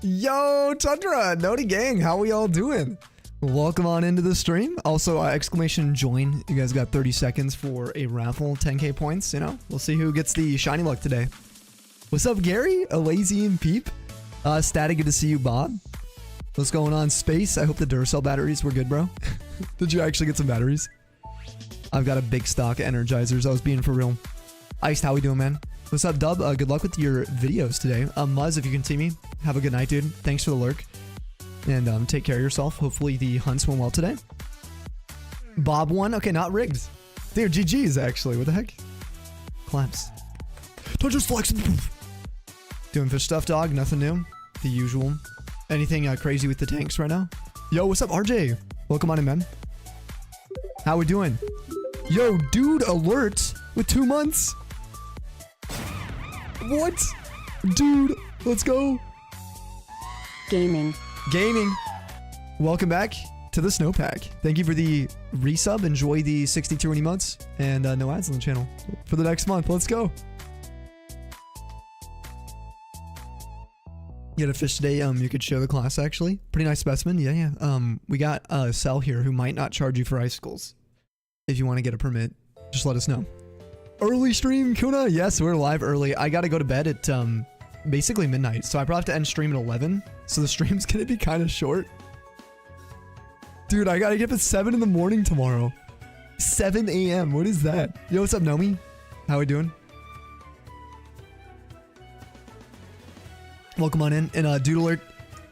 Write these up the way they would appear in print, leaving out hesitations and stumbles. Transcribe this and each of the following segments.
Yo, Tundra, Noti Gang, how we all doing? Welcome on into the stream. Also, exclamation join. You guys got 30 seconds for a raffle, 10k points, you know? We'll see who gets the shiny luck today. What's up, Gary? A lazy and peep. Static, good to see you, Bob. What's going on, Space? I hope the Duracell batteries were good, bro. Did you actually get some batteries? I've got a big stock of Energizers. I was being for real. Iced, how we doing, man? What's up, Dub? Good luck with your videos today. Muzz, if you can see me, have a good night, dude. Thanks for the lurk. And take care of yourself. Hopefully the hunts went well today. Bob won. Okay, not rigged. Dude, GG's, actually. What the heck? Claps. Tundra's flex. Doing fish stuff, dog. Nothing new. The usual. Anything crazy with the tanks right now? Yo, what's up, RJ? Welcome on in, man. How we doing? Yo, dude, alert with 2 months. What? Dude, let's go. Gaming. Welcome back to the snowpack. Thank you for the resub. Enjoy the 62 emotes and no ads on the channel for the next month. Let's go. You got a fish today. You could show the class, actually. Pretty nice specimen. Yeah. We got a Cell here who might not charge you for icicles. If you want to get a permit, just let us know. Early stream, Kuna. Yes, we're live early. I got to go to bed at basically midnight. So I probably have to end stream at 11. So the stream's going to be kind of short. Dude, I got to get up at 7 in the morning tomorrow. 7 a.m. What is that? Yo, what's up, Nomi? How we doing? Welcome on in. And Dude Alert,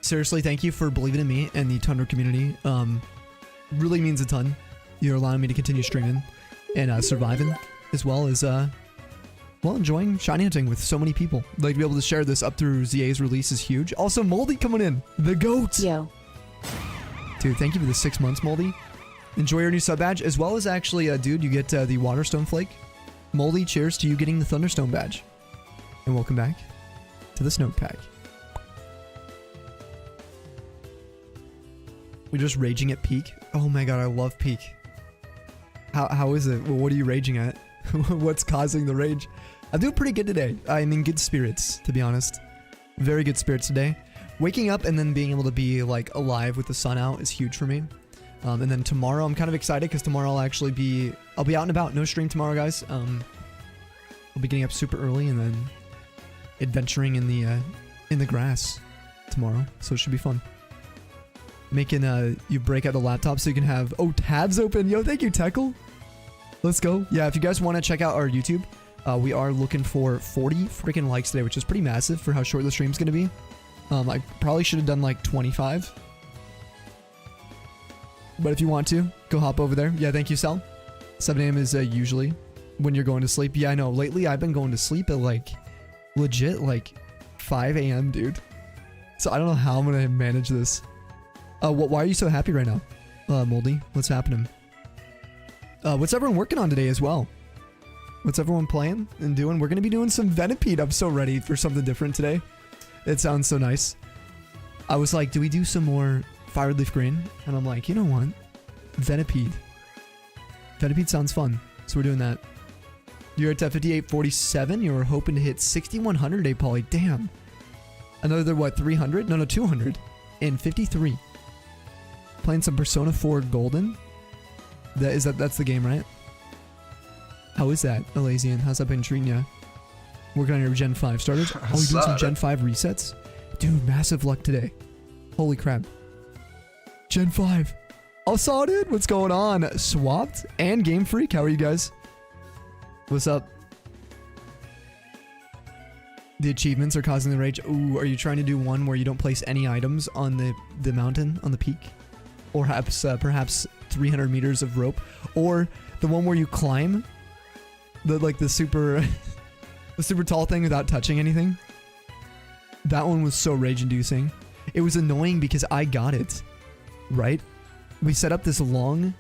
seriously, thank you for believing in me and the Tundra community. Really means a ton. You're allowing me to continue streaming and surviving, as well as, well, enjoying shiny hunting with so many people. Like, to be able to share this up through ZA's release is huge. Also, Moldy coming in. The GOAT. Yo. Dude, thank you for the 6 months, Moldy. Enjoy your new sub badge, as well as actually, dude, you get the Waterstone Flake. Moldy, cheers to you getting the Thunderstone badge. And welcome back to the Snowpack. We're just raging at peak. Oh my god, I love peak. How is it? Well, what are you raging at? What's causing the rage? I'm doing pretty good today. I'm in good spirits, to be honest. Very good spirits today. Waking up and then being able to be like alive with the sun out is huge for me. And then tomorrow, I'm kind of excited because tomorrow I'll be out and about. No stream tomorrow, guys. I'll be getting up super early and then adventuring in the grass tomorrow. So it should be fun. Making you break out the laptop so you can have tabs open. Yo, thank you, Teckle. Let's go. Yeah, if you guys want to check out our YouTube, we are looking for 40 freaking likes today, which is pretty massive for how short the stream's gonna be. I probably should have done like 25, but if you want to, go hop over there. Yeah, thank you, Sal. 7 a.m. is usually when you're going to sleep. Yeah, I know. Lately, I've been going to sleep at like legit like 5 a.m., dude. So I don't know how I'm gonna manage this. Why are you so happy right now, Moldy? What's happening? What's everyone working on today as well? What's everyone playing and doing? We're going to be doing some Venipede. I'm so ready for something different today. It sounds so nice. I was like, do we do some more Fired Leaf Green? And I'm like, you know what? Venipede. Venipede sounds fun. So we're doing that. You're at 5847. You were hoping to hit 6100 today, Polly. Damn. Another, what, 300? No, 200. And 53. Playing some Persona 4 Golden. That's the game, right? How is that, Elazian? How's that been treating you? Working on your Gen 5 starters? Oh, you're doing some Gen 5 resets? Dude, massive luck today. Holy crap. Gen 5. Oh, saw it, dude. What's going on? Swapped and Game Freak. How are you guys? What's up? The achievements are causing the rage. Ooh, are you trying to do one where you don't place any items on the mountain, on the peak? Or perhaps 300 meters of rope? Or the one where you climb the super the super tall thing without touching anything? That one was so rage-inducing. It was annoying because I got it, right? We set up this long,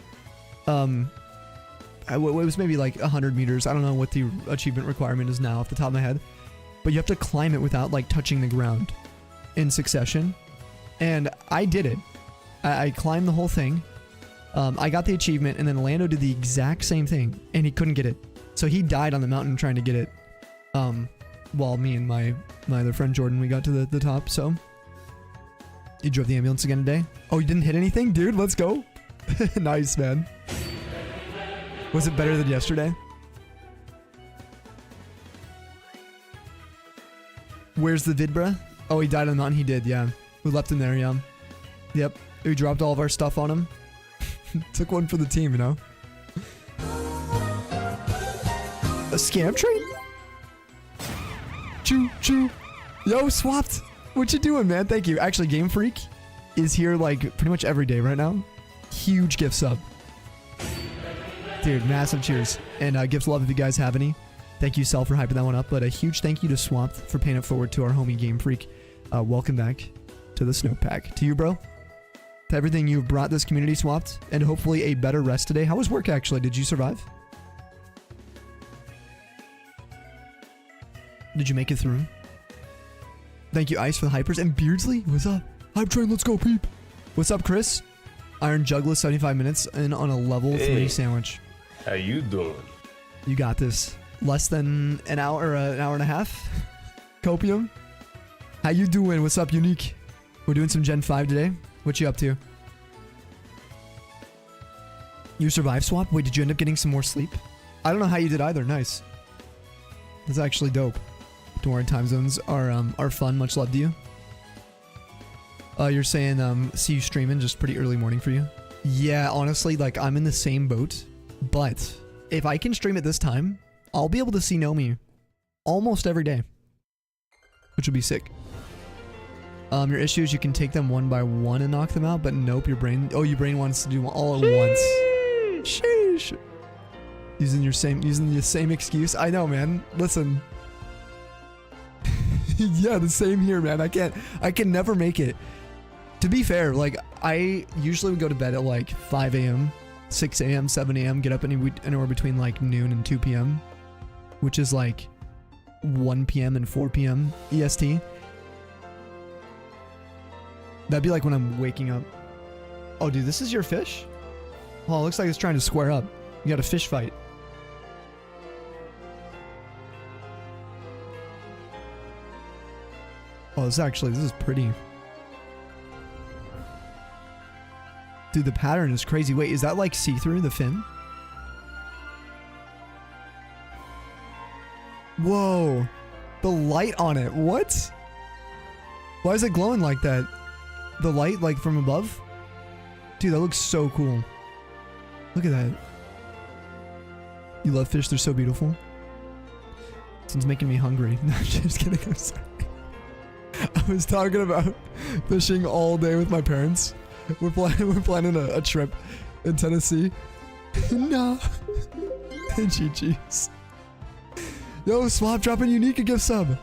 it was maybe like 100 meters. I don't know what the achievement requirement is now off the top of my head. But you have to climb it without like touching the ground in succession. And I did it. I climbed the whole thing. I got the achievement, and then Lando did the exact same thing, and he couldn't get it. So he died on the mountain trying to get it. While me and my other friend Jordan, we got to the top. So You drove the ambulance again today? Oh, you didn't hit anything? Dude, let's go. Nice, man. Was it better than yesterday? Where's the vid, bruh? Oh, he died on the mountain. He did, yeah. We left him there, yeah. Yep. We dropped all of our stuff on him. Took one for the team, you know? A scam train? Choo, choo. Yo, swapped. What you doing, man? Thank you. Actually, Game Freak is here, like, pretty much every day right now. Huge gift sub. Dude, massive cheers. And gifts love if you guys have any. Thank you, Sel, for hyping that one up. But a huge thank you to Swamped for paying it forward to our homie Game Freak. Welcome back to the snowpack. To you, bro. To everything you've brought this community, Swamped. And hopefully a better rest today. How was work, actually? Did you survive? Did you make it through? Thank you, Ice, for the hypers. And Beardsley, what's up? Hype train, let's go, peep. What's up, Chris? Iron Juggler, 75 minutes in on a level 3 sandwich. How you doing? You got this. Less than an hour and a half. Copium. How you doing? What's up, Unique? We're doing some Gen 5 today. What you up to? You survived swap? Wait, did you end up getting some more sleep? I don't know how you did either. Nice. That's actually dope. Don't worry, time zones are fun. Much love to you. You're saying see you streaming just pretty early morning for you? Yeah, honestly, like I'm in the same boat, but if I can stream at this time, I'll be able to see Nomi almost every day, which would be sick. Your issue is you can take them one by one and knock them out, but nope, your brain wants to do them all at once. Sheesh. Using the same excuse. I know, man. Listen. Yeah, the same here, man. I can never make it. To be fair, like I usually would go to bed at like 5 a.m., 6 a.m., 7 a.m., get up anywhere between like noon and 2 p.m., which is like 1 p.m. and 4 p.m. EST. That'd be like when I'm waking up. Oh, dude, this is your fish? Oh, it looks like it's trying to square up. You got a fish fight. Oh, this is pretty. Dude, the pattern is crazy. Wait, is that like see-through, the fin? Whoa. The light on it. What? Why is it glowing like that? The light, like from above? Dude, that looks so cool. Look at that. You love fish, they're so beautiful. This one's making me hungry. No, I'm just kidding, I'm sorry. I was talking about fishing all day with my parents. We're planning a trip in Tennessee. No. GG's. Yo, Swap dropping Unique a gift sub.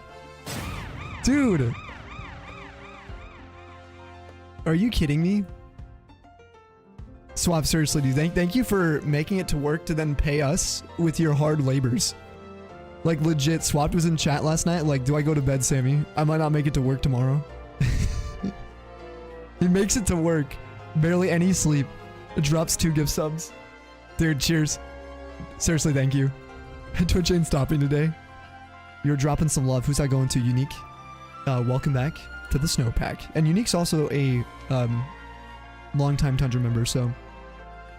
Dude. Are you kidding me? Swap, seriously, dude. Thank you for making it to work to then pay us with your hard labors. Like, legit, Swapped was in chat last night. Like, do I go to bed, Sammy? I might not make it to work tomorrow. He makes it to work. Barely any sleep. It drops 2 gift subs. Dude, cheers. Seriously, thank you. Twitch ain't stopping today. You're dropping some love. Who's that going to? Unique. Welcome back to the snowpack. And Unique's also a long-time Tundra member, so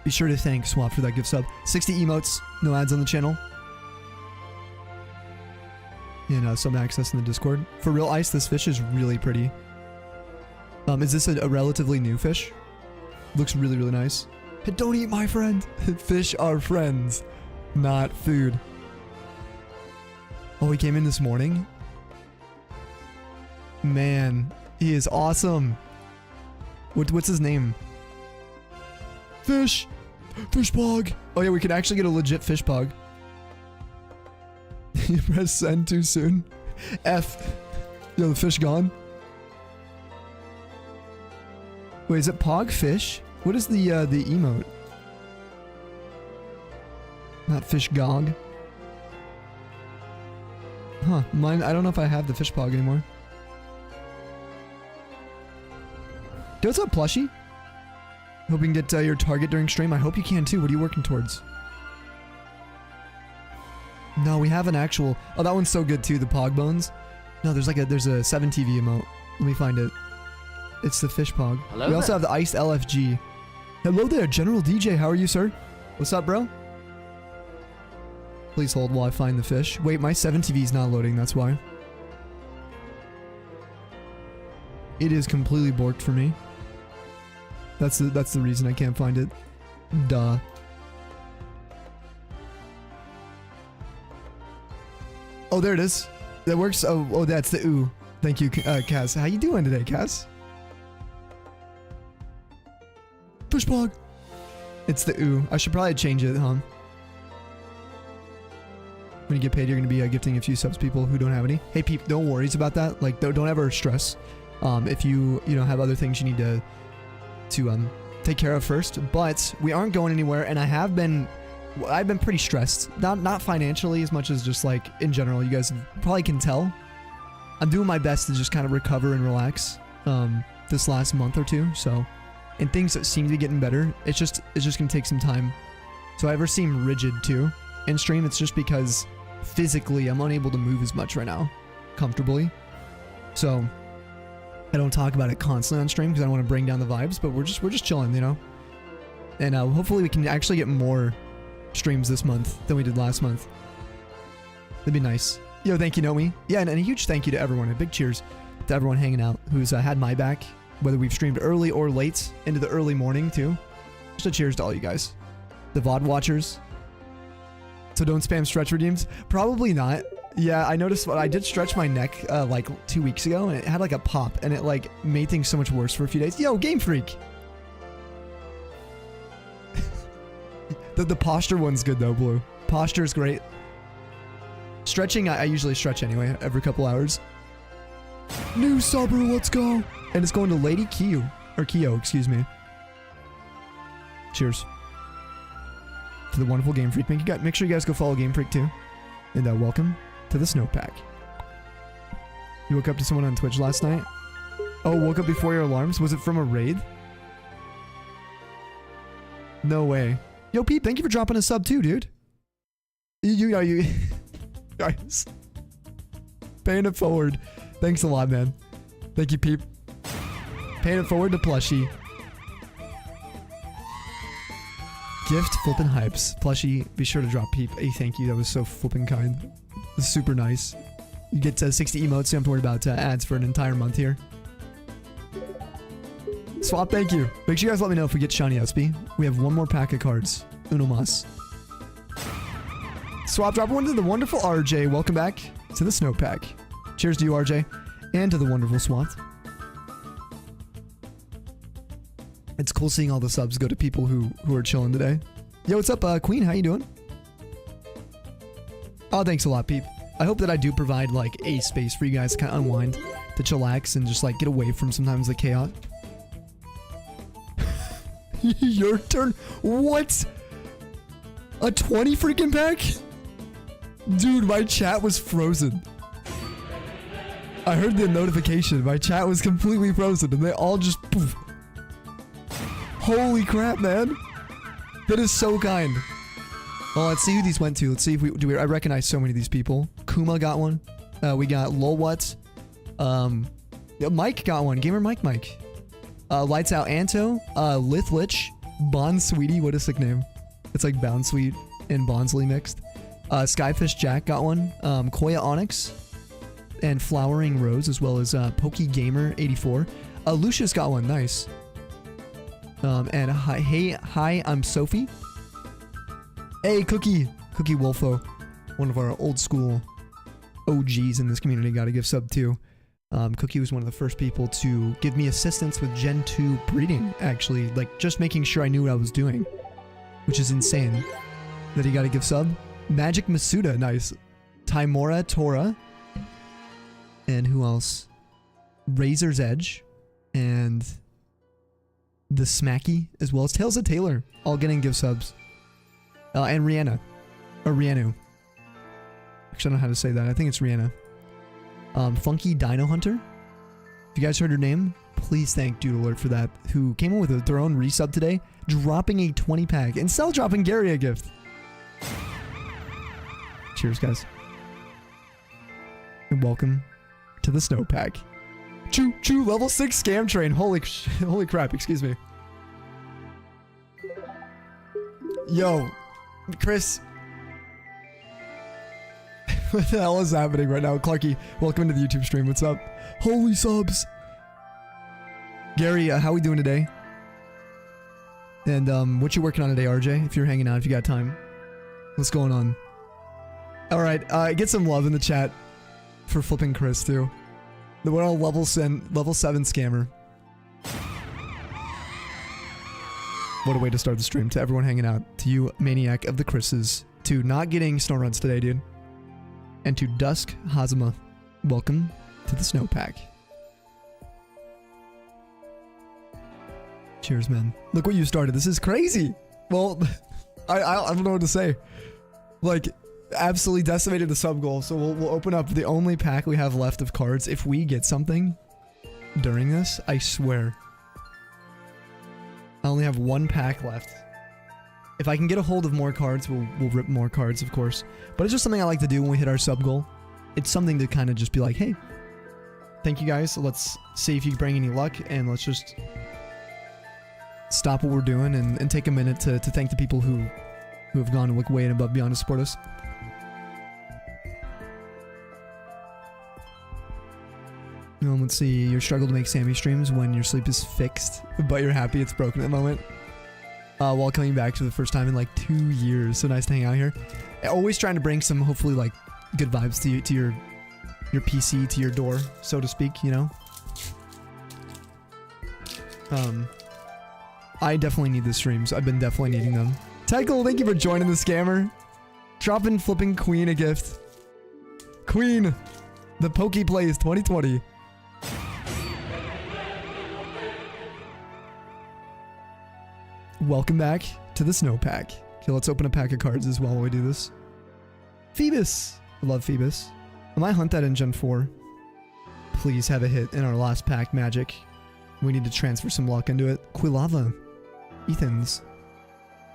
be sure to thank Swap for that gift sub. 60 emotes, no ads on the channel. And some access in the Discord. For real, Ice, this fish is really pretty. Is this a relatively new fish? Looks really, really nice. Don't eat my friend. Fish are friends, not food. Oh, he came in this morning? Man, he is awesome. What's his name? Fish! Fish pog! Oh yeah, we could actually get a legit fish pog. You press send too soon. F. Yo, the fish gone? Wait, is it pog fish? What is the emote? Not fish gog. Huh, mine, I don't know if I have the fish pog anymore. Yo, what's up, plushie? Hope you can get your target during stream. I hope you can too. What are you working towards? No, we have an actual... Oh, that one's so good too, the pog bones. No, there's a 7TV emote. Let me find it. It's the fish pog. Hello We also there. have the iced LFG. Hello there, General DJ. How are you, sir? What's up, bro? Please hold while I find the fish. Wait, my 7TV is not loading. That's why. It is completely borked for me. That's the reason I can't find it. Duh. Oh, there it is. That works. Oh, that's the ooh. Thank you, Cass. How you doing today, Cass? Fish pog. It's the ooh. I should probably change it, huh? When you get paid, you're going to be gifting a few subs people who don't have any. Hey, peep, no worries about that. Like, don't ever stress. If you have other things you need to take care of first. But we aren't going anywhere, and I've been pretty stressed. Not financially as much as just like in general. You guys probably can tell. I'm doing my best to just kind of recover and relax this last month or two. So, and things that seem to be getting better. It's just gonna take some time. So I ever seem rigid too in stream, it's just because physically I'm unable to move as much right now, comfortably. So I don't talk about it constantly on stream because I don't want to bring down the vibes. But we're just chilling, you know. And hopefully we can actually get more streams this month than we did last month. That'd be nice. Yo, thank you, Nomi. Yeah, and a huge thank you to everyone. A big cheers to everyone hanging out who's had my back, whether we've streamed early or late into the early morning too. Just a cheers to all you guys. The VOD watchers. So don't spam stretch redeems. Probably not. Yeah, I noticed I did stretch my neck like 2 weeks ago, and it had like a pop, and it like made things so much worse for a few days. Yo, Game Freak. The posture one's good though, Blue. Posture is great. Stretching, I usually stretch anyway, every couple hours. New subber, let's go. And it's going to Lady Kyo, or Kyo, excuse me. Cheers to the wonderful Game Freak. Make sure you guys go follow Game Freak too. And welcome to the snowpack. You woke up to someone on Twitch last night? Oh, woke up before your alarms? Was it from a raid? No way. Yo, Pete, thank you for dropping a sub too, dude. You guys. Paying it forward. Thanks a lot, man. Thank you, Peep. Paying it forward to Plushie. Gift flippin' hypes. Plushie, be sure to drop Peep a thank you. That was so flippin' kind. It was super nice. You get 60 emotes, so you don't have to worry about ads for an entire month here. Swap, thank you. Make sure you guys let me know if we get Shiny SB. We have one more pack of cards. Uno mas. Swap, drop one to the wonderful RJ. Welcome back to the snowpack. Cheers to you, RJ. And to the wonderful SWAT. It's cool seeing all the subs go to people who are chilling today. Yo, what's up, Queen? How you doing? Oh, thanks a lot, Peep. I hope that I do provide like a space for you guys to kind of unwind, to chillax, and just like get away from sometimes the chaos. Your turn. What? A 20 freaking pack? Dude, my chat was frozen. I heard the notification. My chat was completely frozen, and they all just poof. Holy crap, man. That is so kind. Well, let's see who these went to. Let's see if I recognize so many of these people. Kuma got one. We got Lolwut. Mike got one. Gamer Mike. Lights Out Anto. Lith Lich. Bond Sweetie. What a sick name. It's like Bound Sweet and Bondsley mixed. Skyfish Jack got one. Koya Onyx. And Flowering Rose, as well as Pokey Gamer 84. Lucius got one. Nice. And hi, I'm Sophie. Hey, Cookie Wolfo, one of our old school OGs in this community, got a gift sub too. Cookie was one of the first people to give me assistance with Gen 2 breeding, actually, like just making sure I knew what I was doing, which is insane that he got a gift sub. Magic Masuda, nice. Timora Tora, and who else? Razor's Edge, and the Smacky, as well as Tales of Taylor, all getting gift subs. And Rihanna. Or Rihannu. Actually, I don't know how to say that. I think it's Rihanna. Funky Dino Hunter. If you guys heard her name, please thank Dude Alert for that, who came in with their own resub today, dropping a 20 pack and still dropping Gary a gift. Cheers, guys. And welcome to the snowpack. Choo choo, level 6 scam train. Holy crap, excuse me. Yo, Chris. What the hell is happening right now? Clarky, welcome to the YouTube stream. What's up? Holy subs. Gary, how we doing today? And what you working on today, RJ? If you're hanging out, if you got time. What's going on? Alright, get some love in the chat for flipping Chris too. We're on level 7 scammer. What a way to start the stream. To everyone hanging out. To you, maniac of the Chris's. To not getting snow runs today, dude. And to Dusk Hazama. Welcome to the snowpack. Cheers, man. Look what you started. This is crazy. Well, I don't know what to say. Like, absolutely decimated the sub goal. So we'll open up the only pack we have left of cards. If we get something during this, I swear. I only have one pack left. If I can get a hold of more cards, we'll rip more cards, of course. But it's just something I like to do when we hit our sub goal. It's something to kind of just be like, hey, thank you guys. Let's see if you can bring any luck, and let's just stop what we're doing and take a minute to thank the people who have gone and look way and above beyond to support us. Let's see. You struggle to make Sammy streams when your sleep is fixed, but you're happy it's broken at the moment. While coming back for the first time in like 2 years. So nice to hang out here. Always trying to bring some, hopefully, like, good vibes to your PC, to your door, so to speak, you know? I definitely need the streams. I've been definitely needing them. Tycho, thank you for joining the scammer. Dropping flipping Queen a gift. Queen, the Pokey Plays 2020. Welcome back to the snowpack. Okay, let's open a pack of cards as well while we do this. Phoebus. I love Phoebus. I might hunt that in Gen 4. Please have a hit in our last pack, Magic. We need to transfer some luck into it. Quilava. Ethan's.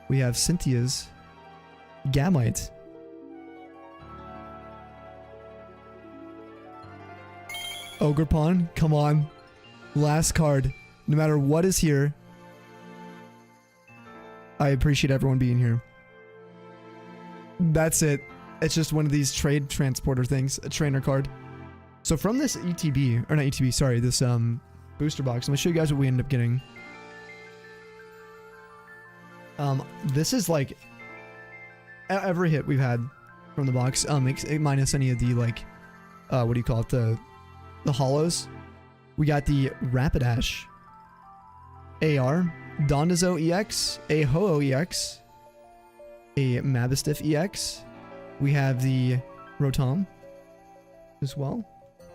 We have Cynthia's. Gamite. Ogrepon. Come on. Last card. No matter what is here, I appreciate everyone being here. That's it. It's just one of these trade transporter things, a trainer card. So from this ETB, or not ETB, sorry, this booster box, let me show you guys what we ended up getting. This is like every hit we've had from the box, minus any of the like, what do you call it, the hollows. We got the Rapidash, AR, Dondozo EX, a Ho-Oh EX, a Mabistiff EX. We have the Rotom as well.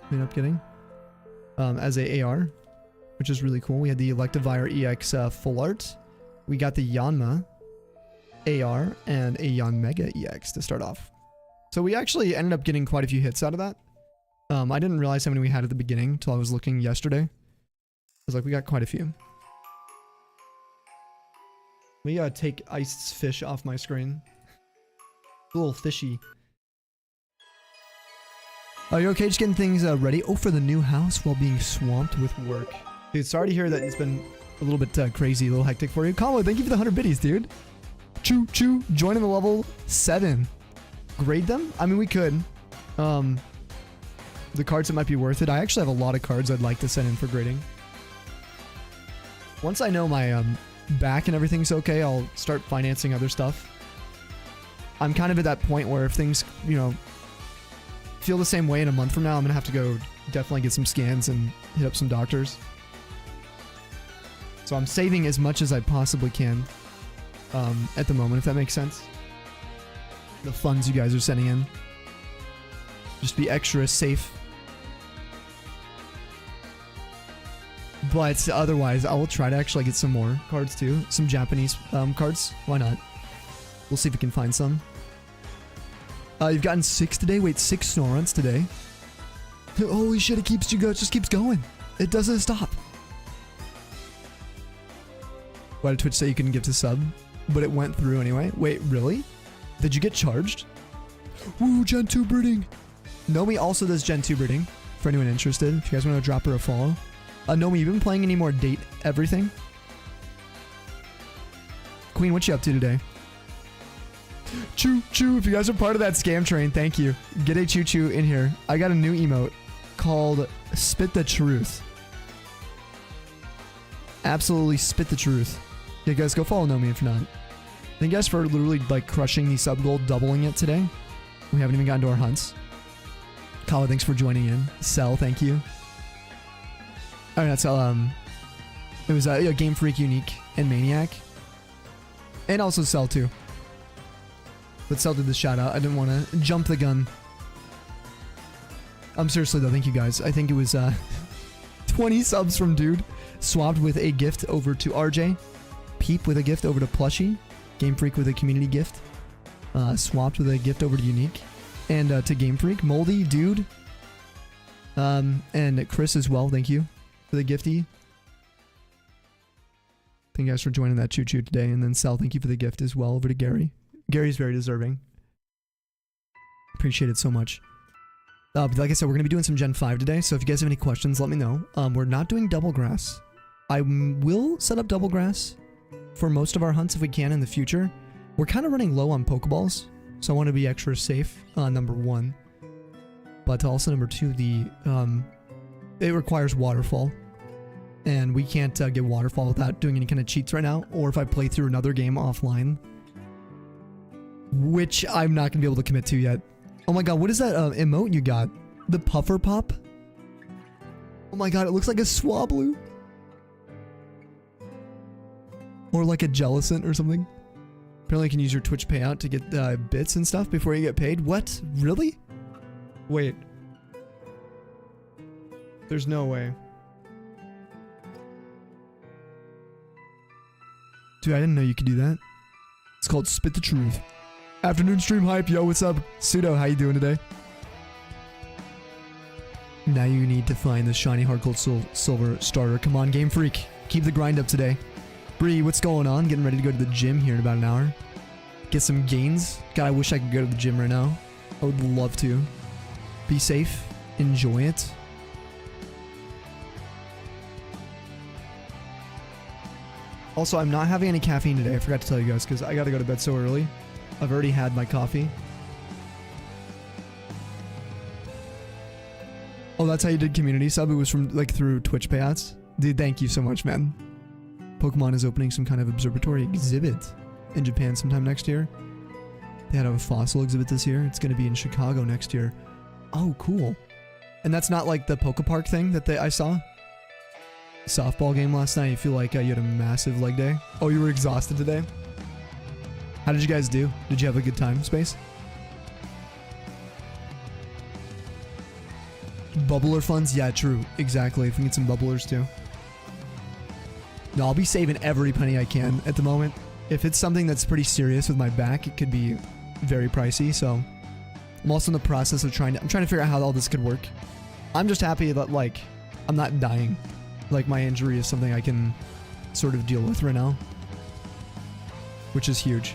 We ended up getting as a AR, which is really cool. We had the Electivire EX Full Art. We got the Yanma AR and a Yanmega EX to start off. So we actually ended up getting quite a few hits out of that. I didn't realize how many we had at the beginning until I was looking yesterday. I was like, we got quite a few. We gotta take iced fish off my screen. A little fishy. Are you okay? Just getting things ready. Oh, for the new house while being swamped with work. Dude, sorry to hear that it's been a little bit crazy, a little hectic for you. Combo, thank you for the 100 biddies, dude. Choo choo. Joining the level 7. Grade them? I mean, we could. The cards that might be worth it. I actually have a lot of cards I'd like to send in for grading. Once I know my back and everything's okay, I'll start financing other stuff. I'm kind of at that point where if things, you know, feel the same way in a month from now, I'm gonna have to go definitely get some scans and hit up some doctors. So I'm saving as much as I possibly can at the moment, if that makes sense. The funds you guys are sending in. Just be extra safe. But otherwise, I will try to actually get some more cards too. Some Japanese cards. Why not? We'll see if we can find some. You've gotten 6 today? Wait, 6 snow runs today? Holy shit, it keeps you go. It just keeps going. It doesn't stop. Why did Twitch say you couldn't give to sub? But it went through anyway. Wait, really? Did you get charged? Woo, Gen 2 breeding. Nomi also does Gen 2 breeding. for anyone interested. If you guys want to drop her a follow. Nomi, you been playing any more Date Everything? Queen, what you up to today? Choo choo, if you guys are part of that scam train, thank you. Get a choo choo in here. I got a new emote called Spit the Truth. Absolutely spit the truth. Yeah, guys, go follow Nomi if you're not. Thank you guys for literally like crushing the sub goal, doubling it today. We haven't even gotten to our hunts. Kala, thanks for joining in. Cell, thank you. Alright, that's it was Game Freak, Unique, and Maniac. And also Cell too. But Cell did the shout out. I didn't want to jump the gun. Seriously though, thank you guys. I think it was 20 subs from Dude. Swapped with a gift over to RJ. Peep with a gift over to Plushie. Game Freak with a community gift. Swapped with a gift over to Unique. And to Game Freak. Moldy, Dude. And Chris as well, thank you for the gifty. Thank you guys for joining that choo-choo today. And then Sal, thank you for the gift as well over to Gary. Gary's very deserving. Appreciate it so much. Like I said, we're going to be doing some Gen 5 today, so if you guys have any questions, let me know. We're not doing double grass. I will set up double grass for most of our hunts if we can in the future. We're kind of running low on Pokeballs, so I want to be extra safe, number one. But also number two, it requires Waterfall. And we can't get Waterfall without doing any kind of cheats right now, or if I play through another game offline. Which I'm not going to be able to commit to yet. Oh my god, what is that emote you got? The Puffer Pop? Oh my god, it looks like a Swablu. Or like a Jellicent or something. Apparently you can use your Twitch payout to get bits and stuff before you get paid. What? Really? Wait. There's no way. Dude, I didn't know you could do that. It's called Spit the Truth. Afternoon stream hype, yo, what's up? Pseudo, how you doing today? Now you need to find the shiny hard gold silver starter. Come on, Game Freak. Keep the grind up today. Bree, what's going on? Getting ready to go to the gym here in about an hour. Get some gains. God, I wish I could go to the gym right now. I would love to. Be safe. Enjoy it. Also, I'm not having any caffeine today. I forgot to tell you guys because I got to go to bed so early. I've already had my coffee. Oh, that's how you did community sub? It was from, like, through Twitch payouts? Dude, thank you so much, man. Pokemon is opening some kind of observatory exhibit in Japan sometime next year. They had a fossil exhibit this year. It's going to be in Chicago next year. Oh, cool. And that's not like the Pokepark thing that I saw? Softball game last night. You feel like you had a massive leg day? Oh, you were exhausted today? How did you guys do? Did you have a good time, Space? Bubbler funds? Yeah, true. Exactly. If we need some bubblers too. No, I'll be saving every penny I can at the moment. If it's something that's pretty serious with my back, it could be very pricey, so I'm also in the process of I'm trying to figure out how all this could work. I'm just happy that, like, I'm not dying. Like, my injury is something I can sort of deal with right now. Which is huge.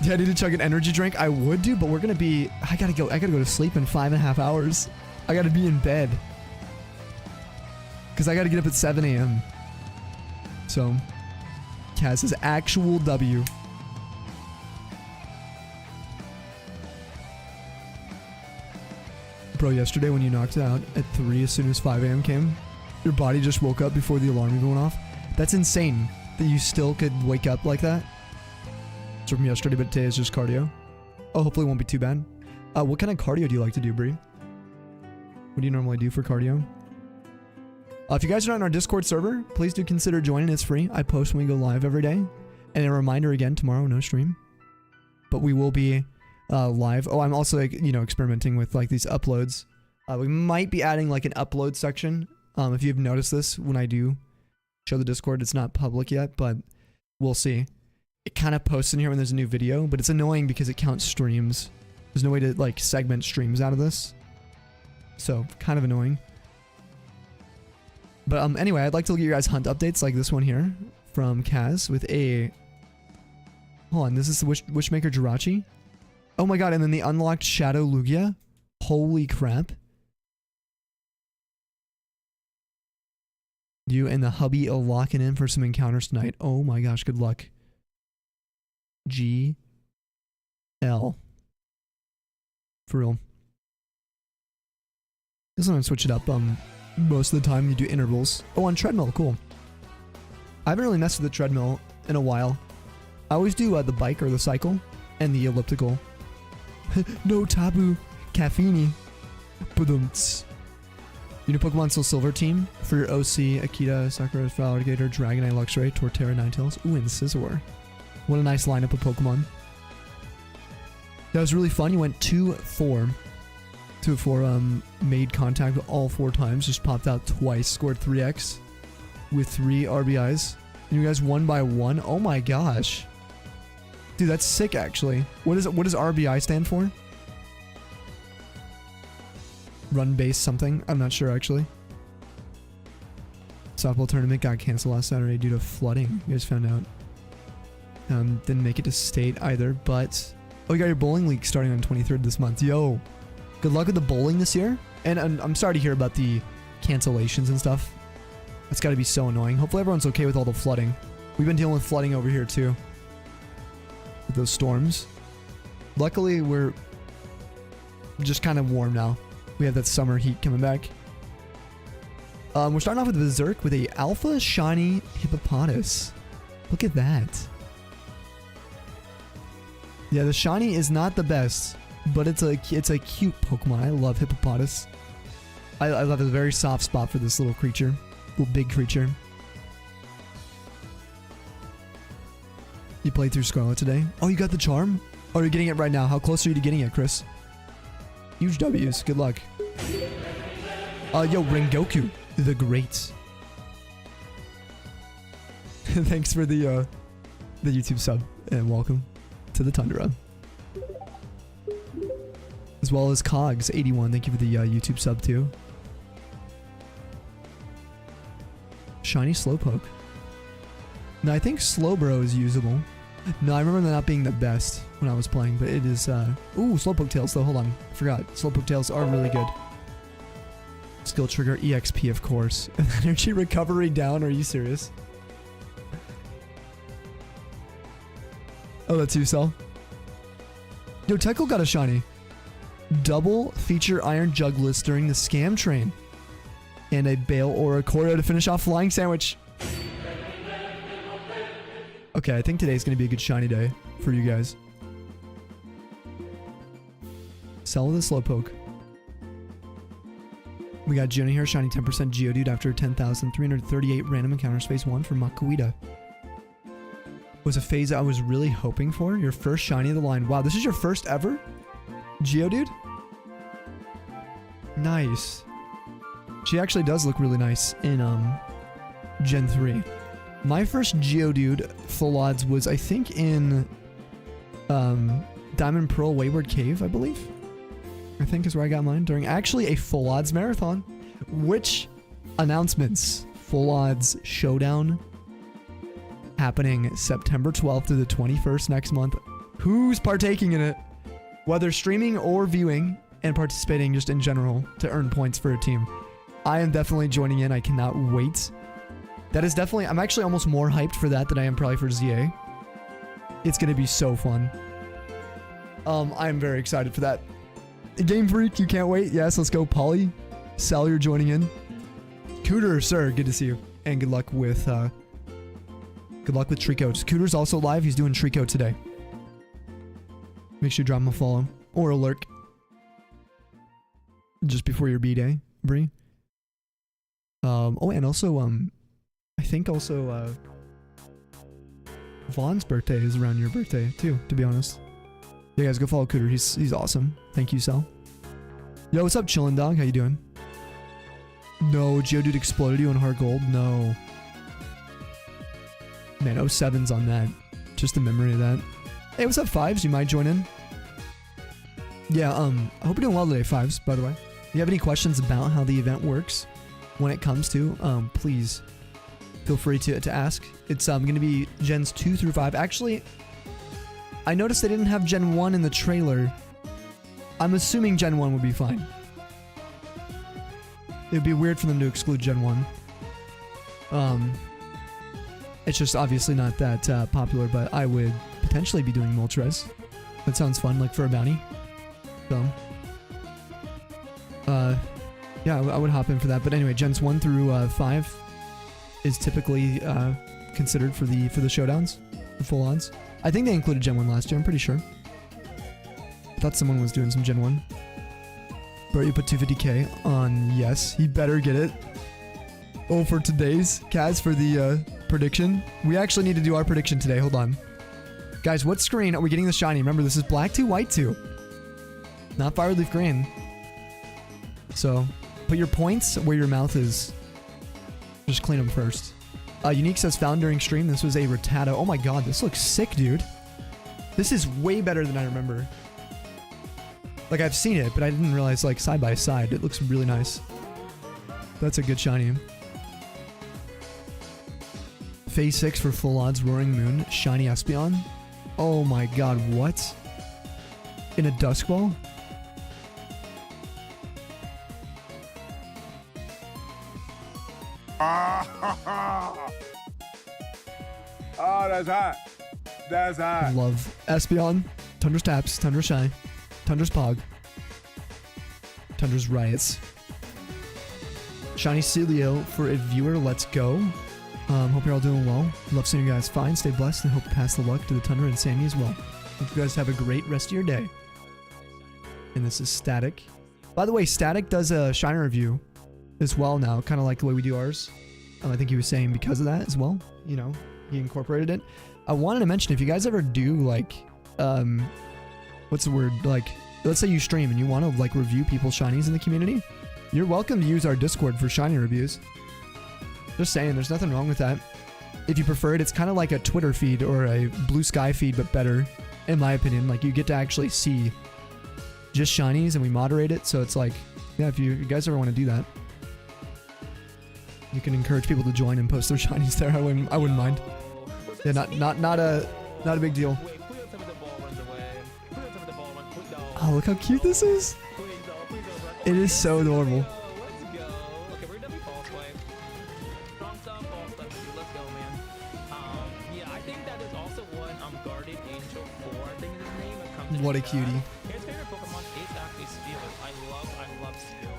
Yeah, I need to chug an energy drink. I would do, but we're gonna be... I gotta go to sleep in 5.5 hours. I gotta be in bed. Because I gotta get up at 7 a.m. So, Kaz is actual W. Bro, yesterday when you knocked out at 3 as soon as 5 a.m. came, your body just woke up before the alarm even went off. That's insane that you still could wake up like that. It's from yesterday, but today is just cardio. Oh, hopefully it won't be too bad. What kind of cardio do you like to do, Bree? What do you normally do for cardio? If you guys are not in our Discord server, please do consider joining. It's free. I post when we go live every day. And a reminder again, tomorrow, no stream. But we will be live. Oh, I'm also, like, you know, experimenting with, like, these uploads. We might be adding, like, an upload section. If you've noticed this, when I do show the Discord, it's not public yet, but we'll see. It kind of posts in here when there's a new video, but it's annoying because it counts streams. There's no way to, like, segment streams out of this. So, kind of annoying. But anyway, I'd like to look at your guys' hunt updates, like this one here from Kaz with a... Hold on, this is the Wishmaker Jirachi. Oh my god, and then the unlocked Shadow Lugia. Holy crap. You and the hubby are locking in for some encounters tonight. Oh my gosh, good luck. G L. For real. This one switch it up. Most of the time you do intervals. Oh, on treadmill, cool. I haven't really messed with the treadmill in a while. I always do the bike or the cycle and the elliptical. No taboo. Caffeine. Badumts. You know Pokemon Soul Silver team for your OC, Akita, Sakura, Alligator, Dragonite, Luxray, Torterra, Ninetales. Ooh, and Scizor. What a nice lineup of Pokemon. That was really fun. You went 2-4. 2-4, made contact all 4 times. Just popped out twice. Scored 3x with 3 RBIs. And you guys won by 1. Oh my gosh. Dude, that's sick actually. What does RBI stand for? Run base something? I'm not sure actually. Softball tournament got canceled last Saturday due to flooding. You guys found out. Didn't make it to state either, but... Oh, you got your bowling league starting on 23rd this month. Yo, good luck with the bowling this year. And I'm sorry to hear about the cancellations and stuff. That's got to be so annoying. Hopefully everyone's okay with all the flooding. We've been dealing with flooding over here too. With those storms. Luckily, we're just kind of warm now. We have that summer heat coming back. We're starting off with Berserk with a Alpha Shiny Hippopotas. Look at that. Yeah, the shiny is not the best, but it's a cute Pokemon. I love Hippopotas. I love a very soft spot for this little creature. Little big creature. You played through Scarlet today? Oh, you got the charm? Oh, you're getting it right now. How close are you to getting it, Chris? Huge W's. Good luck. Yo, Rengoku, the Great. Thanks for the YouTube sub, and welcome to the Tundra. As well as Cogs81, thank you for the YouTube sub too. Shiny Slowpoke. No, I think Slowbro is usable. No, I remember that not being the best when I was playing, but it is, ooh, Slowpoke Tails though, hold on. Forgot. Slowpoke Tails are really good. Skill Trigger, EXP of course. Energy Recovery down, are you serious? Oh, that's you, Cell. Yo, Teckle got a shiny. Double feature Iron Jugless during the Scam Train. And a Bale or a Choreo to finish off Flying Sandwich. Okay, I think today's going to be a good shiny day for you guys. Sell the Slowpoke. We got Giona here, shiny 10% Geodude after 10,338 random encounters phase 1 for Makuita. Was a phase I was really hoping for. Your first shiny of the line. Wow, this is your first ever Geodude? Nice. She actually does look really nice in Gen 3. My first Geodude full odds was, I think, in Diamond Pearl Wayward Cave, I believe. I think is where I got mine during actually a full odds marathon. Which announcements? Full odds showdown happening September 12th to the 21st next month. Who's partaking in it? Whether streaming or viewing and participating just in general to earn points for a team. I am definitely joining in. I cannot wait. That is definitely... I'm actually almost more hyped for that than I am probably for ZA. It's going to be so fun. I'm very excited for that. Game Freak, you can't wait. Yes, let's go. Polly, Sal, you're joining in. Cooter, sir, good to see you. And good luck with Trico. Cooter's also live. He's doing Trico today. Make sure you drop him a follow. Or a lurk. Just before your B-Day, Bree. Oh, and also, I think also, Vaughn's birthday is around your birthday, too, to be honest. Yeah, guys, go follow Cooter. He's awesome. Thank you, Sal. Yo, what's up, chillin' dog? How you doing? No, Geodude exploded you on hard gold? No. Man, 07's on that. Just a memory of that. Hey, what's up, Fives? You might join in. Yeah, I hope you're doing well today, Fives, by the way. If you have any questions about how the event works when it comes to, please feel free to ask. It's going to be Gens 2 through 5. Actually, I noticed they didn't have Gen 1 in the trailer. I'm assuming Gen 1 would be fine. It would be weird for them to exclude Gen 1. It's just obviously not that popular, but I would potentially be doing Moltres. That sounds fun, like for a bounty. So, yeah, I would hop in for that. But anyway, gens 1 through 5 is typically considered for the showdowns, for full odds. I think they included Gen 1 last year, I'm pretty sure. I thought someone was doing some Gen 1. Bert, you put 250k on yes. He better get it. Oh, for today's Kaz for the prediction. We actually need to do our prediction today. Hold on. Guys, what screen are we getting the shiny? Remember, this is black 2, white 2. Not fire leaf green. So, put your points where your mouth is. Just clean them first. Unique says found during stream. This was a Rattata. Oh my god, this looks sick, dude. This is way better than I remember. Like, I've seen it, but I didn't realize, like, side by side. It looks really nice. That's a good shiny. Phase 6 for full odds, Roaring Moon, shiny Espeon. Oh my god, what? In a Duskwall? Oh, that's hot. That's hot. Love Espeon, Tundra's Taps, Tundra's Shine, Tundra's Pog, Tundra's Riots. Shiny Celio for a viewer, let's go. Hope you're all doing well. Love seeing you guys fine. Stay blessed and hope to pass the luck to the Tundra and Sammy as well. Hope you guys have a great rest of your day. And this is Static. By the way, Static does a Shiner review as well now, kind of like the way we do ours. I think he was saying because of that as well. You know, he incorporated it. I wanted to mention, if you guys ever do like, what's the word? Like, let's say you stream and you want to like review people's shinies in the community, you're welcome to use our Discord for shiny reviews. Just saying, there's nothing wrong with that. If you prefer it, it's kind of like a Twitter feed or a Blue Sky feed, but better, in my opinion. Like, you get to actually see just shinies and we moderate it. So it's like, yeah, if you guys ever want to do that, you can encourage people to join and post their shinies there. I wouldn't mind. Yeah, not a big deal. Oh, look how cute this is. It is so adorable. What a cutie.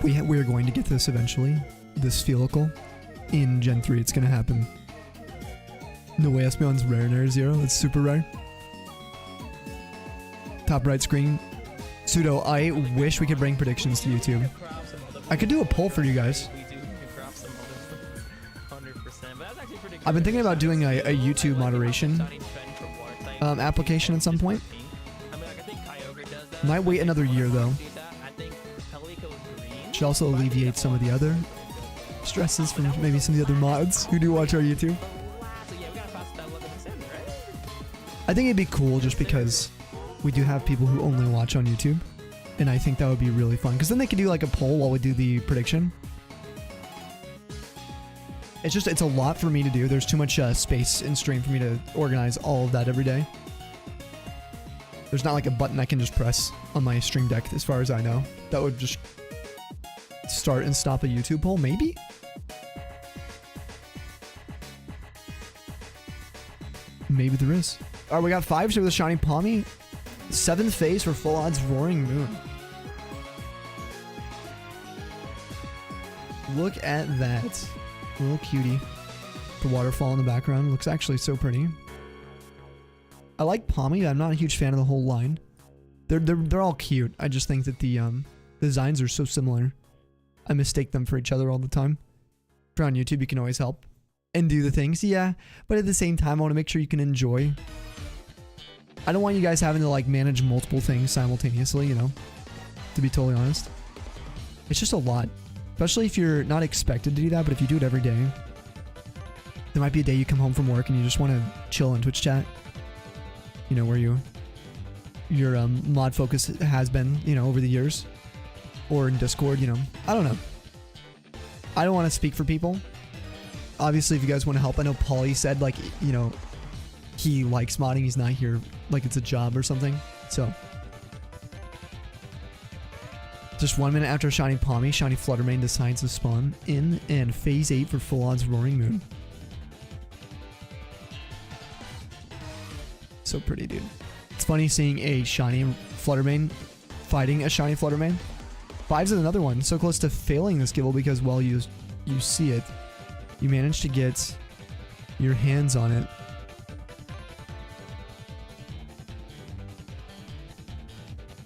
We're going to get this eventually. This Steelical in Gen 3. It's going to happen. No way, Espeon's rare in Air Zero. It's super rare. Top right screen. Pseudo, I wish we could bring predictions to YouTube. I could do a poll for you guys. I've been thinking about doing a YouTube moderation application at some point. Might wait another year though. Should also alleviate some of the other stresses from maybe some of the other mods who do watch our YouTube. I think it'd be cool just because we do have people who only watch on YouTube, and I think that would be really fun because then they could do like a poll while we do the prediction. It's a lot for me to do. There's too much space in stream for me to organize all of that every day. There's not like a button I can just press on my stream deck as far as I know. That would just start and stop a YouTube poll, maybe? Maybe there is. Alright, we got 5 with a shiny Palmy. 7th phase for full odds Roaring Moon. Look at that. Little cutie. The waterfall in the background looks actually so pretty. I like Palmy. I'm not a huge fan of the whole line. They're all cute. I just think that the designs are so similar. I mistake them for each other all the time. If you're on YouTube, you can always help and do the things, yeah. But at the same time, I want to make sure you can enjoy. I don't want you guys having to like manage multiple things simultaneously, you know, to be totally honest. It's just a lot, especially if you're not expected to do that, but if you do it every day, there might be a day you come home from work and you just want to chill in Twitch chat, you know, where your mod focus has been, you know, over the years, or in Discord, you know. I don't know. I don't want to speak for people. Obviously, if you guys want to help, I know Paulie said, like, you know, he likes modding. He's not here like it's a job or something. So, just 1 minute after Shiny Palmy, Shiny Fluttermane decides to spawn in, and Phase 8 for full odds Roaring Moon. So pretty, dude. It's funny seeing a shiny Fluttermane fighting a shiny Fluttermane. 5's is another one. So close to failing this Gible because, well, you see it. You managed to get your hands on it.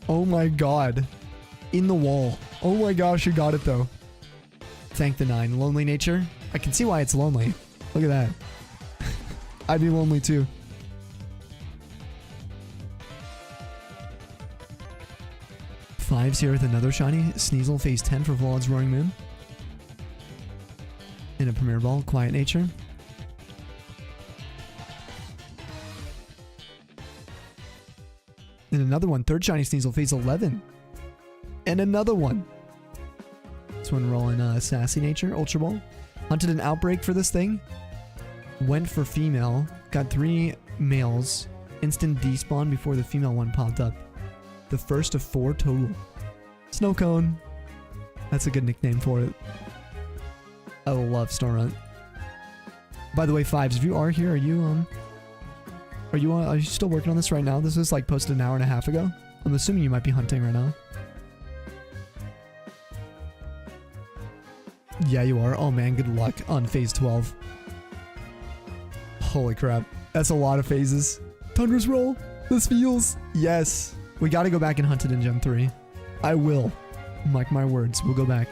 Oh my god. In the wall. Oh my gosh, you got it though. Thank the 9. Lonely nature. I can see why it's lonely. Look at that. I'd be lonely too. Five's here with another shiny. Sneasel phase 10 for Vlad's Roaring Moon. In a Premier Ball, Quiet Nature. And another one. Third shiny Sneasel phase 11. And another one. This one rolling Sassy Nature, Ultra Ball. Hunted an Outbreak for this thing. Went for female. Got 3 males. Instant despawn before the female one popped up. The first of 4 total. Snow Cone. That's a good nickname for it. I love Snorunt. By the way, 5s, if you are here, are you still working on this right now? This was like posted an hour and a half ago. I'm assuming you might be hunting right now. Yeah, you are. Oh man, good luck on phase 12. Holy crap. That's a lot of phases. Tundra's roll. This feels. Yes. We gotta go back and hunt it in Gen 3. I will. Mark my words. We'll go back.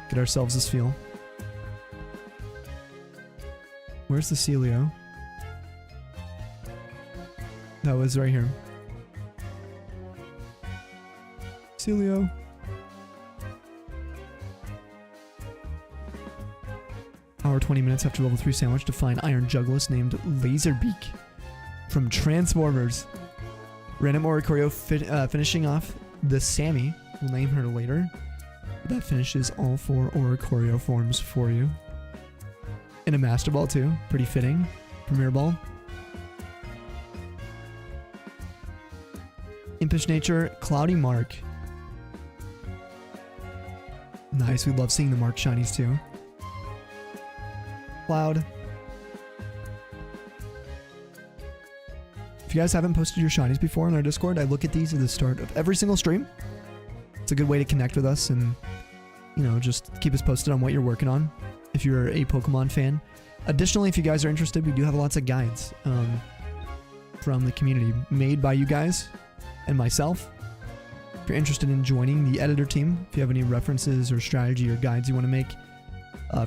Get ourselves this feel. Where's the Celio? That was right here. Celio. Hour 20 minutes after level 3 sandwich to find Iron Juggless named Laserbeak from Transformers. Random Oricorio finishing off the Sammy. We'll name her later. That finishes all 4 Oricorio forms for you. And a Master Ball too. Pretty fitting. Premier Ball. Impish Nature, Cloudy Mark. Nice, we love seeing the Mark shinies too. Cloud. If you guys haven't posted your shinies before in our Discord, I look at these at the start of every single stream. It's a good way to connect with us and, you know, just keep us posted on what you're working on if you're a Pokemon fan. Additionally, if you guys are interested, we do have lots of guides from the community made by you guys and myself. If you're interested in joining the editor team, if you have any references or strategy or guides you want to make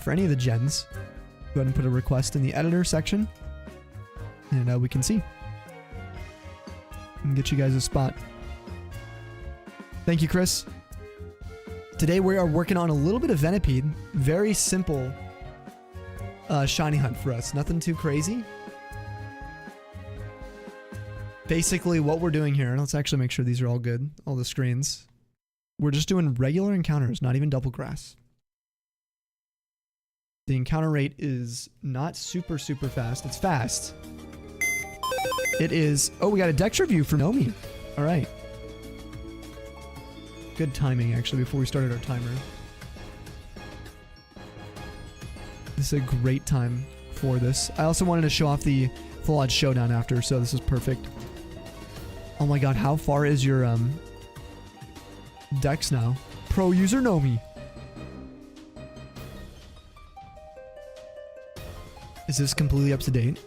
for any of the gens, go ahead and put a request in the editor section and we can see. And get you guys a spot. Thank you, Chris. Today we are working on a little bit of Venipede. Very simple shiny hunt for us. Nothing too crazy. Basically what we're doing here, let's actually make sure these are all good, all the screens. We're just doing regular encounters, not even double grass. The encounter rate is not super fast. It's fast. It is... Oh, we got a Dex review for Nomi. All right. Good timing, actually, before we started our timer. This is a great time for this. I also wanted to show off the Full Odds Showdown after, so this is perfect. Oh my god, how far is your Dex now? Pro user Nomi. Is this completely up to date?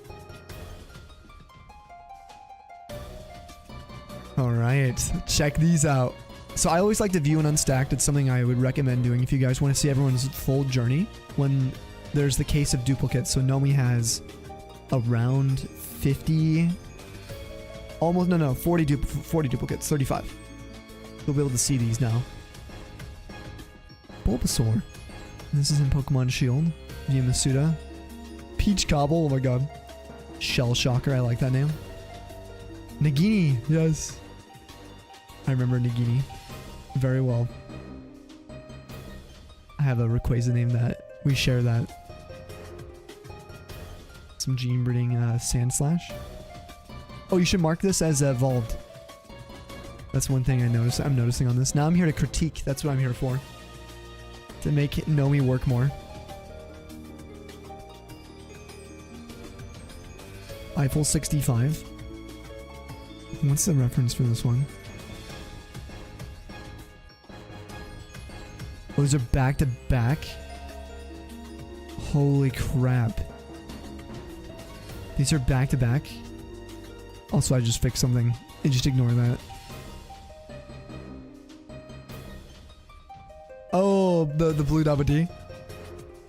Alright, check these out. So I always like to view and unstacked. It's something I would recommend doing if you guys want to see everyone's full journey when there's the case of duplicates. So Nomi has around 50... Almost, no, 40 duplicates, 35. You'll be able to see these now. Bulbasaur. This is in Pokemon Shield. Via Masuda. Peach Cobble, oh my god. Shell Shocker, I like that name. Nagini, yes. I remember Nagini very well. I have a Rayquaza name that we share that. Some gene breeding Sandslash. Oh, you should mark this as evolved. That's one thing I'm noticing on this. Now I'm here to critique. That's what I'm here for. To make Nomi work more. Eiffel 65. What's the reference for this one? Oh, those are back to back? Holy crap. These are back to back? Also, I just fixed something. And just ignore that. Oh, the blue dabba dee.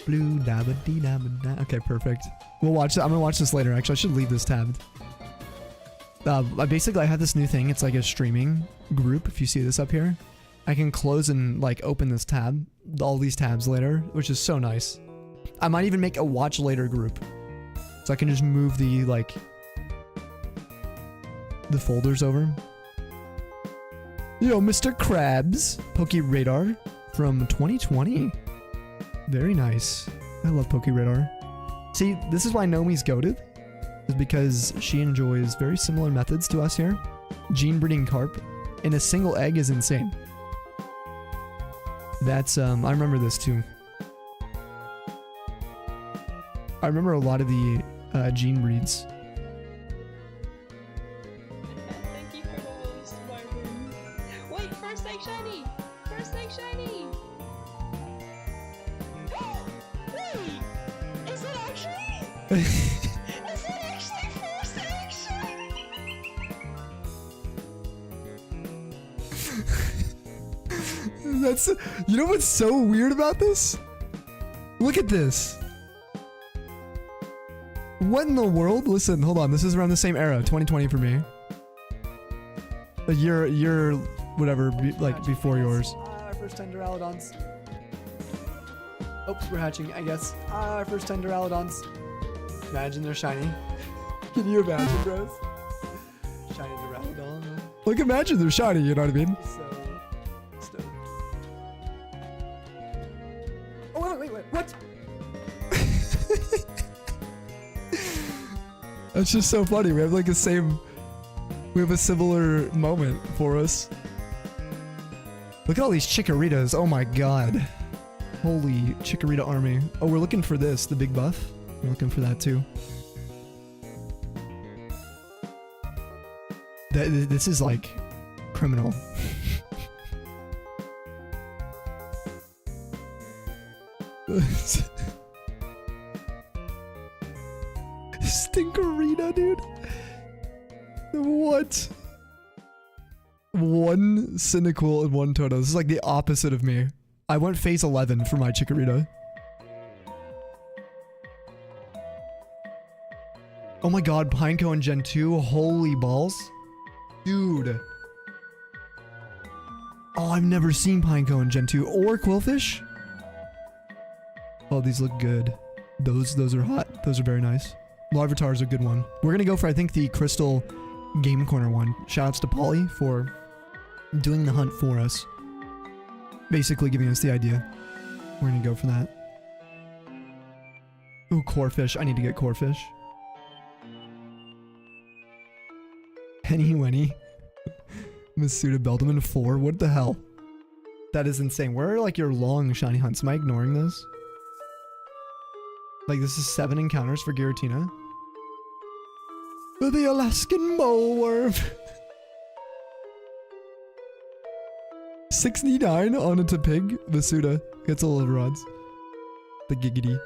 Blue dabba dee dabba da. Okay, perfect. We'll watch that. I'm gonna watch this later. Actually, I should leave this tabbed. Basically, I have this new thing. It's like a streaming group. If you see this up here, I can close and like open this tab, all these tabs later, which is so nice. I might even make a watch later group, so I can just move the like the folders over. Yo, Mr. Krabs, Poke Radar from 2020. Very nice. I love Poke Radar. See, this is why Nomi's goated. Is because she enjoys very similar methods to us here. Gene breeding carp in a single egg is insane. That's I remember this too. I remember a lot of the gene breeds. Thank you for the host, Marvin. Wait, first egg shiny! First egg shiny! Wait! Is it actually? Is it actually first egg shiny? That's, you know what's so weird about this? Look at this. What in the world? Listen, hold on. This is around the same era, 2020 for me. A year, whatever, like before yours. Our first 10 Duraludons. Oops, we're hatching, I guess. Our first 10 Duraludons. Imagine they're shiny. Can you imagine, bros? Shiny Duraludon. Like, imagine they're shiny, you know what I mean? So stoked. Oh, wait, what? That's just so funny. We have like we have a similar moment for us. Look at all these Chikoritas. Oh my god. Holy Chikorita army. Oh, we're looking for this, the big buff. We're looking for that too. This is like criminal. Stinkerita, dude. What? One Cynical and one Toto. This is like the opposite of me. I went phase 11 for my Chikorita. Oh my god, Pineco in Gen 2. Holy balls. Dude. Oh, I've never seen Pineco in Gen 2. Or Quillfish. Oh, these look good. Those are hot. Those are very nice. Larvitar is a good one. We're gonna go for, I think, the Crystal Game Corner one. Shoutouts to Polly for doing the hunt for us. Basically giving us the idea. We're gonna go for that. Ooh, Corefish. I need to get Corefish. Henny Wenny. Masuda Beldeman 4. What the hell? That is insane. Where are like your long shiny hunts? Am I ignoring those? Like this is 7 encounters for Giratina. The Alaskan Moleworm. 69 on a Tepig. Masuda gets all of rods. The Giggity.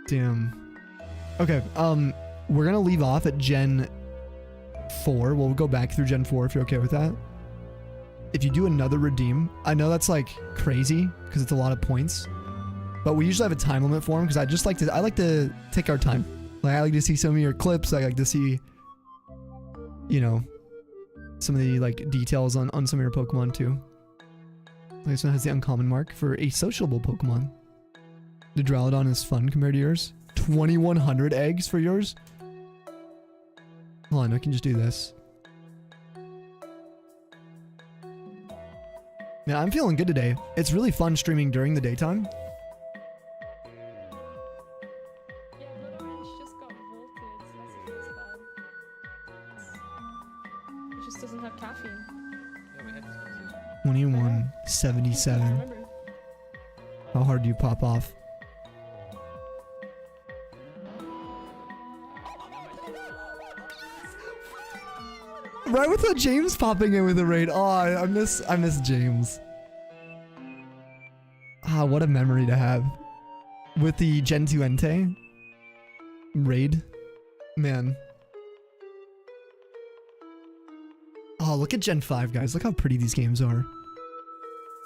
Damn. Okay, we're gonna leave off at Gen 4. We'll go back through Gen 4 if you're okay with that. If you do another redeem, I know that's like crazy because it's a lot of points, but we usually have a time limit for them because I like to take our time. Like I like to see some of your clips. I like to see, you know, some of the like details on some of your Pokemon too. This one has the uncommon mark for a sociable Pokemon. The Duraludon is fun compared to yours. 2,100 eggs for yours? Hold on, I can just do this. Man, I'm feeling good today. It's really fun streaming during the daytime. Yeah, Blood Orange just got vaulted, so that's bad. It just doesn't have caffeine. Yeah, we had this conversation. 2177. I remember. How hard do you pop off? Right with the James popping in with the raid. Oh, I miss James. Ah, what a memory to have. With the Gen 2 Entei raid. Man. Oh, look at Gen 5, guys. Look how pretty these games are.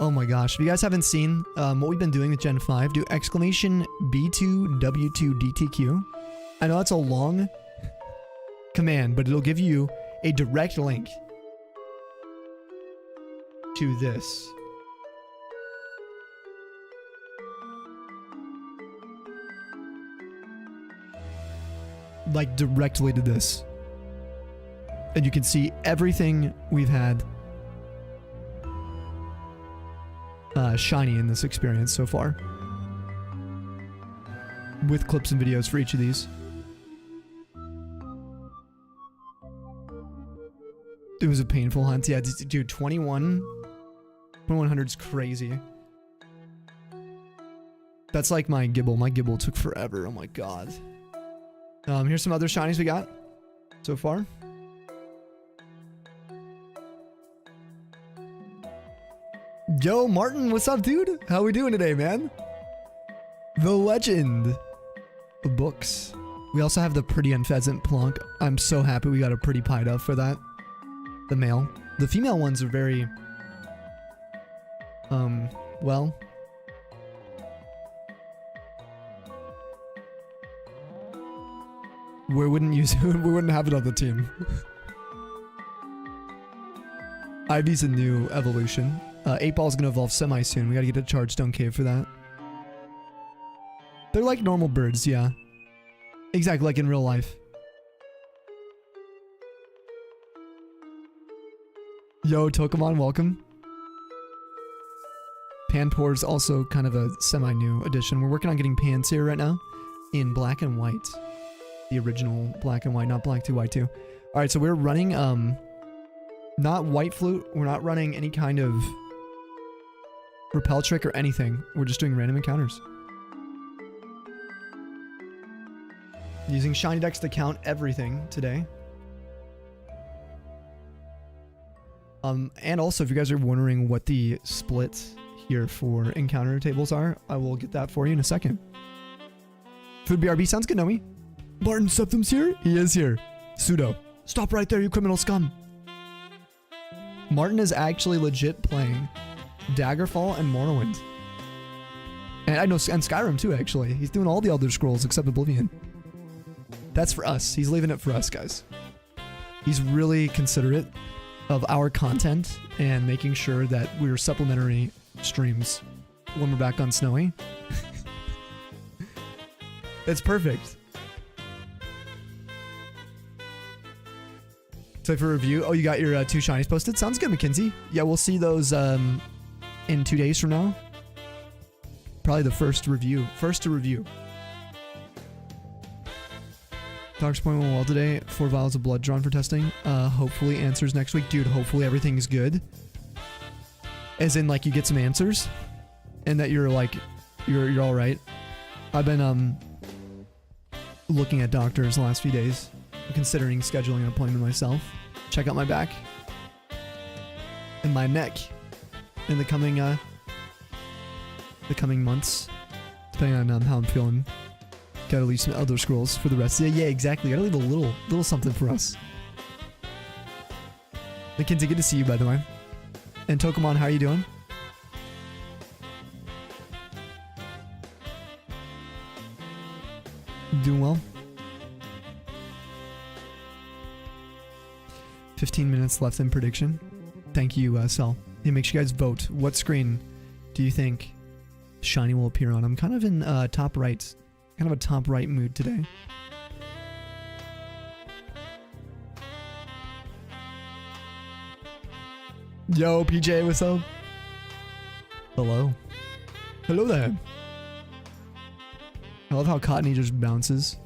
Oh my gosh. If you guys haven't seen what we've been doing with Gen 5, do exclamation B2W2DTQ. I know that's a long command, but it'll give you a direct link to this. Like directly to this. And you can see everything we've had shiny in this experience so far. With clips and videos for each of these. It was a painful hunt. Yeah, dude, 2100's crazy. That's like my Gibble. My Gibble took forever. Oh my god. Here's some other shinies we got so far. Yo, Martin, what's up, dude? How we doing today, man? The Legend. The books. We also have the Pretty and Pheasant Plonk. I'm so happy we got a Pretty Pida for that. The male. The female ones are very... well... we wouldn't use it. We wouldn't have it on the team. Ivy's a new evolution. 8-Ball's gonna evolve semi soon. We gotta get a Charge Stone Cave for that. They're like normal birds, yeah. Exactly, like in real life. Yo, Tokamon, welcome. Panpour's also kind of a semi-new addition. We're working on getting Pans here right now in black and white. The original black and white, not black 2, white 2. Alright, so we're running, not White Flute. We're not running any kind of repel trick or anything. We're just doing random encounters. Using Shiny Dex to count everything today. And also, if you guys are wondering what the split here for encounter tables are, I will get that for you in a second. Food BRB sounds good, Nomi. Martin Septim's here? He is here. Pseudo. Stop right there, you criminal scum. Martin is actually legit playing Daggerfall and Morrowind. And I know, and Skyrim too, actually. He's doing all the Elder Scrolls except Oblivion. That's for us. He's leaving it for us, guys. He's really considerate of our content and making sure that we're supplementary streams when we're back on Snowy. It's perfect. So for review, oh, you got your 2 shinies posted? Sounds good, Mackenzie. Yeah, we'll see those in 2 days from now. Probably the first review. First to review. Doctor's point went well today. 4 vials of blood drawn for testing. Hopefully answers next week. Dude, hopefully everything's good. As in, like, you get some answers. And that you're, like, you're alright. I've been, looking at doctors the last few days. I'm considering scheduling an appointment myself. Check out my back. And my neck. In the coming months. Depending on how I'm feeling. Gotta leave some Elder Scrolls for the rest. Yeah, exactly. Gotta leave a little something for us. Mackenzie, good to see you, by the way. And Tokamon, how are you doing? Doing well. 15 minutes left in prediction. Thank you, Sel. Yeah, make sure you guys vote. What screen do you think Shiny will appear on? I'm kind of in top right. Kind of a top right mood today. Yo, PJ, what's up? Hello. Hello there. I love how Cottony just bounces.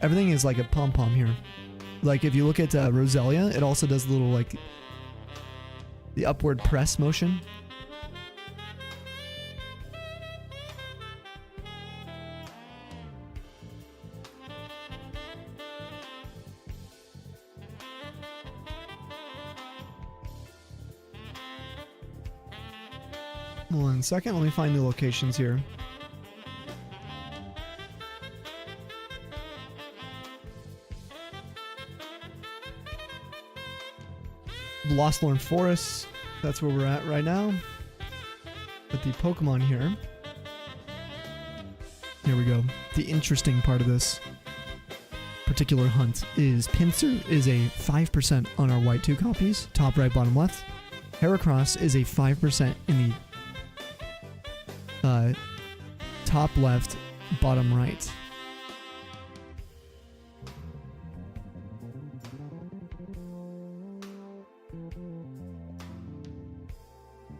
Everything is like a pom-pom here. Like, if you look at Roselia, it also does a little, like, the upward press motion. 1 second. Let me find the locations here. Lost Lorn Forest. That's where we're at right now. But the Pokemon here. Here we go. The interesting part of this particular hunt is Pinsir is a 5% on our white 2 copies. Top right, bottom left. Heracross is a 5% in the top left, bottom right.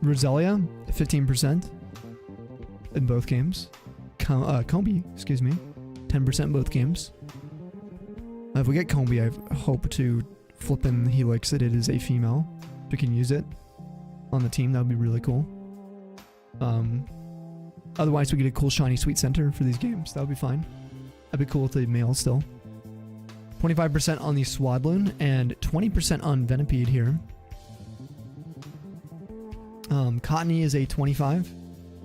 Roselia, 15% in both games. Combi, excuse me, 10% in both games. If we get Combi, I hope to flip in Helix it. It is a female. We can use it on the team. That would be really cool. Otherwise, we get a cool shiny sweet center for these games. That would be fine. That'd be cool with the male still. 25% on the Swadloon and 20% on Venipede here. Cottony is a 25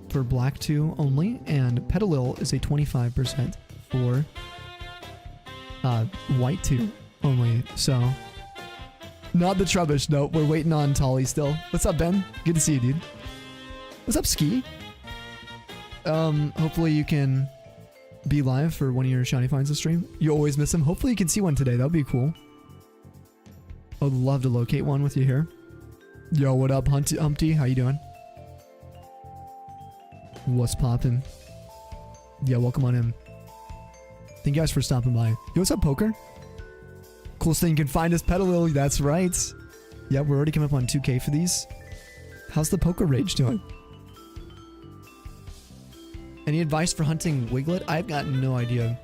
for black 2 only, and Petalil is a 25% for white 2 only. So, not the Trubbish. No, we're waiting on Tolly still. What's up, Ben? Good to see you, dude. What's up, Ski? Hopefully you can be live for one of your shiny finds this stream. You always miss them. Hopefully you can see one today. That would be cool. I would love to locate one with you here. Yo, what up, Humpty? How you doing? What's poppin'? Yeah, welcome on in. Thank you guys for stopping by. Yo, what's up, Poker? Coolest thing you can find is Petalil. That's right. Yeah, we're already coming up on 2K for these. How's the Poker Rage doing? Any advice for hunting Wiglet? I've got no idea.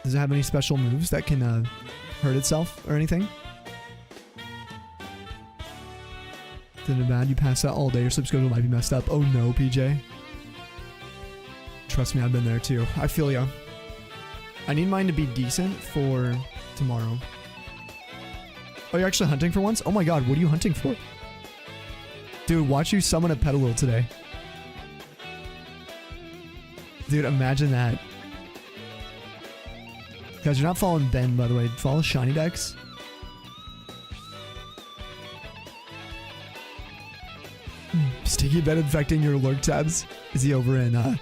Does it have any special moves that can hurt itself or anything? Isn't it bad? You pass out all day. Your sleep schedule might be messed up. Oh no, PJ. Trust me, I've been there too. I feel ya. I need mine to be decent for tomorrow. Oh, you're actually hunting for once? Oh my god, what are you hunting for? Dude, watch you summon a Petalil today. Dude, imagine that. Guys, you're not following Ben, by the way. Follow Shiny Dex. Sticky Ben infecting your lurk tabs. Is he over in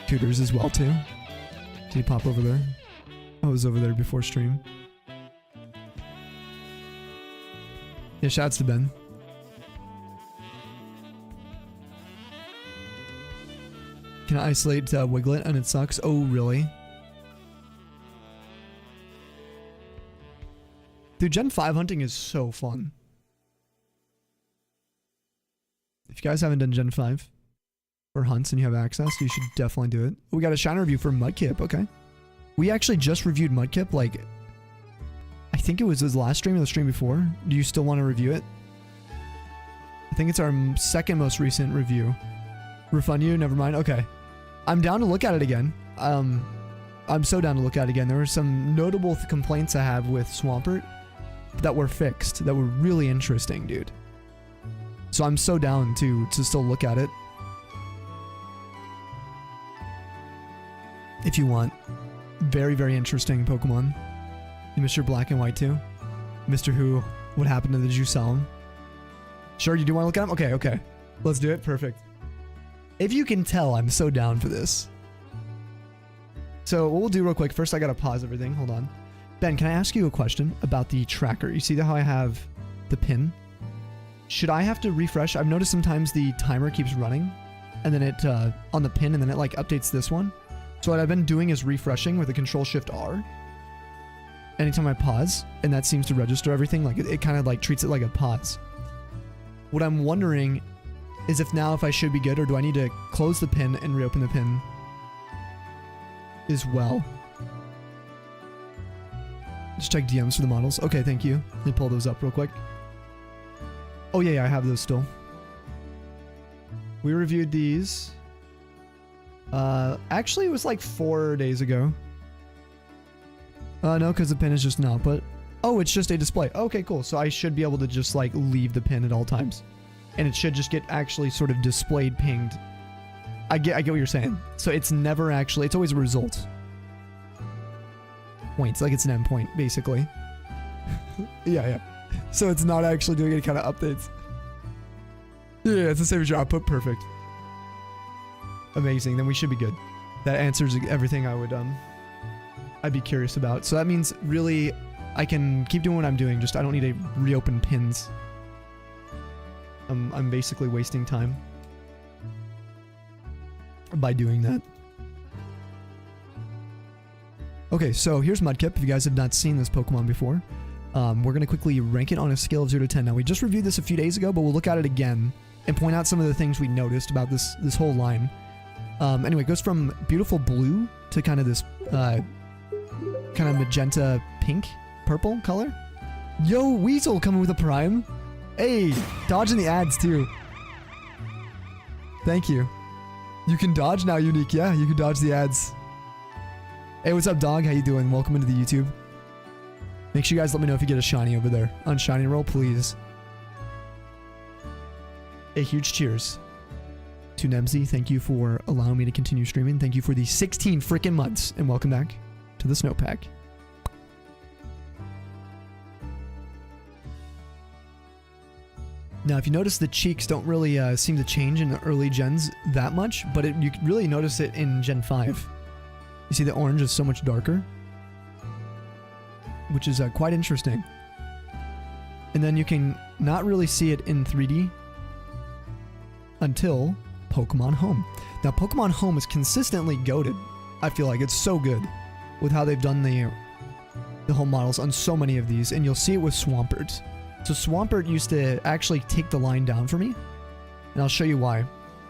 Cooters as well too? Did he pop over there? I was over there before stream. Yeah, shouts to Ben. Can I isolate Wiglet and it sucks? Oh, really? Dude, Gen 5 hunting is so fun. If you guys haven't done Gen 5 or hunts and you have access, you should definitely do it. We got a shine review for Mudkip, okay. We actually just reviewed Mudkip, like, I think it was his last stream or the stream before. Do you still want to review it? I think it's our second most recent review. Refund you? Never mind. Okay. I'm down to look at it again. I'm so down to look at it again. There were some notable complaints I have with Swampert that were fixed, that were really interesting, dude. So I'm so down to still look at it. If you want. Very, very interesting Pokemon. You missed your black and white too? Mr. Who? What happened to the Did you sell him? Sure, you do want to look at him? Okay, okay. Let's do it. Perfect. If you can tell, I'm so down for this. So what we'll do real quick, first I gotta pause everything. Hold on. Ben, can I ask you a question about the tracker? You see how I have the pin? Should I have to refresh? I've noticed sometimes the timer keeps running and then it, on the pin, and then it like updates this one. So what I've been doing is refreshing with the Control-Shift-R. Anytime I pause, and that seems to register everything, like it kind of like treats it like a pause. What I'm wondering is if I should be good, or do I need to close the pin and reopen the pin as well? Just check DMs for the models. Okay, thank you. Let me pull those up real quick. Oh yeah, I have those still. We reviewed these. Actually it was like 4 days ago. No, because the pin is just an output. Oh, it's just a display. Okay, cool. So I should be able to just like leave the pin at all times. and it should just get actually sort of displayed pinged. I get what you're saying. So it's never actually, it's always a result. Points, like it's an endpoint, basically. Yeah. So it's not actually doing any kind of updates. Yeah, it's the same as your output. Perfect. Amazing. Then we should be good. That answers everything I'd be curious about. So that means really I can keep doing what I'm doing. Just I don't need to reopen pins. I'm basically wasting time by doing that. Okay, so here's Mudkip. If you guys have not seen this Pokemon before, we're going to quickly rank it on a scale of 0 to 10. Now, we just reviewed this a few days ago, but we'll look at it again and point out some of the things we noticed about this whole line. Anyway, it goes from beautiful blue to kind of this kind of magenta pink, purple color. Yo, Weasel coming with a prime. Hey, dodging the ads too. Thank you. You can dodge now, Unique. Yeah, you can dodge the ads. Hey, what's up, dog? How you doing? Welcome into the YouTube. Make sure you guys let me know if you get a shiny over there. On shiny roll, please. A huge cheers to Nemsy. Thank you for allowing me to continue streaming. Thank you for the 16 freaking months, and welcome back to the Snowpack. Now, if you notice, the cheeks don't really seem to change in the early gens that much, but you can really notice it in Gen 5. You see the orange is so much darker, which is quite interesting. And then you can not really see it in 3D until Pokemon Home. Now, Pokemon Home is consistently goated. I feel like it's so good with how they've done the home models on so many of these, and you'll see it with Swampert. So Swampert used to actually take the line down for me, and I'll show you why.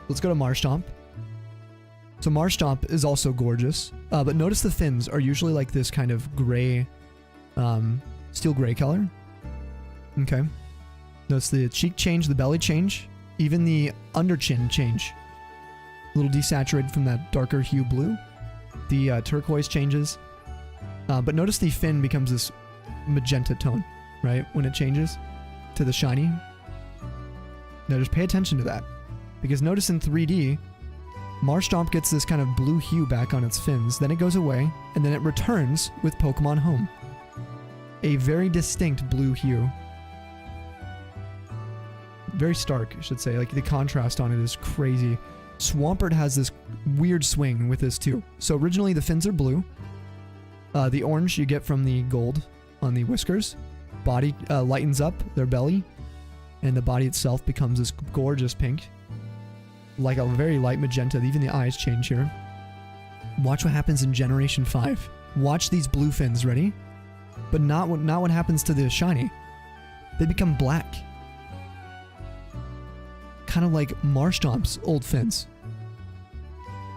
Let's go to Marshtomp. So Marshtomp is also gorgeous, but notice the fins are usually like this kind of gray, steel gray color. Okay. Notice the cheek change, the belly change, even the underchin change. A little desaturated from that darker hue blue. The turquoise changes, but notice the fin becomes this magenta tone, right? When it changes to the shiny. Now just pay attention to that, because notice in 3D, Marshtomp gets this kind of blue hue back on its fins, then it goes away, and then it returns with Pokemon Home. A very distinct blue hue. Very stark, I should say. Like, the contrast on it is crazy. Swampert has this weird swing with this too. So originally the fins are blue. The orange you get from the gold on the whiskers. Body lightens up, their belly, and the body itself becomes this gorgeous pink. Like a very light magenta. Even the eyes change here. Watch what happens in Generation 5. Watch these blue fins, ready? But not what happens to the shiny. They become black. Kind of like Marshtomp's old fins.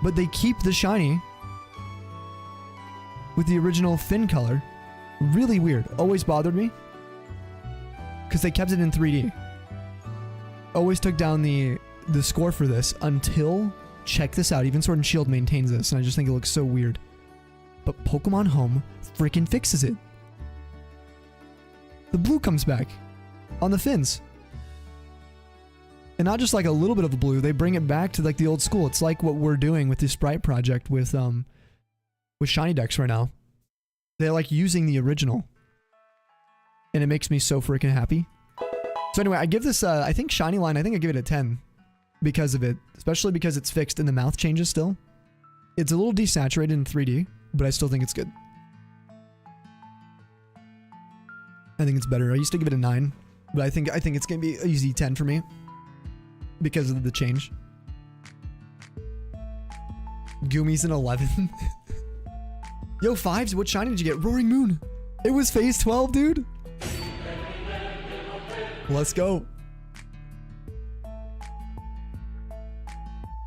But they keep the shiny with the original fin color. Really weird. Always bothered me. Because they kept it in 3D. Always took down the score for this until, check this out, even Sword and Shield maintains this, and I just think it looks so weird. But Pokemon Home freaking fixes it. The blue comes back on the fins. And not just like a little bit of a blue, they bring it back to like the old school. It's like what we're doing with the Sprite project with Shiny Dex right now. They're like using the original. And it makes me so freaking happy. So anyway, I give this, I think Shiny line, I think I give it a 10. Because of it. Especially because it's fixed and the mouth changes still. It's a little desaturated in 3D, but I still think it's good. I think it's better. I used to give it a 9, but I think it's gonna be an easy 10 for me. Because of the change. Gummy's an 11. Yo, Fives, what shiny did you get? Roaring Moon. It was phase 12, dude. Let's go.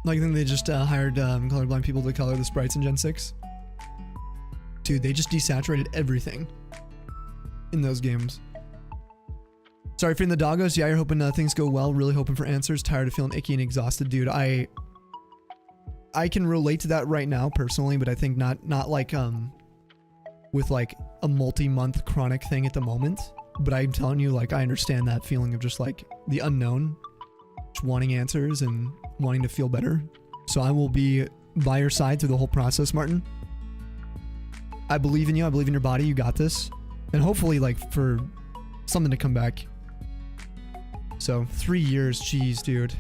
Like, I think they just hired colorblind people to color the sprites in Gen 6. Dude, they just desaturated everything in those games. Sorry for the doggos. Yeah, you're hoping things go well. Really hoping for answers. Tired of feeling icky and exhausted, dude. I can relate to that right now personally, but I think not like with like a multi-month chronic thing at the moment. But I'm telling you, like, I understand that feeling of just like the unknown just wanting answers and wanting to feel better. So I will be by your side through the whole process, Martin. I believe in you. I believe in your body. You got this. And hopefully, like, for something to come back. So 3 years, jeez, dude.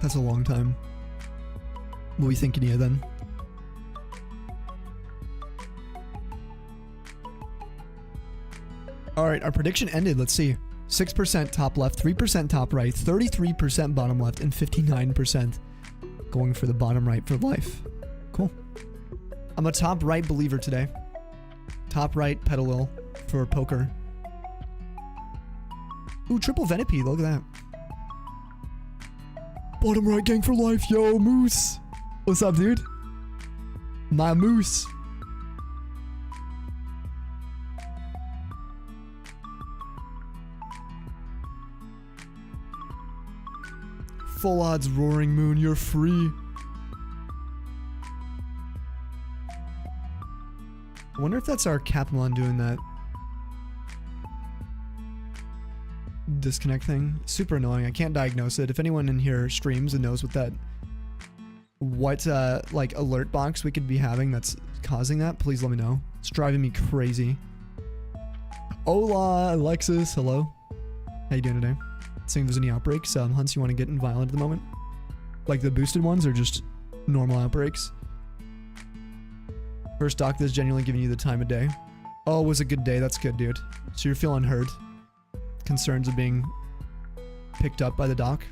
That's a long time. What are we thinking of you then? All right, our prediction ended. Let's see. 6% top left, 3% top right, 33% bottom left, and 59% going for the bottom right for life. Cool. I'm a top right believer today. Top right pedalil for poker. Ooh, triple Venipede. Look at that. Bottom right gang for life. Yo, Moose. What's up, dude? My Moose. Full odds roaring moon. You're free. I wonder if that's our Capmon doing that disconnect thing. Super annoying. I can't diagnose it. If anyone in here streams and knows what like alert box we could be having that's causing that, please let me know. It's driving me crazy. Hola, Alexis. Hello. How you doing today? Seeing if there's any outbreaks. Hunts you want to get in violent at the moment? Like the boosted ones or just normal outbreaks? First doc that's genuinely giving you the time of day. Oh, it was a good day. That's good, dude. So you're feeling heard. Concerns of being picked up by the doc.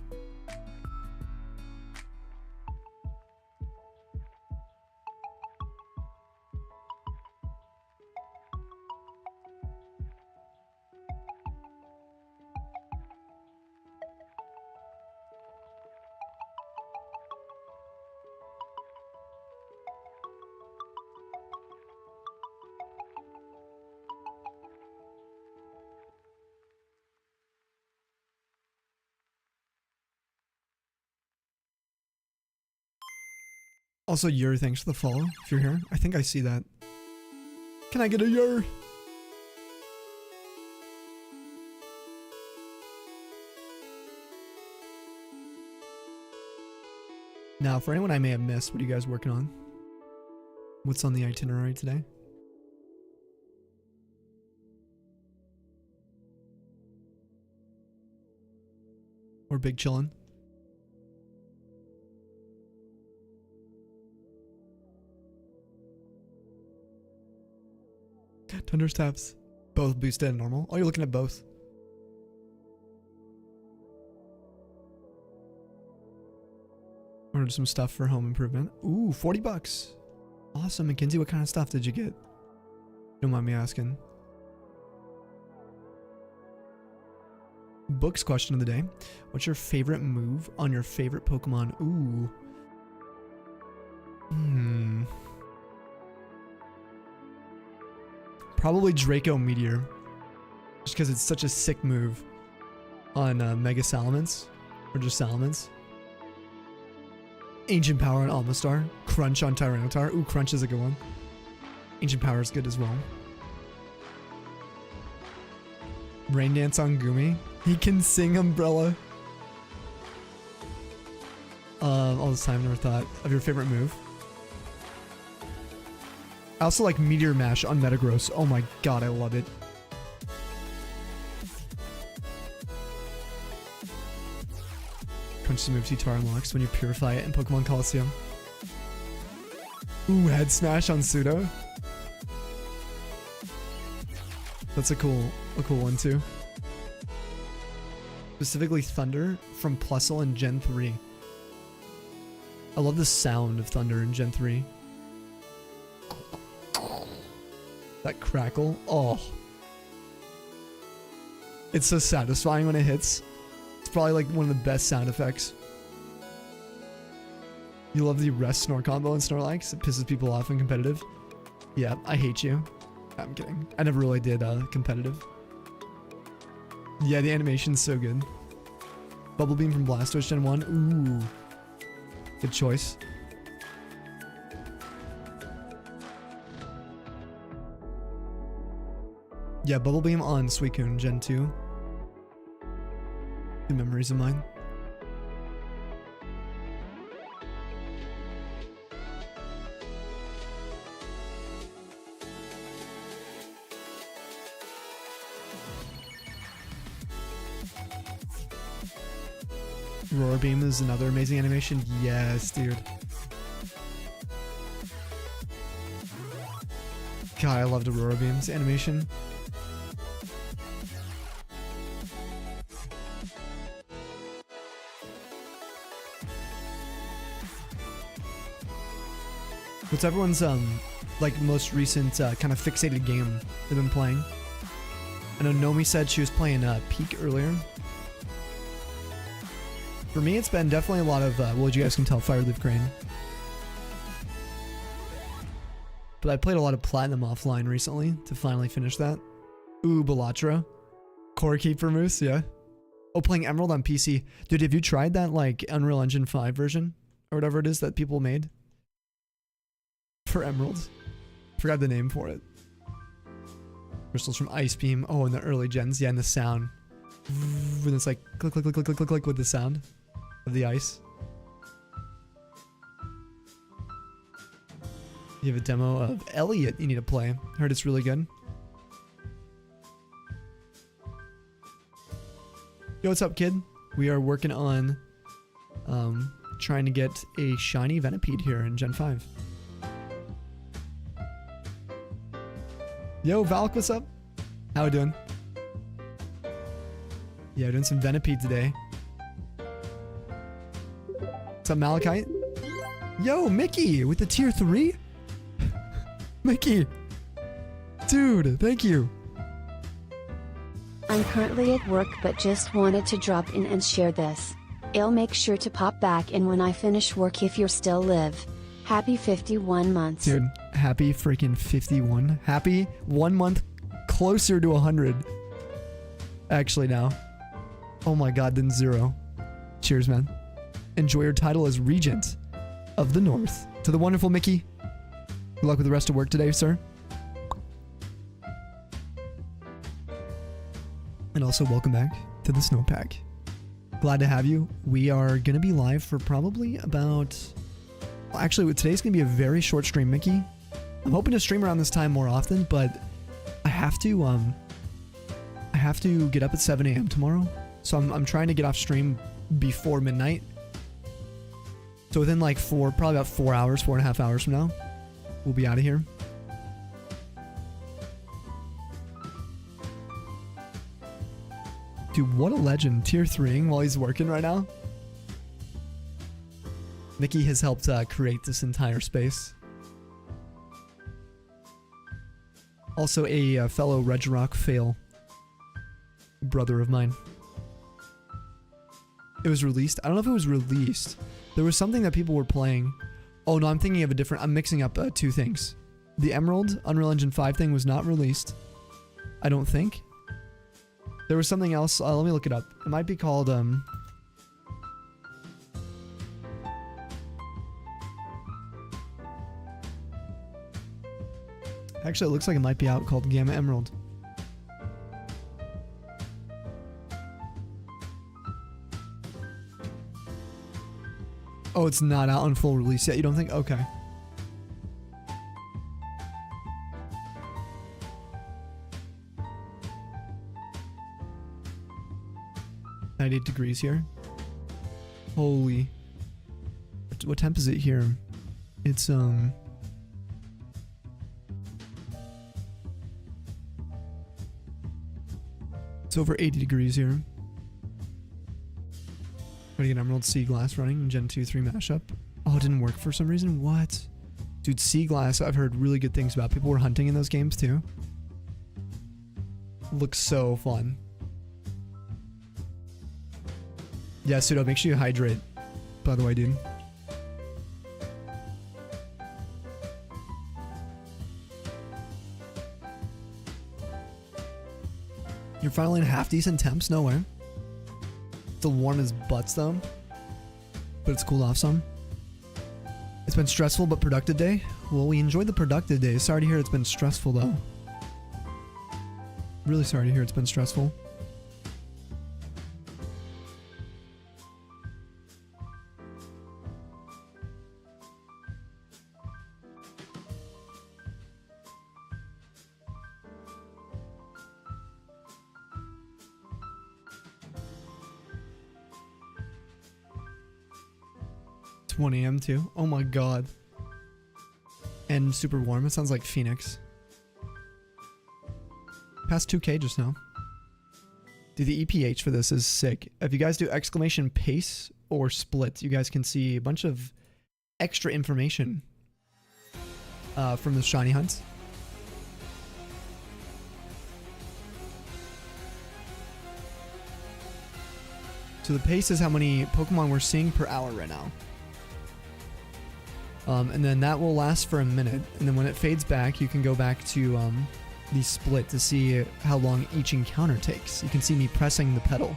Also, Yer, thanks for the follow. If you're here, I think I see that. Can I get a Yer? Now, for anyone I may have missed, what are you guys working on? What's on the itinerary today? Or big chillin'? Thundersteps. Both boosted and normal. Oh, you're looking at both. Ordered some stuff for home improvement. Ooh, 40 bucks. Awesome, Mackenzie. What kind of stuff did you get? Don't mind me asking. Books question of the day. What's your favorite move on your favorite Pokemon? Ooh. Probably Draco Meteor. Just because it's such a sick move on Mega Salamence. Or just Salamence. Ancient Power on Almastar. Crunch on Tyranitar. Ooh, Crunch is a good one. Ancient Power is good as well. Rain Dance on Gumi. He can sing Umbrella. All this time, never thought of your favorite move. I also like Meteor Mash on Metagross. Oh my god, I love it. Crunch the move T-Tar unlocks when you purify it in Pokemon Coliseum. Ooh, Head Smash on Pseudo. That's a cool one too. Specifically Thunder from Plusle in Gen 3. I love the sound of Thunder in Gen 3. That crackle. Oh. It's so satisfying when it hits. It's probably like one of the best sound effects. You love the rest snore combo in Snorlax? It pisses people off in competitive. Yeah, I hate you. I'm kidding. I never really did competitive. Yeah, the animation's so good. Bubble Beam from Blastoise Gen 1. Ooh. Good choice. Yeah, Bubble Beam on Suicune Gen 2. Good memories of mine. Roar Beam is another amazing animation. Yes, dude. God, I loved Aurora Beam's animation. What's everyone's like most recent kind of fixated game they've been playing? I know Nomi said she was playing Peak earlier. For me, it's been definitely a lot of, well, as you guys can tell, Fire Leaf Crane. But I played a lot of Platinum offline recently to finally finish that. Ooh, Bellatra. Core Keeper Moose, yeah. Oh, playing Emerald on PC. Dude, have you tried that, like, Unreal Engine 5 version? Or whatever it is that people made? For Emerald. Forgot the name for it. Crystals from Ice Beam. Oh, in the early gens. Yeah, and the sound. And it's like click, click, click, click, click, click, click with the sound of the ice. You have a demo of Elliot you need to play. Heard it's really good. Yo, what's up, kid? We are working on trying to get a shiny Venipede here in Gen 5. Yo, Valk, what's up? How we doing? Yeah, doing some Venipede today. What's up, Malachite? Yo, Mickey with the tier 3? Mickey! Dude, thank you. I'm currently at work but just wanted to drop in and share this. I'll make sure to pop back in when I finish work if you're still live. Happy 51 months. Dude, happy freaking 51. Happy 1 month closer to 100. Actually now. Oh my god, then 0. Cheers, man. Enjoy your title as Regent of the North. To the wonderful Mickey. Good luck with the rest of work today, sir. And also welcome back to the Snowpack. Glad to have you. We are going to be live for probably about... Well, actually, today's going to be a very short stream, Mickey. I'm hoping to stream around this time more often, but I have to get up at 7 a.m. tomorrow. So I'm trying to get off stream before midnight. So within like probably about 4 hours, 4.5 hours from now, we'll be out of here. Dude, what a legend. Tier 3ing while he's working right now. Mickey has helped create this entire space. Also a fellow Regirock fail brother of mine. It was released. I don't know if it was released. There was something that people were playing. Oh no, I'm thinking of a different... I'm mixing up two things. The Emerald Unreal Engine 5 thing was not released. I don't think. There was something else. Let me look it up. It might be called... Actually, it looks like it might be out called Gamma Emerald. Oh, it's not out on full release yet, you don't think? Okay. .98 degrees here. Holy. What temp is it here? It's It's over 80 degrees here. Try to get Emerald Sea Glass running in Gen 2-3 mashup. Oh, it didn't work for some reason? What? Dude, Sea Glass, I've heard really good things about. People were hunting in those games too. Looks so fun. Yeah, Pseudo, make sure you hydrate. By the way, dude. You're finally in half decent temps? No way. Still warm as butts though. But it's cooled off some. It's been stressful but productive day. Well, we enjoyed the productive day. Sorry to hear it's been stressful though. Really sorry to hear it's been stressful. It's 1 a.m. too. Oh my god. And super warm. It sounds like Phoenix. Past 2K just now. Dude, the EPH for this is sick. If you guys do exclamation pace or split, you guys can see a bunch of extra information from the shiny hunts. So the pace is how many Pokemon we're seeing per hour right now. And then that will last for a minute. And then when it fades back, you can go back to the split to see how long each encounter takes. You can see me pressing the pedal.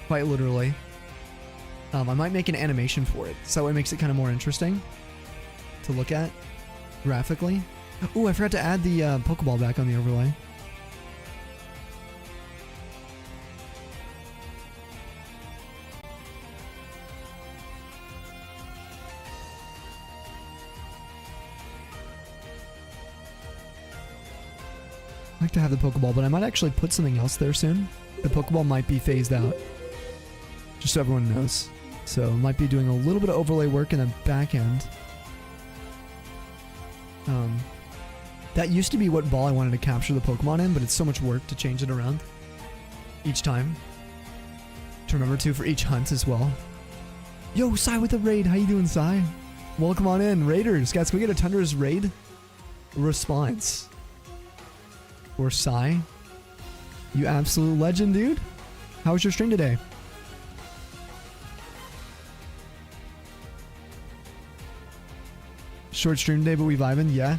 Quite literally. I might make an animation for it. So it makes it kind of more interesting to look at graphically. Oh, I forgot to add the Pokeball back on the overlay. I like to have the Pokeball, but I might actually put something else there soon. The Pokeball might be phased out. Just so everyone knows. So might be doing a little bit of overlay work in the back end. That used to be what ball I wanted to capture the Pokemon in, but it's so much work to change it around each time. To remember to for each hunt as well. Yo, Sai with the raid. How you doing, Sai? Welcome on in. Raiders. Guys, can we get a Tundra's raid response? Or Sai? You absolute legend, dude. How was your stream today? Short stream today, but we vibing? Yeah.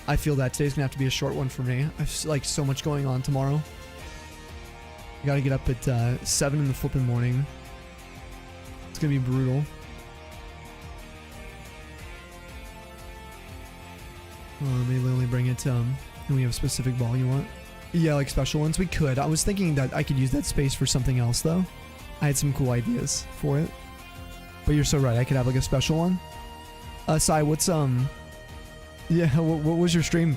I feel that today's gonna have to be a short one for me. I have like so much going on tomorrow. I gotta get up at 7 in the flipping morning. It's gonna be brutal. Maybe only bring it and we have a specific ball you want. Yeah, like special ones. We could. I was thinking that I could use that space for something else though. I had some cool ideas for it. But you're so right. I could have like a special one. Sai, what's yeah, what was your stream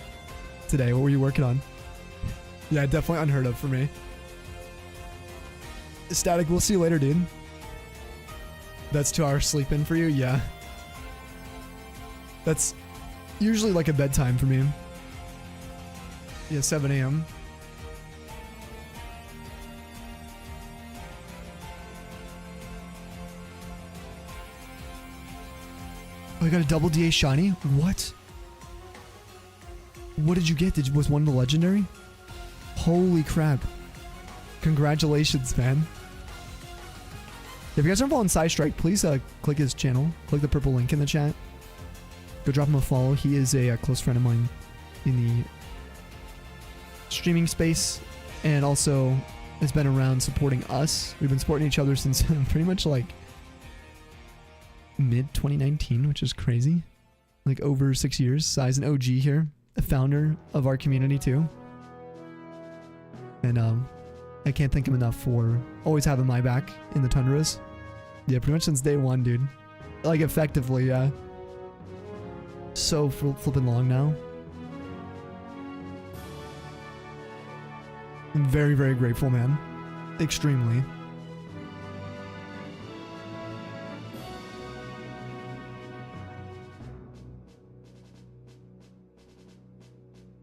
today? What were you working on? Yeah, definitely unheard of for me. Static, we'll see you later, dude. That's 2 hours sleep in for you? Yeah. That's usually like a bedtime for me. Yeah, 7 a.m. Oh, I got a double DA shiny? What? What did you get? Was one the legendary? Holy crap. Congratulations, man. If you guys are following Strike, please click his channel. Click the purple link in the chat. Go drop him a follow. He is a close friend of mine in the streaming space and also has been around supporting us. We've been supporting each other since pretty much like mid 2019, which is crazy. Like over 6 years. Sai's an OG here, a founder of our community too. And I can't thank him enough for always having my back in the Tundras. Yeah, pretty much since day one, dude. Like effectively, yeah. So flipping long now. I'm very, very grateful, man. Extremely.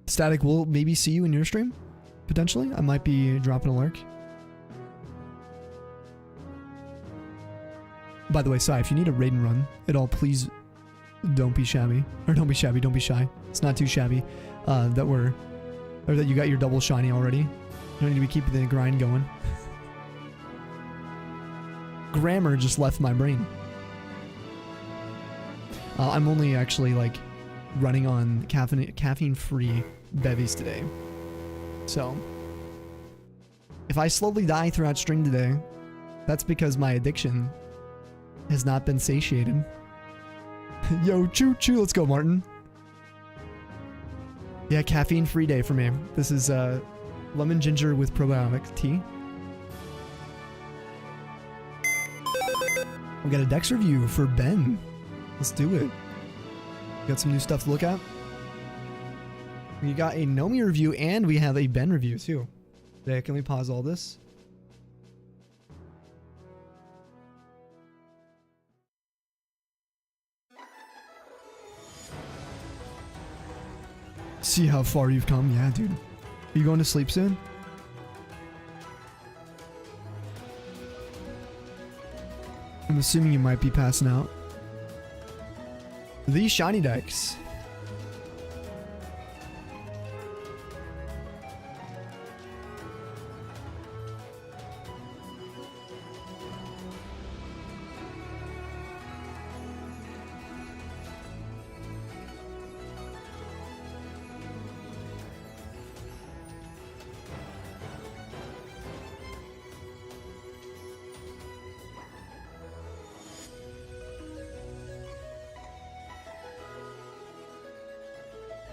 Static, will maybe see you in your stream? Potentially? I might be dropping a lurk. By the way, Sai, if you need a raid and run at all, please don't be shabby. Or don't be shabby, don't be shy. It's not too shabby. That you got your double shiny already. You don't need to be keeping the grind going. Grammar just left my brain. I'm only actually like running on caffeine-free bevies today. So, if I slowly die throughout stream today, that's because my addiction has not been satiated. Yo, choo-choo, let's go, Martin. Yeah, caffeine-free day for me. This is lemon ginger with probiotic tea. We got a Dex review for Ben. Let's do it. Got some new stuff to look at. We got a Nomi review and we have a Ben review too. Yeah, can we pause all this? See how far you've come? Yeah, dude. Are you going to sleep soon? I'm assuming you might be passing out. These shiny decks.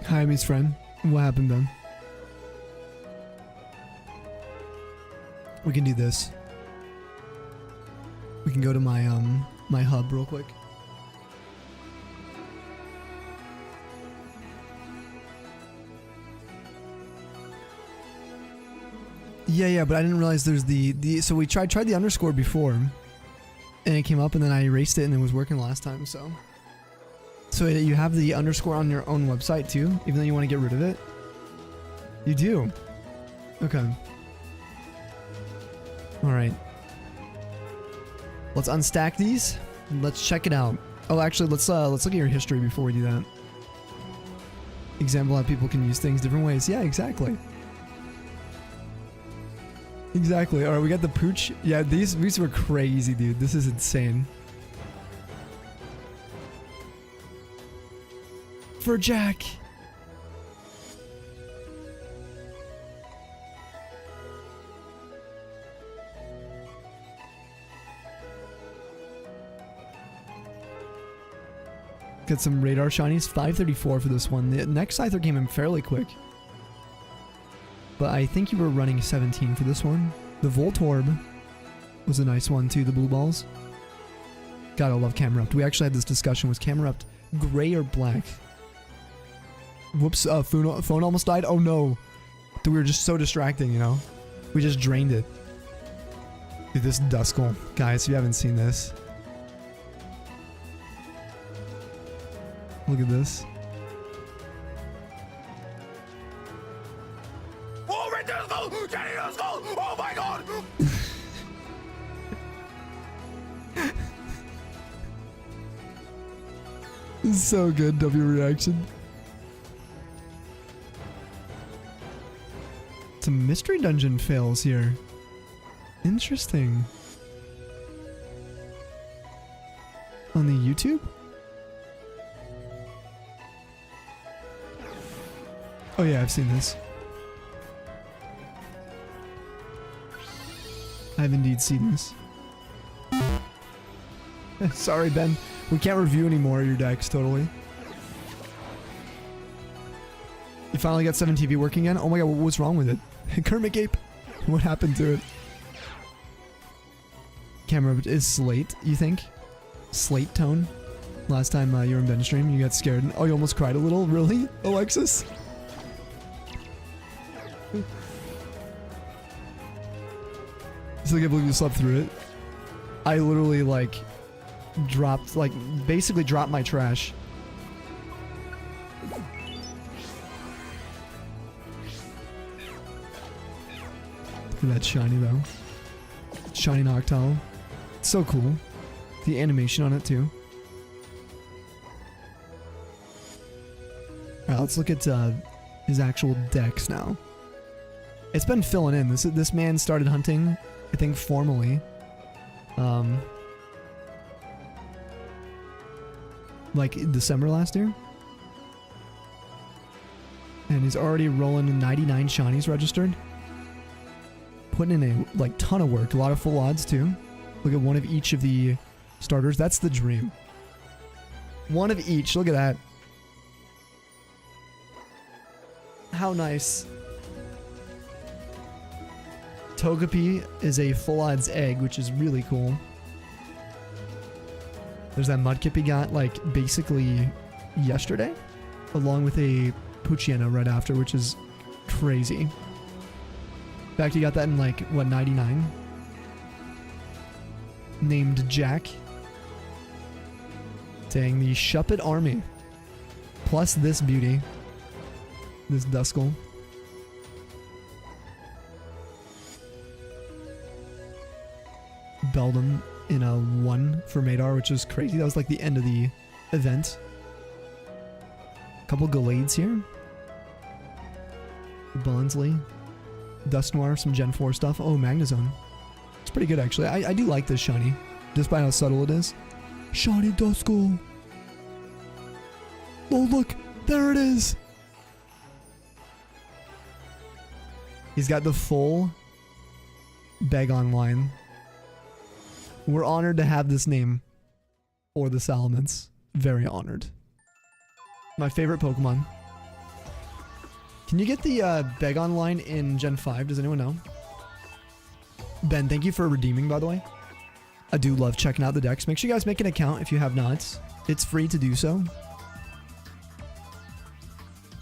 Hi, Miss friend. What happened then? We can do this. We can go to my my hub real quick. Yeah, but I didn't realize there's so we tried the underscore before, and it came up, and then I erased it, and it was working last time. So you have the underscore on your own website too, even though you want to get rid of it? You do? Okay. Alright. Let's unstack these. Let's check it out. Oh, actually, let's look at your history before we do that. Example how people can use things different ways. Yeah, exactly. Exactly. Alright, we got the pooch. Yeah, these were crazy, dude. This is insane. For Jack. Get some radar shinies. 534 for this one. The next Scyther came in fairly quick. But I think you were running 17 for this one. The Voltorb was a nice one too, the blue balls. Gotta love Camerupt. We actually had this discussion. Was Camerupt gray or black? Whoops, phone almost died. Oh no. Dude, we were just so distracting, you know? We just drained it. Dude, this Duskull. Guys, if you haven't seen this. Look at this. Oh, red Duskull! Jenny Duskull! Oh my god! This is so good, W reaction. Some mystery dungeon fails here. Interesting. On the YouTube? Oh yeah, I've seen this. I've indeed seen this. Sorry, Ben. We can't review any more of your decks, totally. You finally got 7TV working again? Oh my god, what's wrong with it? Kermit Gape! What happened to it? Camera is Slate, you think? Slate tone? Last time you were in Ben stream, you got scared. Oh, you almost cried a little? Really, Alexis? So I can't believe you slept through it. I literally, like, basically dropped my trash. Look at that shiny, though. Shiny Noctowl. It's so cool. The animation on it, too. Alright, let's look at his actual decks now. It's been filling in. This man started hunting, I think, formally. Like in December last year. And he's already rolling 99 shinies registered. Putting in a ton of work. A lot of full odds too. Look at one of each of the starters. That's the dream. One of each. Look at that. How nice. Togepi is a full odds egg, which is really cool. There's that Mudkip he got, like, basically yesterday, along with a Poochyena right after, which is crazy. In fact, he got that in, like, what, 99? Named Jack. Dang, the Shuppet army. Plus this beauty. this Duskull. Beldum in a 1 for Madar, which is crazy. That was like the end of the event. Couple Gallades here. Bonsley. Dust Noir, some Gen 4 stuff. Oh, Magnezone. It's pretty good, actually. I do like this shiny, despite how subtle it is. Shiny Duskull. Oh, look. There it is. He's got the full Bagon line. We're honored to have this name for the Salamence. Very honored. My favorite Pokemon. Can you get the Bagon line in Gen 5? Does anyone know? Ben, thank you for redeeming, by the way. I do love checking out the decks. Make sure you guys make an account if you have not. It's free to do so.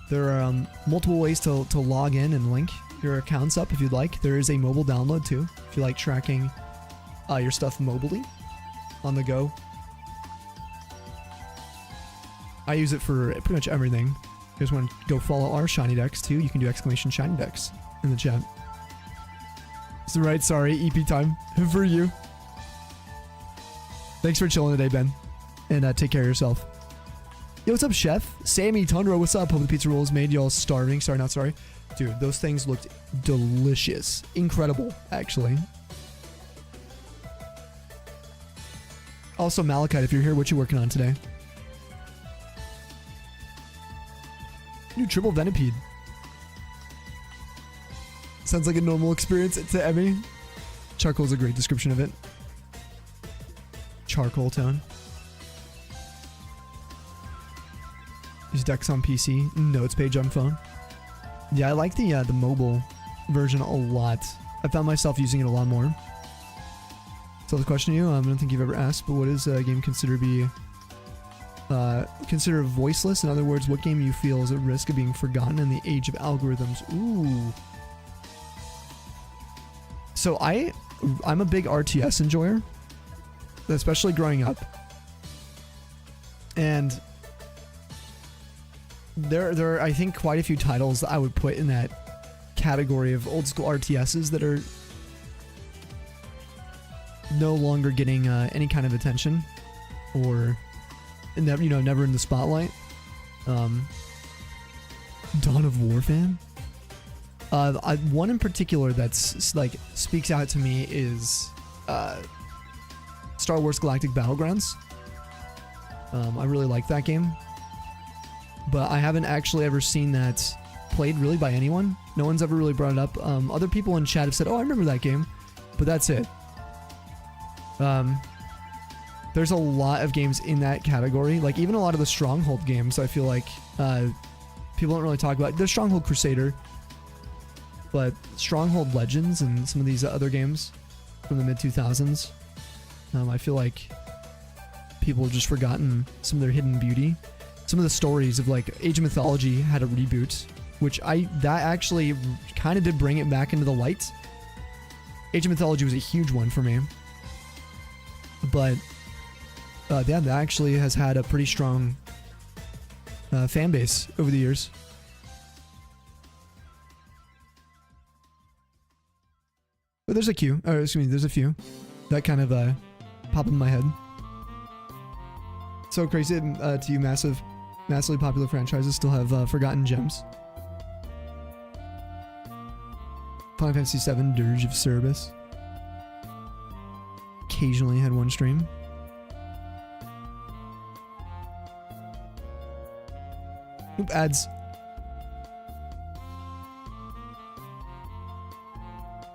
There are multiple ways to log in and link your accounts up if you'd like. There is a mobile download too, if you like tracking your stuff mobily on the go. I use it for pretty much everything. If you guys want to go follow our shiny decks too, you can do exclamation shiny decks in the chat. That's right, sorry, EP time for you. Thanks for chilling today, Ben. And take care of yourself. Yo, what's up, Chef? Sammy Tundra, what's up? Hope the pizza roll is made. Y'all starving. Sorry, not sorry. Dude, those things looked delicious. Incredible, actually. Also, Malachite, if you're here, what you working on today? New triple Venipede. Sounds like a normal experience to Emmy. Charcoal's a great description of it. Charcoal tone. Use decks on PC, notes page on phone. Yeah, I like the mobile version a lot. I found myself using it a lot more. So the question to you, I don't think you've ever asked, but what is a game considered voiceless? In other words, what game you feel is at risk of being forgotten in the age of algorithms? Ooh. So I'm a big RTS enjoyer, especially growing up. And there are, I think, quite a few titles that I would put in that category of old school RTSs that are no longer getting any kind of attention, or never, never in the spotlight. Dawn of War fan. One in particular that's like speaks out to me is Star Wars Galactic Battlegrounds. I really like that game, but I haven't actually ever seen that played really by anyone. No one's ever really brought it up. Other people in chat have said, "Oh, I remember that game," but that's it. There's a lot of games in that category. Like even a lot of the Stronghold games, I feel like people don't really talk about. There's Stronghold Crusader, but Stronghold Legends and some of these other games from the mid 2000s, I feel like people have just forgotten some of their hidden beauty. Some of the stories of like Age of Mythology had a reboot, which that actually kind of did bring it back into the light. Age of Mythology was a huge one for me. But yeah, that actually has had a pretty strong fan base over the years. But there's a few that kind of pop in my head. So crazy to you, massively popular franchises still have forgotten gems. Final Fantasy VII Dirge of Cerberus. Occasionally had one stream. Oop, ads.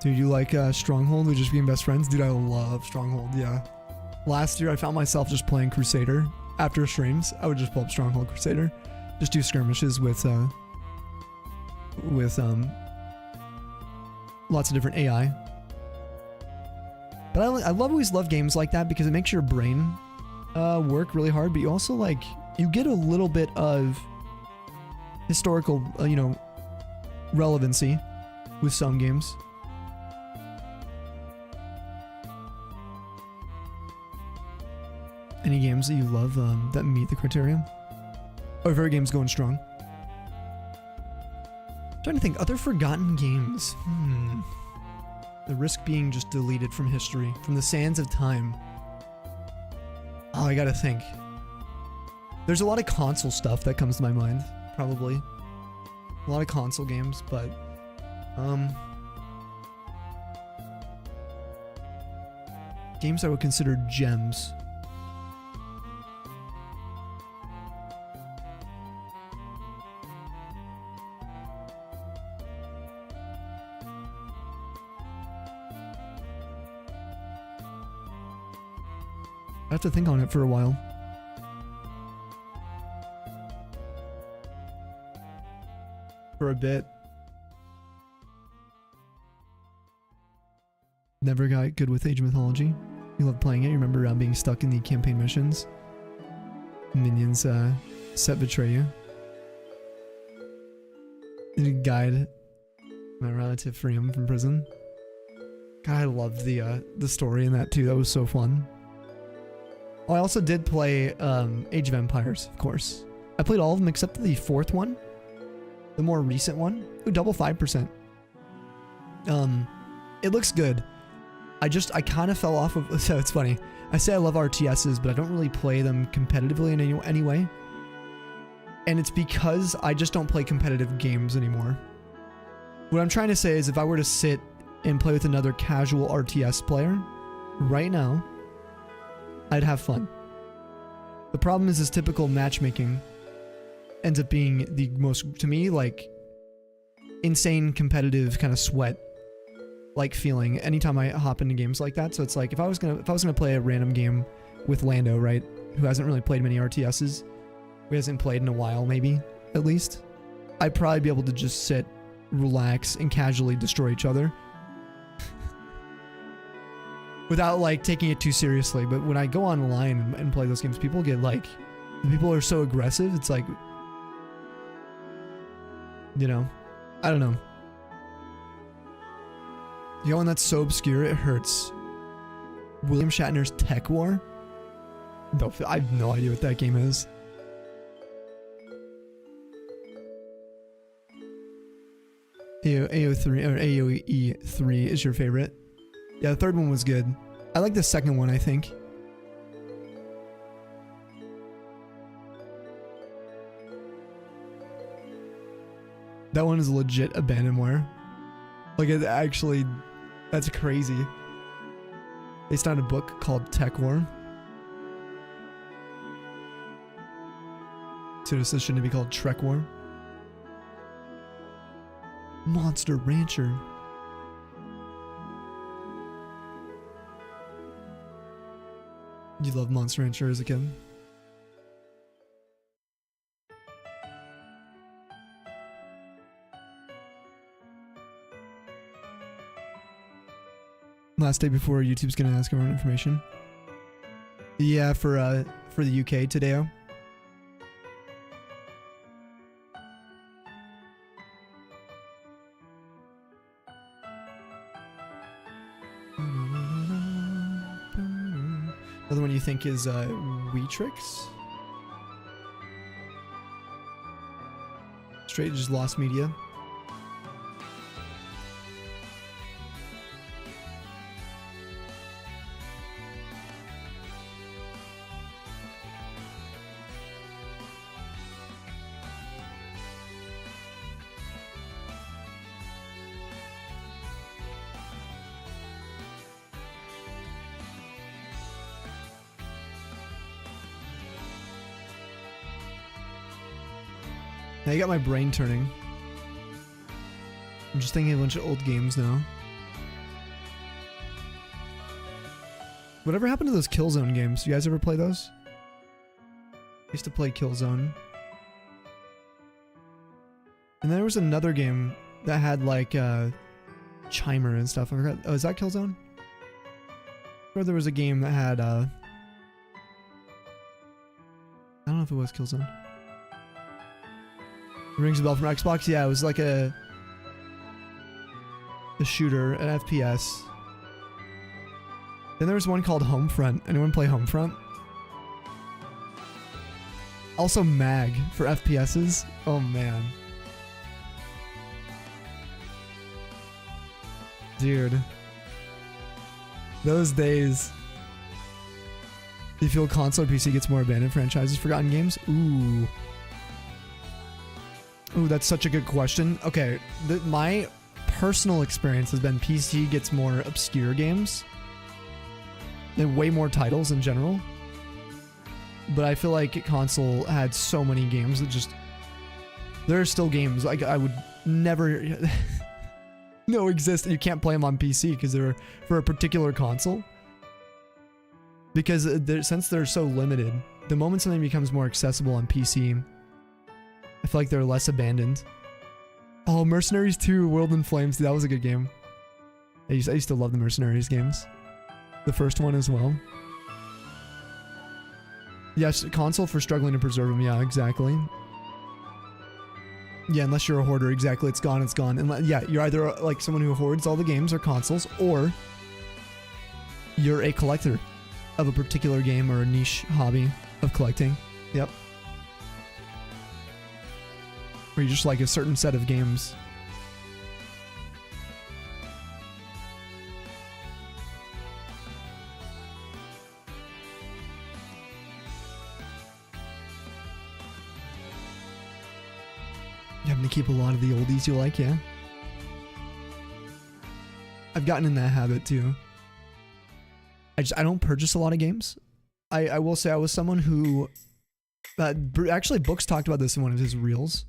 Dude, you like Stronghold? We just being best friends? Dude, I love Stronghold, yeah. Last year, I found myself just playing Crusader. After streams, I would just pull up Stronghold Crusader. Just do skirmishes with lots of different AI. But I always love games like that because it makes your brain work really hard, but you also like, you get a little bit of historical, relevancy with some games. Any games that you love that meet the criteria? Oh, your favorite game's going strong. Trying to think, other forgotten games. The risk being just deleted from history, from the sands of time. Oh, I gotta think. There's a lot of console stuff that comes to my mind, probably. A lot of console games, but games I would consider gems. I have to think on it for a while. For a bit. Never got good with Age of Mythology. You loved playing it. You remember being stuck in the campaign missions. Minions set betray you. Need a guide my relative free him from prison. God, I loved the story in that too. That was so fun. Oh, I also did play Age of Empires, of course. I played all of them except the fourth one. The more recent one. Ooh, double 5%. It looks good. I kind of fell off of... So it's funny. I say I love RTSs, but I don't really play them competitively in any way. And it's because I just don't play competitive games anymore. What I'm trying to say is if I were to sit and play with another casual RTS player right now, I'd have fun. The problem is this typical matchmaking ends up being the most, to me, like, insane competitive kind of sweat like feeling anytime I hop into games like that. So it's like if I was gonna play a random game with Lando, right, who hasn't really played many RTSs, who hasn't played in a while, maybe at least, I'd probably be able to just sit, relax, and casually destroy each other. Without like taking it too seriously. But when I go online and play those games, people get like, people are so aggressive. It's like, you know, I don't know. You know, one that's so obscure it hurts. William Shatner's Tech War? No, I have no idea what that game is. AO3 or AOE3 is your favorite? Yeah, the third one was good. I like the second one, I think. That one is legit abandonware. Like, it actually... That's crazy. Based on a book called Tech War. So this shouldn't be called Trek War. Monster Rancher. You loved Monster Rancher as a kid? Last day before YouTube's gonna ask everyone information. Yeah, for the UK today. Another one you think is Weetrix? Straight just lost media. Now you got my brain turning. I'm just thinking of a bunch of old games now. Whatever happened to those Killzone games? You guys ever play those? I used to play Killzone. And there was another game that had like Chimer and stuff. I forgot. Oh, is that Killzone? Or there was a game that had I don't know if it was Killzone. Rings a bell from Xbox? Yeah, it was like a shooter, an FPS. Then there was one called Homefront. Anyone play Homefront? Also Mag for FPSs. Oh man. Dude. Those days. Do you feel console or PC gets more abandoned franchises, forgotten games? Ooh. Ooh, that's such a good question. Okay, my personal experience has been PC gets more obscure games. And way more titles in general. But I feel like console had so many games that just... There are still games like I would never... no exist. You can't play them on PC because they're for a particular console. Because since they're so limited, the moment something becomes more accessible on PC, I feel like they're less abandoned. Oh, Mercenaries 2, World in Flames. Dude, that was a good game. I used to love the Mercenaries games. The first one as well. Yes, console for struggling to preserve them. Yeah, exactly. Yeah, unless you're a hoarder, exactly. It's gone, it's gone. And yeah, you're either like someone who hoards all the games or consoles, or you're a collector of a particular game or a niche hobby of collecting. Yep. Or you just like a certain set of games. You having to keep a lot of the oldies you like, yeah? I've gotten in that habit too. I don't purchase a lot of games. I will say I was someone who... actually, Books talked about this in one of his reels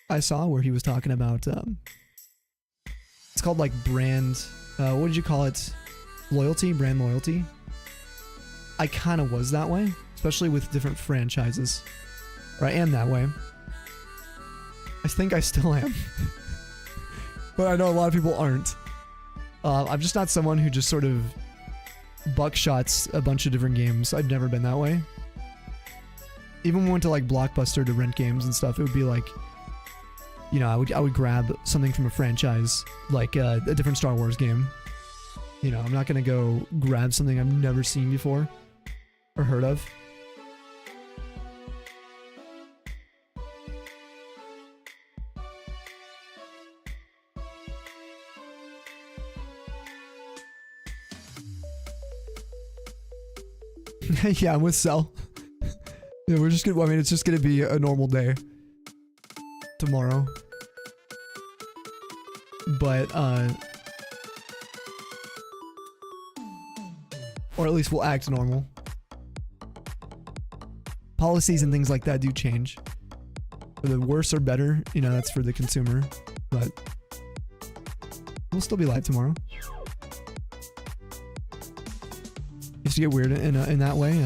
I saw where he was talking about... it's called like brand... what did you call it? Loyalty? Brand loyalty? I kind of was that way. Especially with different franchises. Or I am that way. I think I still am. But I know a lot of people aren't. I'm just not someone who just sort of buckshots a bunch of different games. I've never been that way. Even when we went to like Blockbuster to rent games and stuff, it would be like, you know, I would grab something from a franchise, like a different Star Wars game. You know, I'm not gonna go grab something I've never seen before or heard of. Yeah, I'm with Cell. Yeah, we're just gonna, I mean, it's just gonna be a normal day tomorrow. But, or at least we'll act normal. Policies and things like that do change. For the worse or better, you know, that's for the consumer. But we'll still be live tomorrow. Used to get weird in that way.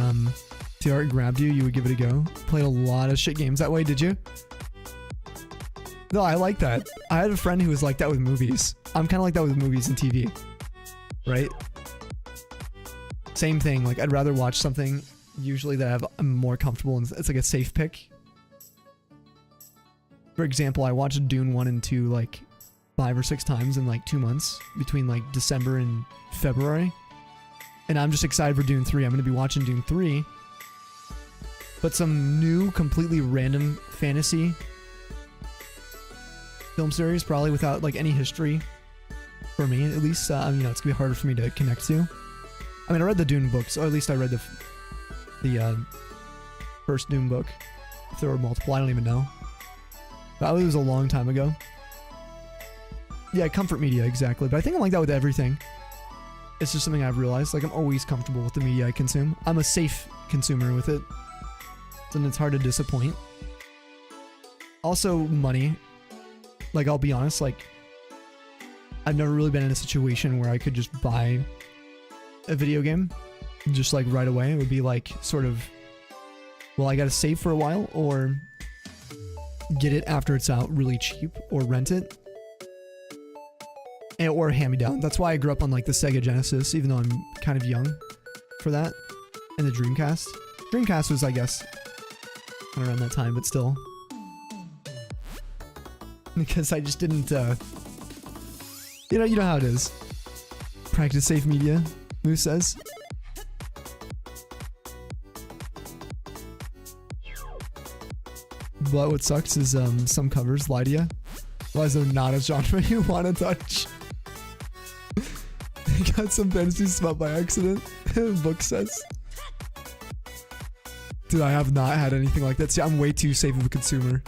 TR grabbed you, you would give it a go. Played a lot of shit games that way, did you? No, I like that. I had a friend who was like that with movies. I'm kind of like that with movies and TV. Right? Same thing. Like, I'd rather watch something usually that I'm more comfortable and it's like a safe pick. For example, I watched Dune 1 and 2 like 5 or 6 times in like 2 months between like December and February. And I'm just excited for Dune 3. I'm going to be watching Dune 3. But some new, completely random fantasy film series, probably without like any history for me, at least. You know, it's going to be harder for me to connect to. I mean, I read the Dune books, or at least I read the first Dune book. If there were multiple, I don't even know. That was a long time ago. Yeah, comfort media, exactly. But I think I'm like that with everything. It's just something I've realized. Like, I'm always comfortable with the media I consume. I'm a safe consumer with it. And it's hard to disappoint. Also, money. Like, I'll be honest, like, I've never really been in a situation where I could just buy a video game just like right away. It would be like sort of, well, I gotta save for a while or get it after it's out really cheap or rent it. Or hand me down. That's why I grew up on like the Sega Genesis, even though I'm kind of young for that. And the Dreamcast. Dreamcast was, I guess, around that time, but still. Because I just didn't, you know how it is. Practice safe media, Moose says. But what sucks is some covers lie to you. Why is there not a genre you want to touch? got some fantasy smut by accident. Book says. Dude, I have not had anything like that. See, I'm way too safe of a consumer.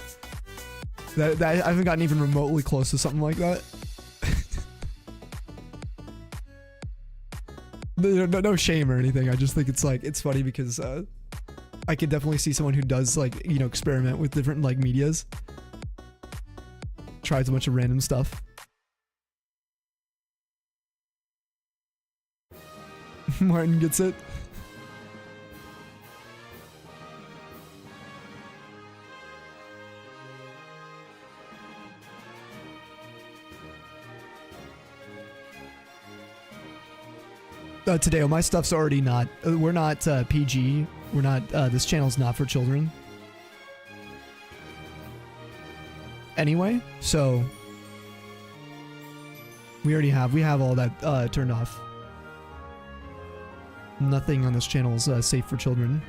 That I haven't gotten even remotely close to something like that. No shame or anything. I just think it's like, it's funny because I could definitely see someone who does like, you know, experiment with different like medias. Tries a bunch of random stuff. Martin gets it. Today, my stuff's already not. We're not PG. We're not. This channel's not for children. Anyway, so we have all that turned off. Nothing on this channel is safe for children.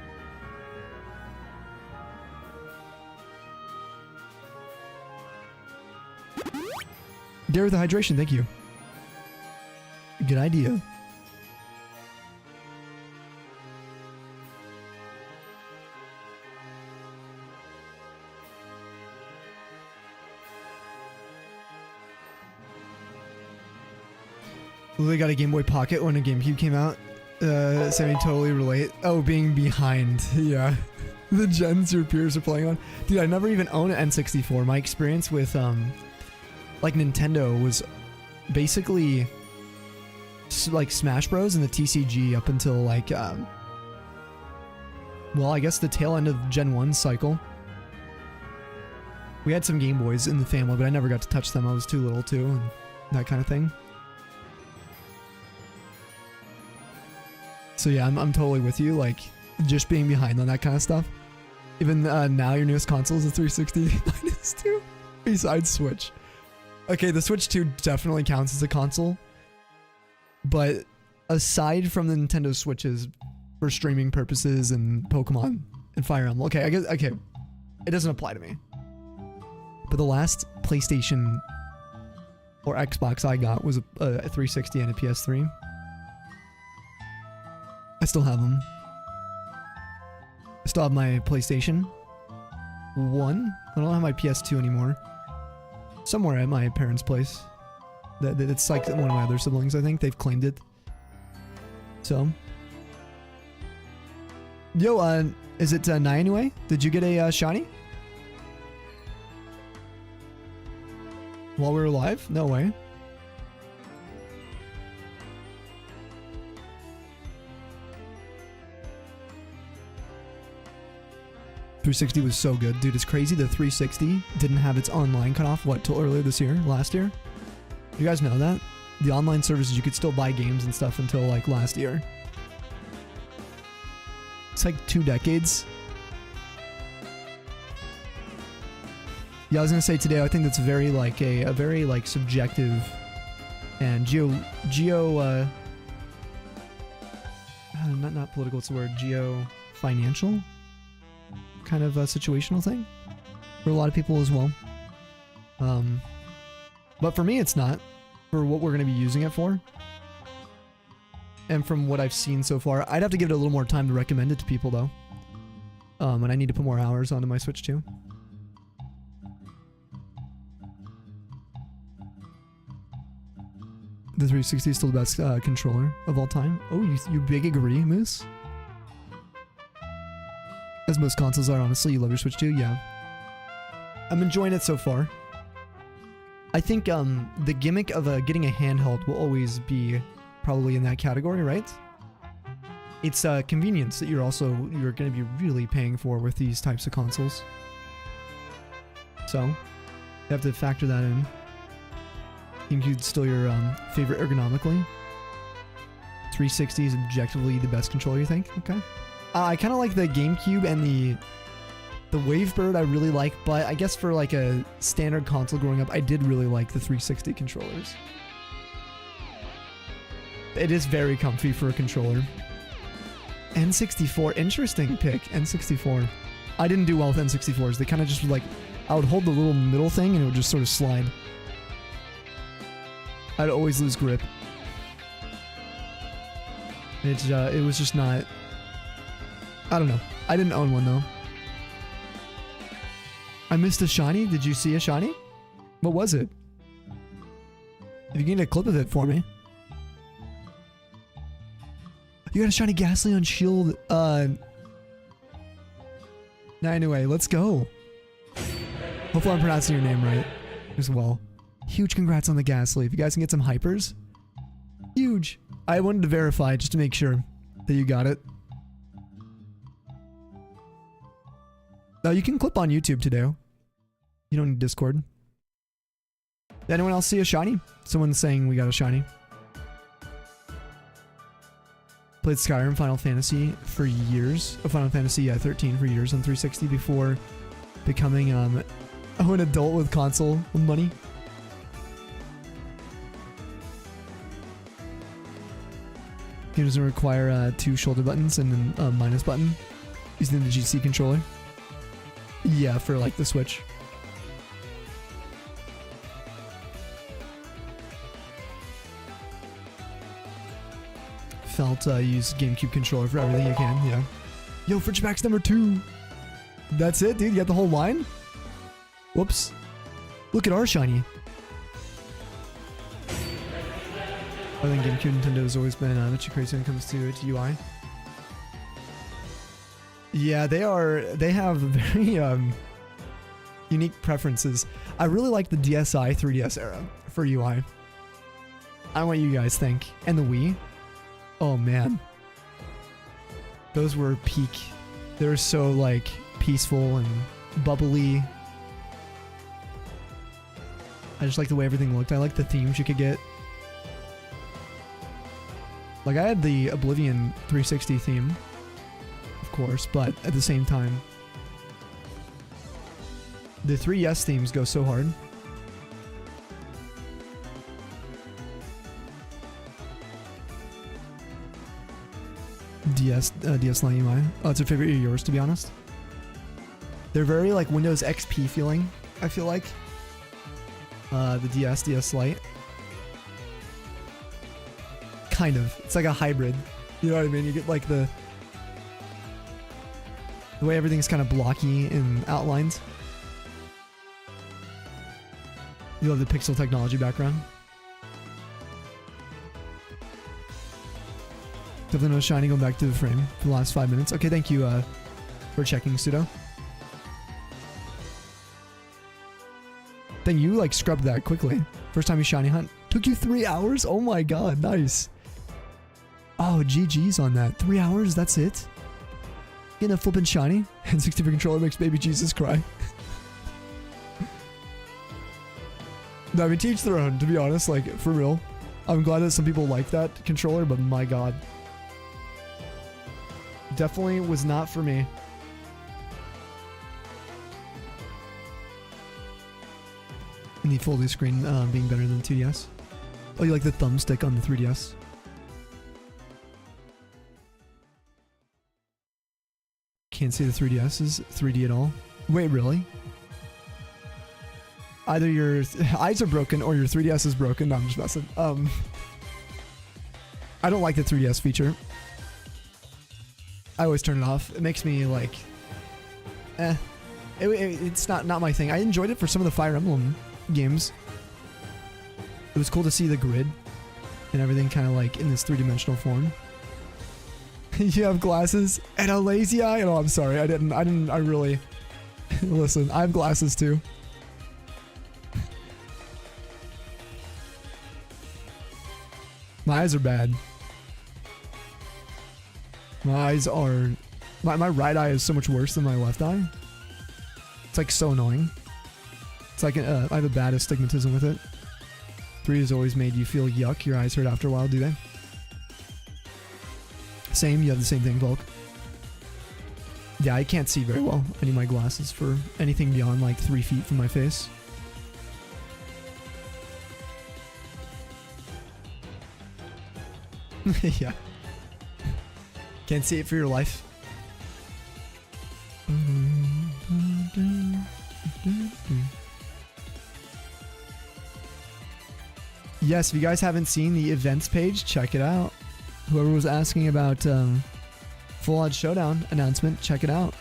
Gary with the hydration, thank you. Good idea. They got a Game Boy Pocket when a GameCube came out. Sammy totally relate. Oh, being behind. Yeah. The gens your peers are playing on. Dude, I never even owned an N64. My experience with, like, Nintendo was basically, like, Smash Bros. And the TCG up until, like, well, I guess the tail end of Gen 1 cycle. We had some Game Boys in the family, but I never got to touch them. I was too little, too, and that kind of thing. So yeah, I'm totally with you, like, just being behind on that kind of stuff. Even now, your newest console is a 360 minus 2, besides Switch. Okay, the Switch 2 definitely counts as a console. But aside from the Nintendo Switches for streaming purposes and Pokemon and Fire Emblem, okay, I guess, okay, it doesn't apply to me. But the last PlayStation or Xbox I got was a 360 and a PS3. I still have them. I still have my PlayStation 1. I don't have my PS2 anymore. Somewhere at my parents' place. It's like one of my other siblings, I think. They've claimed it. So. Yo, is it Nye anyway? Did you get a shiny? While we were live? No way. 360 was so good. Dude, it's crazy the 360 didn't have its online cutoff, what, till earlier this year? Last year? You guys know that? The online services, you could still buy games and stuff until, like, last year. It's like 2 decades. Yeah, I was gonna say today, I think that's very, like, a very, like, subjective and not political, it's the word, geo-financial kind of a situational thing for a lot of people as well. But for me, it's not, for what we're going to be using it for. And from what I've seen so far, I'd have to give it a little more time to recommend it to people though. And I need to put more hours onto my Switch too. The 360 is still the best controller of all time. Oh, you big agree, Moose? As most consoles are, honestly. You love your Switch too? Yeah. I'm enjoying it so far. I think the gimmick of getting a handheld will always be probably in that category, right? It's convenience that you're going to be really paying for with these types of consoles. So, you have to factor that in. GameCube's still your favorite ergonomically. 360 is objectively the best controller, you think? Okay. I kind of like the GameCube and the Wavebird I really like, but I guess for like a standard console growing up, I did really like the 360 controllers. It is very comfy for a controller. N64, interesting pick, N64. I didn't do well with N64s. They kind of just like, I would hold the little middle thing and it would just sort of slide. I'd always lose grip. It was just not. I don't know. I didn't own one though. I missed a shiny. Did you see a shiny? What was it? If you can get a clip of it for me. You got a shiny Ghastly on shield. Now anyway, let's go. Hopefully I'm pronouncing your name right as well. Huge congrats on the Ghastly. If you guys can get some hypers. Huge. I wanted to verify just to make sure that you got it. No, you can clip on YouTube today. You don't need Discord. Did anyone else see a shiny? Someone's saying we got a shiny. Played Skyrim, Final Fantasy for years. Oh, Final Fantasy 13 for years on 360 before becoming an adult with console money. It doesn't require 2 shoulder buttons and then a minus button using the GC controller. Yeah, for like the Switch. Felt use GameCube controller for everything you can, yeah. Yo, Fridge Packs number 2. That's it, dude. You got the whole line? Whoops. Look at our shiny. I think GameCube Nintendo has always been a bit crazy when it comes to UI. Yeah, they have very unique preferences. I really like the DSi 3DS era for UI. I don't know what you guys think. And the Wii. Oh man. Those were peak. They were so like peaceful and bubbly. I just like the way everything looked. I like the themes you could get. Like I had the Oblivion 360 theme, of course, but at the same time, the 3DS themes go so hard. DS Line UI. Oh, it's a favorite of yours, to be honest. They're very like Windows XP feeling, I feel like. The DS Lite. Kind of. It's like a hybrid. You know what I mean? You get like the way everything's kind of blocky and outlined. You love the pixel technology background. Definitely no shiny going back to the frame for the last 5 minutes. Okay, thank you for checking, Pseudo. Then you like scrubbed that quickly. First time you shiny hunt. Took you 3 hours? Oh my god, nice. Oh, GG's on that. 3 hours, that's it? Getting a flippin' shiny? And 60 for controller makes baby Jesus cry. No, I mean, to each their own, to be honest, like, for real. I'm glad that some people like that controller, but my god. Definitely was not for me. And the full screen being better than the 2DS. Oh, you like the thumbstick on the 3DS? Can't say the 3DS is 3D at all. Wait, really? Either your eyes are broken or your 3DS is broken. No, I'm just messing. I don't like the 3DS feature. I always turn it off. It makes me like, it's not my thing. I enjoyed it for some of the Fire Emblem games. It was cool to see the grid and everything kind of like in this 3-dimensional form. You have glasses and a lazy eye? Oh, I'm sorry. I really listen. I have glasses too. My eyes are bad. My eyes are... My right eye is so much worse than my left eye. It's like so annoying. It's like I have a bad astigmatism with it. 3 has always made you feel yuck. Your eyes hurt after a while, do they? Same, you have the same thing, Volk. Yeah, I can't see very well. I need my glasses for anything beyond like 3 feet from my face. Yeah. Can't see it for your life. Yes, if you guys haven't seen the events page, check it out. Whoever was asking about Full Odds Showdown announcement, check it out.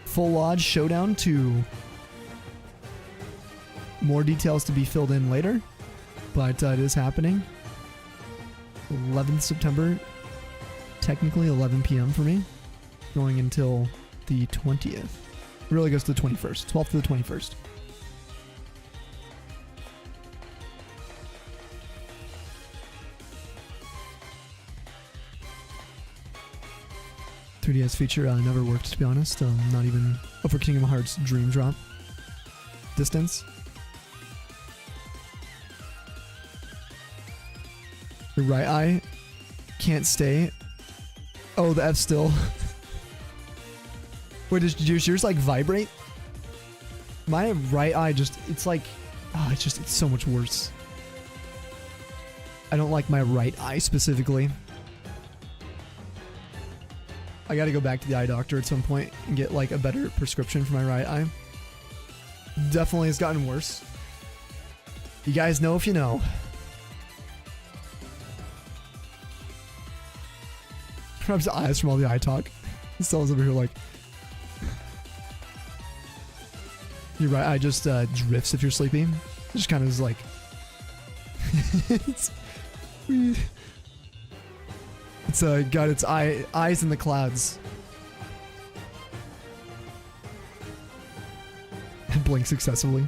Full Odds Showdown 2. More details to be filled in later, but it is happening. 11th September, technically 11 p.m. for me, going until the 20th. It really goes to the 21st, 12th to the 21st. .3DS feature never worked, to be honest. Not even for Kingdom Hearts Dream Drop distance. The right eye can't stay. Oh, the F still. Wait, did yours like vibrate? My right eye just, it's like, oh, it's so much worse. I don't like my right eye specifically. I gotta go back to the eye doctor at some point and get like a better prescription for my right eye. Definitely has gotten worse. You guys know if you know. Perhaps eyes from all the eye talk. Someone's over here like... Your right eye just drifts if you're sleeping. It just kind of is like... it's weird. It's got its eyes in the clouds. It blinks excessively.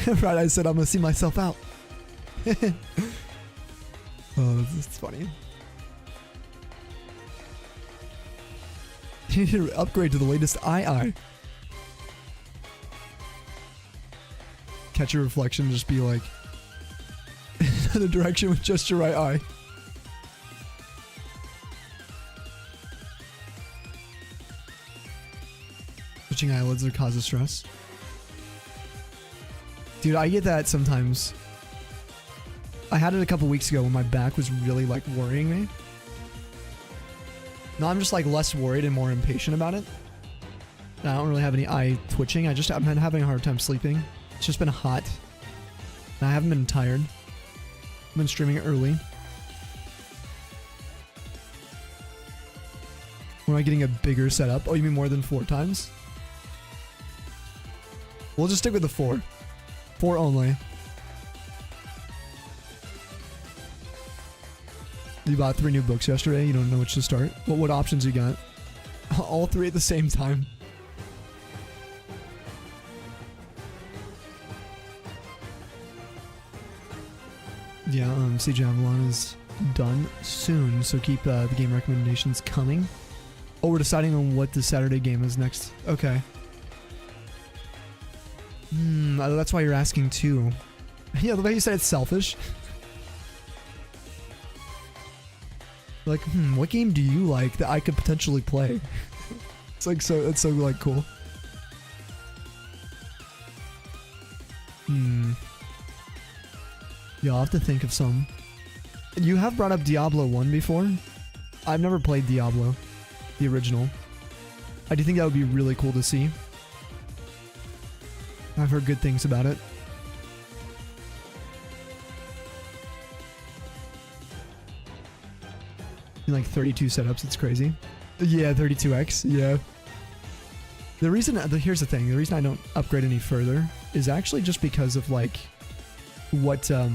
Right, I said I'm gonna see myself out. Oh, it's funny. You need to upgrade to the latest eye. Catch your reflection, just be like in the direction with just your right eye. Twitching eyelids are cause of stress. Dude, I get that sometimes. I had it a couple weeks ago when my back was really like worrying me. Now I'm just like less worried and more impatient about it. And I don't really have any eye twitching. I'm having a hard time sleeping. It's just been hot. And I haven't been tired. I've been streaming early. When am I getting a bigger setup? Oh, you mean more than 4 times? We'll just stick with the 4. 4 only. You bought 3 new books yesterday. You don't know which to start. What options you got? All 3 at the same time. Yeah, Siege Avalon is done soon, so keep the game recommendations coming. Oh, we're deciding on what the Saturday game is next. Okay. That's why you're asking too. Yeah, the way you said it's selfish. Like, what game do you like that I could potentially play? It's like it's so like cool. Yeah, I'll have to think of some. You have brought up Diablo 1 before. I've never played Diablo, the original. I do think that would be really cool to see. I've heard good things about it. In like 32 setups, it's crazy. Yeah, 32x, yeah. The reason, here's the thing, the reason I don't upgrade any further is actually just because of like, what to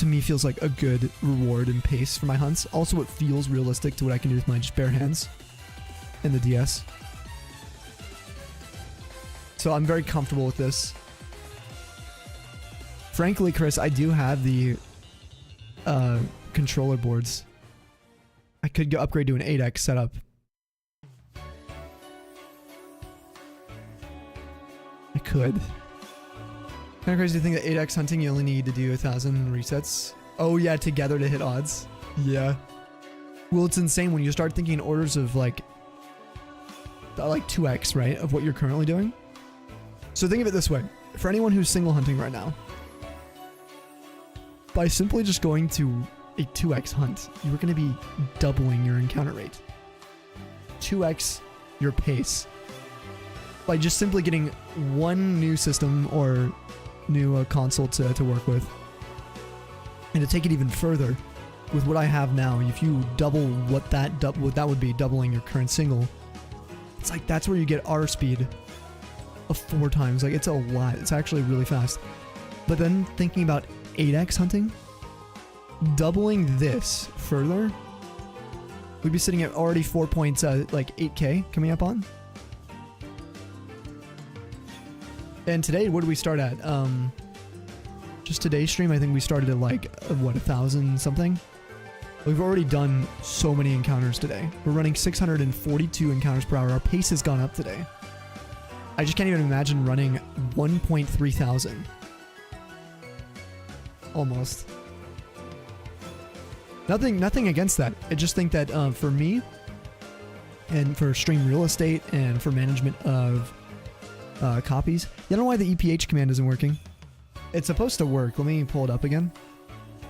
me feels like a good reward and pace for my hunts. Also, what feels realistic to what I can do with my just bare hands and the DS. So I'm very comfortable with this. Frankly, Chris, I do have the controller boards. I could go upgrade to an 8x setup. I could. Kind of crazy to think that 8x hunting you only need to do 1,000 resets. Oh yeah, together to hit odds. Yeah. Well, it's insane when you start thinking in orders of like 2x, right, of what you're currently doing. So think of it this way. For anyone who's single hunting right now, by simply just going to a 2x hunt. You were going to be doubling your encounter rate. 2x your pace. By just simply getting one new system or new console to work with. And to take it even further, with what I have now, if you double what that would be, doubling your current single, it's like that's where you get R speed of 4 times. Like, it's a lot. It's actually really fast. But then thinking about 8x hunting, doubling this further, we'd be sitting at already 8K coming up on. And today, what did we start at? Just today's stream, I think we started at like, what, 1,000 something? We've already done so many encounters today. We're running 642 encounters per hour. Our pace has gone up today. I just can't even imagine running 1.3 thousand. Almost. Nothing against that. I just think that for me, and for stream real estate, and for management of copies, I don't know why the EPH command isn't working. It's supposed to work. Let me pull it up again.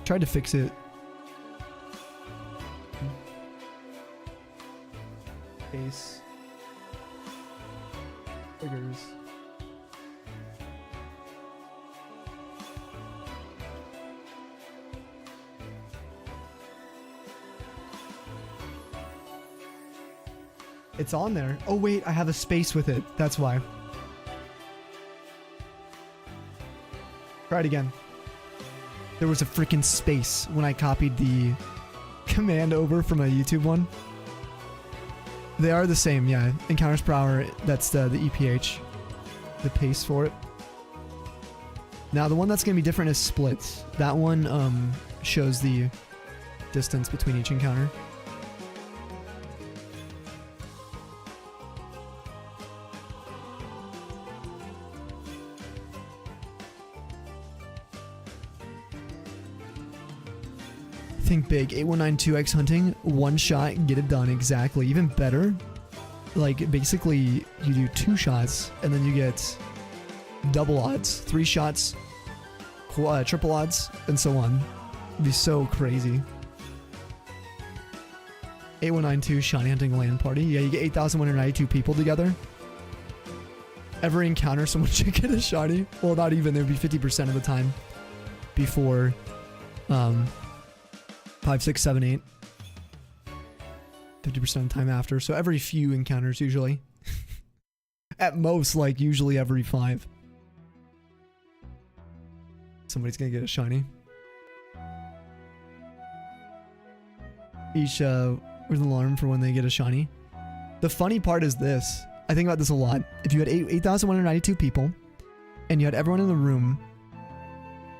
Tried to fix it. Base. Triggers. It's on there. Oh wait, I have a space with it. That's why. Try it again. There was a freaking space when I copied the command over from a YouTube one. They are the same, yeah. Encounters per hour, that's the EPH. The pace for it. Now the one that's going to be different is split. That one shows the distance between each encounter. Think big. 8192X hunting, one shot, get it done. Exactly. Even better, like basically you do 2 shots and then you get double odds, 3 shots, triple odds, and so on. It'd be so crazy. 8192 shiny hunting land party. Yeah, you get 8,192 people together. Every encounter, someone should get a shiny. Well, not even. It would be 50% of the time before 5, 6, 7, 8. 50% of the time after. So every few encounters usually. At most, like usually every 5. Somebody's gonna get a shiny. Each with an alarm for when they get a shiny. The funny part is this. I think about this a lot. If you had 8,192 people and you had everyone in the room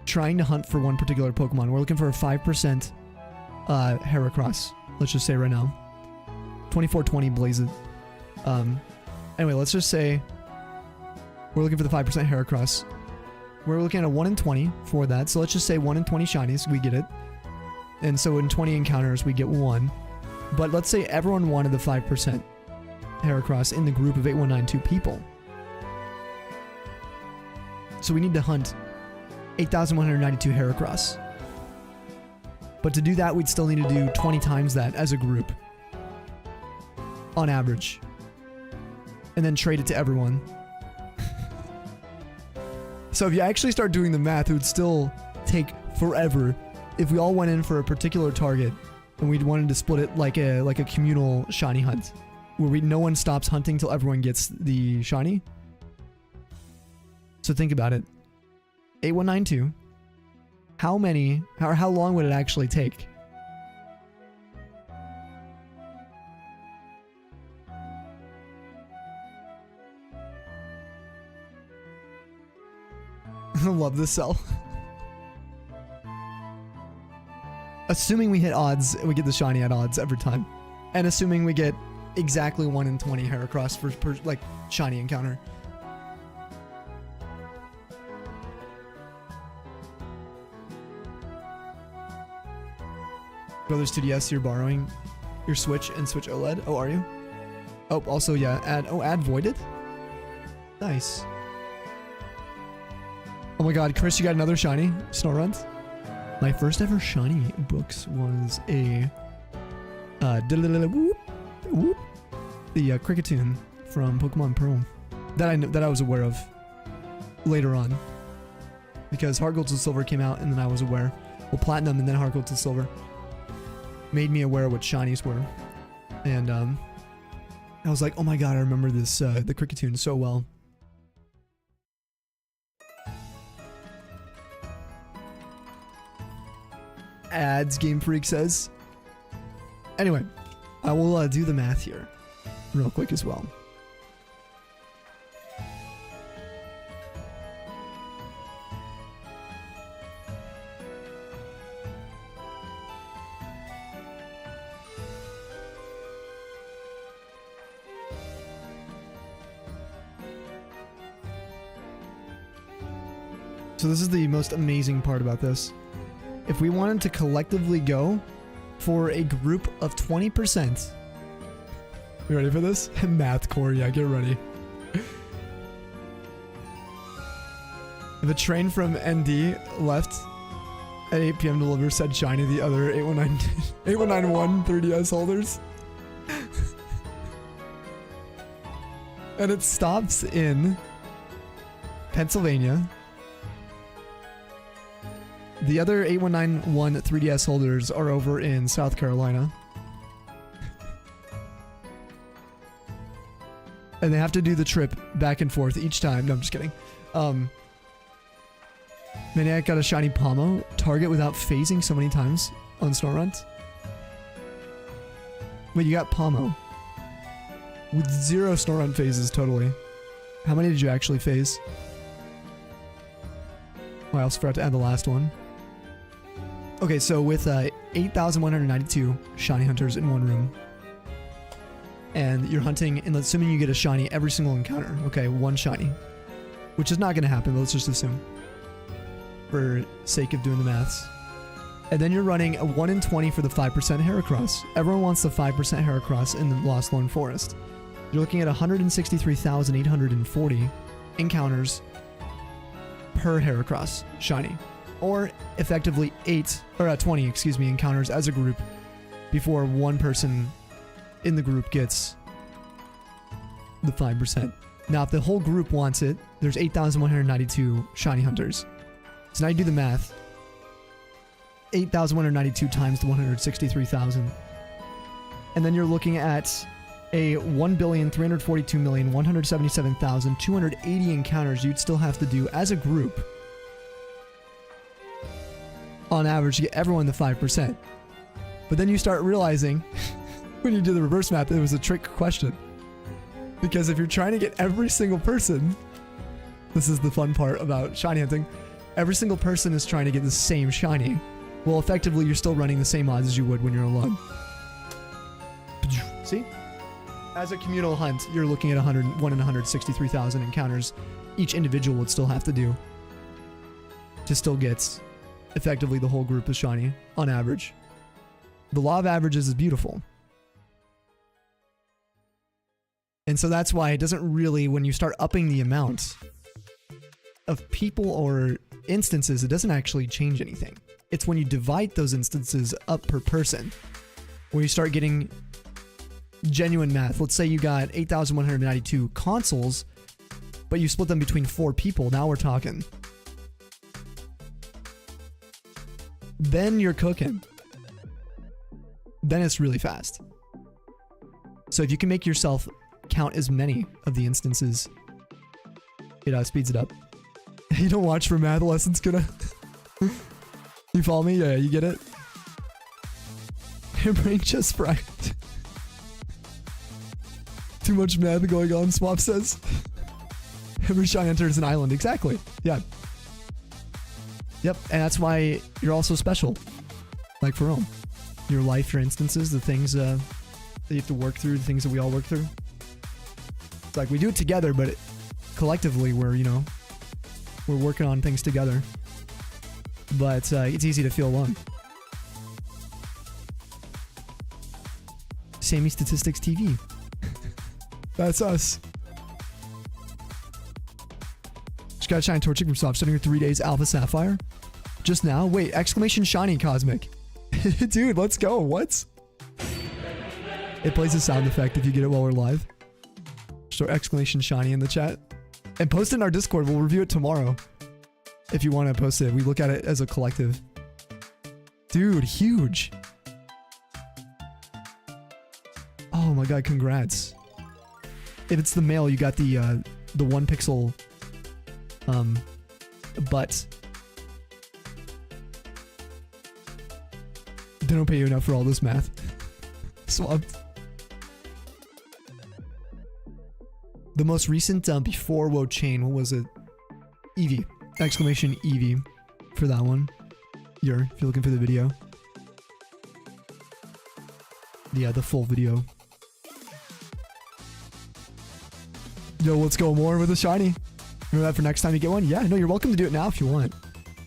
trying to hunt for one particular Pokemon, we're looking for a 5% Heracross, let's just say right now. 2420 Blazed. Anyway, let's just say we're looking for the 5% Heracross. We're looking at a 1 in 20 for that, so let's just say 1 in 20 shinies, we get it. And so in 20 encounters, we get 1. But let's say everyone wanted the 5% Heracross in the group of 8192 people. So we need to hunt 8,192 Heracross. But to do that, we'd still need to do 20 times that as a group. On average. And then trade it to everyone. So if you actually start doing the math, it would still take forever if we all went in for a particular target and we wanted to split it like a communal shiny hunt. Where no one stops hunting till everyone gets the shiny. So think about it. 8192. How long would it actually take? I love this cell. Assuming we hit odds, we get the shiny at odds every time. And assuming we get exactly 1 in 20 Heracross per like shiny encounter. Brothers 2DS, you're borrowing your Switch and Switch OLED. Oh, are you? Oh, also, yeah, add voided? Nice. Oh my god, Chris, you got another shiny? Snowrunt? My first ever shiny books was a whoop, whoop, the Cricketune from Pokemon Pearl that I was aware of later on, because Heart Gold to Silver came out and then I was aware. Well, Platinum and then Heart Gold to Silver made me aware of what shinies were, and I was like, oh my god, I remember this the Cricketune so well. Ads, Game Freak says. Anyway, I will do the math here real quick as well. So this is the most amazing part about this. If we wanted to collectively go for a group of 20%. You ready for this? Math core, yeah, get ready. If a train from ND left at 8 p.m. to deliver said shiny the other 8191 3DS holders. And it stops in Pennsylvania. The other 8191 3DS holders are over in South Carolina. And they have to do the trip back and forth each time. No, I'm just kidding. Maniac got a shiny Pomo target without phasing so many times on Snorunt. Wait, you got Pomo with 0 Snorunt phases totally. How many did you actually phase? Oh, I also forgot to add the last one. Okay, so with 8,192 shiny hunters in one room, and you're hunting, and assuming you get a shiny every single encounter, okay, 1 shiny, which is not going to happen, but let's just assume, for sake of doing the maths. And then you're running a 1 in 20 for the 5% Heracross. Everyone wants the 5% Heracross in the Lost Lone Forest. You're looking at 163,840 encounters per Heracross shiny. Or effectively 20 encounters as a group before one person in the group gets the 5%. Now, if the whole group wants it, there's 8,192 shiny hunters. So now you do the math. 8,192 times the 163,000. And then you're looking at a 1,342,177,280 encounters you'd still have to do as a group on average to get everyone the 5%. But then you start realizing when you do the reverse math, it was a trick question. Because if you're trying to get every single person, this is the fun part about shiny hunting, every single person is trying to get the same shiny. Well, effectively, you're still running the same odds as you would when you're alone. See? As a communal hunt, you're looking at 1 in 163,000 encounters each individual would still have to do to still get effectively the whole group is shiny on average. The law of averages is beautiful. And so that's why it doesn't really, when you start upping the amount of people or instances, it doesn't actually change anything. It's when you divide those instances up per person where you start getting genuine math. Let's say you got 8,192 consoles, but you split them between 4 people. Now we're talking. Then you're cooking. Then it's really fast. So if you can make yourself count as many of the instances, it speeds it up. You don't watch for math lessons, gonna. You follow me? Yeah, you get it? Your brain just fried. Too much math going on, Swap says. Every shiny hunter is an island. Exactly. Yeah. Yep, and that's why you're also special. Like for real. Your life, your instances, the things that you have to work through, the things that we all work through. It's like we do it together, but collectively we're working on things together. But it's easy to feel alone. Sammy Statistics TV. That's us. Just got a shiny Torchic from Stop studying for 3 days. Alpha Sapphire. Just now? Wait, exclamation shiny cosmic. Dude, let's go. What? It plays a sound effect if you get it while we're live. So exclamation shiny in the chat. And post it in our Discord. We'll review it tomorrow. If you want to post it. We look at it as a collective. Dude, huge. Oh my god, congrats. If it's the male, you got the 1 pixel butt. They don't pay you enough for all this math. Swapped. The most recent before WoW chain, what was it? Eevee. Exclamation Eevee for that one. If you're looking for the video. Yeah, the full video. Yo, let's go more with a shiny. Remember that for next time you get one? Yeah, no, you're welcome to do it now if you want.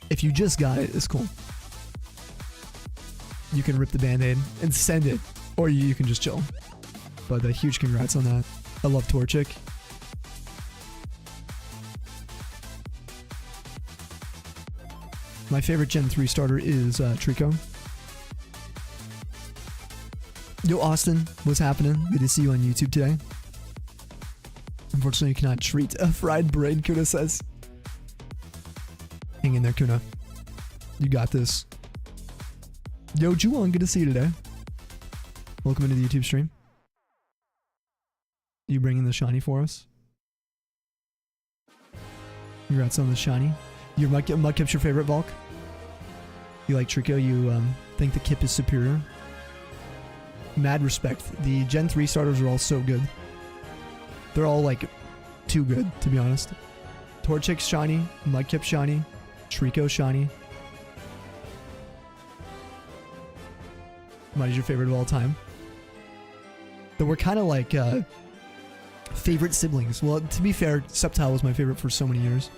If you just got it, it's cool. You can rip the band-aid and send it. Or you can just chill. But huge congrats on that. I love Torchic. My favorite Gen 3 starter is Trico. Yo, Austin, what's happening? Good to see you on YouTube today. Unfortunately, you cannot treat a fried brain, Kuna says. Hang in there, Kuna. You got this. Yo, Juwon, good to see you today. Welcome into the YouTube stream. You bringing the shiny for us? Congrats on the shiny. Your Mudkip's your favorite Valk? You like Trico? You think the Kip is superior? Mad respect. The Gen 3 starters are all so good. They're all like too good, to be honest. Torchic's shiny, Mudkip shiny, Trico shiny. What is your favorite of all time? That we're kind of like favorite siblings. Well, to be fair, Sceptile was my favorite for so many years.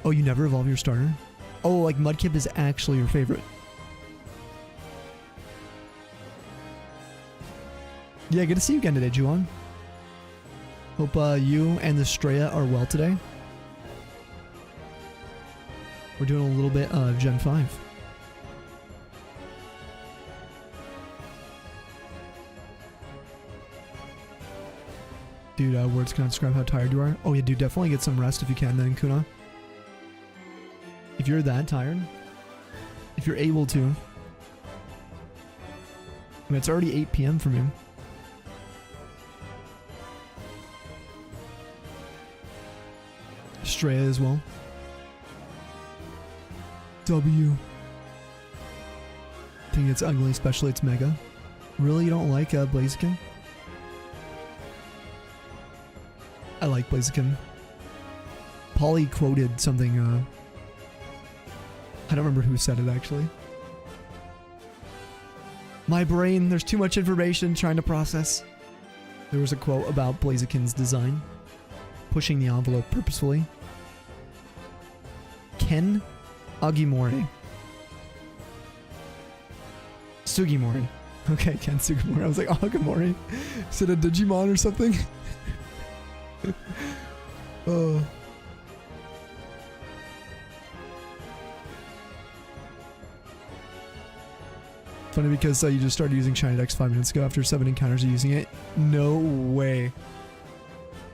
Oh, you never evolve your starter? Oh, like Mudkip is actually your favorite. Yeah, good to see you again today, Juwan. Hope you and the Straya are well today. We're doing a little bit of Gen 5. Dude, words cannot describe how tired you are. Oh yeah, dude, definitely get some rest if you can then, Kuna. If you're that tired, if you're able to. I mean, it's already 8 p.m. for me. Straya as well. W. I think it's ugly, especially it's mega. Really, you don't like Blaziken? I like Blaziken. Polly quoted something, I don't remember who said it actually. My brain, there's too much information trying to process. There was a quote about Blaziken's design. Pushing the envelope purposefully. Ken Agimori. Sugimori. Okay, Ken Sugimori. I was like, Agimori? Is it a Digimon or something? Oh. Funny because you just started using Shiny Dex 5 minutes ago after 7 encounters of using it. No way.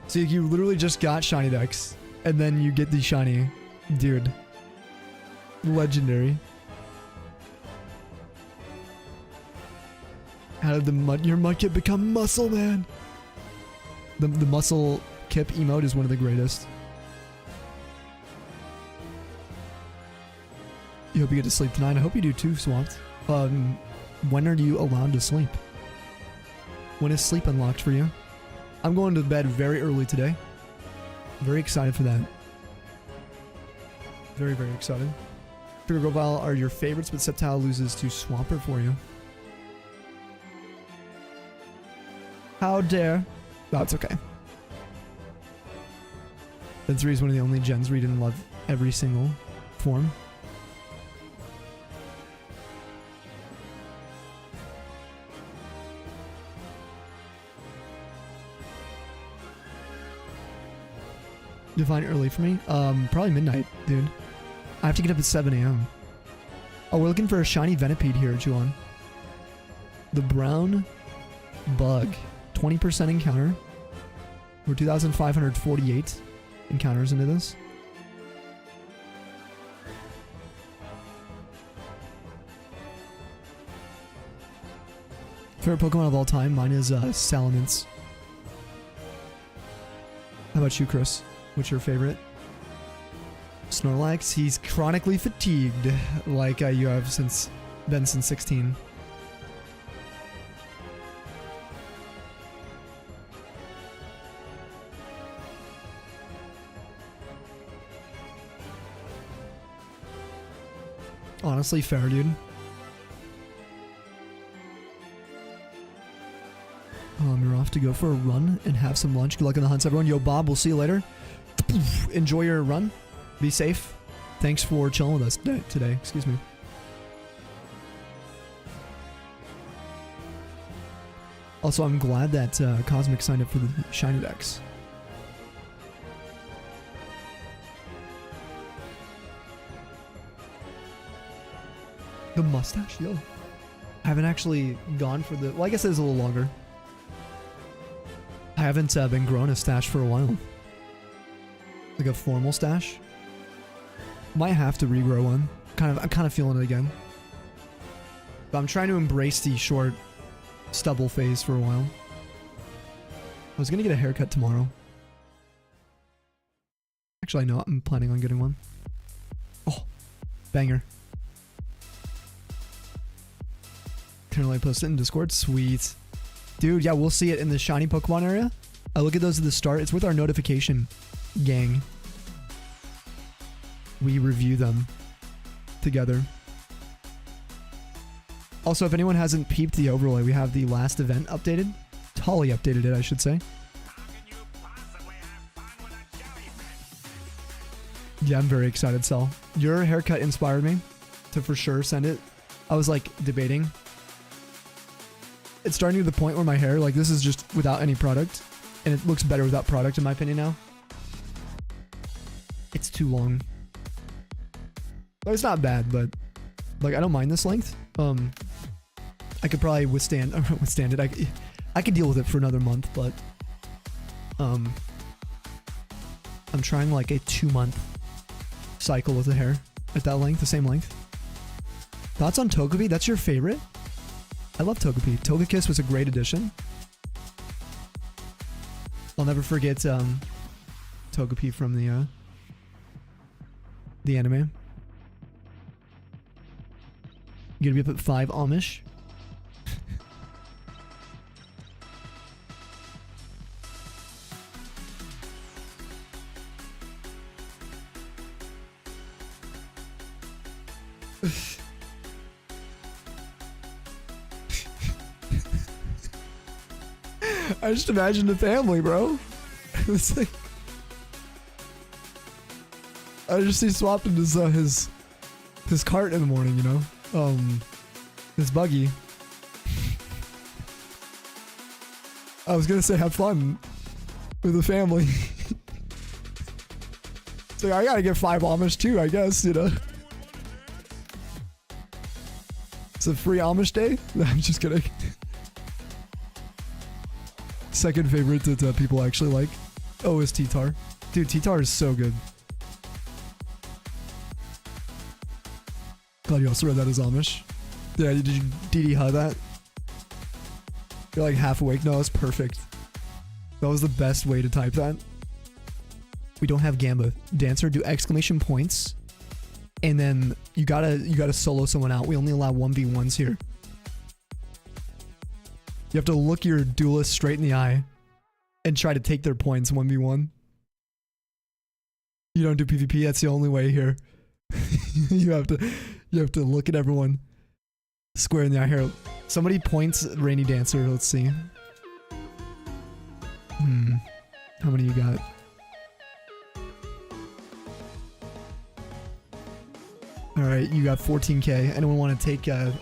So you literally just got Shiny Dex and then you get the shiny. Dude. Legendary. How did your Mudkip become Muscle Man? The Muscle Kip emote is one of the greatest. You hope you get to sleep tonight. I hope you do too, Swamped. When are you allowed to sleep? When is sleep unlocked for you? I'm going to bed very early today. Very excited for that. Very, very excited. Sugar Grovile are your favorites, but Sceptile loses to Swampert for you. How dare. No, it's okay. Gen 3 is one of the only gens where you didn't love every single form. Define early for me? Probably midnight, dude. I have to get up at 7 a.m. Oh, we're looking for a shiny Venipede here, Juan. The brown bug. 20% encounter. We're 2,548 encounters into this. Favorite Pokemon of all time? Mine is Salamence. How about you, Chris? What's your favorite? Snorlax, he's chronically fatigued, like you have been since 16. Honestly, fair, dude. You're off to go for a run and have some lunch. Good luck on the hunts, everyone. Yo, Bob, we'll see you later. Enjoy your run. Be safe. Thanks for chilling with us today. Excuse me. Also, I'm glad that Cosmic signed up for the Shiny Dex. The mustache, yo. I haven't actually gone for the... Well, I guess it is a little longer. I haven't been growing a stash for a while. Like a formal stash. Might have to regrow one. I'm kind of feeling it again. But I'm trying to embrace the short stubble phase for a while. I was gonna get a haircut tomorrow. Actually, no, I'm planning on getting one. Oh, banger. Can I post it in Discord? Sweet. Dude, yeah, we'll see it in the shiny Pokemon area. I look at those at the start. It's with our notification gang. We review them together. Also, if anyone hasn't peeped the overlay, we have the last event updated. Tolly updated it, I should say. Yeah, I'm very excited, Sal. Your haircut inspired me to for sure send it. I was like debating. It's starting to the point where my hair, like this is just without any product. And it looks better without product in my opinion now. It's too long. But it's not bad, but like I don't mind this length. I could probably withstand it. I could deal with it for another month, but I'm trying like a 2-month cycle with the hair at that length, the same length. Thoughts on Togepi? That's your favorite? I love Togepi. Togekiss was a great addition. I'll never forget Togepi from the anime. You gonna be up at 5 Amish? I just imagined the family, bro. It's like I just see swapped into his cart in the morning, you know. His buggy. I was gonna say have fun with the family. So I gotta get 5 Amish too, I guess, you know. It's a free Amish day? No, I'm just kidding. Second favorite that people actually like. Oh, is T-Tar. Dude, T-Tar is so good. Glad you also read that as Amish. Yeah, did you DD that? You're like half awake. No, it's perfect. That was the best way to type that. We don't have Gamba. Dancer, do exclamation points. And then you gotta solo someone out. We only allow 1v1s here. You have to look your duelist straight in the eye and try to take their points 1v1. You don't do PvP, that's the only way here. you have to look at everyone square in the eye here. Somebody points Rainy Dancer, let's see. How many you got? Alright, you got 14k. Anyone want to take a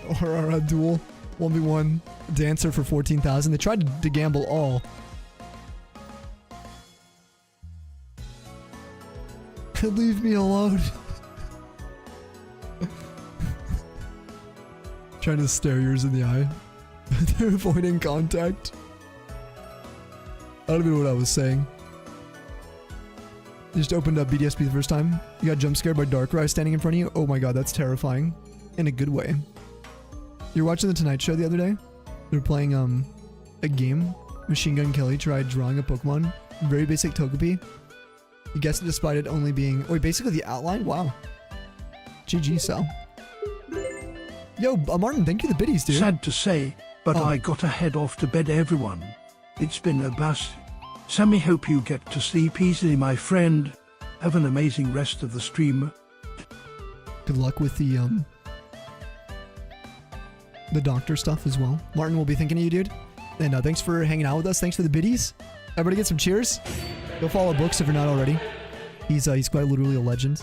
duel? 1v1 Dancer for 14,000. They tried to gamble all. Leave me alone. Trying to stare yours in the eye. They're avoiding contact. I don't even know what I was saying. You just opened up BDSP the first time. You got jump scared by Darkrai standing in front of you. Oh my god, that's terrifying. In a good way. You were watching The Tonight Show the other day? They were playing a game. Machine Gun Kelly tried drawing a Pokemon. Very basic Togepi. You guessed it despite it only being... Oh, basically the outline? Wow. GG, Sal. Yo, Martin, thank you for the biddies, dude. Sad to say, but Oh. I gotta head off to bed, everyone. It's been a blast. Sammy, hope you get to sleep easily, my friend. Have an amazing rest of the stream. Good luck with the doctor stuff as well. Martin will be thinking of you, dude. And thanks for hanging out with us. Thanks for the biddies. Everybody get some cheers. Go follow Books if you're not already. He's quite literally a legend.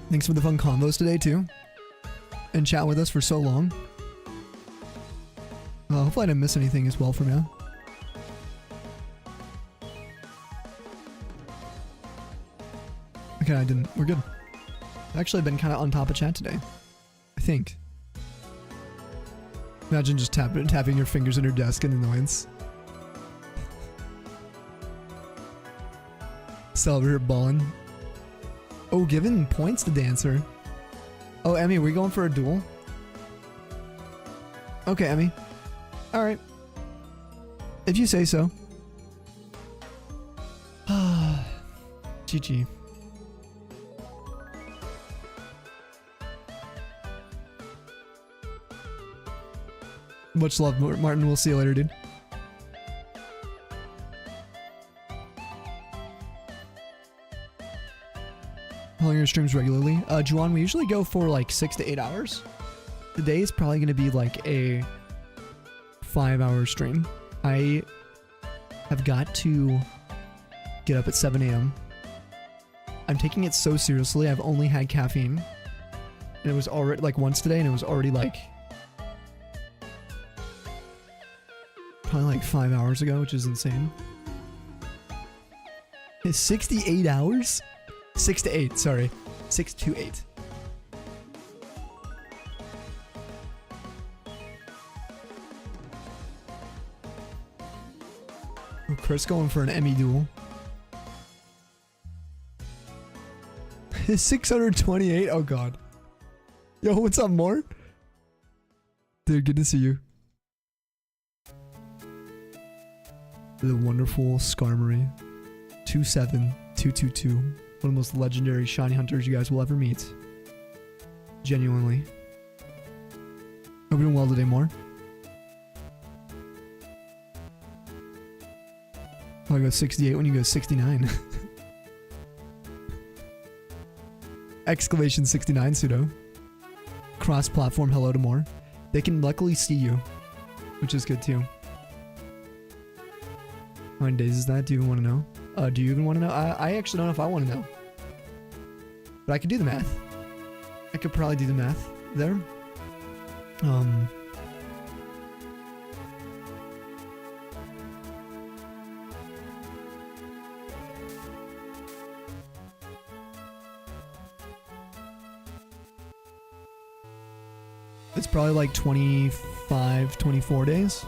Thanks for the fun combos today, too. And chat with us for so long. Hopefully I didn't miss anything as well from you. Okay, I didn't. We're good. Actually, I've been kind of on top of chat today. I think. Imagine just tapping your fingers on your desk in annoyance. Still over here balling. Oh, giving points to Dancer. Oh, Emmy, we going for a duel? Okay, Emmy. Alright. If you say so. GG. Much love, Martin. We'll see you later, dude. How long are your streams regularly? Juwan, we usually go for like 6 to 8 hours. Today is probably going to be like a 5-hour stream. I have got to get up at 7 a.m. I'm taking it so seriously. I've only had caffeine. And it was already like once today, and it was already like probably like 5 hours ago, which is insane. It's 68 hours? 6 to 8, sorry. 6 to 8. Oh, Chris going for an Emmy duel. 628? Oh god. Yo, what's up, more? Dude, good to see you. The wonderful Skarmory. 27222. One of the most legendary shiny hunters you guys will ever meet. Genuinely. Hope you're doing well today, more. Oh, I go 68 when you go 69. Exclamation 69 pseudo. Cross-platform hello to more. They can luckily see you, which is good too. How many days is that? Do you even want to know? Do you even want to know? I actually don't know if I want to know. But I could do the math. I could probably do the math there. It's probably like 25, 24 days.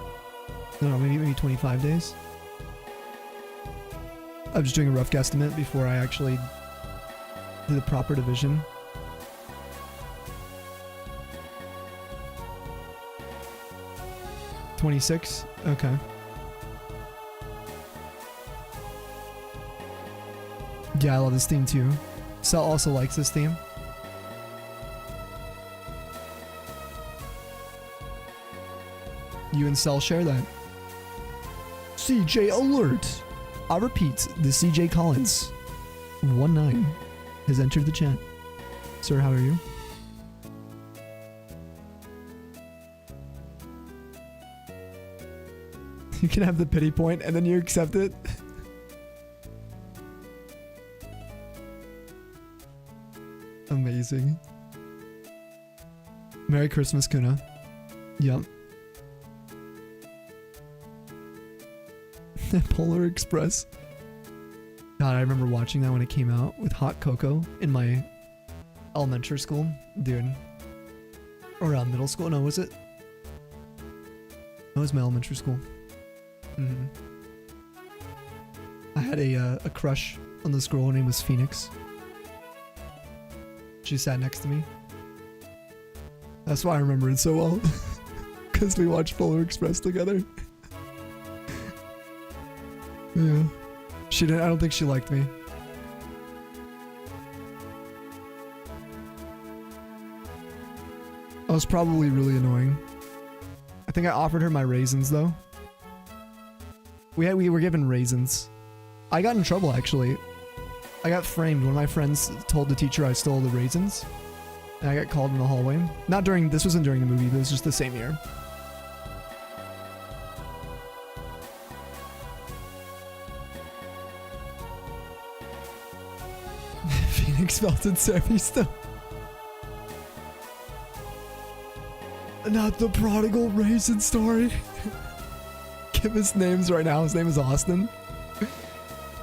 No, maybe 25 days. I'm just doing a rough guesstimate before I actually do the proper division. $26? Okay. Yeah, I love this theme too. Sal also likes this theme. You and Sal share that. CJ alert! I repeat, the CJ Collins 19 has entered the chat. Sir, how are you? You can have the pity point and then you accept it. Amazing. Merry Christmas, Kuna. Yup. Polar Express. God, I remember watching that when it came out with hot cocoa in my elementary school, dude. Or middle school? No, was it? No, it was my elementary school. I had a crush on this girl. Her name was Phoenix. She sat next to me. That's why I remember it so well. Because we watched Polar Express together. Yeah. She didn't. I don't think she liked me. I was probably really annoying. I think I offered her my raisins though. We were given raisins. I got in trouble actually. I got framed. One of my friends told the teacher I stole the raisins. And I got called in the hallway. This wasn't during the movie, but it was just the same year. Phoenix melted service though. Not the prodigal raisin story. Give his names right now. His name is Austin.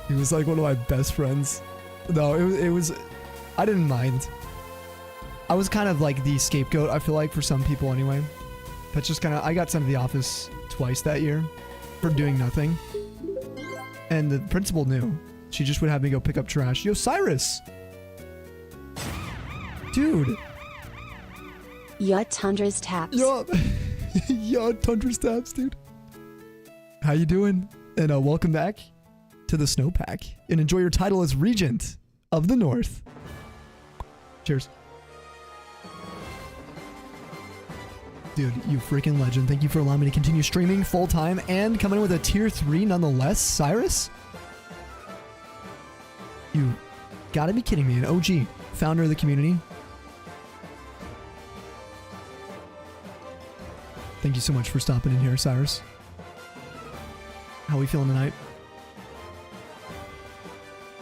He was like one of my best friends. No, it was I didn't mind. I was kind of like the scapegoat, I feel like, for some people anyway. That's just kind of, I got sent to the office twice that year for doing nothing. And the principal knew. She just would have me go pick up trash. Yo, Cyrus! Dude! Yeah, Tundra's taps. Yo! Yo, Tundra's taps, dude. How you doing? And welcome back to the Snowpack. And enjoy your title as Regent of the North. Cheers. Dude, you freaking legend. Thank you for allowing me to continue streaming full time and coming in with a tier 3 nonetheless. Cyrus? You gotta be kidding me. An OG, founder of the community. Thank you so much for stopping in here, Cyrus. How we feeling tonight?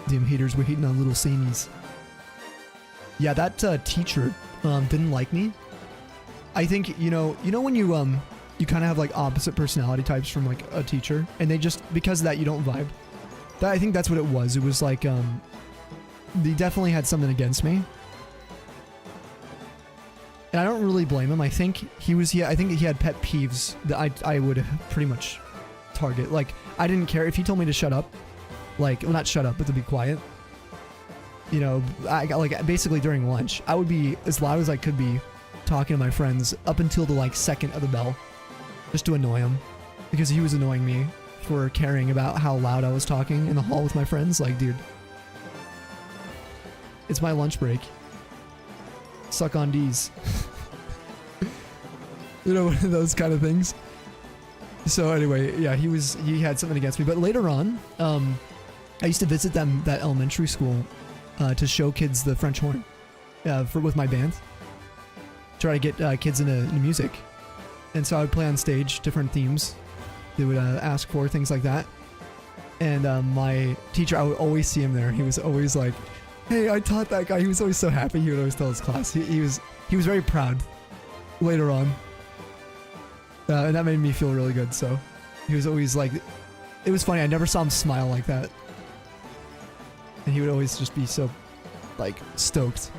Damn haters, we're hating on little samies. Yeah, that teacher didn't like me. I think, you know when you kind of have like opposite personality types from like a teacher, and they just, because of that, you don't vibe. I think that's what it was. It was like, they definitely had something against me. And I don't really blame him. I think I think he had pet peeves that I would pretty much target. Like, I didn't care if he told me to shut up. Like, well, not shut up, but to be quiet. You know, I got like basically during lunch, I would be as loud as I could be talking to my friends up until the like second of the bell, just to annoy him, because he was annoying me for caring about how loud I was talking in the hall with my friends. Like, dude, it's my lunch break. Suck on D's. You know, one of those kind of things. So anyway, yeah, he had something against me. But later on, I used to visit that elementary school to show kids the French horn with my band. Try to get kids into music. And so I would play on stage different themes they would ask for, things like that. And my teacher, I would always see him there. He was always like, hey, I taught that guy. He was always so happy. He would always tell his class. He was very proud later on. And that made me feel really good. So he was always like, it was funny. I never saw him smile like that. And he would always just be so like stoked.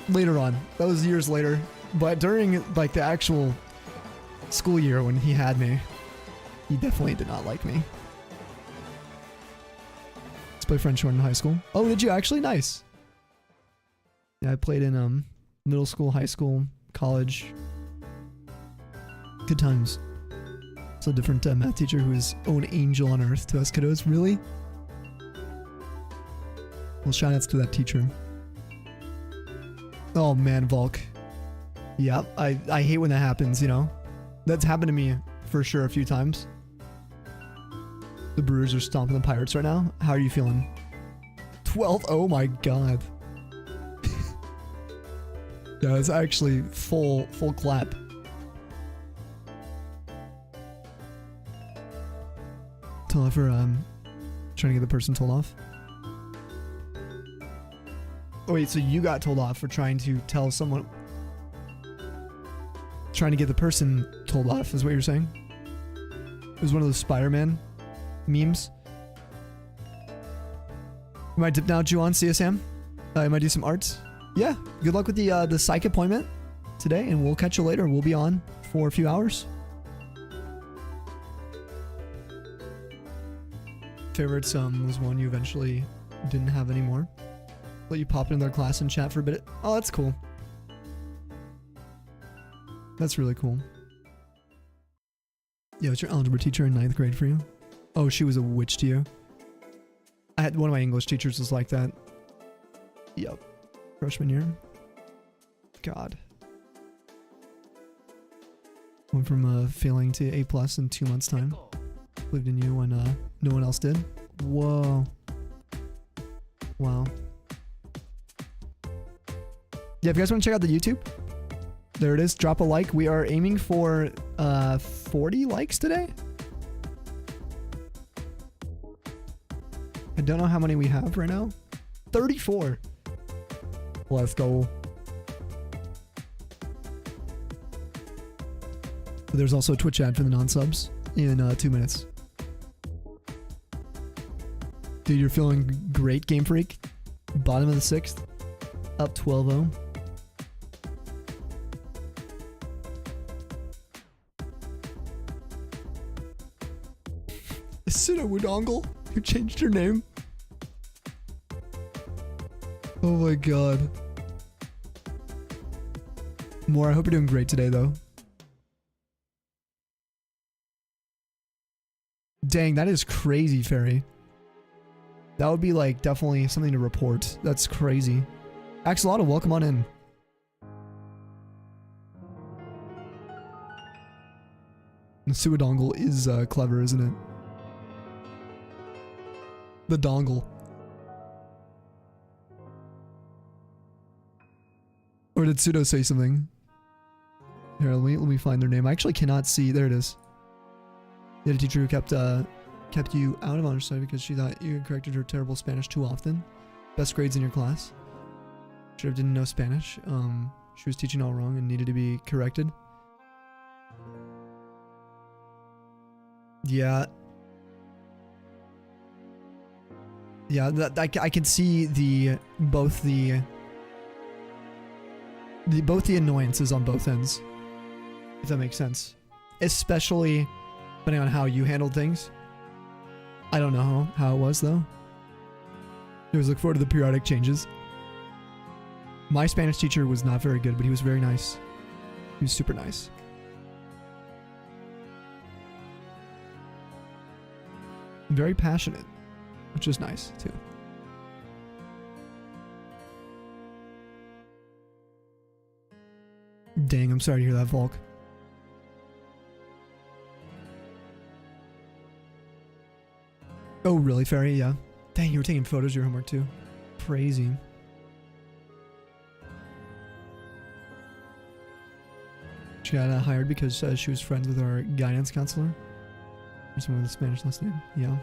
Later on, that was years later. But during like the actual school year when he had me, he definitely did not like me. Let's play French horn in high school. Oh, did you actually? Nice. Yeah, I played in middle school, high school, college. Good times. So different math teacher who is own angel on earth to us kiddos. Really? Well, shout outs to that teacher. Oh man, Volk. Yep, I hate when that happens, you know? That's happened to me for sure a few times. The Brewers are stomping the Pirates right now. How are you feeling? 12? Oh my god. Yeah, it's actually full clap. Told off for trying to get the person told off. Oh wait, so you got told off for trying to tell someone, trying to get the person told off is what you're saying? It was one of those Spider-Man memes. You might dip now, Juan, see you, Sam? You might do some arts. yeah, good luck with the psych appointment today, and we'll catch you later. We'll be on for a few hours. Favorites was one you eventually didn't have anymore. Let you pop into their class and chat for a bit. Oh, that's cool. That's really cool. Yeah, what's your algebra teacher in 9th grade for you? Oh, she was a witch to you. I had one of my English teachers was like that. Yep. Freshman year. God. Went from failing to A+ in 2 months' time. Lived in you when no one else did. Whoa. Wow. Yeah, if you guys want to check out the YouTube, there it is. Drop a like. We are aiming for 40 likes today. I don't know how many we have right now. 34. Let's go. There's also a Twitch ad for the non-subs in 2 minutes. Dude, you're feeling great, Game Freak. Bottom of the 6th. Up 12-0. Sinawudongle, who changed her name. Oh my god. More, I hope you're doing great today, though. Dang, that is crazy, Fairy. That would be, like, definitely something to report. That's crazy. Axolotl, welcome on in. The Suadongle is clever, isn't it? The dongle. Or did Pseudo say something? Here, let me find their name. I actually cannot see. There it is. You had a teacher who kept you out of honor study because she thought you had corrected her terrible Spanish too often. Best grades in your class. Should have didn't know Spanish. She was teaching all wrong and needed to be corrected. Yeah. Yeah, I can see both the annoyances on both ends, if that makes sense. Especially depending on how you handled things. I don't know how it was though. I always look forward to the periodic changes. My Spanish teacher was not very good, but he was very nice. He was super nice. Very passionate, which is nice too. Dang, I'm sorry to hear that, Volk. Oh, really, Fairy? Yeah. Dang, you were taking photos of your homework too. Crazy. She got hired because she was friends with our guidance counselor. Or someone with a Spanish last name. Yeah.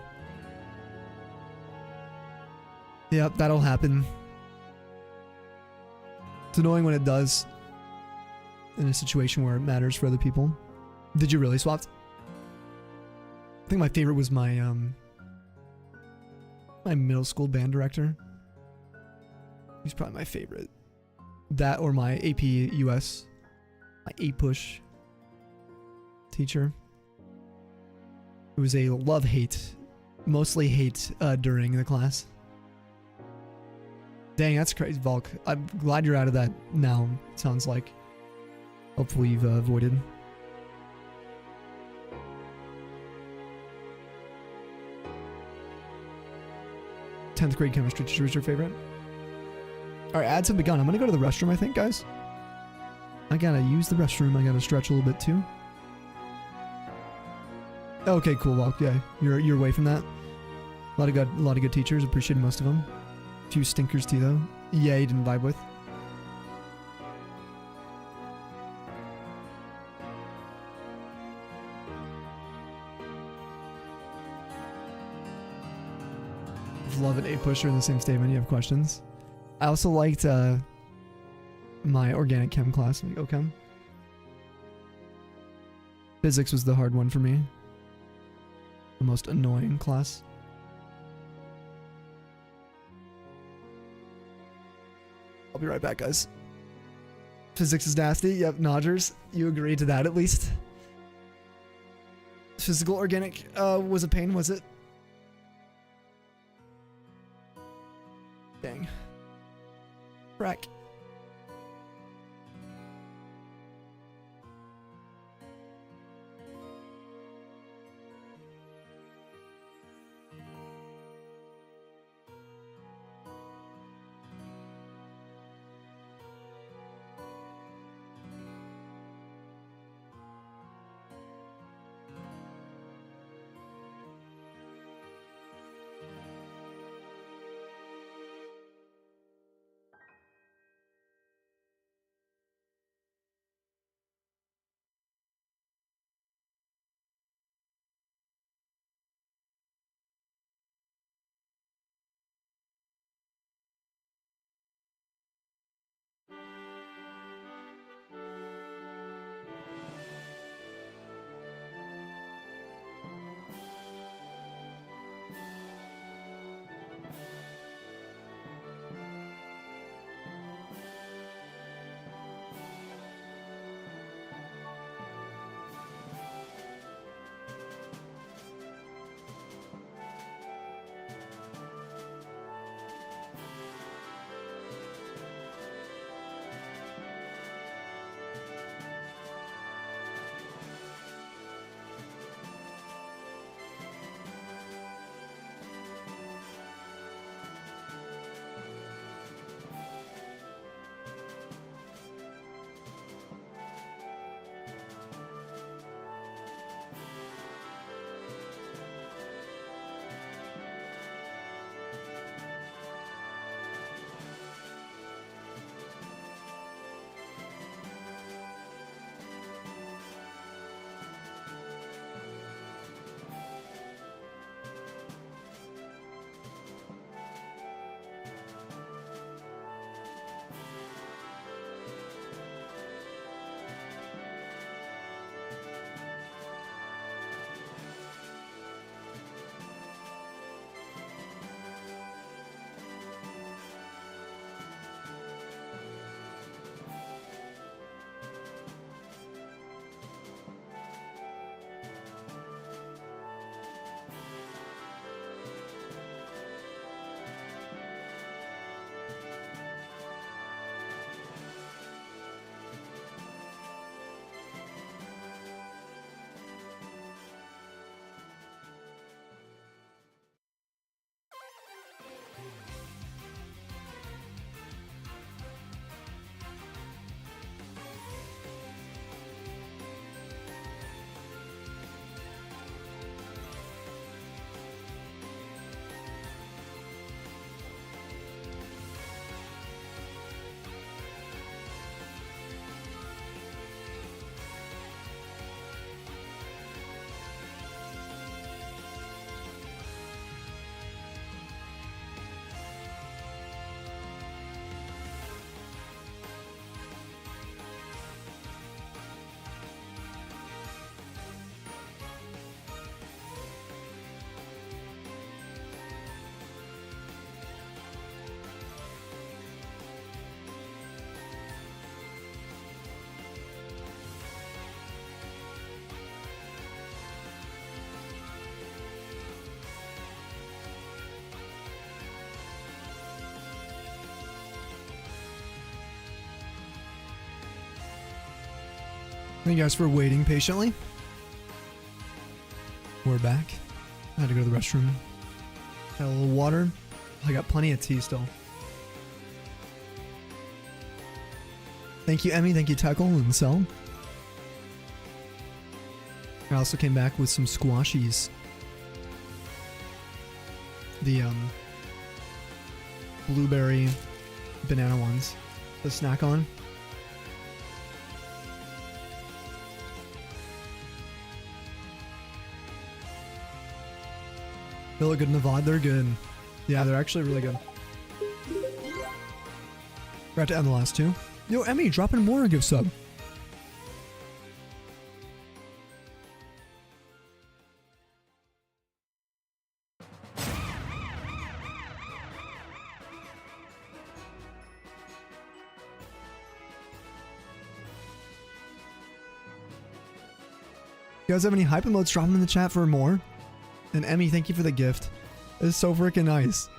Yep, that'll happen. It's annoying when it does. In a situation where it matters for other people. Did you really swap? I think my favorite was my my middle school band director. He's probably my favorite. That or my AP US, my A-push teacher. It was a love-hate, mostly hate during the class. Dang, that's crazy, Volk. I'm glad you're out of that now, it sounds like. Hopefully you've avoided. Tenth grade chemistry teacher was your favorite? Alright, ads have begun. I'm gonna go to the restroom, I think, guys. I gotta use the restroom. I gotta stretch a little bit too. Okay, cool, Volk. Yeah, you're away from that. A lot of good teachers. Appreciated most of them. A few stinkers too, though. Yeah, you didn't vibe with. Love and A-pusher in the same statement. You have questions. I also liked my organic chem class, like OChem. Physics was the hard one for me. The most annoying class. I'll be right back, guys. Physics is nasty. Yep, Nodgers. You agree to that at least. Physical organic was a pain, was it? Dang. Frack. Thank you guys for waiting patiently. We're back. I had to go to the restroom. Had a little water. I got plenty of tea still. Thank you, Emmy. Thank you, Tackle and Cell. I also came back with some squashies. The blueberry banana ones to snack on. They look good in the VOD. They're good. Yeah, they're actually really good. Forgot to end the last two. Yo, Emmy, dropping more and give sub. You guys have any hype emotes? Drop them in the chat for more. And Emmy, thank you for the gift. It's so freaking nice.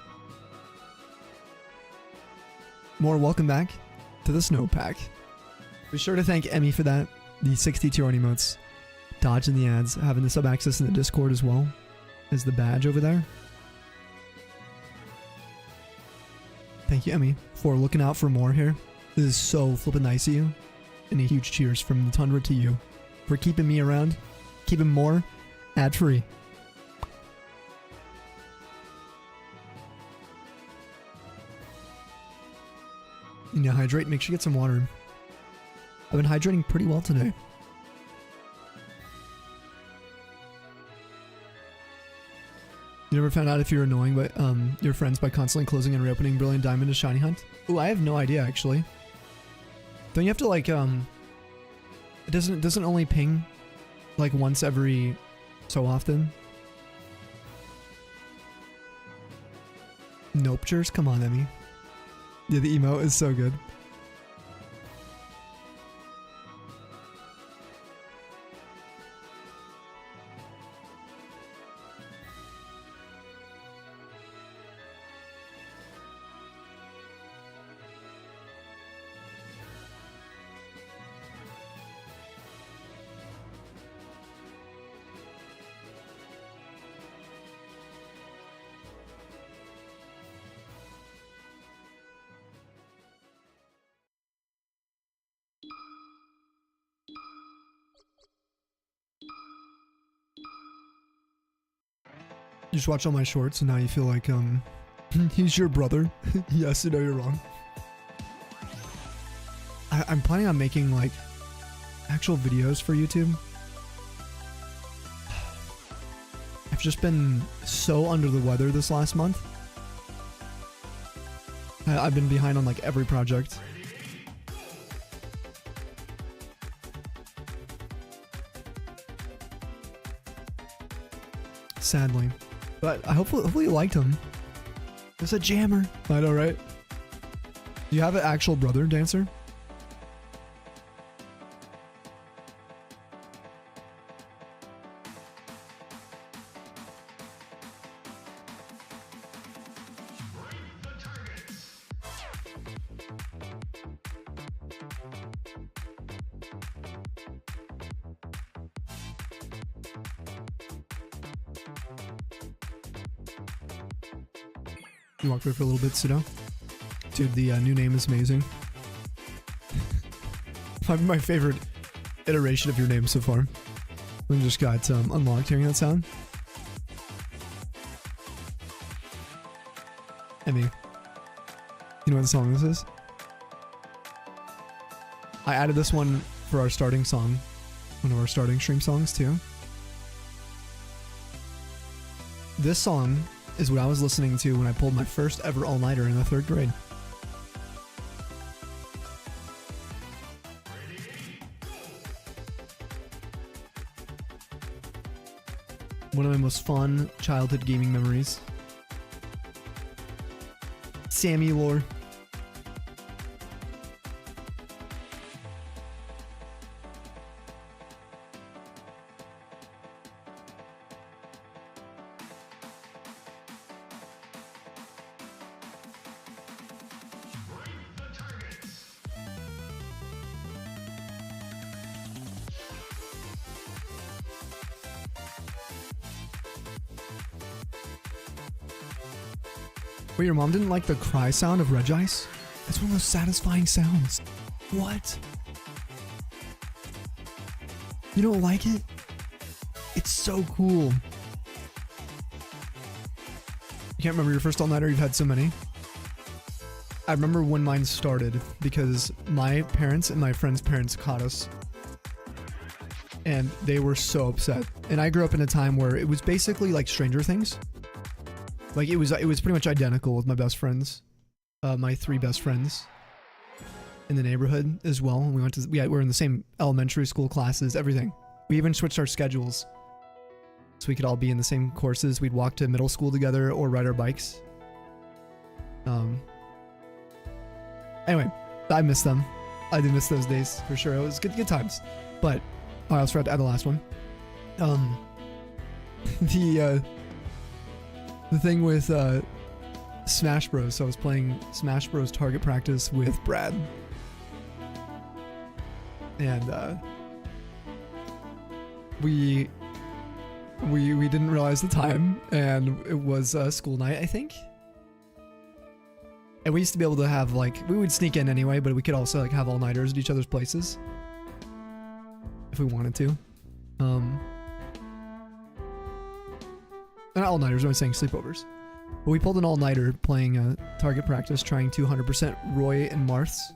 More, welcome back to the snowpack. Be sure to thank Emmy for that. The 62 on emotes. Dodging the ads. Having the sub access in the Discord as well. Is the badge over there. Thank you, Emmy, for looking out for more here. This is so flippin' nice of you. And a huge cheers from the Tundra to you. For keeping me around. Keeping more ad-free. You need to hydrate. Make sure you get some water. I've been hydrating pretty well today. You never found out if you're annoying by your friends by constantly closing and reopening Brilliant Diamond to Shiny Hunt? Ooh, I have no idea actually. Don't you have to like it doesn't only ping like once every so often? Nope, cheers. Come on, Emmy. Yeah, the emote is so good. You just watch all my shorts and now you feel like, he's your brother. Yes, you know you're wrong. I'm planning on making, like, actual videos for YouTube. I've just been so under the weather this last month. I've been behind on, like, every project. Sadly. But hopefully you liked him. It's a jammer. I know, right? Do you have an actual brother, Dancer? You walk away for a little bit, Sudo. Dude, the new name is amazing. My favorite iteration of your name so far. We just got unlocked. Hearing that sound? Emmy, you know what song this is? I added this one for our starting song. One of our starting stream songs too. This song is what I was listening to when I pulled my first ever all-nighter in the 3rd grade. One of my most fun childhood gaming memories. Sammy lore. Wait, your mom didn't like the cry sound of Regice? That's one of those satisfying sounds. What? You don't like it? It's so cool. You can't remember your first all-nighter? You've had so many. I remember when mine started because my parents and my friend's parents caught us. And they were so upset. And I grew up in a time where it was basically like Stranger Things. Like it was pretty much identical with my best friends, my 3 best friends in the neighborhood as well. And we were in the same elementary school classes, everything. We even switched our schedules so we could all be in the same courses. We'd walk to middle school together or ride our bikes. Anyway, I miss them. I did miss those days for sure. It was good times. But I also forgot to add the last one. um, the thing with Smash Bros. So I was playing Smash Bros. Target Practice with Brad, and we didn't realize the time, and it was school night, I think. And we used to be able to have like, we would sneak in anyway, but we could also like have all-nighters at each other's places if we wanted to. Not all-nighters, I'm saying sleepovers. But we pulled an all-nighter playing Target Practice, trying to 100% Roy and Marths.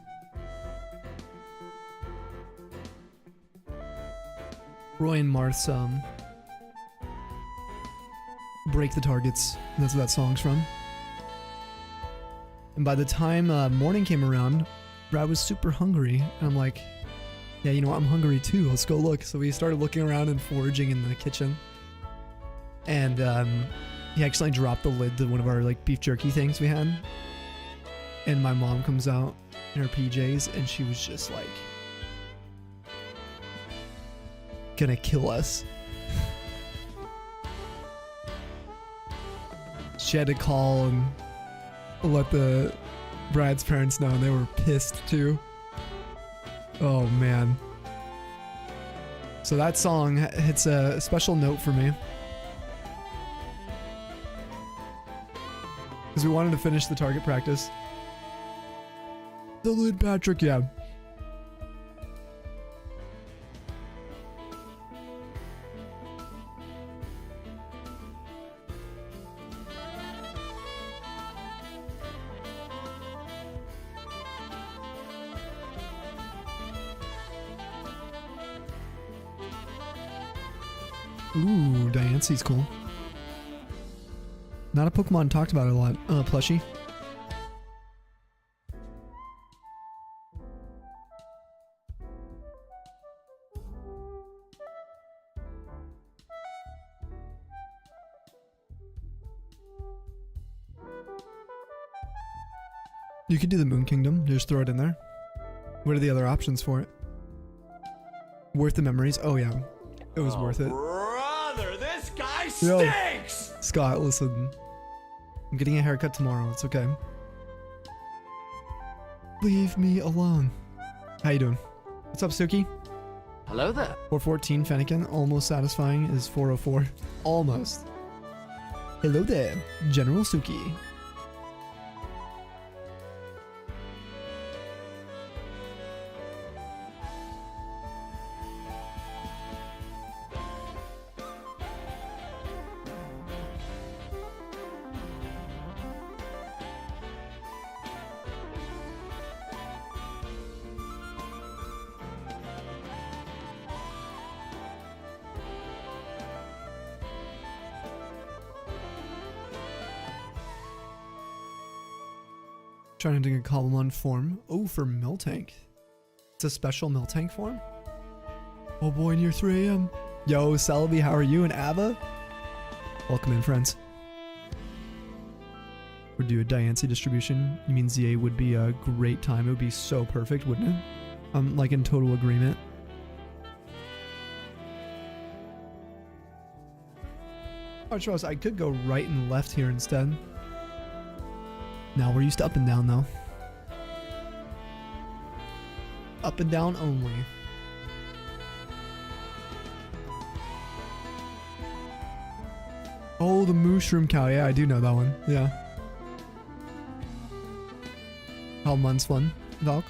Roy and Marth's Break the Targets. That's what that song's from. And by the time morning came around, Brad was super hungry. And I'm like, yeah, you know what? I'm hungry too. Let's go look. So we started looking around and foraging in the kitchen. And he accidentally dropped the lid to one of our like beef jerky things we had. And my mom comes out in her PJs and she was just like, gonna kill us. She had to call and let the Brad's parents know, and they were pissed too. Oh man. So that song hits a special note for me, because we wanted to finish the target practice. The lid, Patrick, yeah. Ooh, Diance's cool. Not a Pokemon talked about it a lot. Plushie. You could do the Moon Kingdom. Just throw it in there. What are the other options for it? Worth the memories? Oh yeah. It was worth it. Brother, this guy Yo. stinks! Scott, listen. I'm getting a haircut tomorrow. It's okay. Leave me alone. How you doing? What's up, Suki? Hello there. 414 Fennekin. Almost satisfying is 404. Almost. Hello there, General Suki. Trying to dig a Cobblemon form. Oh, for Miltank. It's a special Miltank form? Oh boy, near 3 a.m. Yo, Celebi, how are you? And Ava? Welcome in, friends. Would do a Diancie distribution. You mean ZA would be a great time. It would be so perfect, wouldn't it? I'm like in total agreement. Oh, Charles, I could go right and left here instead. Now we're used to up and down though. Up and down only. Oh, the mushroom cow. Yeah, I do know that one. Yeah. How months fun, Valk?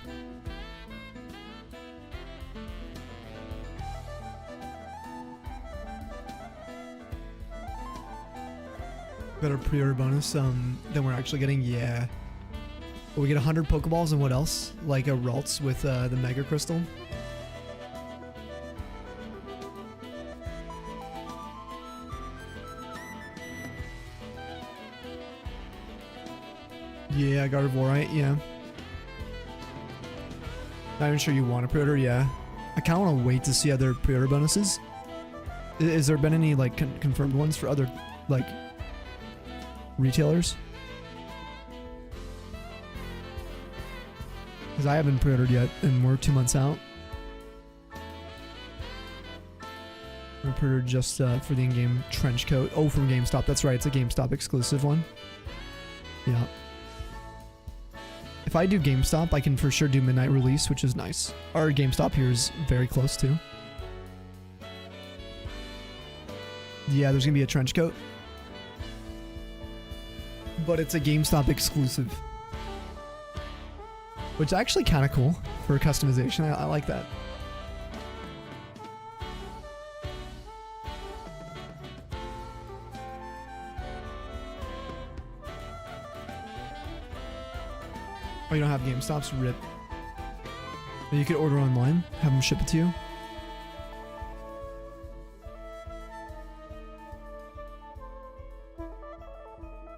Better pre-order bonus than we're actually getting. Yeah. We get 100 Pokeballs and what else? Like a Ralts with the Mega Crystal. Yeah, Gardevoir, yeah. Not even sure you want to pre-order, yeah. I kind of want to wait to see other pre-order bonuses. Is there been any like confirmed ones for other like retailers? Because I haven't pre-ordered yet and we're 2 months out. Reporter just for the in-game trench coat. Oh, from GameStop. That's right. It's a GameStop exclusive one. Yeah. If I do GameStop, I can for sure do midnight release, which is nice. Our GameStop here is very close too. Yeah, there's gonna be a trench coat. But it's a GameStop exclusive. Which is actually kind of cool for customization. I like that. Oh, you don't have GameStops? Rip. But you could order online, have them ship it to you.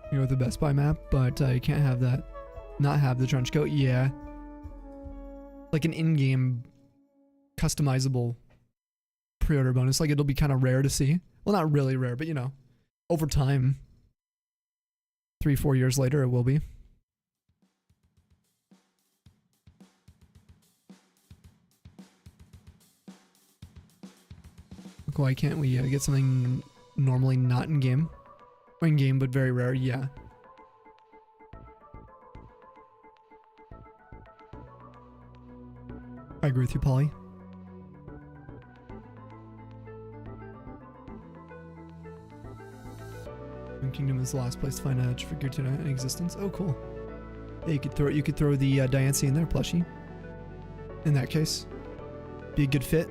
You know, the Best Buy map, but you can't have that. Not have the trench coat. Yeah. Like an in-game customizable pre-order bonus. Like it'll be kind of rare to see. Well, not really rare, but you know, over time, 3-4 years later, it will be. Why can't we get something normally not in game? Or in game, but very rare, yeah. I agree with you, Polly. Kingdom is the last place to find a figure tuna in existence. Oh, cool. Yeah, you could throw the Diancie in there, plushie. In that case, be a good fit.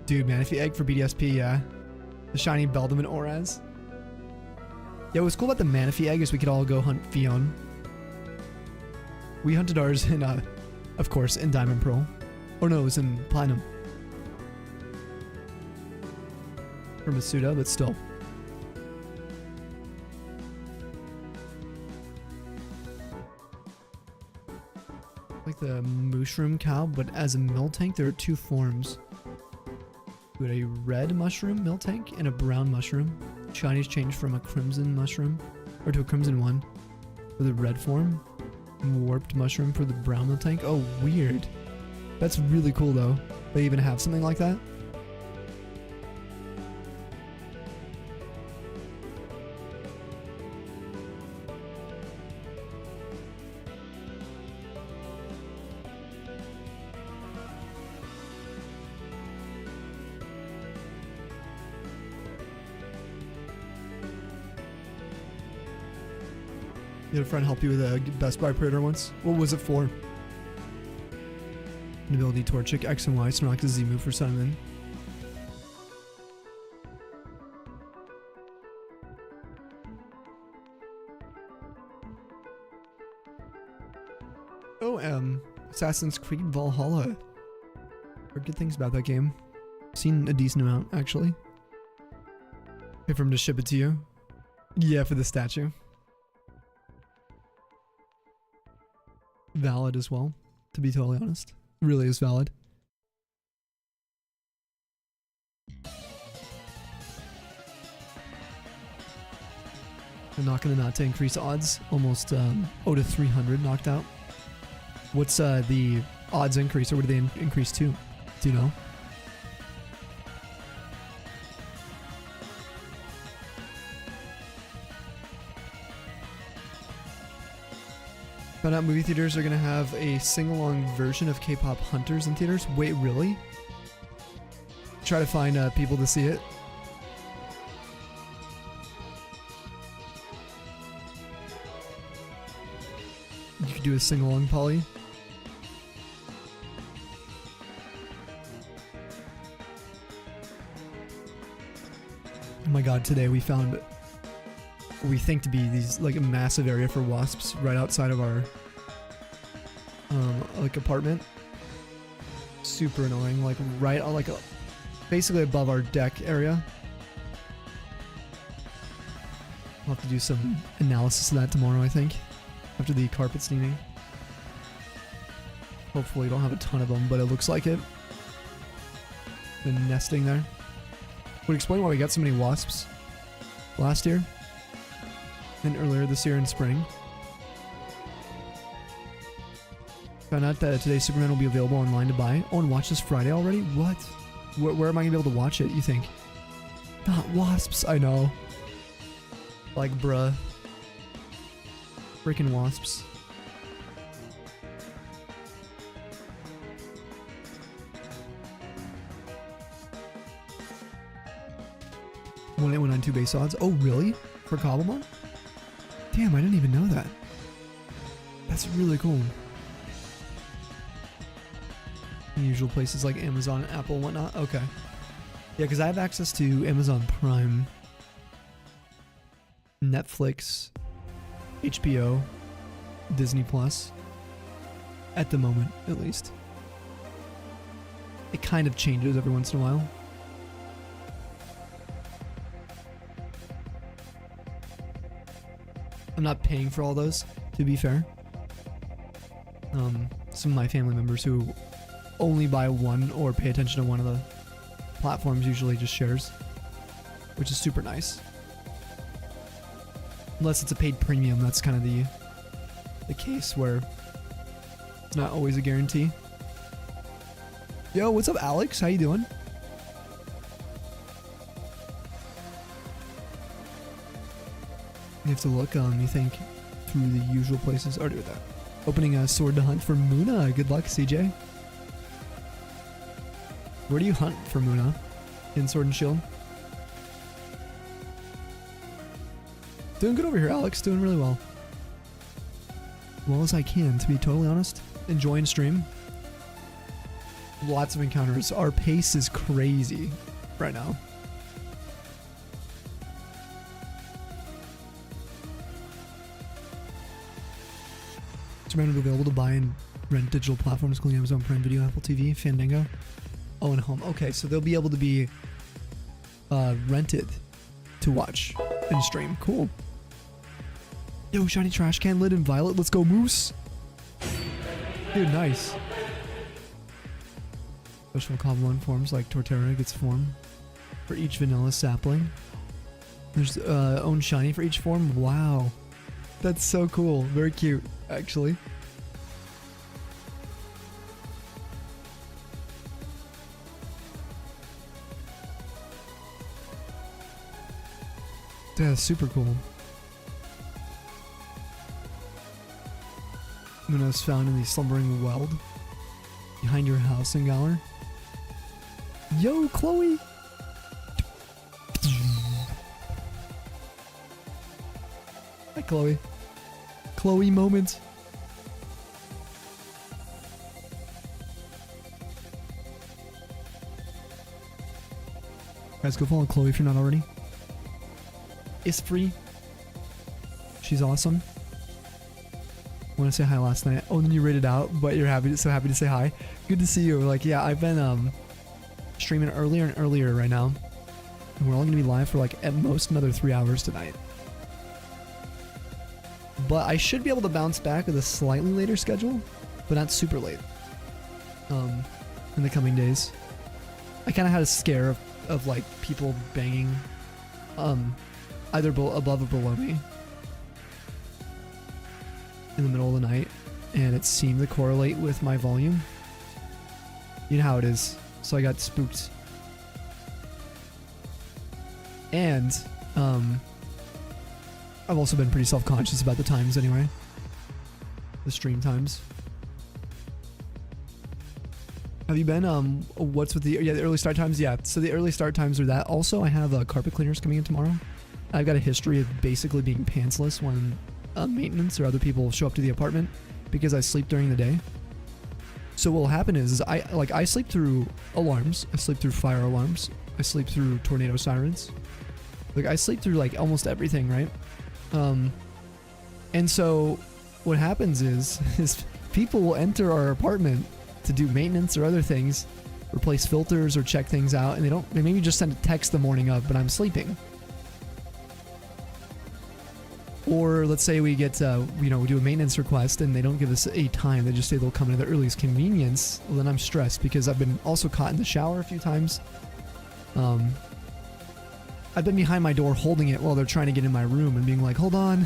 Dude, Manaphy egg for BDSP, yeah. The shiny Beldam and Oraz. Yeah, what's cool about the Manaphy egg is we could all go hunt Fion. We hunted ours in, of course, in Diamond Pearl. Or no, it was in Platinum. For Masuda, but still. Like the mushroom cow, but as a mill tank, there are two forms. With a red mushroom mill tank and a brown mushroom. Shinies changed from a crimson mushroom, or to a crimson one, for the red form. And warped mushroom for the brown mill tank. Oh, weird. That's really cool though. They even have something like that. You had a friend help you with a Best Buy pre-order once? What was it for? An ability Torchic, X and Y, Snorlax Z move for Cinnamon. Oh, Assassin's Creed Valhalla. Heard good things about that game. Seen a decent amount, actually. Pay for him to ship it to you. Yeah, for the statue. Valid as well, to be totally honest. Really is valid. I'm not gonna not to increase odds. Almost 0 to 300 knocked out. What's the odds increase, or what do they increase to? Do you know? Found out movie theaters are gonna have a sing-along version of K-pop Hunters in theaters. Wait, really? Try to find people to see it. You could do a sing-along, Polly. Oh my god, today we found what we think to be these, like, a massive area for wasps right outside of our like apartment. Super annoying, like right on, like basically above our deck area. I'll have to do some analysis of that tomorrow, I think, after the carpet steaming. Hopefully we don't have a ton of them, but it looks like it. Been nesting there. Would explain why we got so many wasps last year and earlier this year in spring. Found out that today Superman will be available online to buy. Oh, and watch this Friday already? What? Where am I gonna be able to watch it, you think? Not wasps, I know. Like, bruh. Freaking wasps. One 192 base odds. Oh, really? For Cobblemon? Damn, I didn't even know that. That's really cool. Usual places like Amazon, Apple, whatnot. Okay. Yeah, because I have access to Amazon Prime, Netflix, HBO, Disney Plus. At the moment, at least. It kind of changes every once in a while. I'm not paying for all those, to be fair. Some of my family members who only buy one or pay attention to one of the platforms usually just shares, which is super nice. Unless it's a paid premium, that's kind of the case where it's not always a guarantee. Yo, what's up, Alex? How you doing? You have to look, you think, through the usual places. Already with that. Opening a sword to hunt for Muna. Good luck, CJ. Where do you hunt for Muna? In Sword and Shield? Doing good over here, Alex. Doing really well. Well as I can, to be totally honest. Enjoying stream. Lots of encounters. Our pace is crazy right now. It's randomly available to buy and rent digital platforms, including Amazon Prime Video, Apple TV, Fandango. Oh, and home. Okay, so they'll be able to be rented to watch and stream. Cool. Yo, shiny trash can lid and violet. Let's go, Moose. Dude, nice. Special Cobblemon forms like Torterra gets form for each vanilla sapling. There's own shiny for each form. Wow. That's so cool. Very cute, actually. Yeah, super cool. Muna's found in the slumbering weld behind your house in Galar. Yo, Chloe! Hi, Chloe. Chloe moment. Guys, go follow Chloe if you're not already. It's free. She's awesome. I want to say hi last night. Oh, then you rated out, but you're so happy to say hi. Good to see you. Like, yeah, I've been streaming earlier and earlier right now, and we're only gonna be live for like at most another 3 hours tonight. But I should be able to bounce back with a slightly later schedule, but not super late. In the coming days, I kind of had a scare of like people banging, either above or below me in the middle of the night, and it seemed to correlate with my volume. You know how it is. So I got spooked. And I've also been pretty self-conscious about the times anyway. The stream times. Have you been what's with the early start times? Yeah, so the early start times are that. Also, I have carpet cleaners coming in tomorrow. I've got a history of basically being pantsless when maintenance or other people show up to the apartment because I sleep during the day. So what will happen is I sleep through alarms, I sleep through fire alarms, I sleep through tornado sirens. Like I sleep through like almost everything, right? And so what happens is people will enter our apartment to do maintenance or other things, replace filters or check things out, and they maybe just send a text the morning of, but I'm sleeping. Or let's say we get, we do a maintenance request and they don't give us a time. They just say they'll come in at the earliest convenience. Well, then I'm stressed because I've been also caught in the shower a few times. I've been behind my door holding it while they're trying to get in my room and being like, hold on.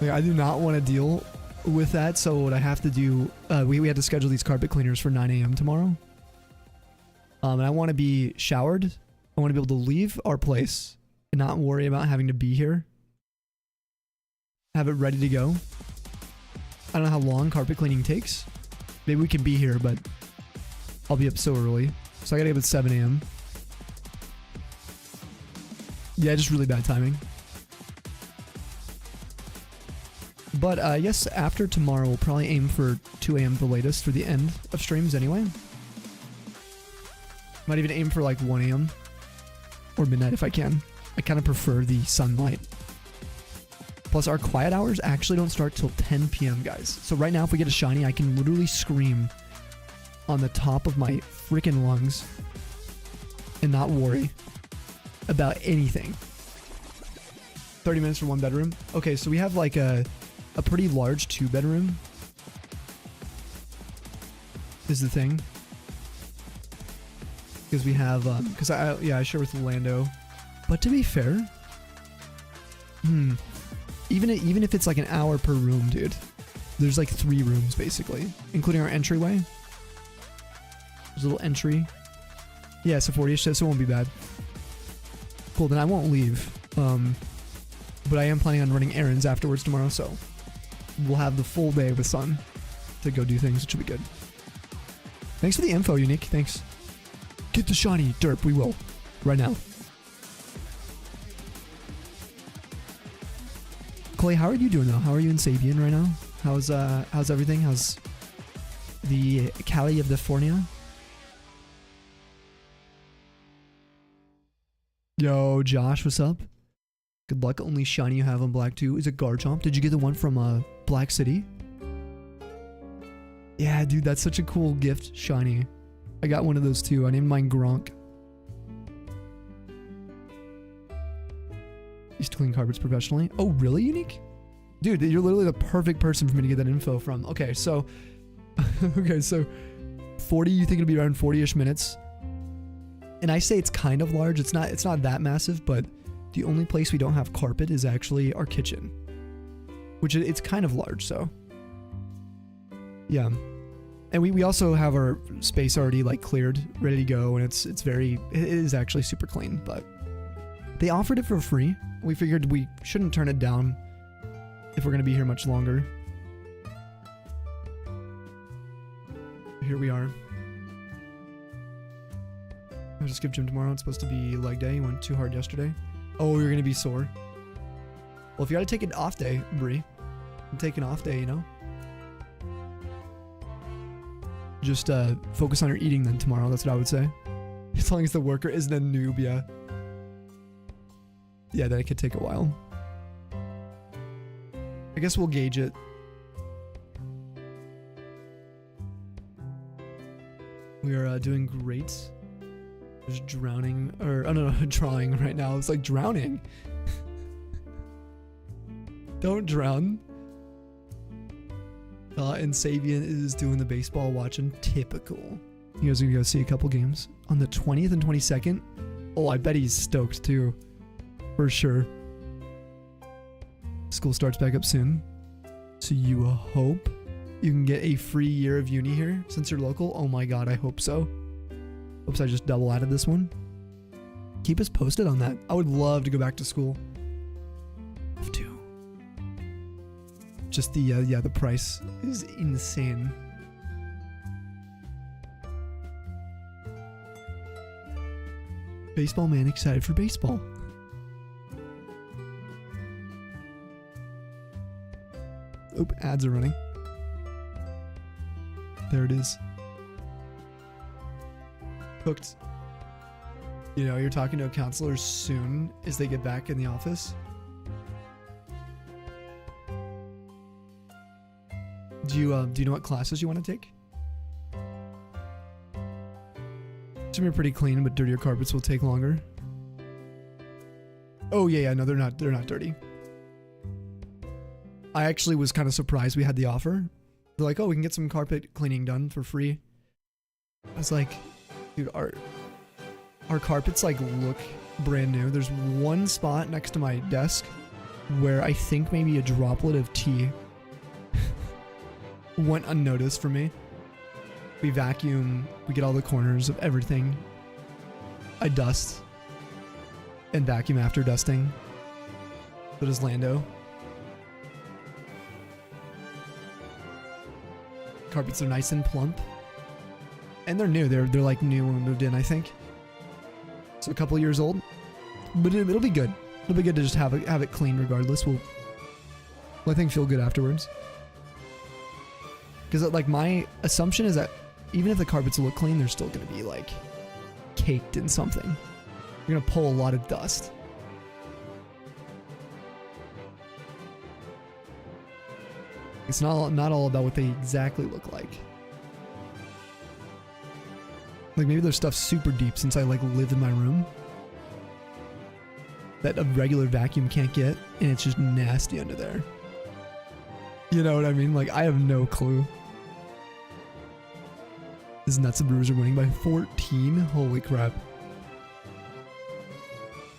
Like, I do not want to deal with that. So what I have to do, we had to schedule these carpet cleaners for 9 a.m. tomorrow. And I want to be showered. I want to be able to leave our place and not worry about having to be here. Have it ready to go. I don't know how long carpet cleaning takes. Maybe we can be here, but I'll be up so early. So I gotta get up at 7 a.m. Yeah, just really bad timing. But I guess after tomorrow, we'll probably aim for 2 a.m. the latest for the end of streams anyway. Might even aim for like 1 a.m. or midnight if I can. I kind of prefer the sunlight. Plus, our quiet hours actually don't start till 10 p.m., guys. So right now, if we get a shiny, I can literally scream on the top of my freaking lungs and not worry about anything. 30 minutes for 1 bedroom. Okay, so we have like a pretty large 2-bedroom. Is the thing. Because we have, because I share with Lando. But to be fair, even if it's like an hour per room, dude, there's like 3 rooms basically, including our entryway. There's a little entry. Yeah, so 40-ish, so it won't be bad. Cool, then I won't leave. But I am planning on running errands afterwards tomorrow, so we'll have the full day with sun to go do things, which will be good. Thanks for the info, Unique. Thanks. Get the shiny, derp. We will. Right now. Clay, how are you doing though? How are you in Sabian right now? How's everything? How's the California? Yo, Josh, what's up? Good luck. Only shiny you have on Black 2 is a Garchomp. Did you get the one from Black City? Yeah, dude, that's such a cool gift, shiny. I got one of those too. I named mine Gronk. Used to clean carpets professionally. Oh, really, Unique? Dude, you're literally the perfect person for me to get that info from. Okay, so 40, you think it'll be around 40-ish minutes? And I say it's kind of large. It's not that massive, but the only place we don't have carpet is actually our kitchen, which it's kind of large, so yeah. And we also have our space already like cleared, ready to go, and it is actually super clean, but they offered it for free. We figured we shouldn't turn it down if we're going to be here much longer. Here we are. I'll just skip gym tomorrow. It's supposed to be leg day. You went too hard yesterday. Oh, you're going to be sore. Well, if you got to take an off day, Bree, take an off day, you know? Just focus on your eating then tomorrow. That's what I would say. As long as the worker isn't a noob, yeah. Yeah, that could take a while. I guess we'll gauge it. We are doing great. Just drowning, or oh no, drawing right now. It's like drowning. Don't drown. And Sabian is doing the baseball watching. Typical. You guys are gonna go see a couple games on the 20th and 22nd. Oh, I bet he's stoked too. For sure. School starts back up soon. So you hope you can get a free year of uni here since you're local. Oh my god, I hope so. Oops, I just double added this one. Keep us posted on that. I would love to go back to school. Love to. Just the price is insane. Baseball man excited for baseball. Oop, ads are running. There it is. Hooked. You know, you're talking to a counselor soon as they get back in the office. Do you know what classes you want to take? Some are pretty clean, but dirtier carpets will take longer. Oh yeah, no, they're not dirty. I actually was kind of surprised we had the offer. They're like, oh, we can get some carpet cleaning done for free. I was like, dude, our carpets like look brand new. There's one spot next to my desk where I think maybe a droplet of tea went unnoticed for me. We vacuum, we get all the corners of everything. I dust and vacuum after dusting. So does Lando. Carpets are nice and plump. And they're new. They're like new when we moved in, I think. So a couple years old. But it'll be good. It'll be good to just have it clean regardless. We'll I think feel good afterwards. Because like my assumption is that even if the carpets look clean, they're still going to be like caked in something. You're going to pull a lot of dust. It's not all about what they exactly look like. Like maybe there's stuff super deep since I like live in my room that a regular vacuum can't get, and it's just nasty under there. You know what I mean? Like I have no clue. This is nuts. The Brewers are winning by 14. Holy crap.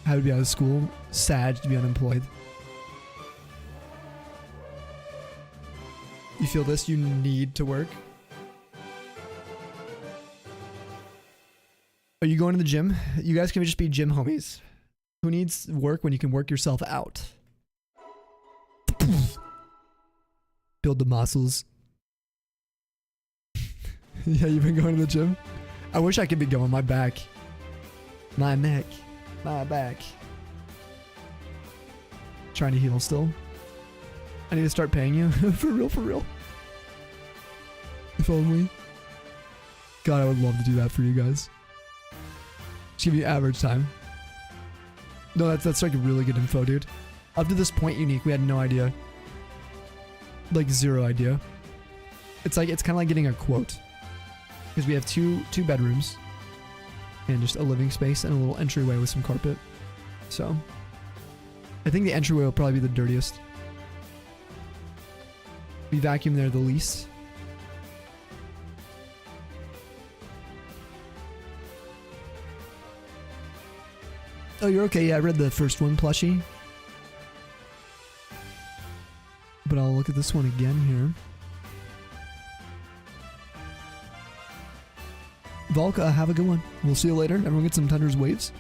Had to be out of school. Sad to be unemployed. You feel this? You need to work. Are you going to the gym? You guys can just be gym homies. Who needs work when you can work yourself out? Build the muscles. Yeah, you've been going to the gym? I wish I could be going. My back. My neck. My back. Trying to heal still. I need to start paying you. For real, for real. If only. God, I would love to do that for you guys. Just give you average time. No, that's like really good info, dude. Up to this point, Unique, we had no idea. Like zero idea. It's kind of like getting a quote. Because we have two bedrooms. And just a living space and a little entryway with some carpet. So. I think the entryway will probably be the dirtiest. We vacuum there the least. Oh, you're okay. Yeah, I read the first one, plushie. But I'll look at this one again here. Volk, have a good one. We'll see you later. Everyone get some Thunder's waves.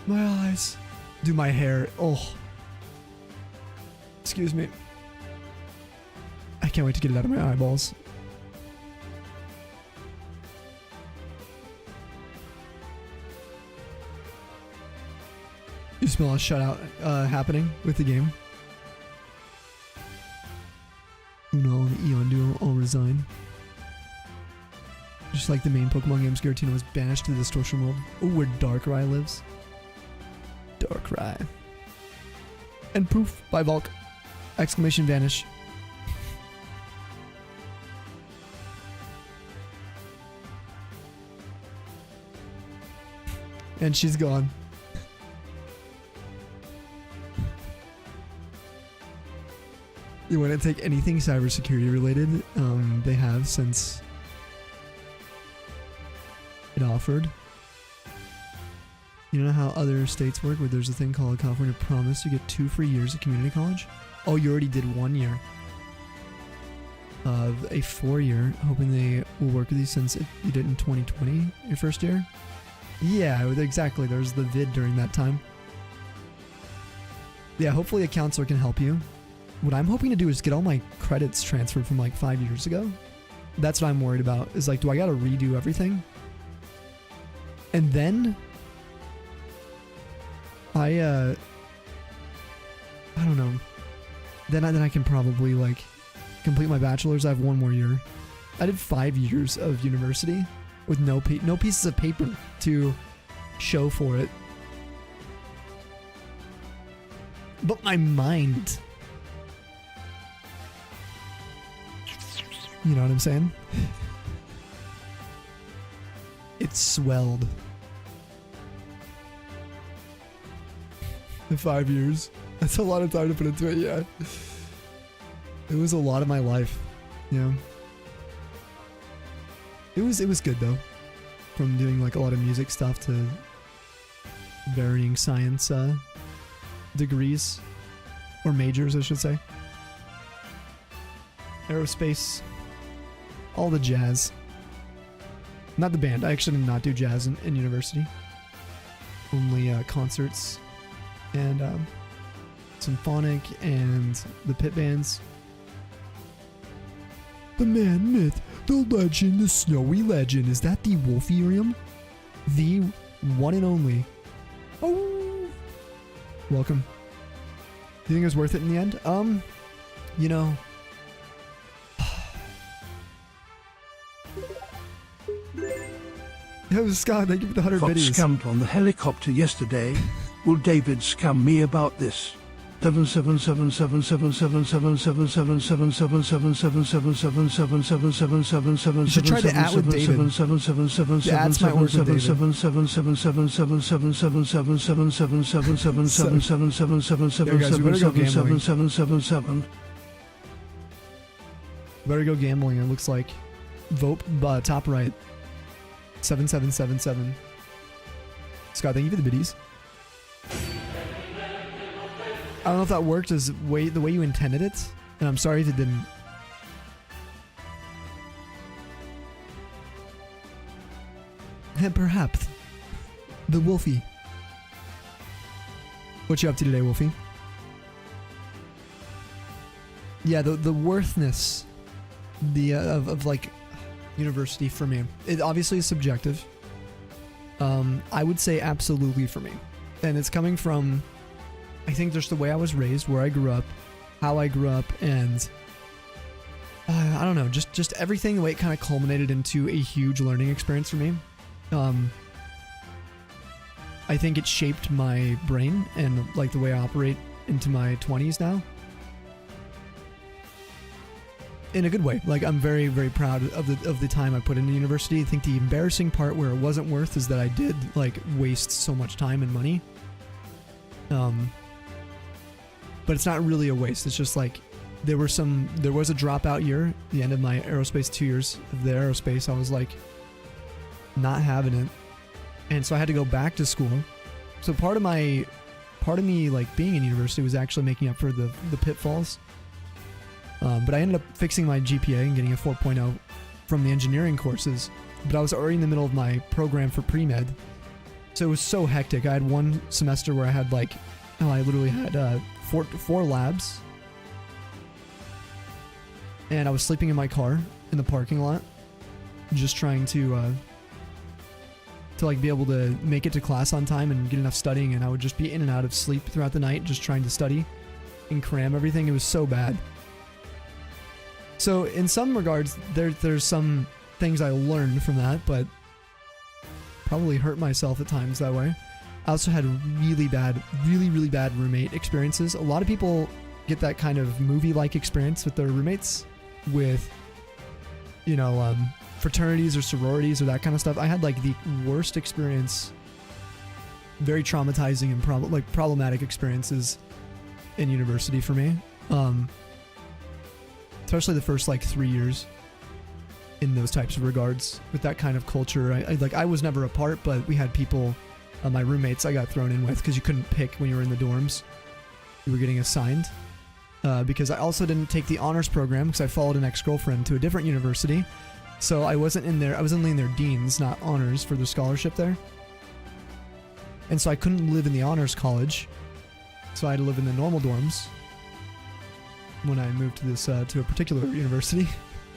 My eyes. Do my hair. Oh. Excuse me. I can't wait to get it out of my eyeballs. You smell a shutout happening with the game. Uno and Eon Duo all resign. Just like the main Pokemon games, Giratina was banished to the Distortion World. Oh, where Darkrai lives. Darkrai. And poof, by Volk. Exclamation vanish. And she's gone. You wouldn't take anything cybersecurity related. They have since it offered. You know how other states work where there's a thing called California Promise. You get 2 free years of community college. Oh, you already did 1 year of a 4-year. Hoping they will work with you since you did in 2020, your first year. Yeah, exactly. There's the vid during that time. Yeah, hopefully a counselor can help you. What I'm hoping to do is get all my credits transferred from like 5 years ago. That's what I'm worried about. Is like, do I gotta redo everything? And then I don't know. Then I can probably like complete my bachelor's. I have 1 more year. I did 5 years of university with no pieces of paper to show for it. But my mind. You know what I'm saying? It swelled. In 5 years. That's a lot of time to put into it, yeah. It was a lot of my life. Yeah. It was good though. From doing like a lot of music stuff to varying science degrees. or majors, I should say. Aerospace, all the jazz. Not the band. I actually did not do jazz in university. Only concerts and symphonic and the pit bands. The man myth, the legend, the snowy legend. Is that the Wolferium? The one and only. Oh, welcome. Do you think it was worth it in the end? You know. Yo, Scott, thank you for the 100 Fox videos. scammed on the helicopter yesterday. Will David scam me about this? 777777777777777777777777777777777777777777777777777777777777777777777777777777777777777777777777777777777777777777777777777777777777777777777777777777777777777777777777777777777777777777777777777777777777777777777777777777777777777777777777777Better go gambling, it looks like. Vote top right. 7777. Scott, thank you for the biddies. I don't know if that worked as the way you intended it, and I'm sorry if it didn't. And perhaps the Wolfie. What you up to today, Wolfie? Yeah, the worthness of like university for me. It obviously is subjective. I would say absolutely for me. And it's coming from, I think, just the way I was raised, where I grew up, how I grew up, and I don't know, just everything, the way it kind of culminated into a huge learning experience for me. I think it shaped my brain and like the way I operate into my 20s now. In a good way. Like, I'm very, very proud of the time I put into university. I think the embarrassing part where it wasn't worth is that I did like waste so much time and money. But it's not really a waste. It's just like there was a dropout year, the end of my aerospace 2 years of the aerospace. I was like not having it. And so I had to go back to school. So part of me like being in university was actually making up for the pitfalls. But I ended up fixing my GPA and getting a 4.0 from the engineering courses. But I was already in the middle of my program for pre-med. So it was so hectic. I had one semester where I had I literally had four labs. And I was sleeping in my car in the parking lot. Just trying to like be able to make it to class on time and get enough studying. And I would just be in and out of sleep throughout the night, just trying to study and cram everything. It was so bad. So in some regards, there's some things I learned from that, but probably hurt myself at times that way. I also had really bad roommate experiences. A lot of people get that kind of movie-like experience with their roommates, with, fraternities or sororities or that kind of stuff. I had like the worst experience, very traumatizing and problematic experiences in university for me. Especially the first 3 years in those types of regards with that kind of culture. I was never a part, but we had people, my roommates I got thrown in with because you couldn't pick when you were in the dorms. You were getting assigned. Because I also didn't take the honors program because I followed an ex-girlfriend to a different university. So I wasn't in there. I was only in their deans, not honors, for the scholarship there. And so I couldn't live in the honors college. So I had to live in the normal dorms when I moved to this to a particular university.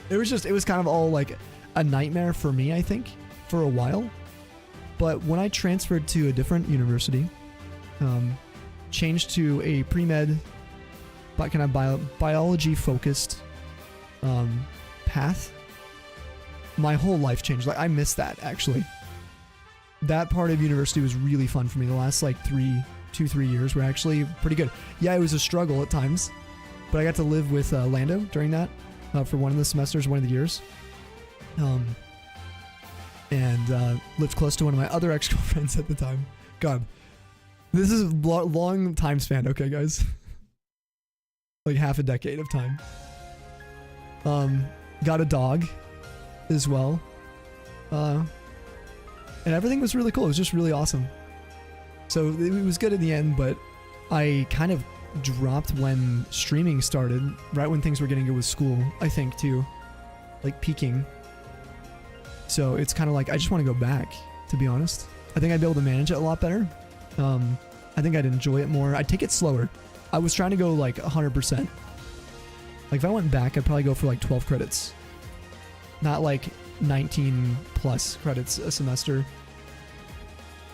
It was kind of all like a nightmare for me, I think, for a while. But when I transferred to a different university, changed to a pre-med, kind of biology focused path, my whole life changed. I miss that, actually. That part of university was really fun for me. The last 3 years were actually pretty good. Yeah, it was a struggle at times, but I got to live with Lando during that for one of the semesters, one of the years. And lived close to one of my other ex-girlfriends at the time. God, this is a long time span, okay, guys? Half a decade of time. Got a dog as well. And everything was really cool. It was just really awesome. So it was good in the end, but I kind of dropped when streaming started, right when things were getting good with school, I think, too. Like, peaking. So it's kind of like, I just want to go back, to be honest. I think I'd be able to manage it a lot better. I think I'd enjoy it more. I'd take it slower. I was trying to go, like, 100%. Like, if I went back, I'd probably go for, like, 12 credits. Not, like, 19 plus credits a semester.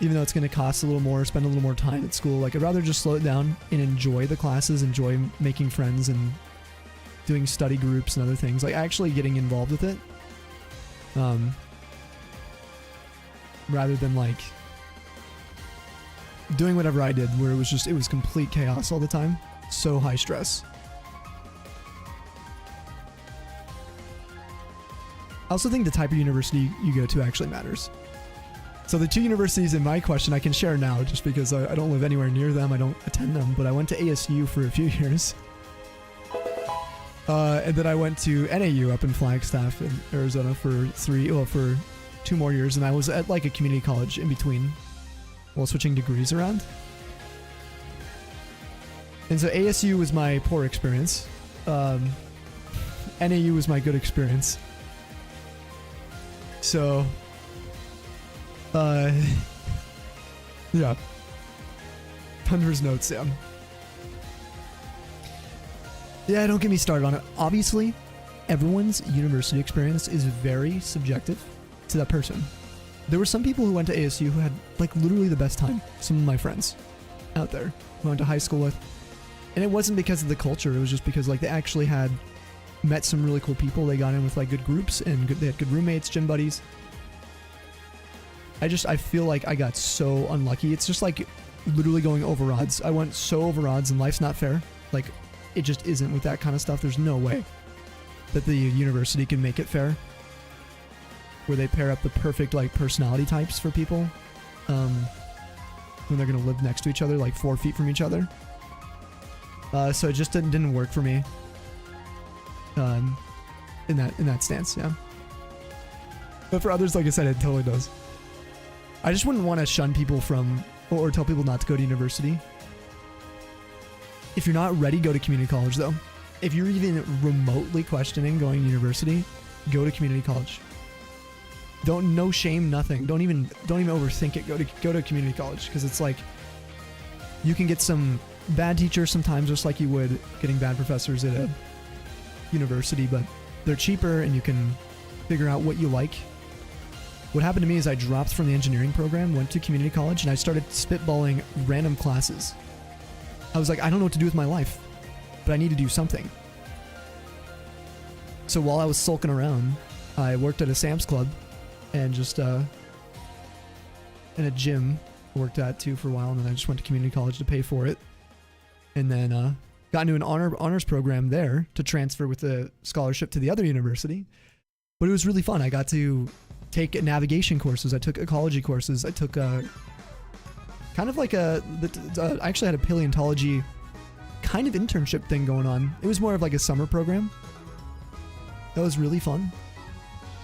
Even though it's going to cost a little more, spend a little more time at school. Like, I'd rather just slow it down and enjoy the classes, enjoy making friends and doing study groups and other things. Like, actually getting involved with it. Rather than, like, doing whatever I did, where it was complete chaos all the time. So high stress. I also think the type of university you go to actually matters. So the two universities in my question I can share now, just because I don't live anywhere near them, I don't attend them, but I went to ASU for a few years. And then I went to NAU up in Flagstaff in Arizona for 2 more years, and I was at like a community college in between while switching degrees around. And so ASU was my poor experience. NAU was my good experience. So... yeah. Thunder's notes, yeah. Yeah, don't get me started on it. Obviously, everyone's university experience is very subjective to that person. There were some people who went to ASU who had, like, literally the best time. Some of my friends out there who I went to high school with. And it wasn't because of the culture. It was just because, like, they actually had met some really cool people. They got in with, like, good groups and they had good roommates, gym buddies. I feel like I got so unlucky. It's just like literally going over odds. I went so over odds and life's not fair. Like, it just isn't with that kind of stuff. There's no way that the university can make it fair. Where they pair up the perfect, like, personality types for people. When they're going to live next to each other, like 4 feet from each other. So it just didn't work for me. In that stance, yeah. But for others, like I said, it totally does. I just wouldn't want to shun people from, or tell people not to go to university. If you're not ready, go to community college, though. If you're even remotely questioning going to university, go to community college. No shame, nothing. Don't even overthink it. Go to community college, because it's like you can get some bad teachers sometimes, just like you would getting bad professors at a university, but they're cheaper and you can figure out what you like. What happened to me is I dropped from the engineering program, went to community college, and I started spitballing random classes. I was like, I don't know what to do with my life, but I need to do something. So while I was sulking around, I worked at a Sam's Club and just in a gym worked at too for a while, and then I just went to community college to pay for it. And then got into an honors program there to transfer with a scholarship to the other university. But it was really fun. I got to take navigation courses. I took ecology courses. I took kind of like I actually had a paleontology kind of internship thing going on. It was more of like a summer program. That was really fun.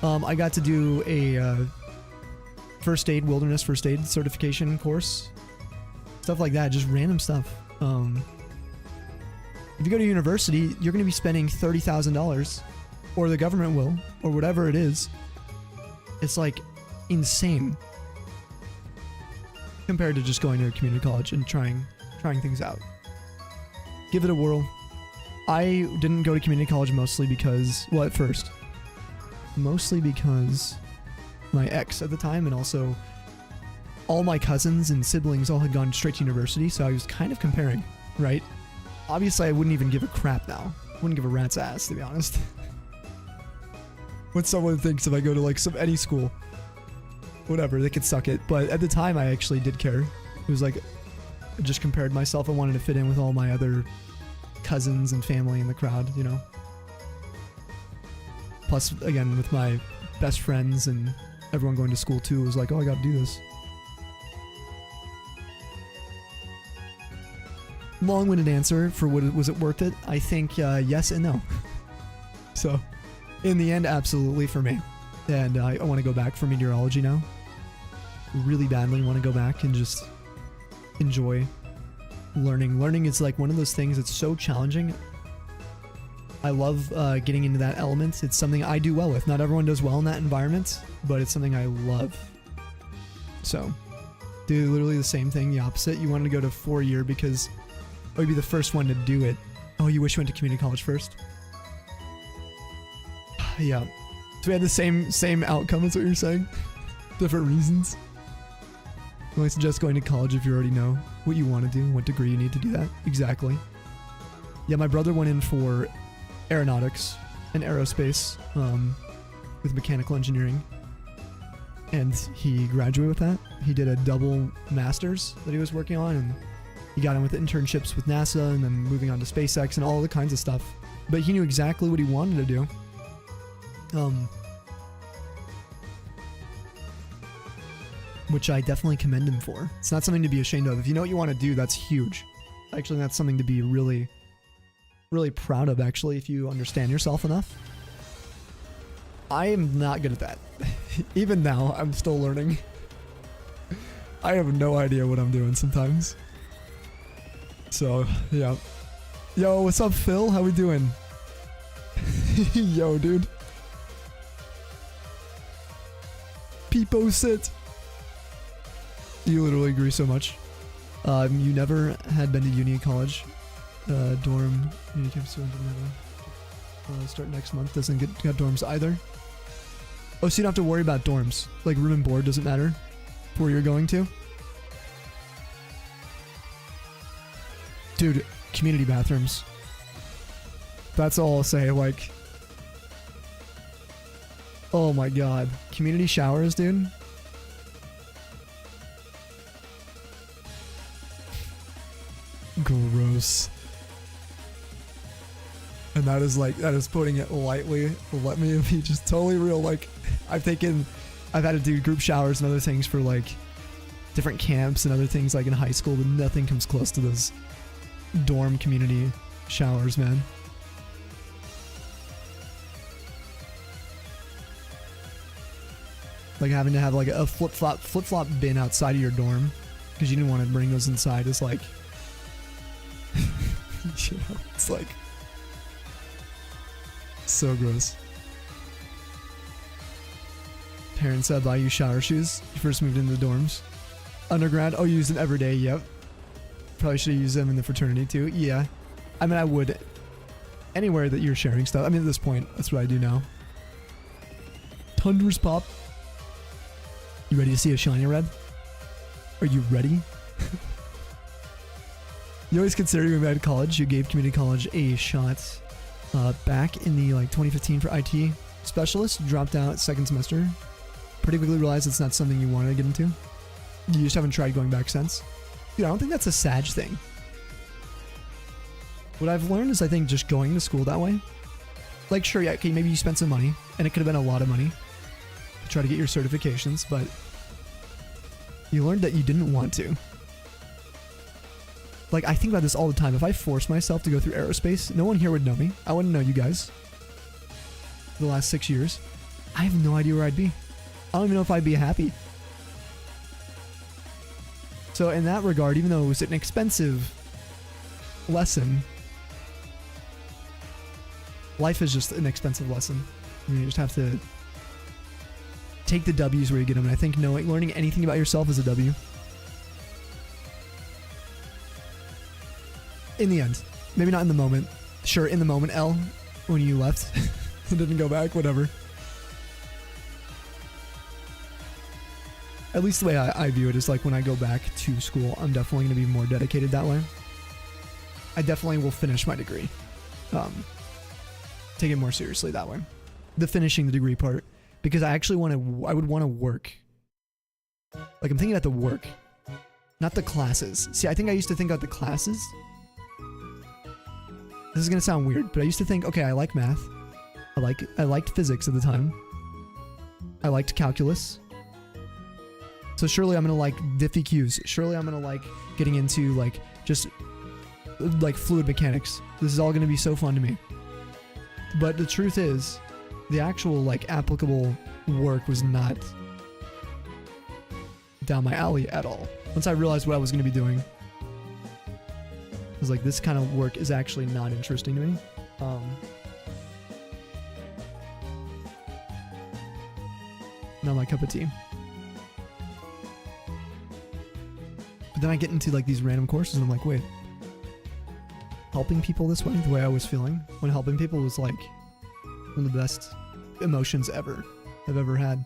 I got to do a wilderness first aid certification course. Stuff like that, just random stuff. If you go to university, you're going to be spending $30,000, or the government will, or whatever it is. It's like insane compared to just going to a community college and trying things out. Give it a whirl. I didn't go to community college mostly because, well, at first, mostly because my ex at the time, and also all my cousins and siblings all had gone straight to university, so I was kind of comparing, right? Obviously, I wouldn't even give a crap now. Wouldn't give a rat's ass, to be honest. What someone thinks if I go to like any school, whatever, they could suck it. But at the time, I actually did care. It was like, I just compared myself. I wanted to fit in with all my other cousins and family in the crowd, you know. Plus, again, with my best friends and everyone going to school too, it was like, oh, I got to do this. Long-winded answer for was it worth it? I think yes and no. So, in the end, absolutely for me. And I want to go back for meteorology now. Really badly want to go back and just enjoy learning. Learning is like one of those things that's so challenging. I love getting into that element. It's something I do well with. Not everyone does well in that environment, but it's something I love. So, do literally the same thing, the opposite. You wanted to go to 4-year because you'd be the first one to do it. Oh, you wish you went to community college first? Yeah. So we had the same outcome is what you're saying? Different reasons. I only suggest going to college if you already know what you want to do, what degree you need to do that. Exactly. Yeah, my brother went in for aeronautics and aerospace with mechanical engineering. And he graduated with that. He did a double master's that he was working on, and he got in with internships with NASA and then moving on to SpaceX and all the kinds of stuff. But he knew exactly what he wanted to do. Which I definitely commend him for. It's not something to be ashamed of. If you know what you want to do, that's huge. Actually, that's something to be really, really proud of, actually, if you understand yourself enough. I am not good at that. Even now, I'm still learning. I have no idea what I'm doing sometimes. So, yeah. Yo, what's up, Phil? How we doing? Yo, dude. Peepo sit. You literally agree so much. You never had been to uni college. Dorm. Uni campus never. Start next month. Doesn't get dorms either. Oh, so you don't have to worry about dorms. Like room and board doesn't matter for where you're going to. Dude, community bathrooms. That's all I'll say. Like, oh my god. Community showers, dude. Gross. And that is putting it lightly. Let me be just totally real. Like, I've had to do group showers and other things for like different camps and other things like in high school, but nothing comes close to those dorm community showers, man. Like having to have like a flip-flop bin outside of your dorm because you didn't want to bring those inside is like, you know, it's like so gross. Parents said buy you shower shoes. You first moved into the dorms. Undergrad, oh, you use them every day. Yep. Probably should have used them in the fraternity too. Yeah. I mean, I would. Anywhere that you're sharing stuff. I mean, at this point, that's what I do now. Tundra's pop. You ready to see a shiny red? Are you ready? You always consider you went to college. You gave community college a shot back in the like 2015 for IT specialist. Dropped out second semester. Pretty quickly realized it's not something you want to get into. You just haven't tried going back since. Dude, I don't think that's a Sag thing. What I've learned is I think just going to school that way. Like, sure, yeah, okay, maybe you spent some money, and it could have been a lot of money to try to get your certifications, but you learned that you didn't want to. Like, I think about this all the time. If I forced myself to go through aerospace, no one here would know me. I wouldn't know you guys. For the last 6 years. I have no idea where I'd be. I don't even know if I'd be happy. So in that regard, even though it was an expensive lesson, life is just an expensive lesson. You just have to take the W's where you get them. And I think learning anything about yourself is a W. In the end. Maybe not in the moment. Sure, in the moment, L, when you left and didn't go back, whatever. At least the way I view it is like when I go back to school, I'm definitely going to be more dedicated that way. I definitely will finish my degree. Take it more seriously that way. The finishing the degree part. Because I actually I would want to work. Like I'm thinking about the work. Not the classes. See, I think I used to think about the classes. This is going to sound weird, but I used to think, okay, I like math. I liked physics at the time. I liked calculus. So surely I'm going to like diffie-Qs. Surely I'm going to like getting into like just like fluid mechanics. This is all going to be so fun to me. But the truth is, the actual like applicable work was not down my alley at all. Once I realized what I was going to be doing. was like, this kind of work is actually not interesting to me. Not my cup of tea. But then I get into like these random courses and I'm like, wait, helping people this way, the way I was feeling when helping people was like one of the best emotions ever I've ever had.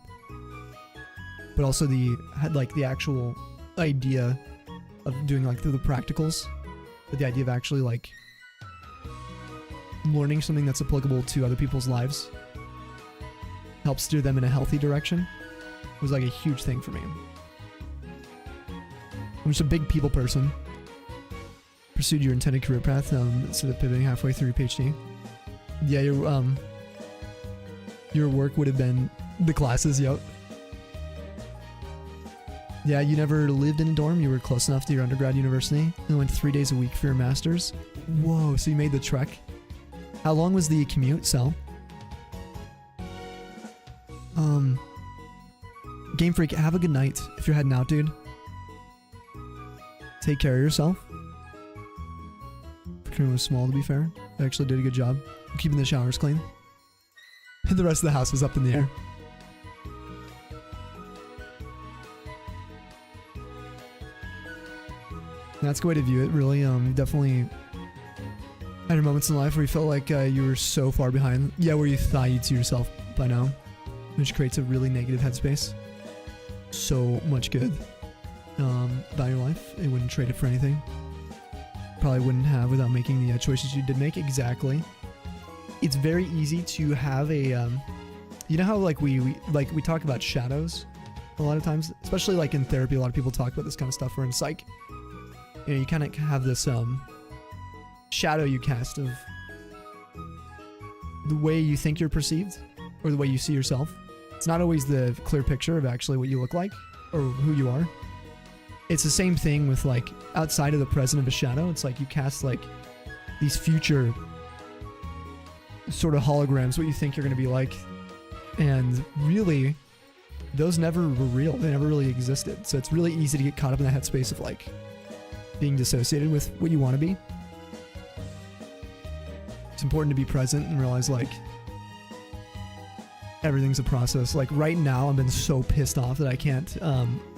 But also the actual idea of doing like through the practicals, but the idea of actually like learning something that's applicable to other people's lives, help steer them in a healthy direction, was like a huge thing for me. I'm just a big people person. Pursued your intended career path instead of pivoting halfway through PhD. Yeah, your work would have been the classes, yep. Yeah, you never lived in a dorm. You were close enough to your undergrad university and went 3 days a week for your master's. Whoa, so you made the trek. How long was the commute, Sal? Game Freak, have a good night if you're heading out, dude. Take care of yourself. Procurement was small, to be fair. I actually did a good job keeping the showers clean. And the rest of the house was up in the air. That's a good way to view it, really. Definitely had your moments in life where you felt like you were so far behind. Yeah, where you thought you'd see yourself by now, which creates a really negative headspace. So much good about your life. It wouldn't trade it for anything. Probably wouldn't have without making the choices you did make. Exactly. It's very easy to have a, you know how like we talk about shadows a lot of times, especially like in therapy. A lot of people talk about this kind of stuff. Or in psych, you know, you kind of have this shadow you cast of the way you think you're perceived or the way you see yourself. It's not always the clear picture of actually what you look like or who you are. It's the same thing with like outside of the present of a shadow. It's like you cast like these future sort of holograms, what you think you're going to be like. And really, those never were real. They never really existed. So it's really easy to get caught up in the headspace of like being dissociated with what you want to be. It's important to be present and realize like everything's a process. Like right now, I've been so pissed off that I can't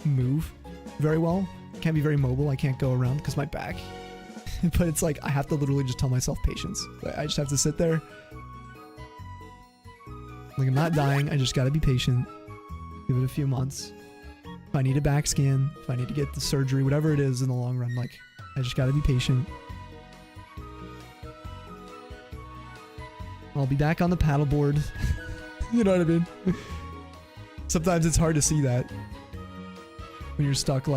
move very well. I can't be very mobile. I can't go around because my back. But it's like I have to literally just tell myself patience. I just have to sit there. Like I'm not dying. I just got to be patient. Give it a few months. If I need a back scan, if I need to get the surgery, whatever it is in the long run, like I just got to be patient. I'll be back on the paddleboard. You know what I mean? Sometimes it's hard to see that when you're stuck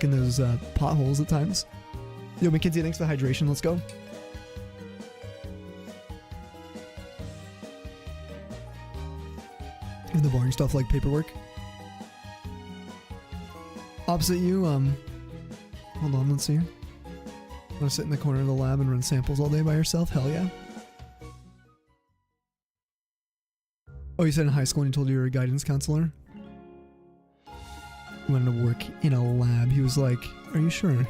in those potholes at times. Yo, Mackenzie, thanks for the hydration. Let's go. And the boring stuff like paperwork. Opposite you, hold on, let's see. Want to sit in the corner of the lab and run samples all day by yourself? Hell yeah. Oh, you said in high school and he told you were a guidance counselor? He wanted to work in a lab. He was like, are you sure? You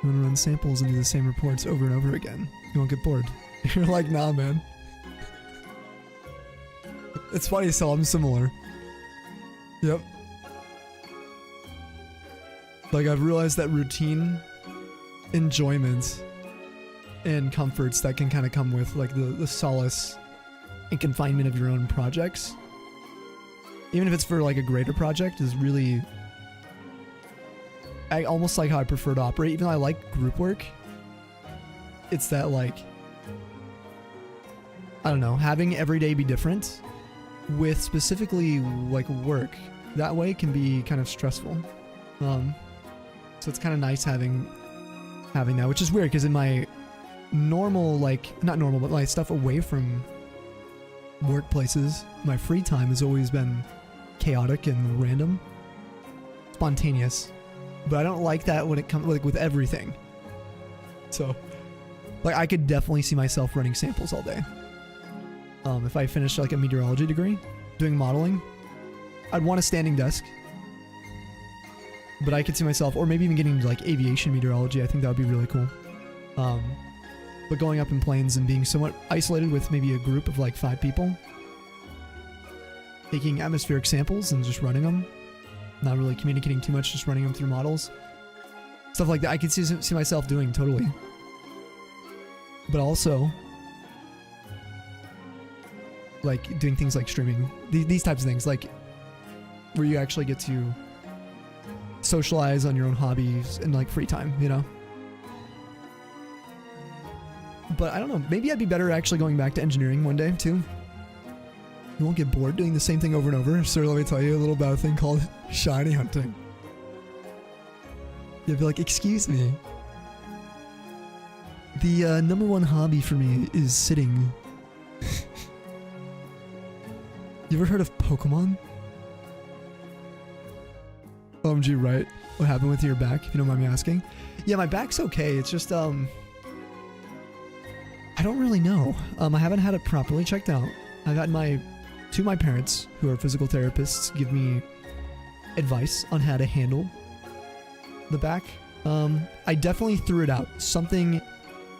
want to run samples and do the same reports over and over again? You won't get bored. You're like, nah, man. It's funny, so I'm similar. Yep. Like, I've realized that routine enjoyment and comforts that can kind of come with, like, the solace and confinement of your own projects, even if it's for like a greater project, is really I almost like how I prefer to operate. Even though I like group work, it's that like, I don't know, having every day be different with specifically like work that way can be kind of stressful. So it's kind of nice having that, which is weird because in my normal, like not normal, but like stuff away from workplaces, my free time has always been chaotic and random, spontaneous, but I don't like that when it comes like with everything. So like I could definitely see myself running samples all day. If I finished like a meteorology degree doing modeling, I'd want a standing desk, But I could see myself, or maybe even getting into like aviation meteorology. I think that would be really cool. But going up in planes and being somewhat isolated with maybe a group of like 5 people, taking atmospheric samples and just running them, not really communicating too much, just running them through models, stuff like that. I could see myself doing totally. But also, like doing things like streaming, these types of things, like where you actually get to socialize on your own hobbies and like free time, you know? But I don't know, maybe I'd be better actually going back to engineering one day too. You won't get bored doing the same thing over and over. So let me tell you a little about a thing called shiny hunting. You'll be like, excuse me. The #1 hobby for me is sitting. You ever heard of Pokemon? OMG, right? What happened with your back, if you don't mind me asking? Yeah, my back's okay. It's just, I don't really know. I haven't had it properly checked out. I've had my parents, who are physical therapists, give me advice on how to handle the back. I definitely threw it out. Something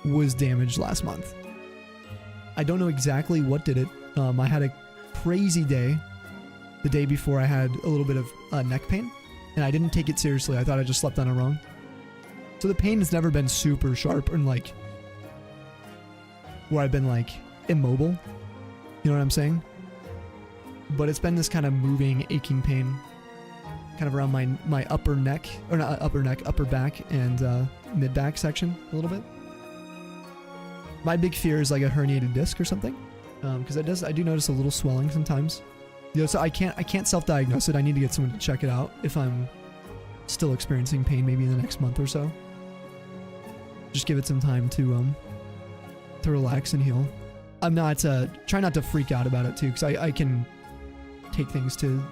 was damaged last month. I don't know exactly what did it. I had a crazy day the day before. I had a little bit of neck pain, and I didn't take it seriously. I thought I just slept on it wrong. So the pain has never been super sharp and like where I've been like immobile. You know what I'm saying? But it's been this kind of moving, aching pain kind of around my upper neck, or not upper neck, upper back and mid back section a little bit. My big fear is like a herniated disc or something, because I do notice a little swelling sometimes. You know, so I can't self-diagnose it. I need to get someone to check it out if I'm still experiencing pain, maybe in the next month or so. Just give it some time to relax and heal. I'm not try not to freak out about it too, because I can take things to,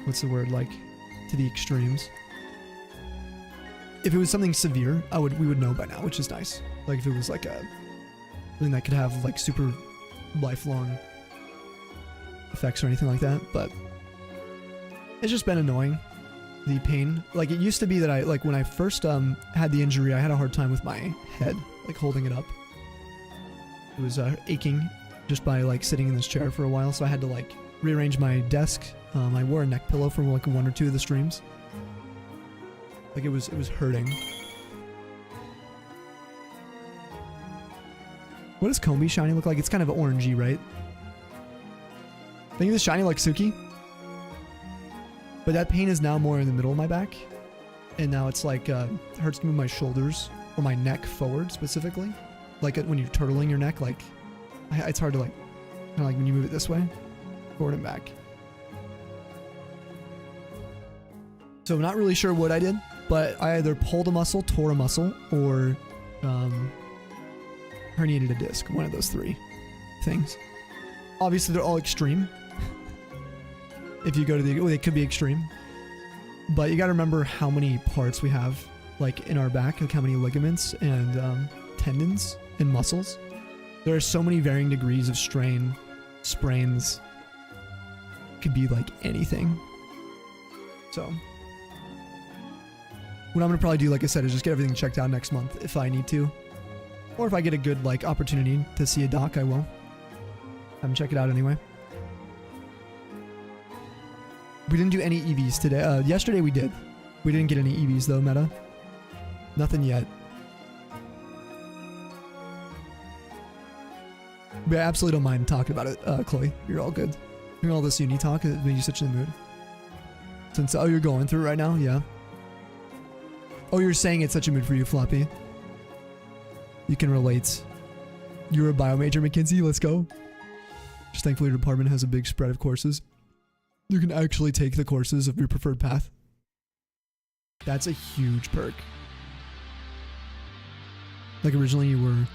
what's the word, like to the extremes. If it was something severe, we would know by now, which is nice. Like if it was like something that could have like super lifelong effects or anything like that, but it's just been annoying. The pain, like it used to be that I, like when I first had the injury, I had a hard time with my head, like holding it up. It was aching just by like sitting in this chair for a while, so I had to like rearrange my desk. I wore a neck pillow for like 1 or 2 of the streams. Like it was hurting. What does Combi shiny look like? It's kind of orangey, right? Think of the shiny like Suki. But that pain is now more in the middle of my back. And now it's like, it hurts to move my shoulders or my neck forward specifically. Like when you're turtling your neck, like, it's hard to like, kind of like when you move it this way, forward and back. So I'm not really sure what I did, but I either pulled a muscle, tore a muscle, or herniated a disc. One of those 3 things. Obviously, they're all extreme. If you go to they could be extreme. But you gotta remember how many parts we have, like in our back, like how many ligaments and tendons and muscles. There are so many varying degrees of strain, sprains. Could be like anything. So what I'm gonna probably do, like I said, is just get everything checked out next month if I need to. Or if I get a good like opportunity to see a doc, I will. Have them check it out anyway. We didn't do any EVs today. Yesterday we did. We didn't get any EVs though, Meta. Nothing yet. But I absolutely don't mind talking about it, Chloe. You're all good. Hearing all this uni talk made you such in the mood. Since, oh, you're going through it right now? Yeah. Oh, you're saying it's such a mood for you, Floppy. You can relate. You're a bio major, Mackenzie. Let's go. Just thankfully your department has a big spread of courses. You can actually take the courses of your preferred path. That's a huge perk. Like originally you were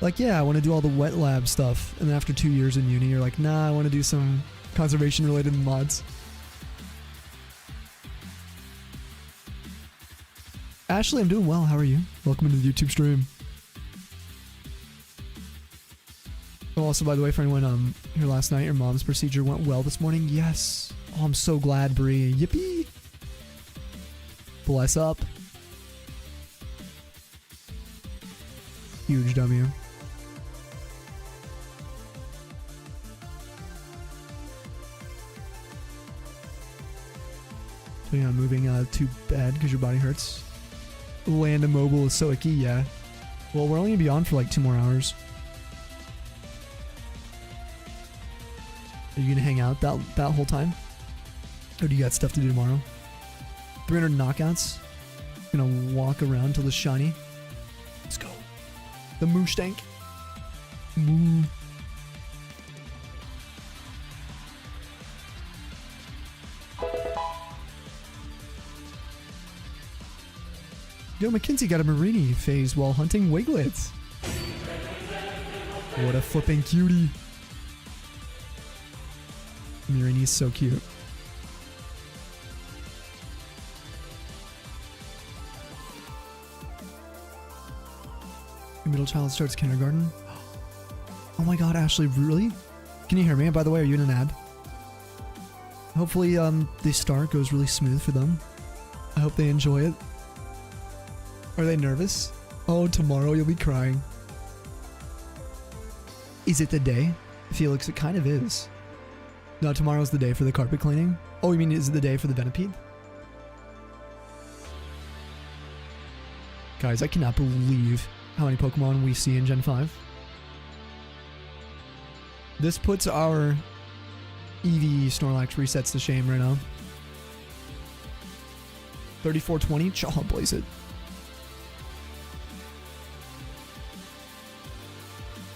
like, yeah, I want to do all the wet lab stuff. And then after 2 years in uni, you're like, nah, I want to do some conservation related mods. Ashley, I'm doing well. How are you? Welcome to the YouTube stream. Oh, also, by the way, for anyone here last night, your mom's procedure went well this morning. Yes. Oh, I'm so glad, Bree. Yippee. Bless up. Huge W. So yeah, moving to bed because your body hurts. Land immobile is so icky, yeah. Well, we're only gonna be on for like 2 more hours. Are you gonna hang out that whole time? Or do you got stuff to do tomorrow? 300 knockouts. Gonna walk around till the shiny. Let's go. The moosh tank. Moo. Yo, Mackenzie got a Marini phase while hunting Wiglets. What a flipping cutie. Marini's so cute. Your middle child starts kindergarten. Oh my god, Ashley, really? Can you hear me? By the way, are you in an ad? Hopefully, the start goes really smooth for them. I hope they enjoy it. Are they nervous? Oh, tomorrow you'll be crying. Is it the day? Felix, it kind of is. No, tomorrow's the day for the carpet cleaning. Oh, you mean is it the day for the Venipede? Guys, I cannot believe how many Pokemon we see in Gen 5. This puts our EV Snorlax resets to shame right now. 3420, Chaw blaze it.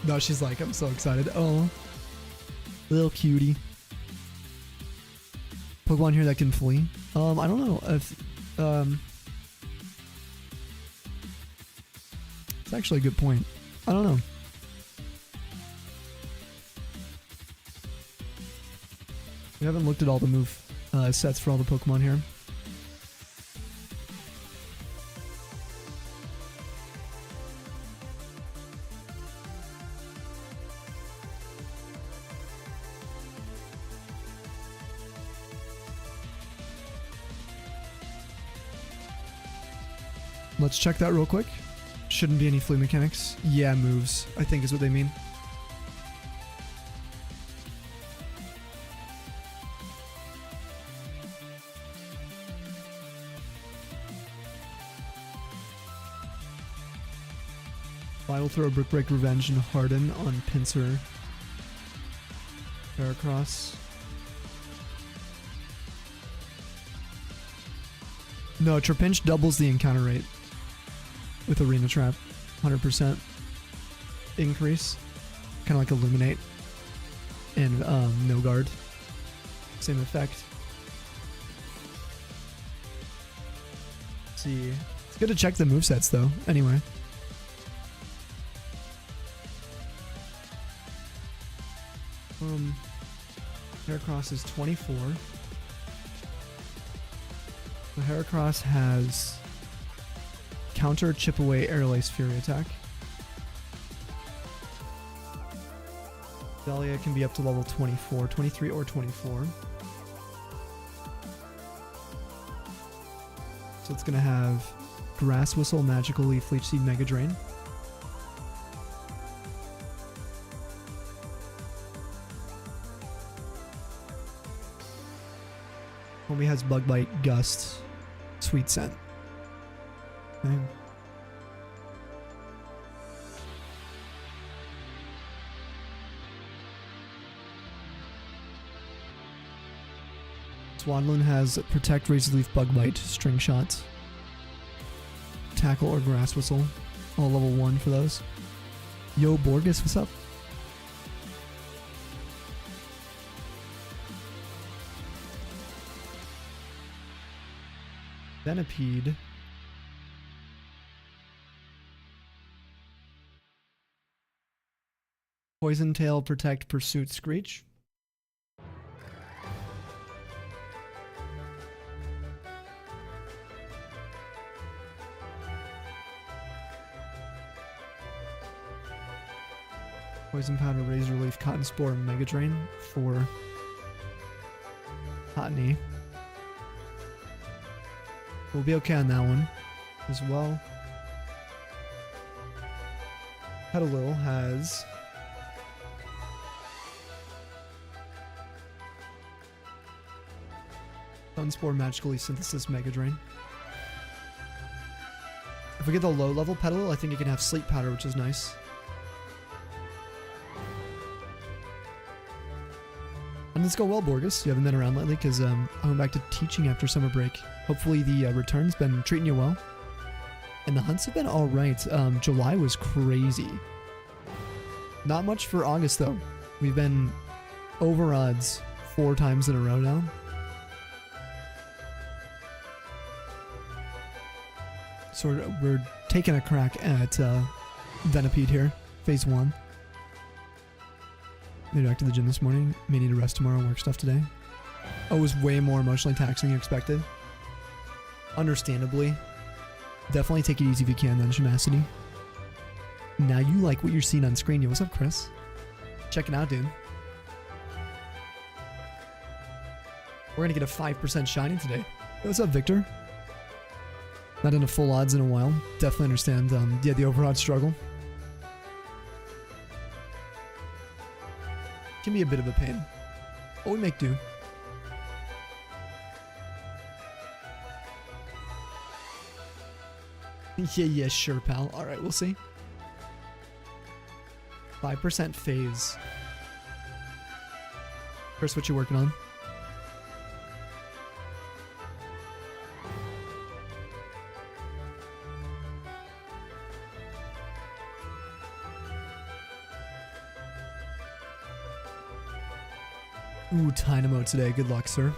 No, she's like, I'm so excited. Oh, little cutie. Pokemon here that can flee. I don't know if, it's actually a good point. I don't know. We haven't looked at all the move sets for all the Pokemon here. Let's check that real quick. Shouldn't be any flu mechanics. Yeah, moves, I think is what they mean. Vital Throw, Brick Break, Revenge, and Harden on Pinsir. Heracross. No, Trapinch doubles the encounter rate with Arena Trap. 100% increase. Kind of like Illuminate. And No Guard. Same effect. Let's see. It's good to check the movesets though, anyway. Heracross is 24. The Heracross has counter, chip away, air lace, fury attack. Dahlia can be up to level 24, 23 or 24. So it's gonna have Grass Whistle, Magical Leaf, Leech Seed, Mega Drain. Homie has Bug Bite, Gust, Sweet Scent. Okay. Swadloon has Protect, Razor Leaf, Bug Bite, String Shot, Tackle, or Grass Whistle. All level 1 for those. Yo, Borgus, what's up? Venipede. Poison Tail, Protect, Pursuit, Screech. Poison Powder, Razor Leaf, Cotton Spore, Mega Drain for Hotney. We'll be okay on that one as well. Petalil has Sunspore Magically Synthesis Mega Drain. If we get the low level Petalil, I think it can have Sleep Powder, which is nice. And let's go well, Borgus. You haven't been around lately because I went back to teaching after summer break. Hopefully the return's been treating you well. And the hunts have been alright. July was crazy. Not much for August though. We've been over odds 4 times in a row now. So we're taking a crack at Venipede here, phase 1. Made it back to the gym this morning. May need to rest tomorrow, work stuff today. Oh, it was way more emotionally taxing than expected. Understandably. Definitely take it easy if you can then, Shamacity. Now you like what you're seeing on screen. Yo, what's up, Chris? Check it out, dude. We're gonna get a 5% shiny today. Yo, what's up, Victor? Not in a full odds in a while. Definitely understand, yeah, the overodd struggle. Can be a bit of a pain. But we make do. Yeah, sure, pal. Alright, we'll see. 5% phase. Chris, what you working on? Ooh, Dynamo today. Good luck, sir.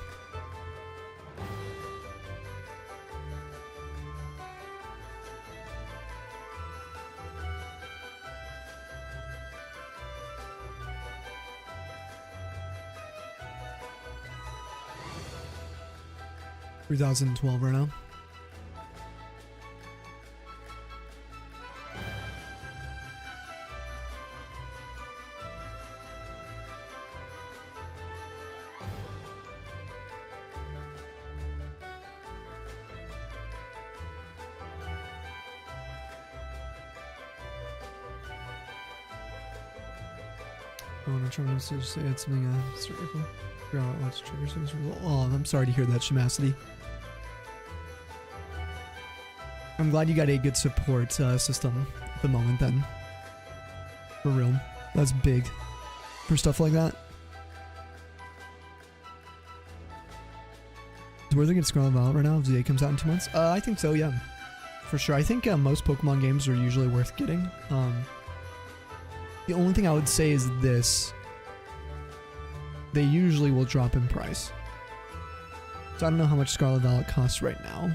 $3,012 right now. I'm trying to say it's something start April. Figure out what's trigger things. Oh, I'm sorry to hear that, Shamacity. I'm glad you got a good support system at the moment then. For real. That's big. For stuff like that. Is Worthy gets Scarlet Violet right now if ZA comes out in 2 months? I think so, yeah. For sure. I think most Pokemon games are usually worth getting. The only thing I would say is this. They usually will drop in price. So I don't know how much Scarlet Violet costs right now.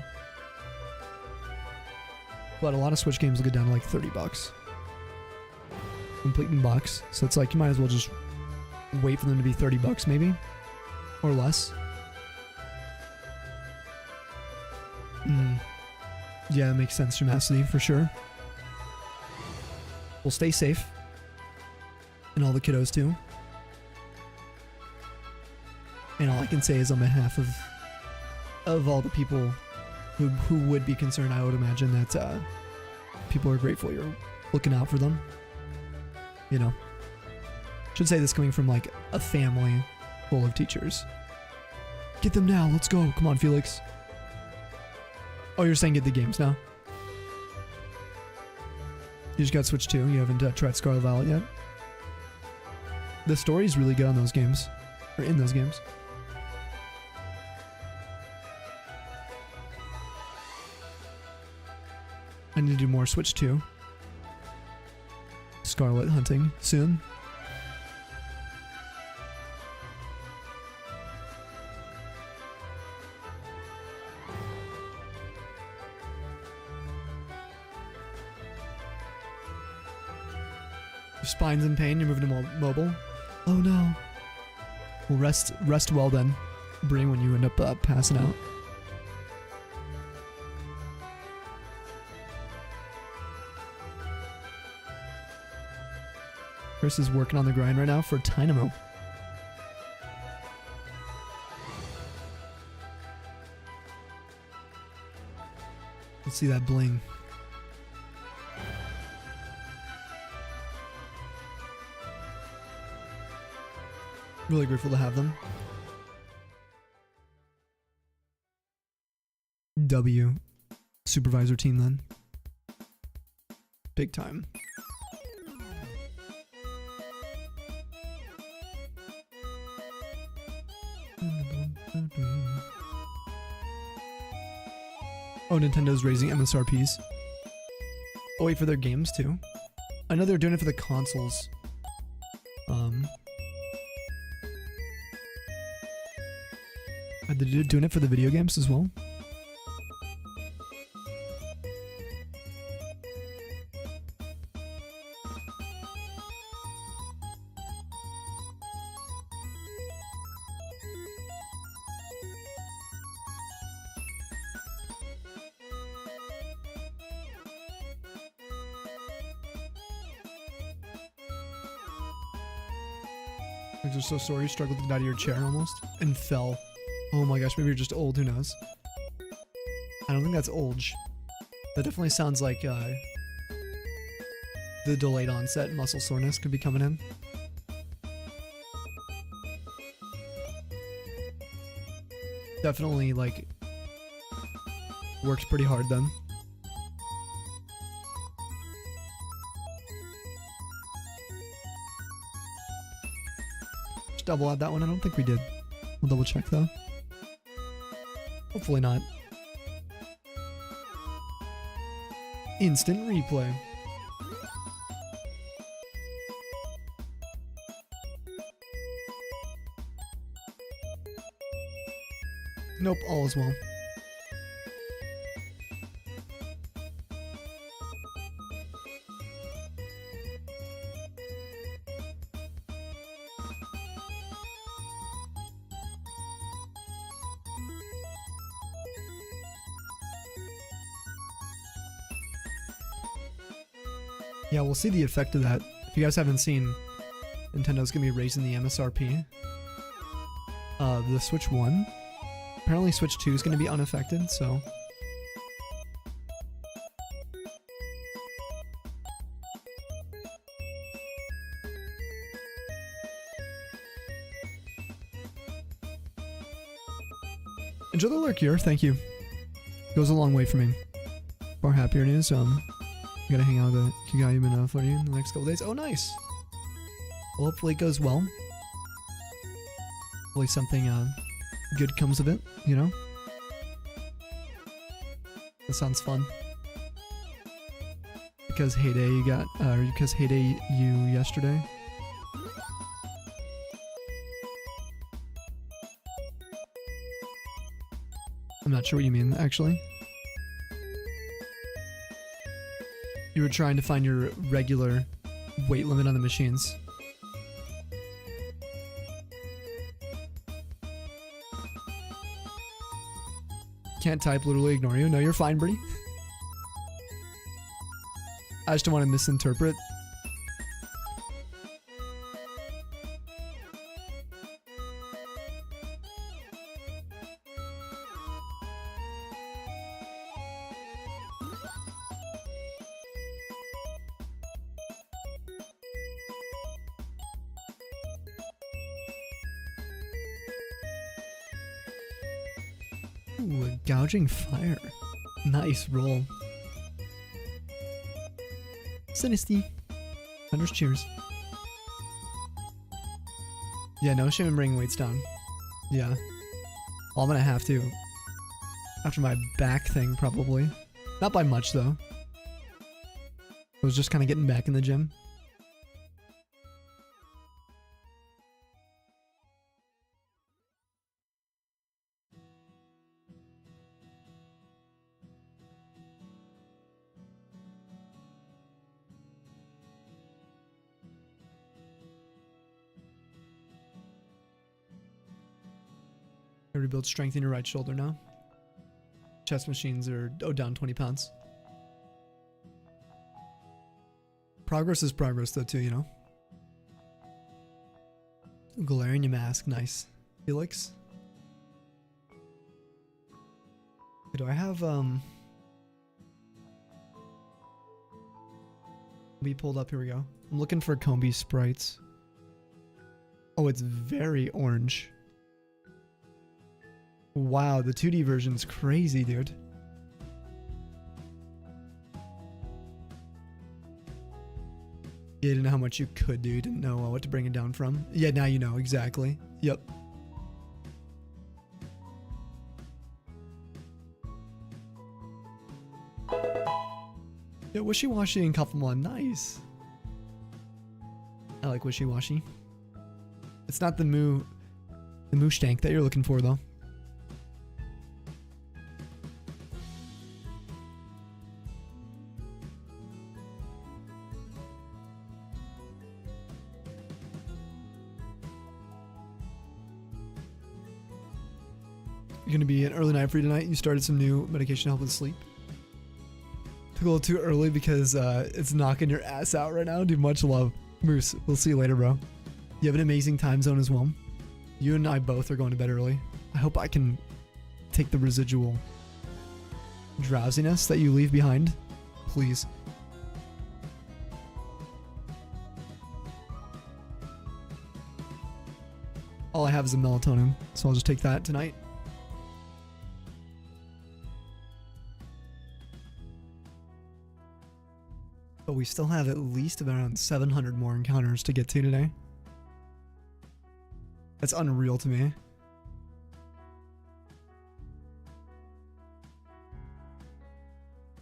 But a lot of Switch games will get down to like $30. Complete in box. So it's like you might as well just wait for them to be $30 maybe. Or less. Yeah, that makes sense, Shamacity, for sure. We'll stay safe. And all the kiddos too. And all I can say is on behalf of all the people who would be concerned, I would imagine that people are grateful you're looking out for them. You know. Should say this coming from like a family full of teachers. Get them now, let's go. Come on, Felix. Oh, you're saying get the games now? You just got Switch 2, you haven't tried Scarlet Violet yet? The story's really good on those games. Or in those games. I need to do more Switch 2. Scarlet hunting soon. Your spine's in pain, you're moving to mobile. Oh no. Well, rest well then, Bree, when you end up passing out. Chris is working on the grind right now for Dynamo. Let's see that bling. Really grateful to have them. W. Supervisor team then. Big time. Oh, Nintendo's raising MSRPs. Oh, wait, for their games too? I know they're doing it for the consoles. Are they doing it for the video games as well? I'm just so sorry you struggled to get out of your chair almost and fell. Oh my gosh, maybe you're just old, who knows? I don't think that's old. That definitely sounds like the delayed onset muscle soreness could be coming in. Definitely like worked pretty hard then. Just double add that one. I don't think we did. We'll double check though. Hopefully not. Instant replay. Nope, all is well. Yeah, we'll see the effect of that. If you guys haven't seen, Nintendo's gonna be raising the MSRP. The Switch 1. Apparently Switch 2 is gonna be unaffected, so... Enjoy the lurk here, thank you. Goes a long way for me. For happier news, I gotta hang out with Kigayumin for you in the next couple days. Oh, nice! Well, hopefully it goes well. Hopefully something good comes of it, you know? That sounds fun. Because Heyday you got, because Heyday you yesterday. I'm not sure what you mean, actually. You were trying to find your regular weight limit on the machines. Can't type, literally ignore you. No, you're fine, Birdie. I just don't want to misinterpret. Ooh, a gouging fire. Nice roll. Sinisty. Thunder's cheers. Yeah, no shame in bringing weights down. Yeah. Well, I'm gonna have to. After my back thing, probably. Not by much, though. I was just kind of getting back in the gym. Rebuild strength in your right shoulder now. Chest machines are down 20 pounds. Progress is progress though too, you know. Glare in your mask, nice. Felix. Do I have We pulled up. Here we go. I'm looking for Combi sprites. Oh, it's very orange. Wow, the 2D version's crazy, dude. You didn't know how much you could do. You didn't know what to bring it down from. Yeah, now you know. Exactly. Yep. Yeah, Wishy-Washy and Couple nice. I like Wishy-Washy. It's not the moosh tank that you're looking for, though. You're gonna be an early night for you tonight. You started some new medication to help with sleep. Took a little too early because it's knocking your ass out right now. Dude, much love. Moose, we'll see you later, bro. You have an amazing time zone as well. You and I both are going to bed early. I hope I can take the residual drowsiness that you leave behind. Please. All I have is a melatonin, so I'll just take that tonight. But we still have at least around 700 more encounters to get to today. That's unreal to me.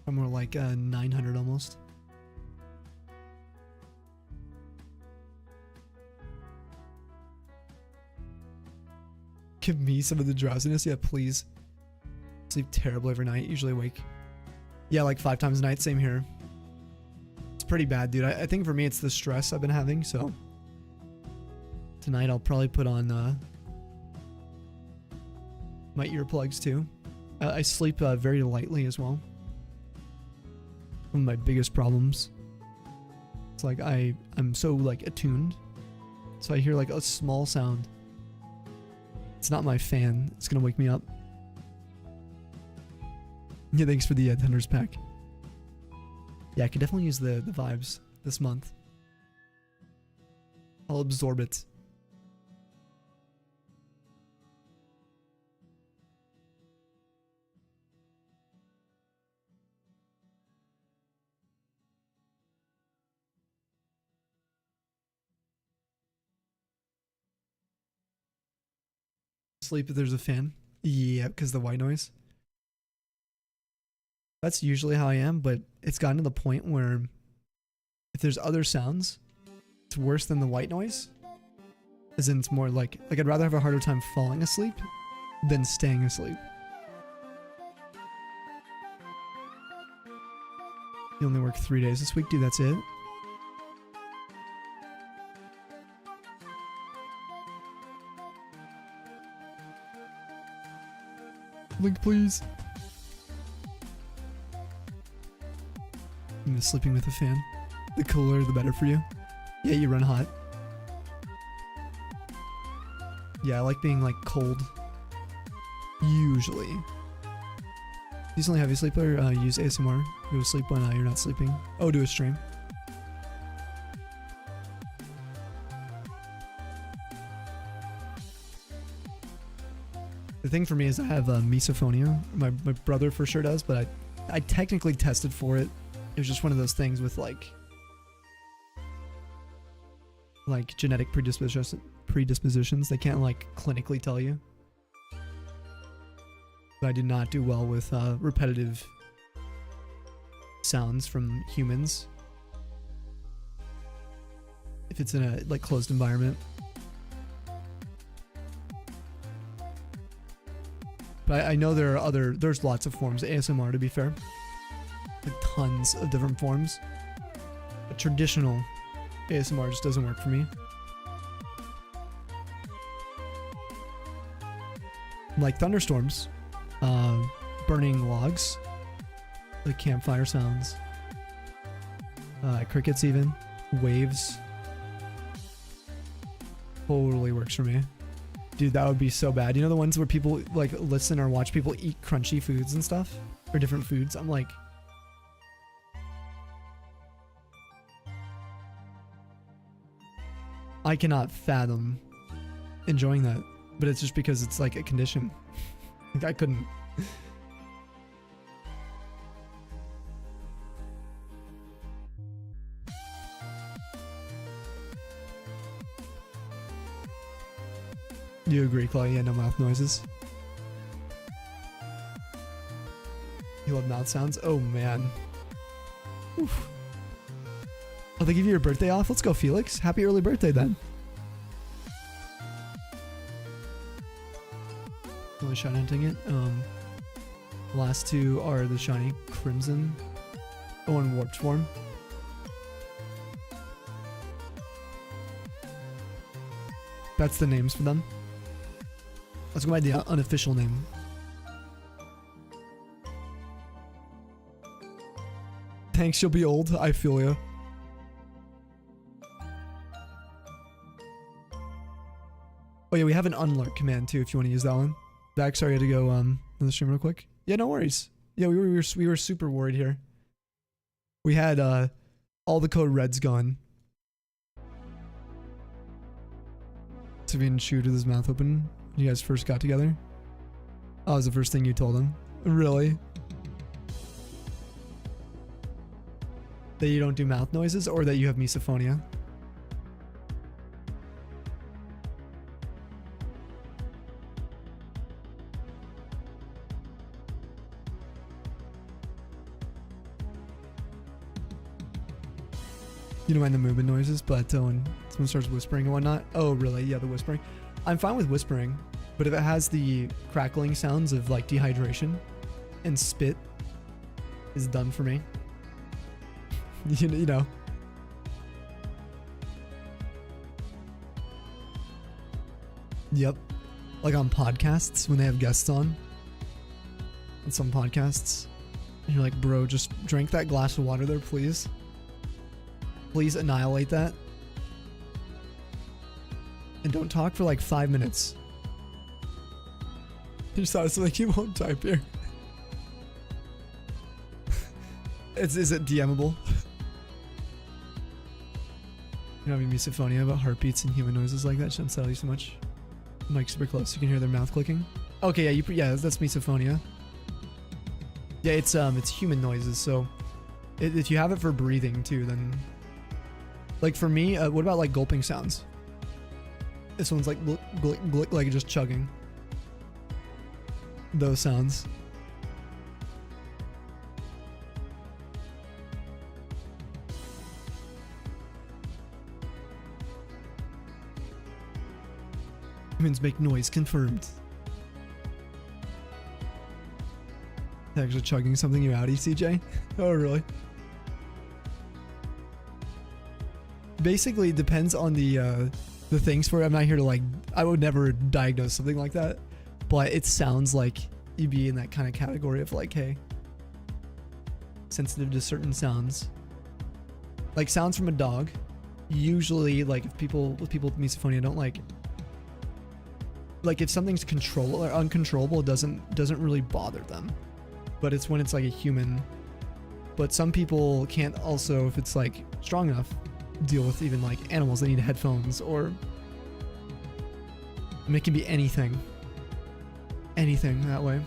Or more like 900 almost. Give me some of the drowsiness. Yeah, please. Sleep terrible every night. Usually awake. Yeah, like 5 times a night. Same here. It's pretty bad, dude. I think for me it's the stress I've been having, so tonight I'll probably put on my earplugs too. I sleep very lightly as well. One of my biggest problems. It's like I'm so like attuned, so I hear like a small sound. It's not my fan. It's gonna wake me up. Yeah, thanks for the Thunders pack. Yeah, I could definitely use the vibes this month. I'll absorb it. Sleep if there's a fan. Yeah, because the white noise. That's usually how I am, but it's gotten to the point where if there's other sounds, it's worse than the white noise. As in, it's more like I'd rather have a harder time falling asleep than staying asleep. You only work 3 days this week, dude, that's it? Link, please. I'm sleeping with a fan. The cooler, the better for you. Yeah, you run hot. Yeah, I like being like cold. Usually. Decently heavy sleeper, use ASMR. Go to sleep when you're not sleeping. Oh, do a stream. The thing for me is I have misophonia. My brother for sure does, but I technically tested for it. It was just one of those things with like genetic predispositions. They can't like clinically tell you. But I did not do well with repetitive sounds from humans. If it's in a like closed environment. But I know there's lots of forms of ASMR, to be fair. Like tons of different forms. But traditional ASMR just doesn't work for me. Like thunderstorms, burning logs, like campfire sounds, crickets even, waves. Totally works for me. Dude, that would be so bad. You know the ones where people like listen or watch people eat crunchy foods and stuff? Or different foods? I'm like... I cannot fathom enjoying that, but it's just because it's like a condition. Like, I couldn't. You agree, Chloe? Yeah, no mouth noises. You love mouth sounds? Oh, man. Oof. Oh, they give you your birthday off? Let's go, Felix. Happy early birthday, then. Only shiny hunting it. The last two are the shiny crimson. Oh, and warped form. That's the names for them. Let's go by the unofficial name. Thanks, you'll be old. I feel you. Oh yeah, we have an unlurk command too if you want to use that one. Back, sorry, I had to go in the stream real quick. Yeah, no worries. Yeah, we were super worried here. We had all the code reds gone. So we didn't shoot with his mouth open. You guys first got together? Oh, that was the first thing you told him? Really? That you don't do mouth noises, or that you have misophonia? You don't mind the movement noises, but when someone starts whispering and whatnot. Oh, really? Yeah, the whispering. I'm fine with whispering, but if it has the crackling sounds of like dehydration and spit, is done for me. You know. Yep. Like on podcasts when they have guests on. On some podcasts. And you're like, bro, just drink that glass of water there, please. Please annihilate that. And don't talk for like 5 minutes. I just thought it's like you won't type here. Is it DMable? You don't have any misophonia about heartbeats and human noises like that? Shouldn't settle you so much. Mike's super close. You can hear their mouth clicking. Okay, yeah, that's misophonia. Yeah, it's human noises. So if you have it for breathing too, then like for me, what about like gulping sounds? This one's like glick, glick, glick, like just chugging. Those sounds. Humans make noise confirmed. Actually chugging something you outie, CJ? Oh, really? Basically, it depends on the things for it. I'm not here to like, I would never diagnose something like that, but it sounds like you'd be in that kind of category of like, hey, sensitive to certain sounds. Like sounds from a dog. Usually, like if people with misophonia don't like if something's controllable or uncontrollable, it doesn't really bother them. But it's when it's like a human. But some people can't also, if it's like strong enough, deal with even like animals that need headphones, or I mean, it can be anything that way.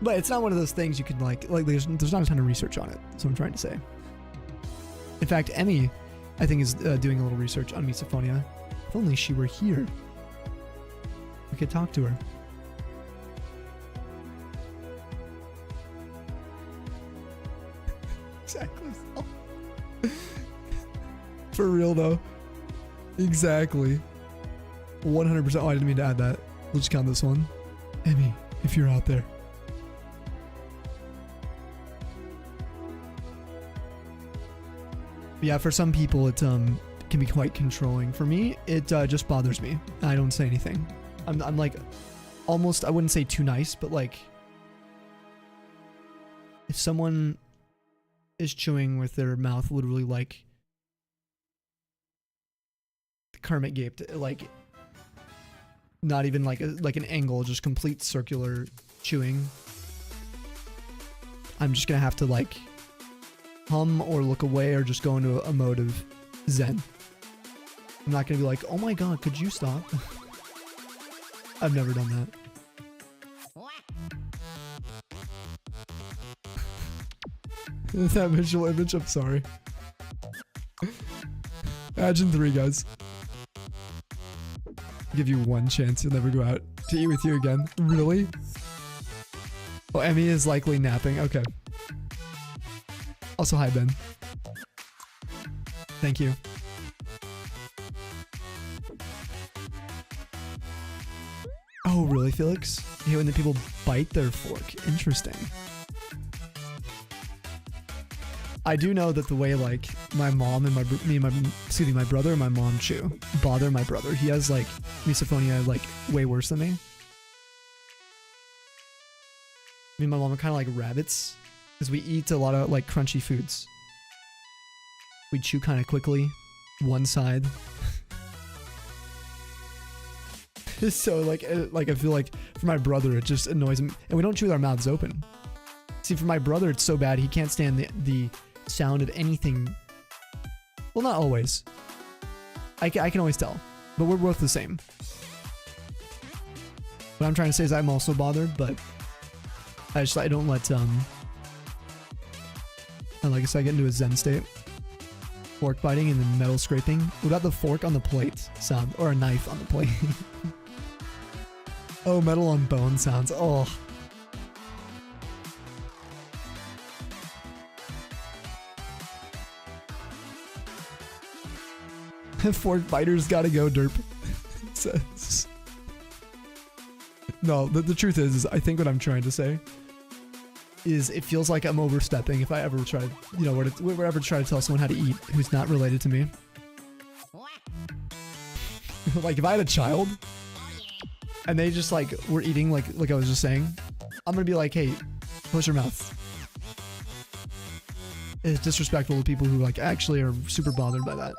But it's not one of those things you can like there's not a ton of research on it. That's what I'm trying to say. In fact, Emmy, I think, is doing a little research on misophonia. If only she were here, we could talk to her. Exactly. For real though. Exactly. 100%. Oh, I didn't mean to add that. We'll just count this one. Emmy, if you're out there. Yeah, for some people it can be quite controlling. For me, it just bothers me. I don't say anything. I'm like almost, I wouldn't say too nice, but like if someone is chewing with their mouth literally like Kermit gaped, like not even like an angle, just complete circular chewing, I'm just gonna have to like hum or look away or just go into a mode of zen. I'm not gonna be like, oh my god, could you stop? I've never done that. That visual image, I'm sorry. Imagine 3, guys. Give you one chance, you'll never go out to eat with you again. Really? Oh, Emmy is likely napping. Okay. Also, hi, Ben. Thank you. Oh, really, Felix? You hate when the people bite their fork. Interesting. I do know that the way, like, my mom and my brother and my mom chew bother my brother. He has, like, misophonia, like, way worse than me. Me and my mom are kind of like rabbits because we eat a lot of, like, crunchy foods. We chew kind of quickly, one side. So, like, I feel like for my brother, it just annoys him. And we don't chew with our mouths open. See, for my brother, it's so bad, he can't stand the sound of anything. Well, not always. I can always tell. But we're both the same. What I'm trying to say is I'm also bothered, but I don't let, and like I said, I get into a zen state. Fork biting and then metal scraping. What about the fork on the plate sound? Or a knife on the plate? Oh, metal on bone sounds. Oh. Fork biters gotta go, derp. It says. No, the truth is I think what I'm trying to say is it feels like I'm overstepping if I ever try, you know, ever try to tell someone how to eat who's not related to me. Like if I had a child and they just like were eating like I was just saying, I'm gonna be like, hey, close your mouth. It's disrespectful to people who like actually are super bothered by that.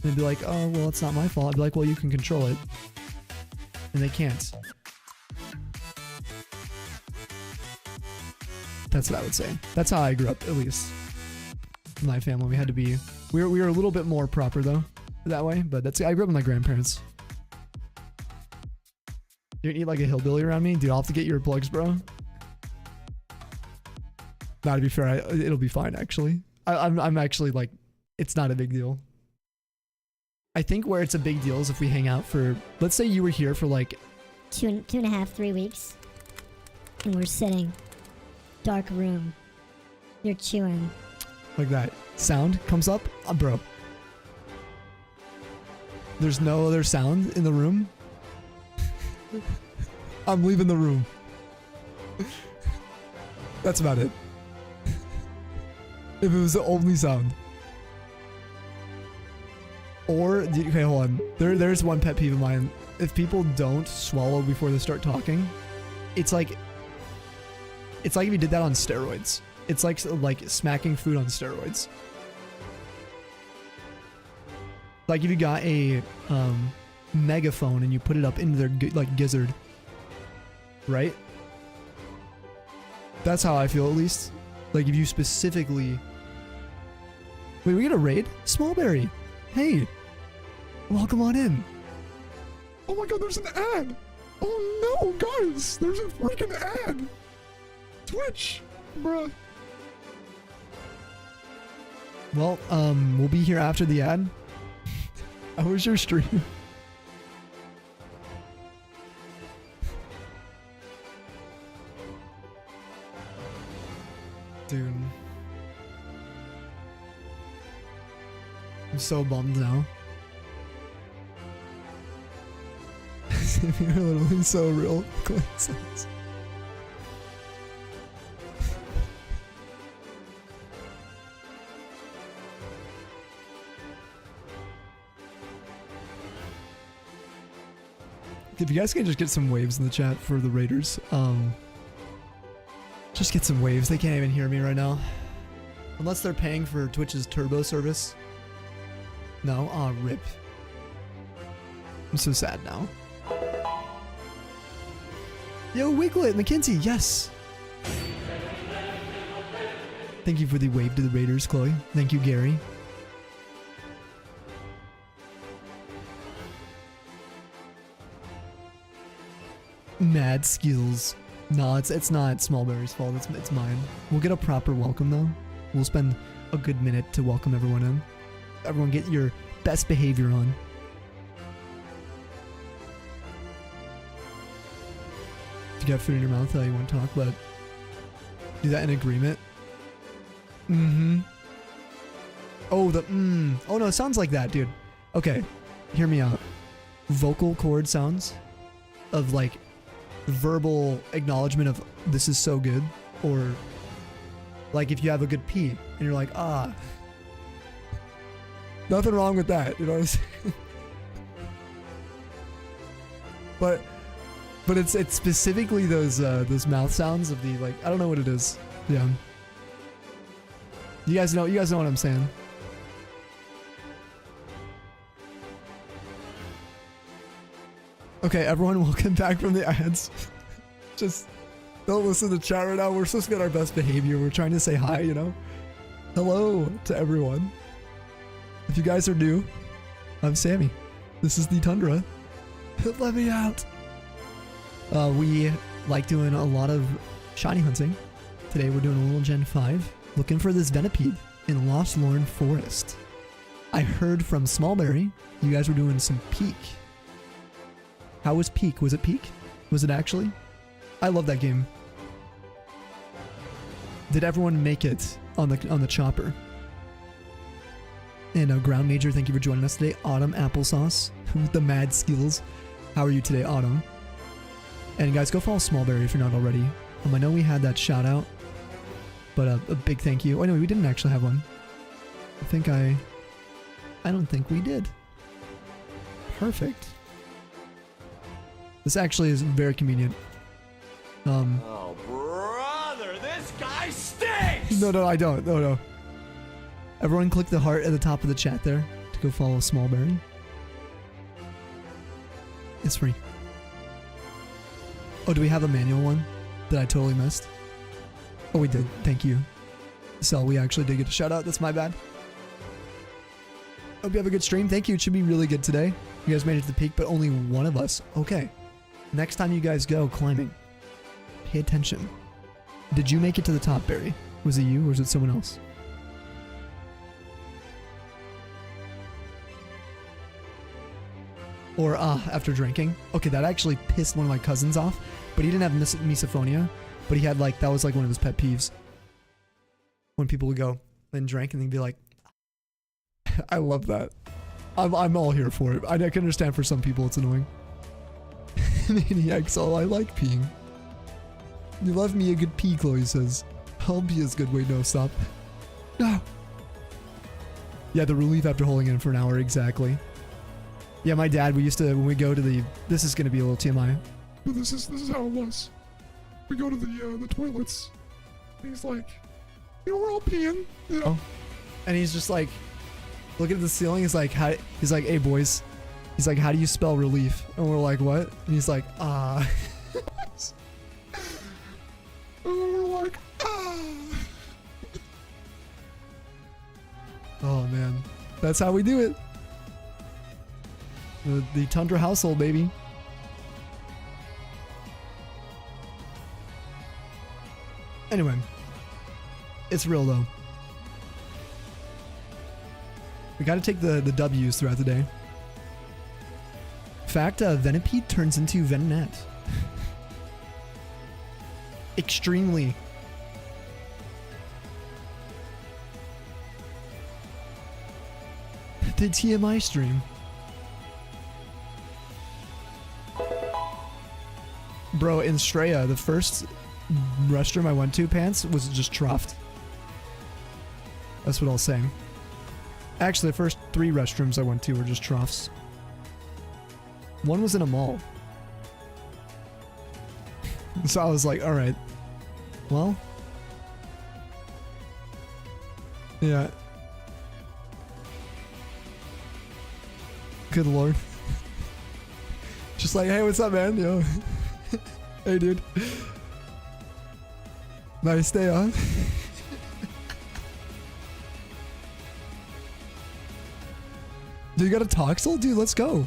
And they'd be like, oh, well, it's not my fault. I'd be like, well, you can control it. And they can't. That's what I would say. That's how I grew up, at least. In my family, we had to be... We were a little bit more proper, though, that way. But that's... I grew up with my grandparents. You need like a hillbilly around me? Dude, I'll have to get your plugs, bro. Nah, to be fair, it'll be fine, actually. I'm actually, like... It's not a big deal. I think where it's a big deal is if we hang out for... Let's say you were here for, like... two and a half, 3 weeks. And we're sitting... Dark room. You're chewing. Like that. Sound comes up. Bro. There's no other sound in the room. I'm leaving the room. That's about it. If it was the only sound. Or, okay, hold on. There's one pet peeve of mine. If people don't swallow before they start talking, it's like if you did that on steroids. It's like smacking food on steroids. Like if you got a megaphone and you put it up into their gizzard, right? That's how I feel, at least. Like if you specifically... Wait, we get a raid? Smallberry. Hey, welcome on in. Oh my god, there's an ad. Oh no, guys, there's a freaking ad. Twitch, bruh. Well, we'll be here after the ad. How was your stream? Dude. I'm so bummed now. You're literally so real. Coincidence. If you guys can just get some waves in the chat for the raiders, just get some waves. They can't even hear me right now. Unless they're paying for Twitch's turbo service. No? Aw, rip. I'm so sad now. Yo, Wiglet, McKinsey, yes! Thank you for the wave to the Raiders, Chloe. Thank you, Gary. Mad skills. No, it's not Smallberry's fault. It's mine. We'll get a proper welcome though. We'll spend a good minute to welcome everyone in. Everyone get your best behavior on. If you got food in your mouth, you want to talk, but do that in agreement. Mm-hmm. Oh, oh no, it sounds like that, dude. Okay, hear me out. Vocal cord sounds of like verbal acknowledgement of this is so good, or like if you have a good pee and you're like, ah, nothing wrong with that, you know what I'm saying? but it's specifically those mouth sounds of the, like, I don't know what it is. Yeah, you guys know what I'm saying. Okay, everyone, welcome back from the ads. Just don't listen to chat right now. We're supposed to be on our best behavior. We're trying to say hi, you know? Hello to everyone. If you guys are new, I'm Sammy. This is the Tundra. Let me out. We like doing a lot of shiny hunting. Today we're doing a little Gen 5, looking for this Venipede in Lost Lorn Forest. I heard from Smallberry you guys were doing some peak. How was Peak? Was it Peak? Was it actually? I love that game. Did everyone make it on the chopper? And Ground Major, thank you for joining us today. Autumn Applesauce with the mad skills. How are you today, Autumn? And guys, go follow Smallberry if you're not already. I know we had that shout out, but a big thank you. Oh no, we didn't actually have one. I don't think we did. Perfect. This actually is very convenient. Oh, brother, this guy stinks! No, I don't. No. Everyone click the heart at the top of the chat there to go follow Smallberry. It's free. Oh, do we have a manual one that I totally missed? Oh, we did. Thank you. So we actually did get a shout out. That's my bad. Hope you have a good stream. Thank you. It should be really good today. You guys made it to the peak, but only one of us. Okay. Next time you guys go climbing, pay attention. Did you make it to the top, Barry? Was it you or was it someone else? Or after drinking. Okay, that actually pissed one of my cousins off, but he didn't have misophonia, but he had like, that was like one of his pet peeves. When people would go and drink and they'd be like, I love that. I'm all here for it. I can understand for some people it's annoying. Maniacs, all I like peeing. You love me a good pee, Chloe says. I'll be as good. Wait, no, stop. No. Yeah, the relief after holding in for an hour, exactly. Yeah, my dad, we used to, when we go to the, this is going to be a little TMI. But this is how it was. We go to the toilets. And he's like, you know, we're all peeing, you know. And he's just like, looking at the ceiling, he's like, hey boys. He's like, how do you spell relief? And we're like, what? And he's like, ah. And we're like, ah. Oh man, that's how we do it. The Tundra household, baby. Anyway, it's real though. We got to take the W's throughout the day. In fact, Venipede turns into Venonette. Extremely. The TMI stream. Bro, in Straya, the first restroom I went to, Pants, was just troughed. That's what I'll say. Actually, the first 3 restrooms I went to were just troughs. One was in a mall. So I was like, alright. Well. Yeah. Good lord. Just like, hey, what's up, man? Yo. Hey, dude. Nice day, huh? Dude, you got a Toxel? Dude, let's go.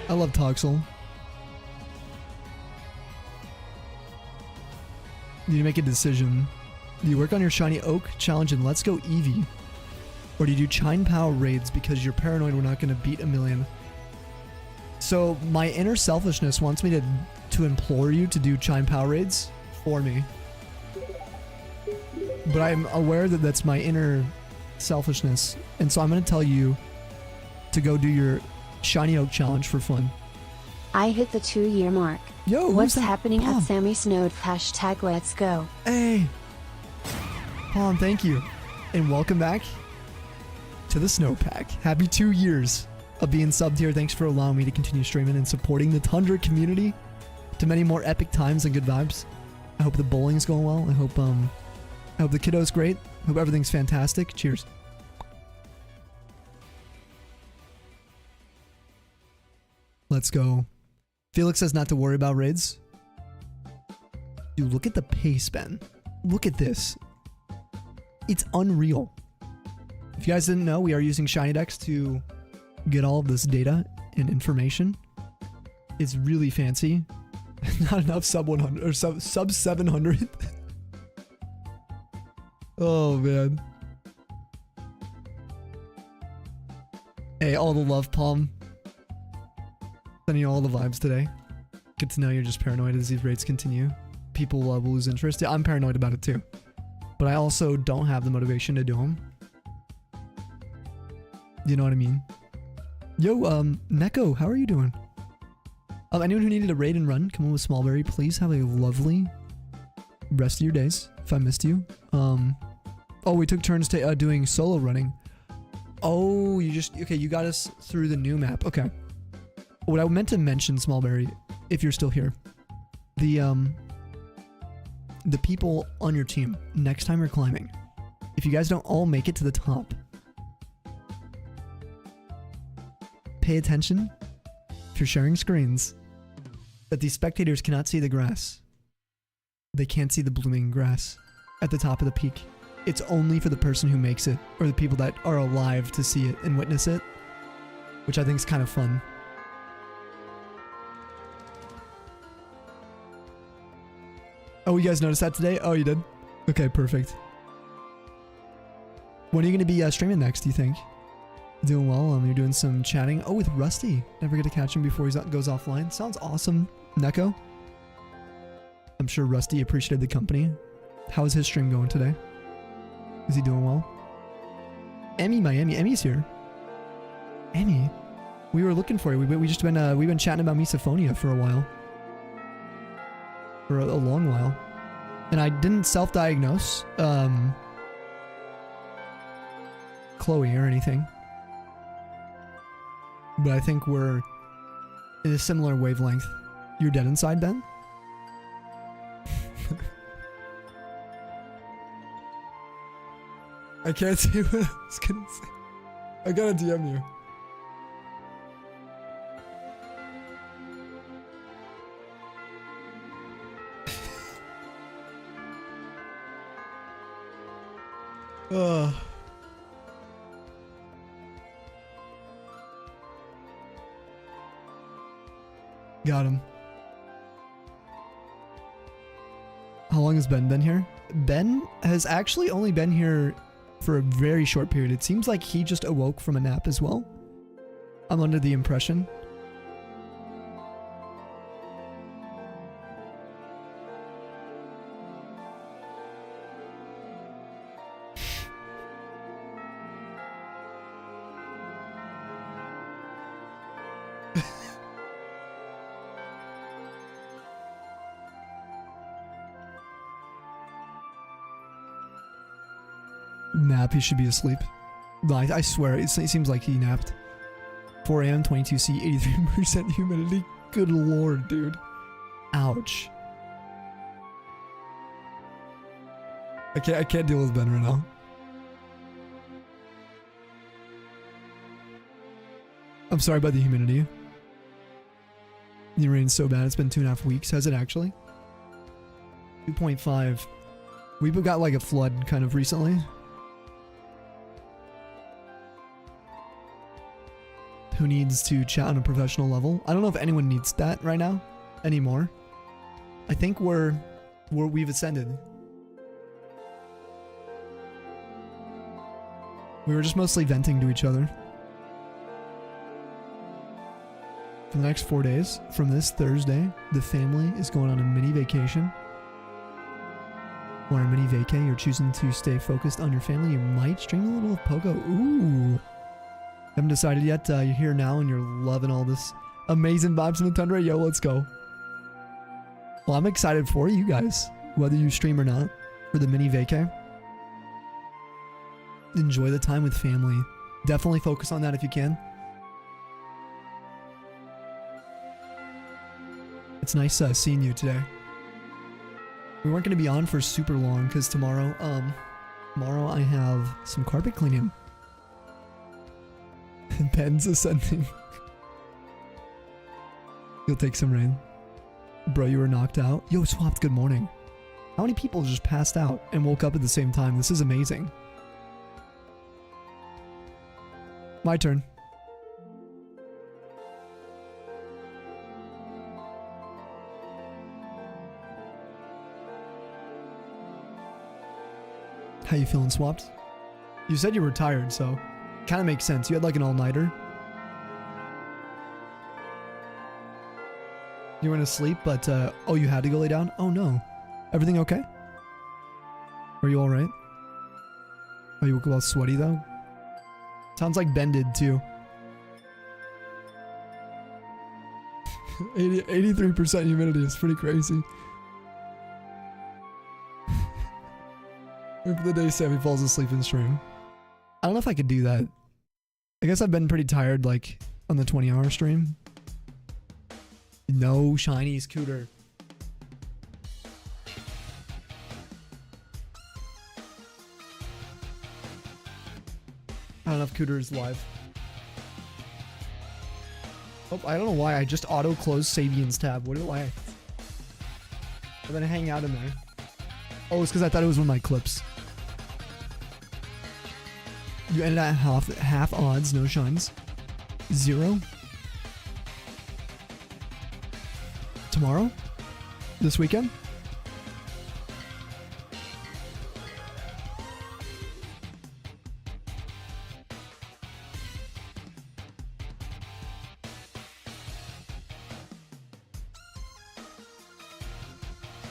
I love Toxel. You need to make a decision. Do you work on your Shiny Oak challenge and Let's Go Eevee? Or do you do Chine Pow raids because you're paranoid we're not going to beat a million? So my inner selfishness wants me to implore you to do Chime Pow raids for me. But I'm aware that that's my inner selfishness. And so I'm going to tell you to go do your Shiny Oak challenge for fun. I hit the 2-year mark. Yo, What's who's that? happening Palm. at Sammy Snowed? Hashtag let's go. Hey. Palm, thank you. And welcome back to the Snowpack. Happy 2 years of being subbed here. Thanks for allowing me to continue streaming and supporting the Tundra community to many more epic times and good vibes. I hope the bowling's going well. I hope the kiddo's great. Hope everything's fantastic. Cheers. Let's go. Felix says not to worry about raids. Dude, look at the pace, Ben. Look at this. It's unreal. If you guys didn't know, we are using Shiny Dex to get all of this data and information. It's really fancy. Not enough sub 100 or sub 700. Oh man. Hey, all the love, Palm. Sending you all the vibes today. Good to know you're just paranoid as these raids continue. People will lose interest. Yeah, I'm paranoid about it too. But I also don't have the motivation to do them. You know what I mean? Yo, Neko, how are you doing? Anyone who needed a raid and run, come on with Smallberry. Please have a lovely rest of your days. If I missed you. Oh, we took turns to doing solo running. Oh, okay, you got us through the new map. Okay. What I meant to mention, Smallberry, if you're still here, the people on your team, next time you're climbing, if you guys don't all make it to the top, pay attention if you're sharing screens that these spectators cannot see the grass. They can't see the blooming grass at the top of the peak. It's only for the person who makes it, or the people that are alive to see it and witness it, which I think is kind of fun. Oh, you guys noticed that today? Oh, you did? Okay, perfect. When are you going to be streaming next, do you think? Doing well. You're doing some chatting. Oh, with Rusty. Never get to catch him before he goes offline. Sounds awesome, Neko. I'm sure Rusty appreciated the company. How is his stream going today? Is he doing well? Emmy, Miami. Emmy's here. Emmy, we were looking for you. We've been chatting about misophonia for a while. For a long while. And I didn't self-diagnose Chloe or anything. But I think we're in a similar wavelength. You're dead inside, Ben? I can't see what I was gonna say. I gotta DM you. Got him. How long has Ben been here? Ben has actually only been here for a very short period. It seems like he just awoke from a nap as well. I'm under the impression. Nap, he should be asleep. No, I swear, it seems like he napped. 4 a.m., 22C, 83% humidity. Good lord, dude. Ouch. I can't deal with Ben right now. I'm sorry about the humidity. The rain's so bad, it's been 2.5 weeks. Has it actually? 2.5. We've got like a flood kind of recently. who needs to chat on a professional level. I don't know if anyone needs that right now anymore. I think we've ascended. We were just mostly venting to each other. For the next 4 days, from this Thursday, the family is going on a mini vacation. On a mini vacay, you're choosing to stay focused on your family. You might stream a little of Pogo. Ooh. Haven't decided yet. You're here now and you're loving all this amazing vibes in the tundra. Yo, let's go. Well, I'm excited for you guys, whether you stream or not, for the mini vacay. Enjoy the time with family. Definitely focus on that if you can. It's nice seeing you today. We weren't going to be on for super long because tomorrow I have some carpet cleaning. Ben's ascending. You'll take some rain. Bro, you were knocked out. Yo, Swapped, good morning. How many people just passed out and woke up at the same time? This is amazing. My turn. How you feeling, Swapped? You said you were tired, so kind of makes sense. You had like an all-nighter. You went to sleep, but oh, you had to go lay down? Oh no. Everything okay? Are you alright? Oh, you woke up all sweaty though? Sounds like Ben did too. 83% humidity is pretty crazy. Wait for the day Sammy falls asleep in stream. I don't know if I could do that. I guess I've been pretty tired like on the 20-hour stream. No shiny scooter. I don't know if Cooter is live. Oh, I don't know why. I just auto-closed Sabian's tab. What do I? I'm gonna hang out in there. Oh, it's because I thought it was one of my clips. You ended at half odds, no shines. 0. Tomorrow? This weekend?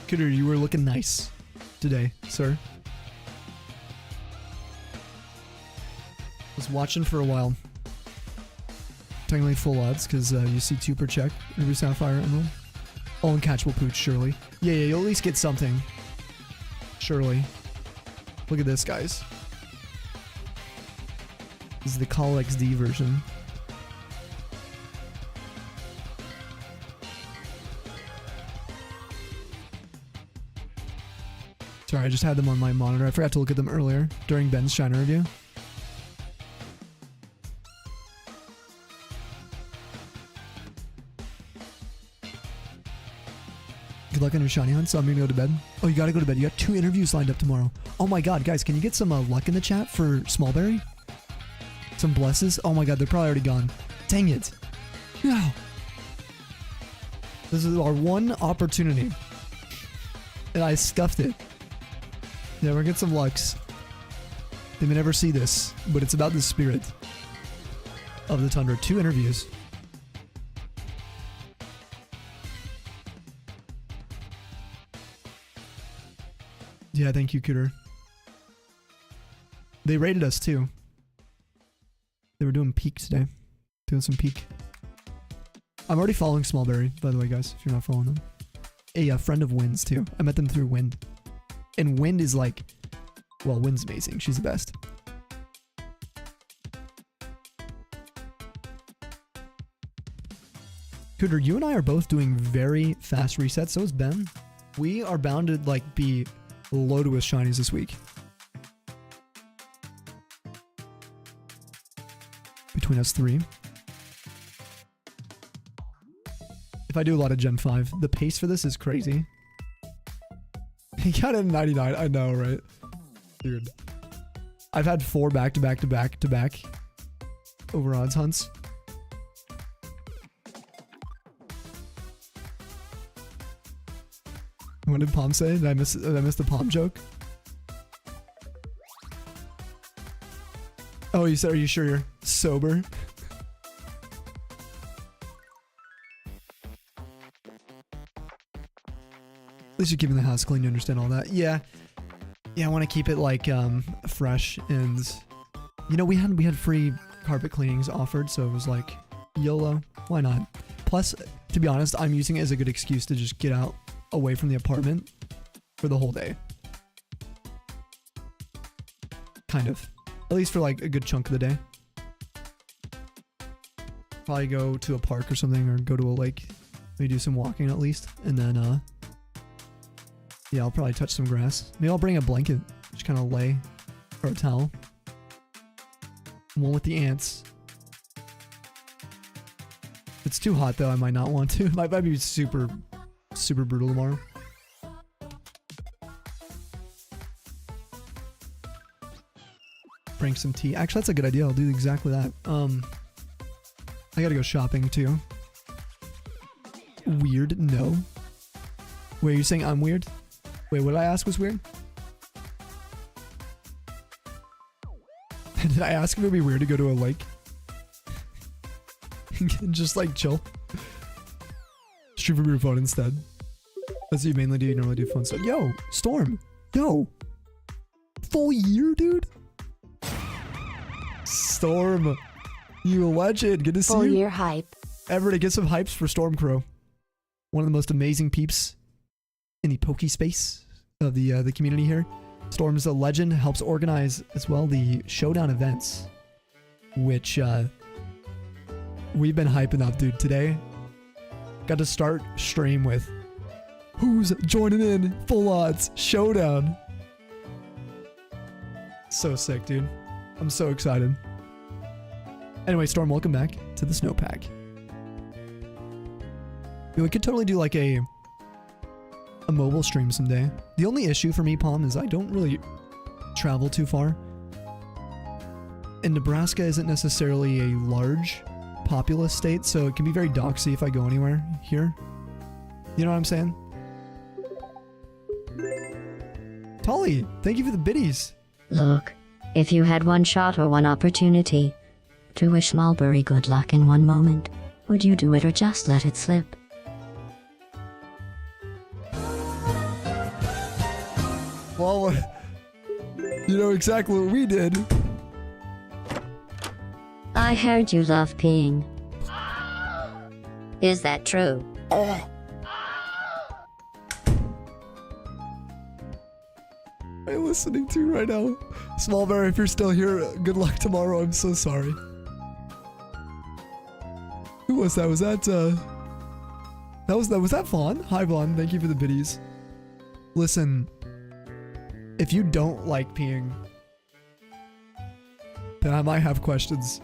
Cooter, you were looking nice today, sir. Was watching for a while. Technically full odds because you see 2 per check. Ruby Sapphire Emerald. Oh, and Catch will pooch, surely. Yeah, you'll at least get something. Surely. Look at this, guys. This is the Call XD version. Sorry, I just had them on my monitor. I forgot to look at them earlier during Ben's Shiner review. Good luck on your shiny hunt, so I'm gonna go to bed. Oh, you gotta go to bed. You got 2 interviews lined up tomorrow. Oh my god, guys, can you get some luck in the chat for Smallberry? Some blesses? Oh my god, they're probably already gone. Dang it. No. This is our one opportunity. And I scuffed it. Yeah, we're gonna get some lucks. They may never see this, but it's about the spirit of the Tundra. 2 interviews. Yeah, thank you, Cooter. They rated us too. They were doing peak today. Doing some peak. I'm already following Smallberry, by the way, guys, if you're not following them. A friend of Wynn's too. I met them through Wynn. And Wynn is like, well, Wynn's amazing. She's the best. Cooter, you and I are both doing very fast resets. So is Ben. We are bound to like be loaded with shinies this week. Between us 3. If I do a lot of Gen 5, the pace for this is crazy. He got it in 99. I know, right? Dude. I've had 4 back-to-back-to-back-to-back over odds hunts. What did Palm say? Did I miss the Palm joke? Oh, you said, are you sure you're sober? At least you're keeping the house clean. You understand all that. Yeah. Yeah, I want to keep it like fresh, and you know, we had free carpet cleanings offered, so it was like YOLO. Why not? Plus, to be honest, I'm using it as a good excuse to just get out away from the apartment for the whole day. Kind of. At least for like a good chunk of the day. Probably go to a park or something, or go to a lake. Maybe do some walking at least, and then yeah, I'll probably touch some grass. Maybe I'll bring a blanket, just kind of lay, or a towel. One with the ants. If it's too hot though, I might not want to. It might be super brutal tomorrow. Bring some tea. Actually, that's a good idea. I'll do exactly that. I gotta go shopping too. Weird? No. Wait, are you saying I'm weird? Wait, what did I ask was weird? Did I ask if it would be weird to go to a lake? Just like chill. Stream from your phone instead. That's what you mainly do. You normally do phone stuff. Yo, Storm. Yo. Full year, dude. Storm. You legend. Good to see you. Full year hype. Everybody get some hypes for Stormcrow. One of the most amazing peeps in the Poke space of the community here. Storm's a legend, helps organize as well the showdown events, which we've been hyping up, dude. Today, got to start stream with who's joining in full odds showdown. So sick, dude. I'm so excited. Anyway, Storm, welcome back to the snowpack. We could totally do like a mobile stream someday. The only issue for me, Palm, is I don't really travel too far. And Nebraska isn't necessarily a large, populous state, so it can be very doxy if I go anywhere here. You know what I'm saying? Tolly, thank you for the biddies. Look, if you had one shot or one opportunity to wish Mulberry good luck in one moment, would you do it or just let it slip? Well, you know exactly what we did. I heard you love peeing. Is that true? Am I listening to you right now? Smallberry, if you're still here, good luck tomorrow. I'm so sorry. Who was that? Was that was that Vaughn? Hi Vaughn, thank you for the biddies. Listen, if you don't like peeing, then I might have questions.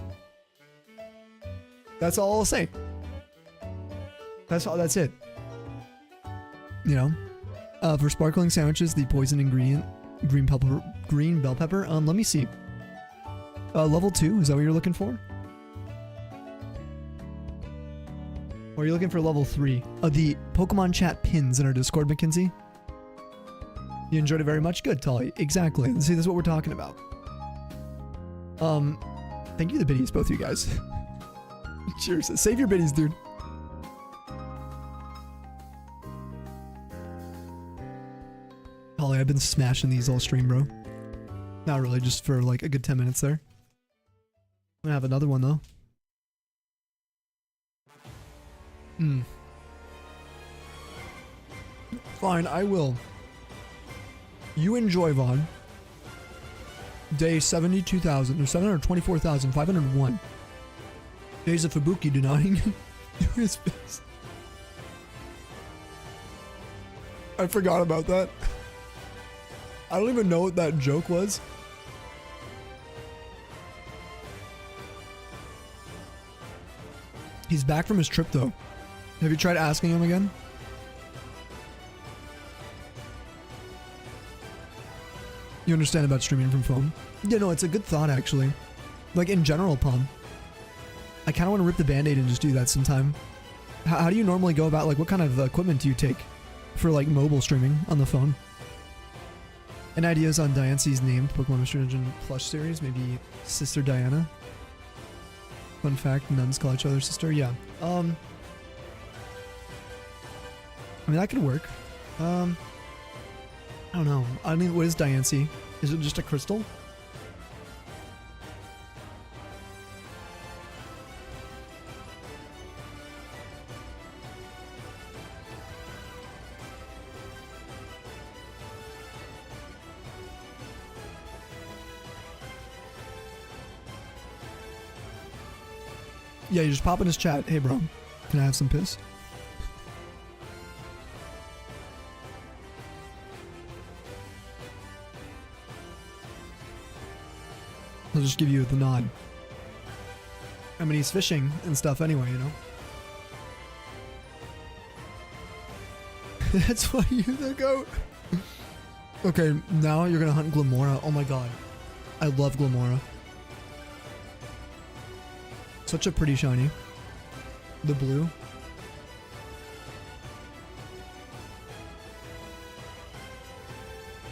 That's all I'll say. That's all. That's it. You know, for sparkling sandwiches, the poison ingredient, green bell pepper. Let me see. Level 2. Is that what you're looking for? Or are you looking for level 3? The Pokemon chat pins in our Discord, Mackenzie. You enjoyed it very much? Good, Tolly. Exactly. See, that's what we're talking about. Thank you, the biddies, both of you guys. Cheers. Save your biddies, dude. Tolly, I've been smashing these all stream, bro. Not really, just for like a good 10 minutes there. I'm gonna have another one, though. Fine, I will. You enjoy, Vaughn. Day 72,000 or 724,501. Days of Fubuki denying his face. I forgot about that. I don't even know what that joke was. He's back from his trip though. Have you tried asking him again? You understand about streaming from phone? Yeah, no, it's a good thought actually. Like in general, Palm. I kind of want to rip the band-aid and just do that sometime. How do you normally go about, like, what kind of equipment do you take for like mobile streaming on the phone. And ideas on Diance's named Pokemon Mystery Dungeon plush series, maybe Sister Diana. Fun fact, nuns call each other sister. Yeah. I mean, that could work. I don't know. I mean, what is Diance? Is it just a crystal? Yeah, you just pop in his chat. Hey, bro, can I have some piss? He'll just give you the nod. I mean, he's fishing and stuff anyway, you know? That's why you're the goat. Okay, now you're gonna hunt Glamora. Oh my god. I love Glamora. Such a pretty shiny. The blue.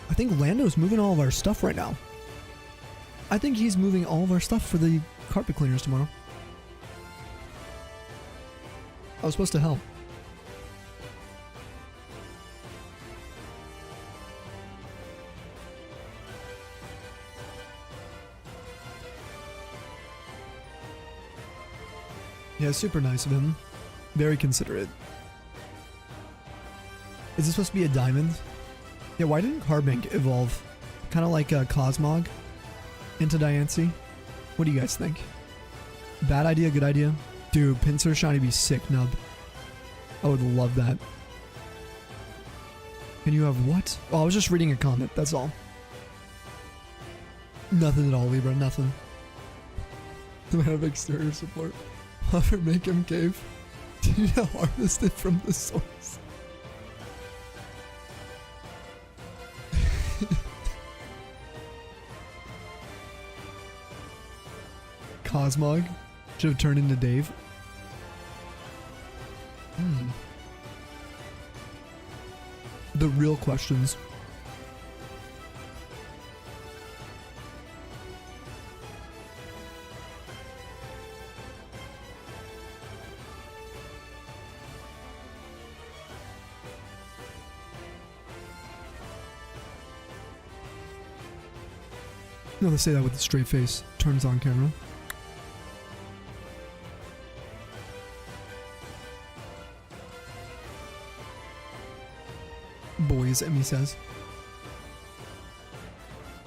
I think Lando's moving all of our stuff right now. I think he's moving all of our stuff for the carpet cleaners tomorrow. I was supposed to help. Yeah, super nice of him. Very considerate. Is this supposed to be a diamond? Yeah, why didn't Carbink evolve? Kind of like a Cosmog into Diancie. What do you guys think? Bad idea, good idea? Dude, Pinsir shiny be sick, nub. I would love that. Can you have what? Oh, I was just reading a comment, that's all. Nothing at all, Libra, nothing. I have exterior support. However, make him cave. Do you harvest it from the source? Cosmog should have turned into Dave. The real questions. No, they say that with a straight face. Turns on camera. Boys, Emmy says.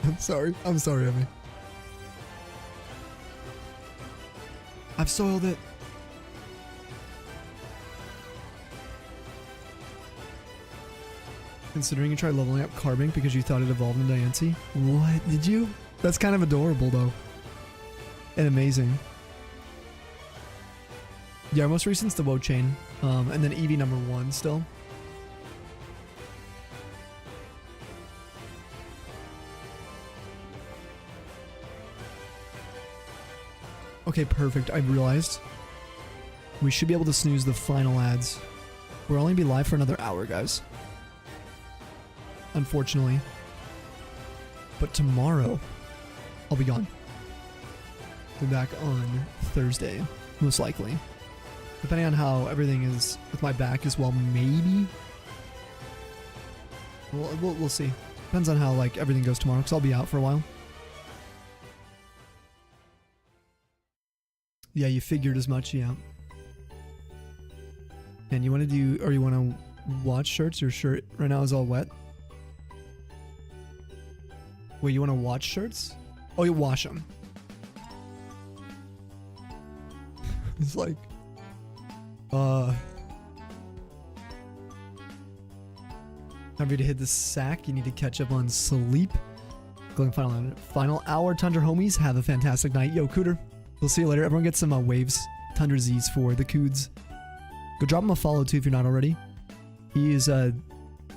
I'm sorry, Emmy. I've soiled it. Considering you tried leveling up Carbink because you thought it evolved in Diancie? What? Did you? That's kind of adorable, though. And amazing. Yeah, our most recent's the Woe Chain. And then Eevee #1 still. Okay, perfect. I realized we should be able to snooze the final ads. We'll only be live for another hour, guys. Unfortunately. But tomorrow, I'll be gone. Be back on Thursday, most likely. Depending on how everything is with my back as well, maybe. We'll see. Depends on how like everything goes tomorrow, because I'll be out for a while. Yeah, you figured as much, yeah. And you want to do, or you want to watch shirts? Your shirt right now is all wet. Wait, you want to watch shirts? Oh, you wash them. It's like, time for you to hit the sack. You need to catch up on sleep. Going final hour, Tundra homies. Have a fantastic night. Yo, Cooter. We'll see you later. Everyone get some waves. Tundra Z's for the Coods. Go drop him a follow too if you're not already. He is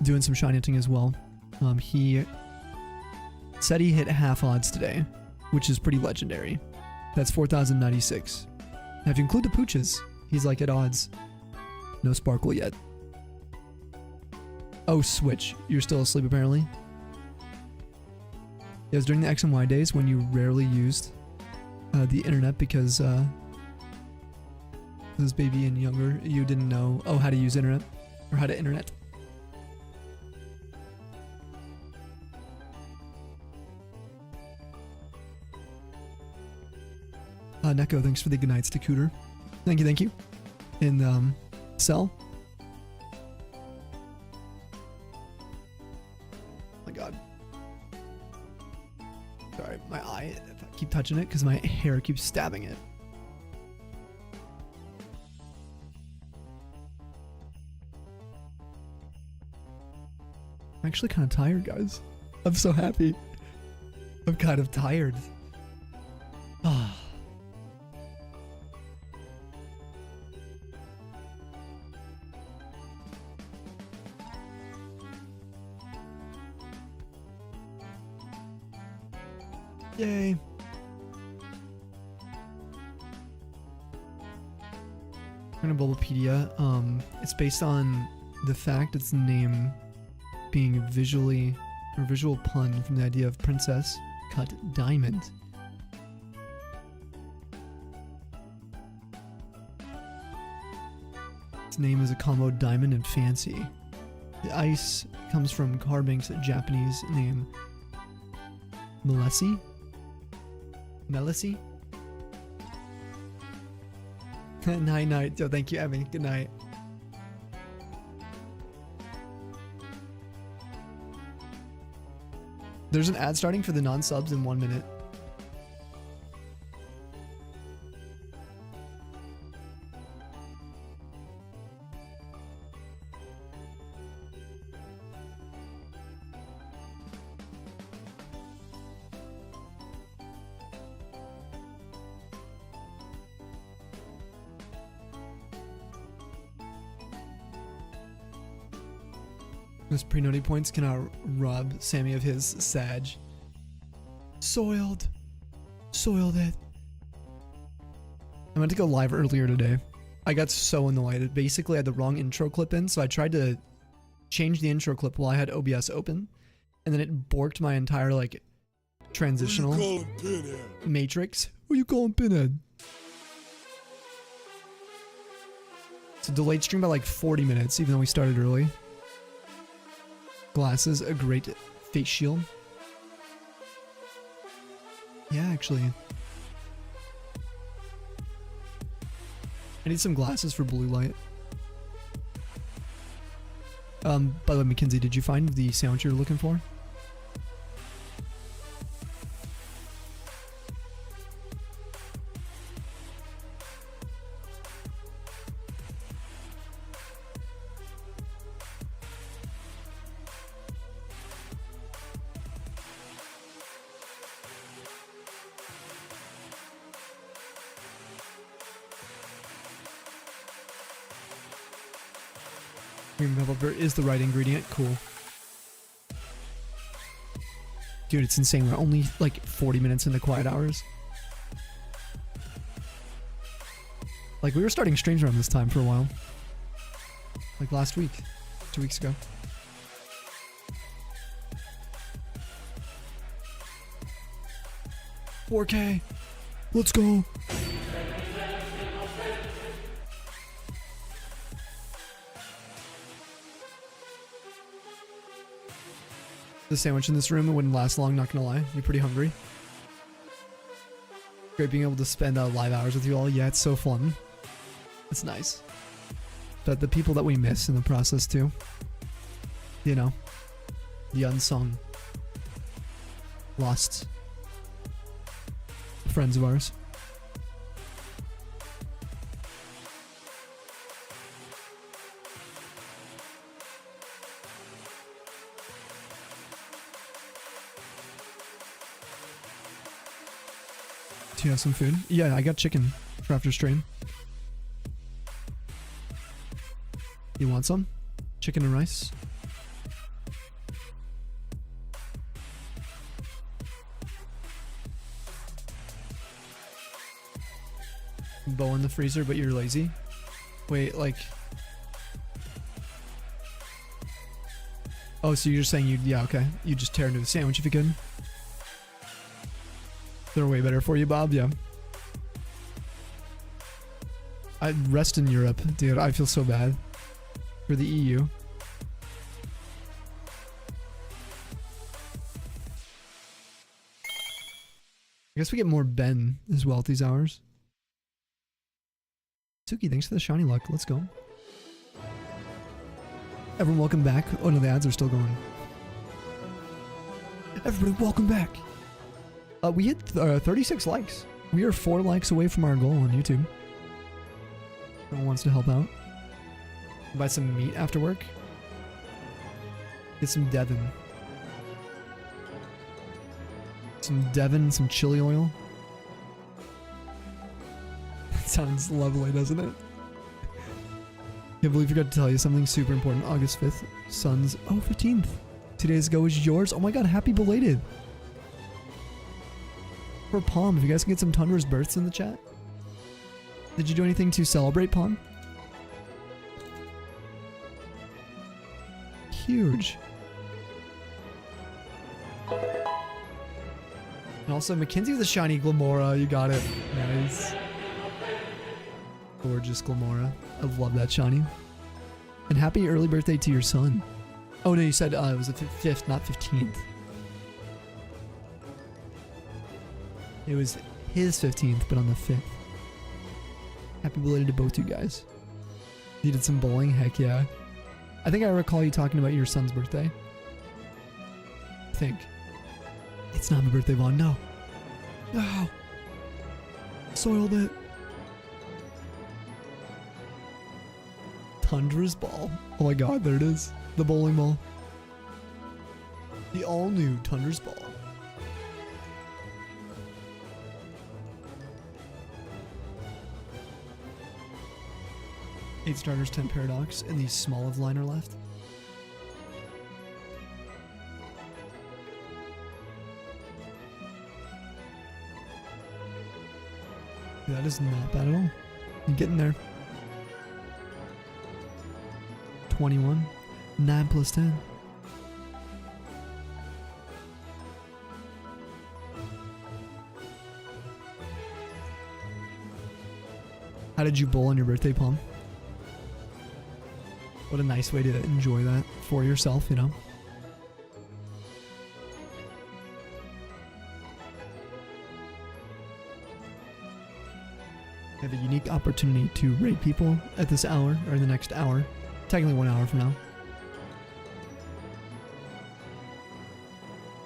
doing some shiny hunting as well. He said he hit half odds today, which is pretty legendary. That's 4,096. Now if you include the pooches, he's like at odds. No sparkle yet. Oh, Switch. You're still asleep apparently. It was during the X and Y days when you rarely used the internet because this baby and younger, you didn't know how to use internet or how to internet. Neko, thanks for the good nights to Cooter. Thank you, thank you. And Cell. Oh my god. Sorry, my eye, if I keep touching it because my hair keeps stabbing it. I'm actually kind of tired, guys. I'm so happy. I'm kind of tired. Ah. Yay. Bulbapedia, it's based on the fact its name being visual pun from the idea of princess cut diamond. Its name is a combo of diamond and fancy. The ice comes from Carbank's Japanese name Melessi? Melessi? Night night. Yo, thank you, Evan. Good night. There's an ad starting for the non-subs in 1 minute. Those pre-noti points cannot rob Sammy of his Sag. Soiled it. I meant to go live earlier today. I got so annoyed. Basically, I had the wrong intro clip in, so I tried to change the intro clip while I had OBS open, and then it borked my entire like transitional matrix. Who you calling Pinhead? It's a delayed stream by like 40 minutes, even though we started early. Glasses, a great face shield. Yeah, actually. I need some glasses for blue light. By the way, Mackenzie, did you find the sandwich you were looking for? Cream pepper is the right ingredient. Cool. Dude, it's insane. We're only like 40 minutes into quiet hours. Like, we were starting streams around this time for a while. Like last week. 2 weeks ago. $4K. Let's go. The sandwich in this room, it wouldn't last long, not gonna lie. You're pretty hungry. Great being able to spend live hours with you all. Yeah, it's so fun. It's nice. But the people that we miss in the process too. You know, the unsung, lost friends of ours. Do you have some food? Yeah, I got chicken for after stream. You want some? Chicken and rice? Bow in the freezer, but you're lazy? Wait, like... Oh, so you're saying yeah, okay. You just tear into the sandwich if you could. They're way better for you, Bob, yeah. I'd rest in Europe, dude. I feel so bad for the EU. I guess we get more Ben as well at these hours. Suki, thanks for the shiny luck. Let's go. Everyone, welcome back. Oh no, the ads are still going. Everybody, welcome back. We hit 36 likes. We are 4 likes away from our goal on YouTube. Everyone wants to help out. Buy some meat after work. Get some Devon. Some chili oil. That sounds lovely, doesn't it? Can't believe I forgot to tell you something super important. August 5th, Sun's 15th. 2 days ago was yours. Oh my god, happy belated. For Palm, if you guys can get some Tundra's births in the chat. Did you do anything to celebrate, Palm? Huge. And also, Mackenzie with a shiny Glamora. You got it. Nice. Gorgeous Glamora. I love that shiny. And happy early birthday to your son. Oh no, you said it was the 5th, not 15th. It was his 15th, but on the 5th. Happy belated to both you guys. You did some bowling? Heck yeah. I think I recall you talking about your son's birthday. I think. It's not my birthday, Vaughn. No. No. Soiled it. Tundra's ball. Oh my god, there it is. The bowling ball. The all-new Tundra's ball. Eight starters, 10 paradox, and the small of liner left. That is not bad at all. You're getting there. 21. 9 plus 10. How did you bowl on your birthday, Palm? What a nice way to enjoy that for yourself, you know? I have a unique opportunity to rate people at this hour, or the next hour. Technically 1 hour from now.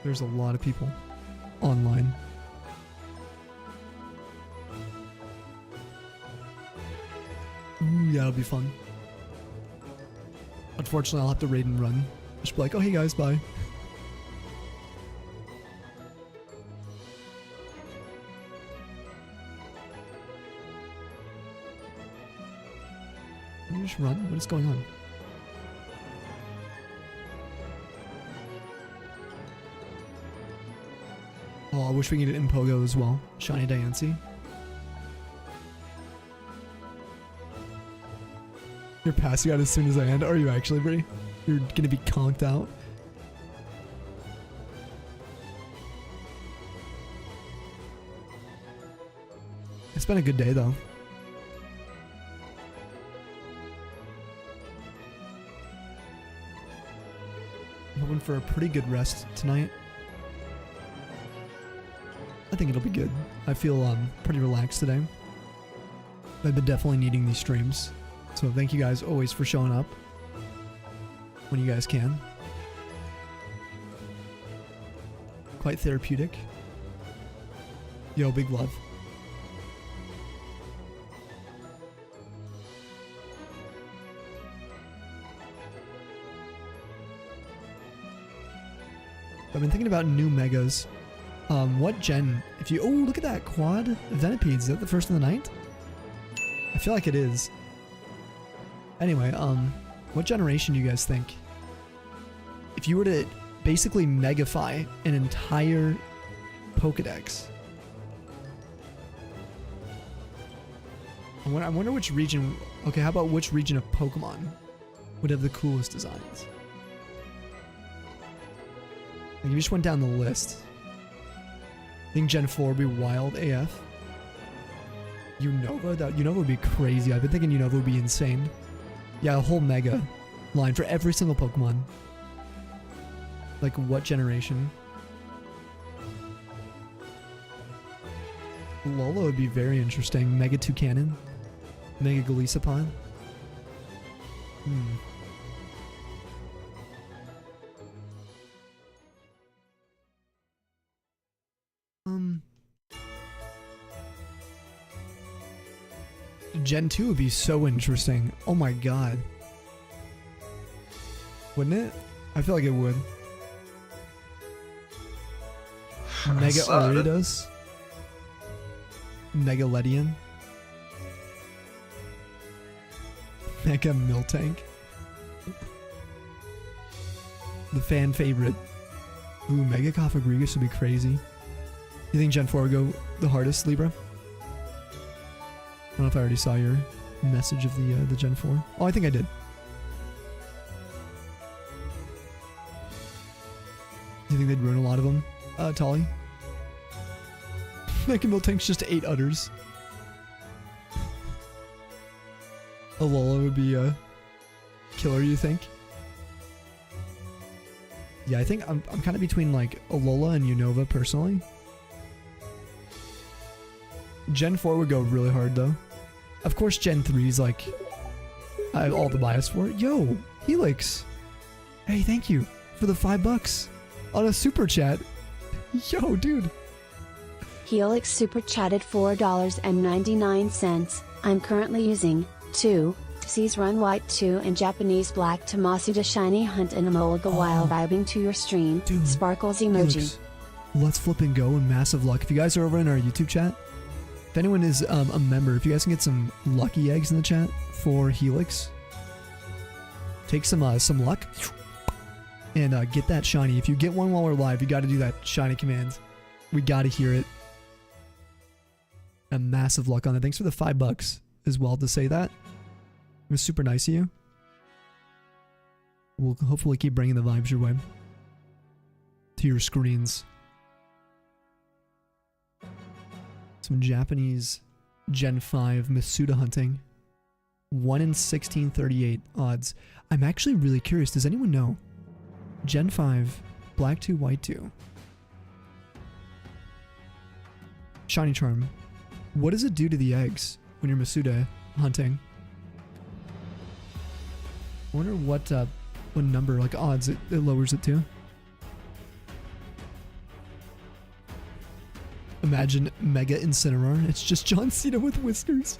There's a lot of people online. Ooh, yeah, it'll be fun. Unfortunately, I'll have to raid and run. Just be like, oh, hey guys, bye. Can you just run? What is going on? Oh, I wish we could get it in Pogo as well. Shiny Diancie. You're passing out as soon as I end. Are you actually, Brie? You're gonna be conked out. It's been a good day, though. I'm hoping for a pretty good rest tonight. I think it'll be good. I feel pretty relaxed today. I've been definitely needing these streams. So thank you guys always for showing up when you guys can. Quite therapeutic. Yo, big love. I've been thinking about new megas. What gen? If you... Oh, look at that quad. Venipede. Is that the first of the night? I feel like it is. Anyway, what generation do you guys think? If you were to basically megafy an entire Pokedex. I wonder which region... Okay, how about which region of Pokemon would have the coolest designs? Like, you just went down the list. I think Gen 4 would be wild AF. Unova? Unova would be crazy. I've been thinking Unova would be insane. Yeah, a whole mega line for every single Pokemon. Like, what generation? Lola would be very interesting. Mega Toucanon. Mega Golisopod. Gen 2 would be so interesting. Oh my god. Wouldn't it? I feel like it would. Mega Aridos. Mega Ledian. Mega Miltank. The fan favorite. Ooh, Mega Cofagrigus would be crazy. You think Gen 4 would go the hardest, Libra? I don't know if I already saw your message of the Gen 4. Oh, I think I did. Do you think they'd ruin a lot of them, Tolly? Mega Miltank's just 8 udders. Alola would be a killer, you think? Yeah, I think I'm kind of between like Alola and Unova personally. Gen 4 would go really hard though. Of course Gen 3 is like I have all the bias for it. Yo, Helix. Hey, thank you for the $5 on a super chat. Yo, dude. Helix super chatted $4.99. I'm currently using 2 Seas Run White 2 and Japanese Black Tamasuda Shiny Hunt and Emoliga while vibing to your stream. Dude, Sparkles emoji. Helix, let's flip and go and massive luck. If you guys are over in our YouTube chat, if anyone is a member, if you guys can get some lucky eggs in the chat for Helix, take some luck and get that shiny. If you get one while we're live, you got to do that shiny command. We got to hear it. A massive luck on it. Thanks for the $5 as well to say that. It was super nice of you. We'll hopefully keep bringing the vibes your way to your screens. Some Japanese Gen 5 Masuda hunting. 1 in 1638 odds. I'm actually really curious. Does anyone know? Gen 5, Black 2, White 2. Shiny Charm. What does it do to the eggs when you're Masuda hunting? I wonder what number, like odds, it lowers it to. Imagine Mega Incineroar. It's just John Cena with whiskers.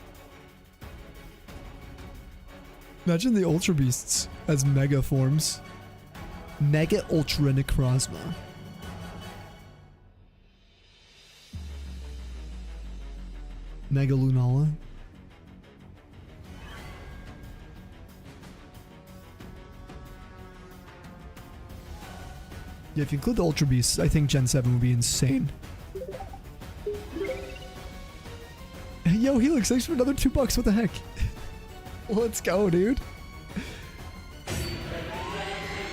Imagine the Ultra Beasts as Mega forms. Mega Ultra Necrozma. Mega Lunala. Yeah, if you include the Ultra Beasts, I think Gen 7 would be insane. Yo, Helix, thanks for another $2. What the heck? Let's go, dude.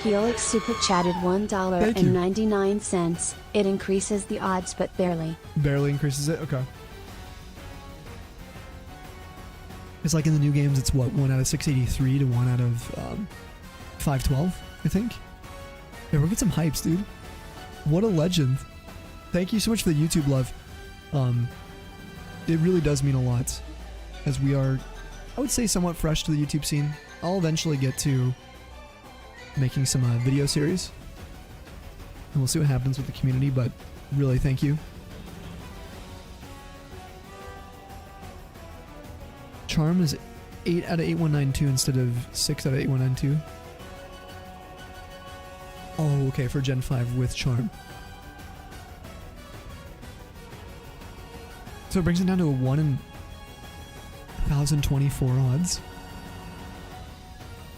Helix super chatted $1.99. It increases the odds, but barely. Barely increases it? Okay. It's like in the new games, it's what, 1 out of 683 to 1 out of 512, I think. Yeah, we'll get some hypes, dude. What a legend. Thank you so much for the YouTube love. It really does mean a lot, as we are, I would say, somewhat fresh to the YouTube scene. I'll eventually get to making some video series, and we'll see what happens with the community, but really thank you. Charm is 8 out of 8192 instead of 6 out of 8192. Oh, okay, for Gen 5 with Charm. So it brings it down to a 1 in 1024 odds.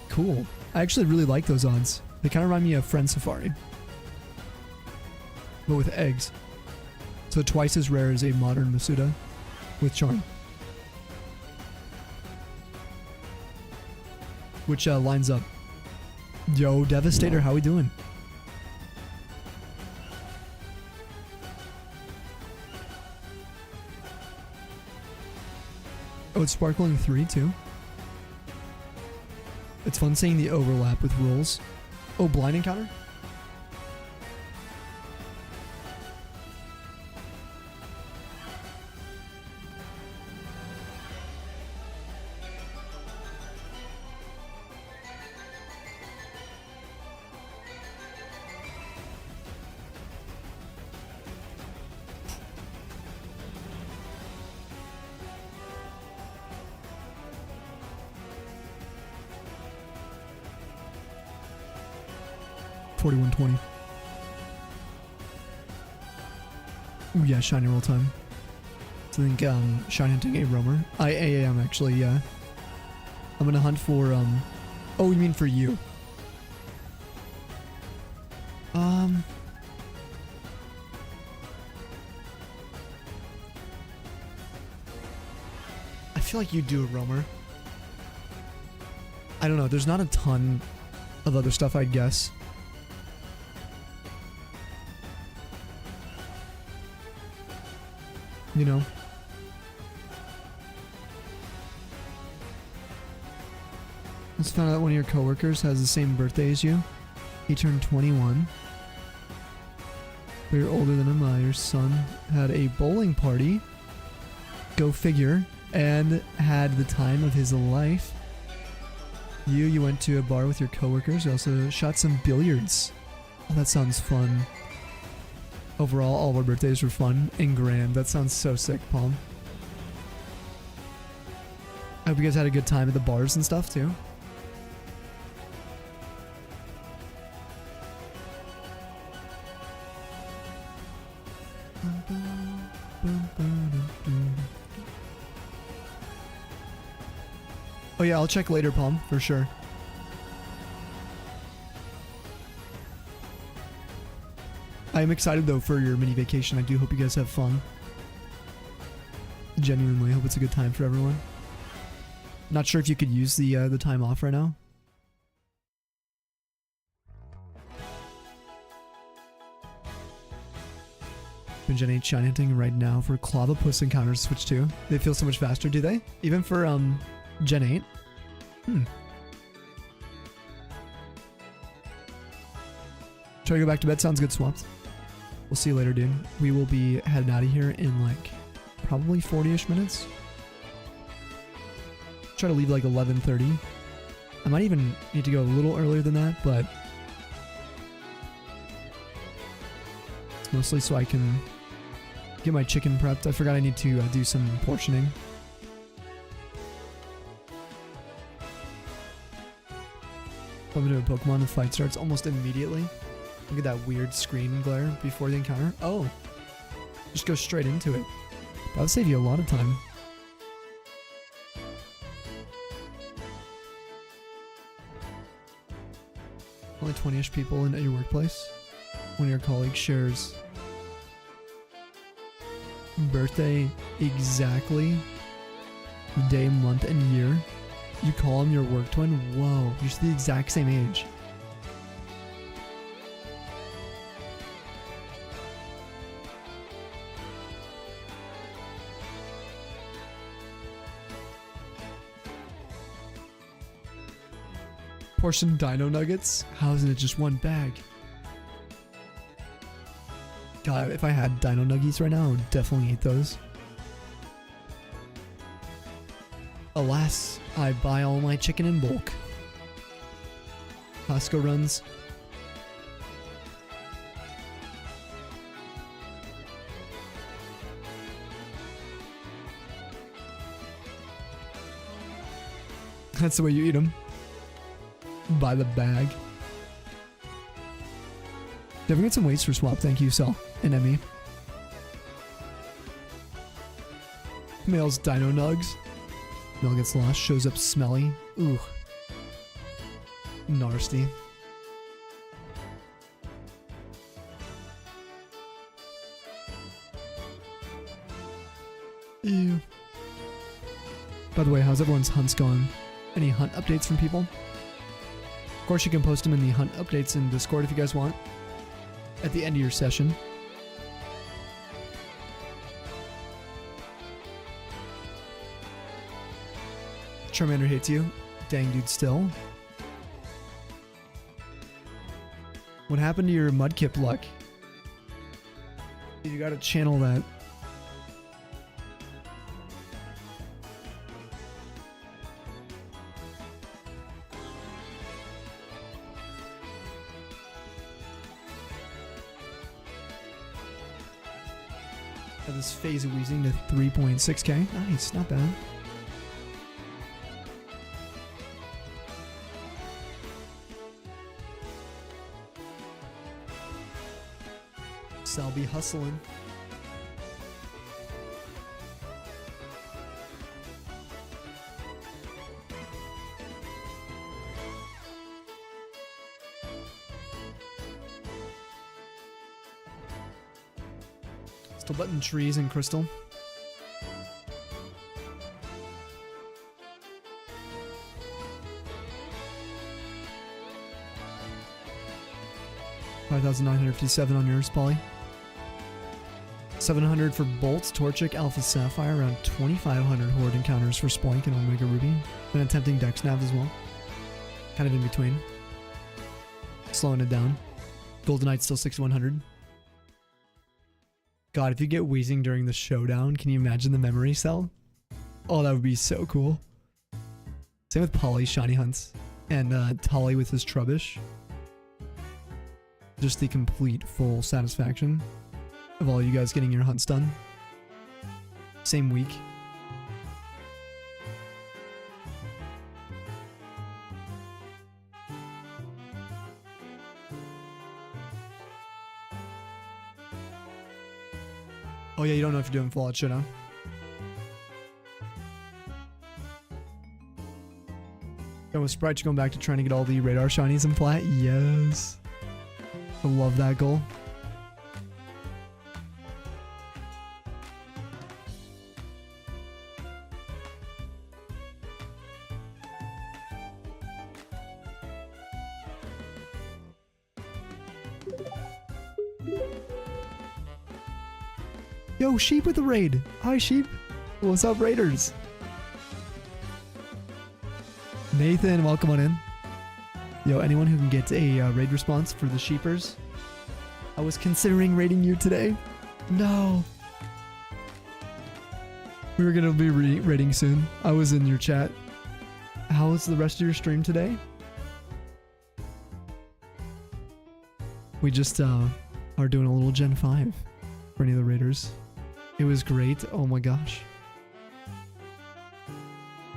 Cool. I actually really like those odds. They kind of remind me of Friend Safari, but with eggs. So twice as rare as a modern Masuda with Charm. Which lines up. Yo, Devastator, how we doing? Oh, it's Sparkling 3 too. It's fun seeing the overlap with rules. Oh, blind encounter? $41.20. Ooh, yeah, shiny roll time. So I think shiny hunting a roamer. I am actually, yeah. I'm gonna hunt for oh, you mean for you? I feel like you do a roamer. I don't know, there's not a ton of other stuff, I'd guess. You know? Just found out one of your coworkers has the same birthday as you. He turned 21. But you're older than him. Your son had a bowling party. Go figure. And had the time of his life. You went to a bar with your coworkers. You also shot some billiards. Oh, that sounds fun. Overall, all of our birthdays were fun and grand. That sounds so sick, Palm. I hope you guys had a good time at the bars and stuff, too. Oh yeah, I'll check later, Palm, for sure. I am excited though for your mini vacation. I do hope you guys have fun. Genuinely, hope it's a good time for everyone. Not sure if you could use the time off right now. Gen 8 shiny hunting right now for Clavapus encounters switch 2. They feel so much faster, do they? Even for Gen 8? Try to go back to bed. Sounds good, Swamped. We'll see you later, dude. We will be heading out of here in like probably 40-ish minutes. Try to leave like 11:30. I might even need to go a little earlier than that, but it's mostly so I can get my chicken prepped. I forgot I need to do some portioning. Welcome to a Pokemon. The fight starts almost immediately. Look at that weird screen glare before the encounter. Oh, just go straight into it. That would save you a lot of time. Only 20-ish people at your workplace. One of your colleagues shares birthday exactly, day, month, and year. You call him your work twin? Whoa, you're the exact same age. Portion dino nuggets? How isn't it just one bag? God, if I had dino nuggies right now, I would definitely eat those. Alas, I buy all my chicken in bulk. Costco runs. That's the way you eat them. By the bag. Definitely get some weights for swap. Thank you, Cell and Emmy. Male's dino nugs. Male gets lost, shows up smelly. Ooh. Nasty. Ew. By the way, how's everyone's hunts going? Any hunt updates from people? Of course, you can post them in the hunt updates in Discord if you guys want. At the end of your session. Charmander hates you. Dang, dude, still. What happened to your Mudkip luck? You gotta channel that. Got this phase of wheezing to 3.6k. Nice, not bad. So I'll be hustling. Still button trees and crystal. $5,957 on yours, Polly. 700 for Bolts, Torchic, Alpha Sapphire, around 2,500 Horde encounters for Spoink and Omega Ruby. Been attempting Dex Nav as well. Kind of in between. Slowing it down. Goldenite still 6,100. God, if you get wheezing during the showdown, can you imagine the memory cell? Oh, that would be so cool. Same with Polly, Shiny Hunts, and Tolly with his Trubbish. Just the complete, full satisfaction of all you guys getting your hunts done. Same week. Oh yeah, you don't know if you're doing Fallout Showdown. Going with Sprite, you're going back to trying to get all the radar shinies in flat? Yes. I love that goal. Yo, Sheep with the raid. Hi, Sheep. What's up, Raiders? Nathan, welcome on in. Yo, anyone who can get a raid response for the Sheepers? I was considering raiding you today. No. We were going to be raiding soon. I was in your chat. How was the rest of your stream today? We just are doing a little Gen 5 for any of the raiders. It was great. Oh my gosh.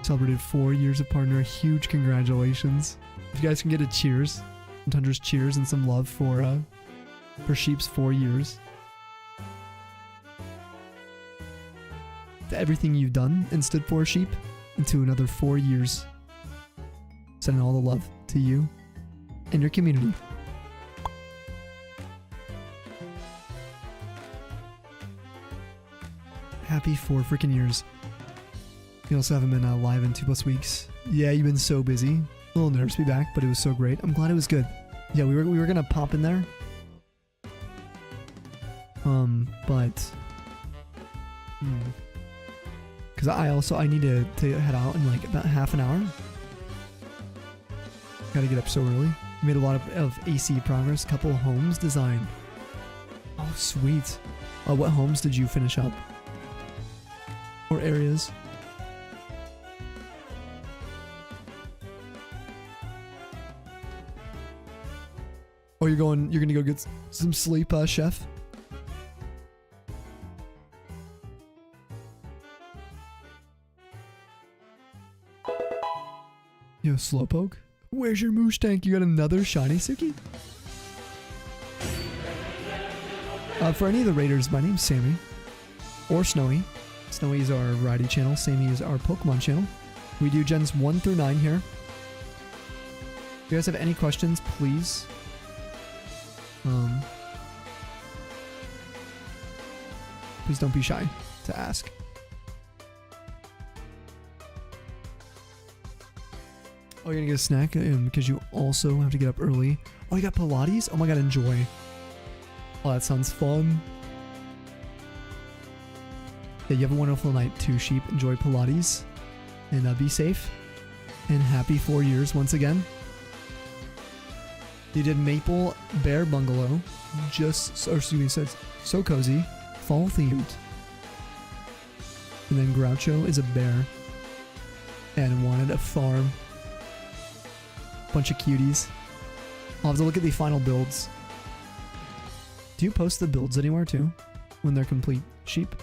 Celebrated 4 years of partner. Huge congratulations. If you guys can get a cheers, some Tundra's cheers and some love for Sheep's 4 years. To everything you've done and stood for, Sheep, into another 4 years. Sending all the love to you and your community. Happy 4 freaking years. You also haven't been live in 2+ weeks. Yeah, you've been so busy. A little nervous to be back, but it was so great. I'm glad it was good. Yeah, we were gonna pop in there. But because I need to head out in like about half an hour. Gotta get up so early. Made a lot of AC progress. Couple homes designed. Oh, sweet. What homes did you finish up? Or areas? Oh, you're gonna go get some sleep, Chef? Yo, Slowpoke? Where's your moosh tank? You got another shiny Suki? For any of the raiders, my name's Sammy. Or Snowy. Snowy is our variety channel. Sammy is our Pokemon channel. We do gens 1 through 9 here. If you guys have any questions, please. Please don't be shy to ask. Oh, you're gonna get a snack because you also have to get up early. Oh, you got Pilates? Oh my god, enjoy. Oh, that sounds fun. Yeah, you have a wonderful night too, Sheep. Enjoy Pilates. And be safe. And happy 4 years once again. You did Maple Bear Bungalow. Or excuse me, says so cozy, fall themed. And then Groucho is a bear. And wanted a farm. Bunch of cuties. I'll have to look at the final builds. Do you post the builds anywhere too? When they're complete, sheep?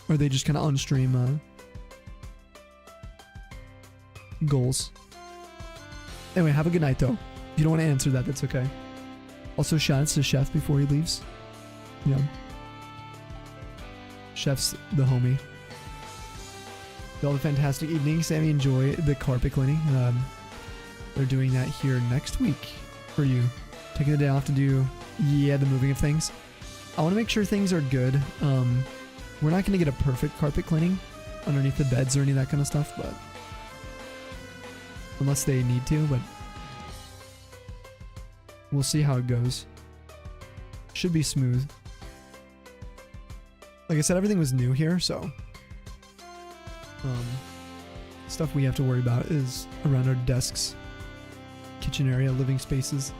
Or are they just kind of on stream goals? Anyway, have a good night though. If you don't want to answer that, that's okay. Also, shout outs to Chef before he leaves. Yeah. Chef's the homie. You all have a fantastic evening. Sammy, enjoy the carpet cleaning. They're doing that here next week for you. Taking the day off to do, the moving of things. I want to make sure things are good. We're not going to get a perfect carpet cleaning underneath the beds or any of that kind of stuff, but unless they need to, but we'll see how it goes. Should be smooth. Like I said, everything was new here, so stuff we have to worry about is around our desks, kitchen area, living spaces.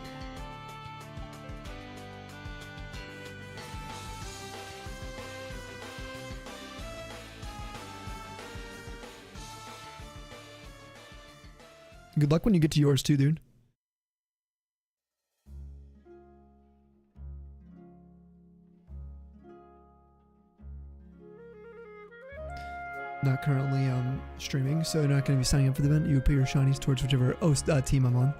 Good luck when you get to yours too, dude. Not currently streaming, so you're not going to be signing up for the event. You put your shinies towards whichever team I'm on.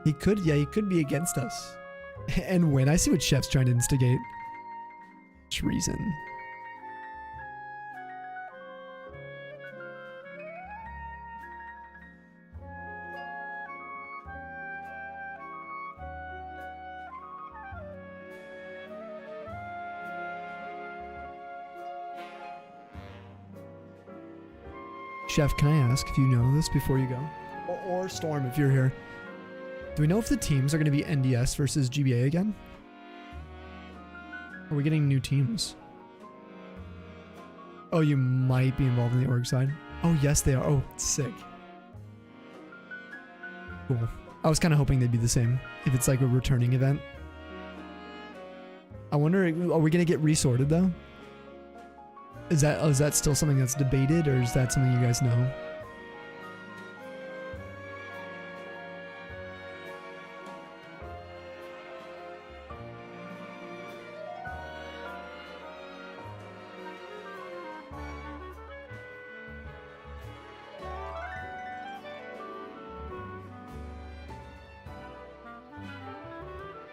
He could be against us. And win. I see what Chef's trying to instigate. Treason. Chef, can I ask if you know this before you go? Or Storm, if you're here. Do we know if the teams are going to be NDS versus GBA again? Are we getting new teams? Oh, you might be involved in the org side. Oh, yes, they are. Oh, sick. Cool. I was kind of hoping they'd be the same. If it's like a returning event. I wonder, are we going to get resorted though? Is that still something that's debated, or is that something you guys know?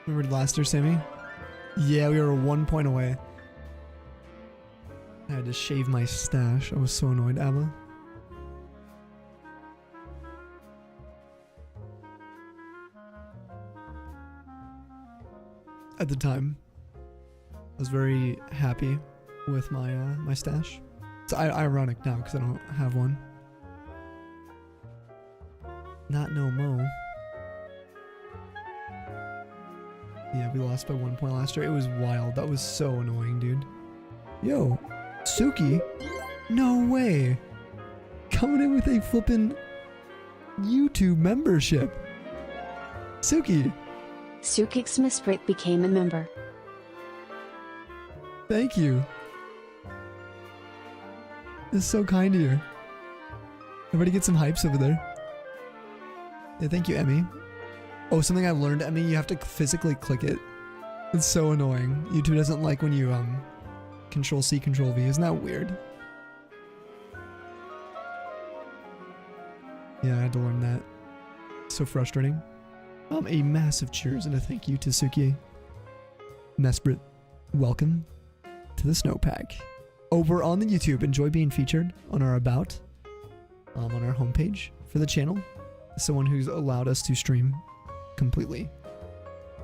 Remember last year, Sammy? Yeah, we were 1 point away. I had to shave my stash. I was so annoyed, Abba. At the time, I was very happy with my my stash. It's ironic now because I don't have one. Not no mo. Yeah, we lost by 1 point last year. It was wild. That was so annoying, dude. Yo. Suki? No way. Coming in with a flippin' YouTube membership. Suki. Suki Xmasbrit became a member. Thank you. It's so kind of you. Everybody get some hypes over there. Yeah, thank you, Emmy. Oh, something I've learned, Emmy, you have to physically click it. It's so annoying. YouTube doesn't like when you Control C, Control V. Isn't that weird? Yeah, I had to learn that. So frustrating. A massive cheers and a thank you to Suki Mesbrit. Welcome to the snowpack. Over on the YouTube, enjoy being featured on our About, on our homepage for the channel. Someone who's allowed us to stream completely.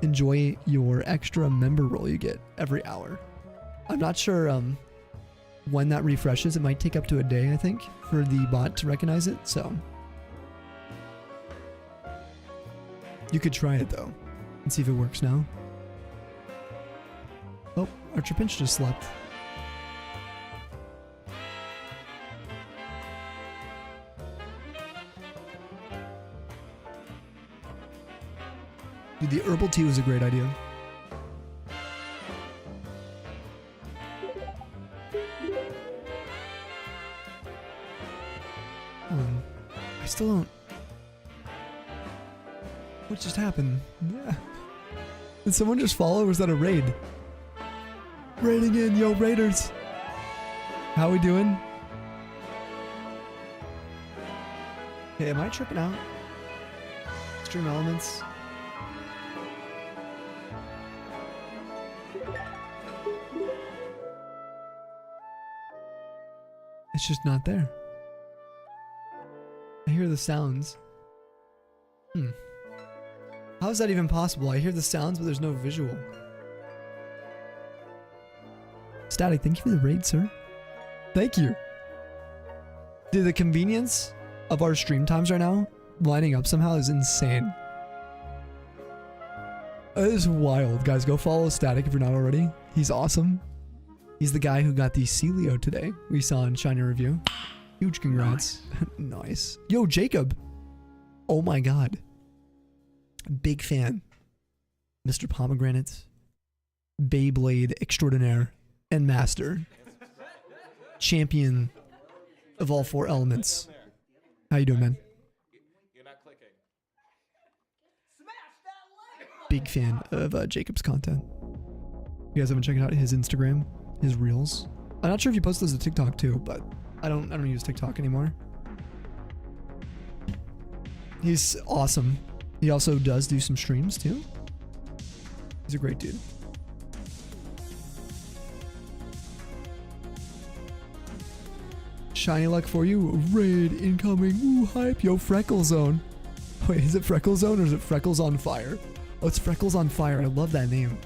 Enjoy your extra member role you get every hour. I'm not sure when that refreshes. It might take up to a day, I think, for the bot to recognize it, so you could try it though and see if it works now. Oh, our Trapinch just slept. Dude, the herbal tea was a great idea. I still don't... What just happened? Yeah. Did someone just follow or was that a raid? Raiding in, yo, raiders. How we doing? Hey, am I tripping out? Stream elements. It's just not there. I hear the sounds. How is that even possible? I hear the sounds, but there's no visual. Static, thank you for the raid, sir. Thank you. Dude, the convenience of our stream times right now lining up somehow is insane. It is wild. Guys, go follow Static if you're not already. He's awesome. He's the guy who got the Celio today. We saw in Shiny Review. Huge congrats. Nice. Yo, Jacob. Oh my god. Big fan. Mr. Pomegranate. Beyblade extraordinaire and master. Champion of all 4 elements. How you doing, man? You're not clicking. Big fan of Jacob's content. You guys haven't checked out his Instagram, his reels. I'm not sure if he posts those to TikTok too, but I don't use TikTok anymore. He's awesome. He also does do some streams too. He's a great dude. Shiny luck for you. Raid incoming. Ooh, hype. Yo, Freckle Zone. Wait, is it Freckle Zone or is it Freckles on Fire? Oh, it's Freckles on Fire. I love that name.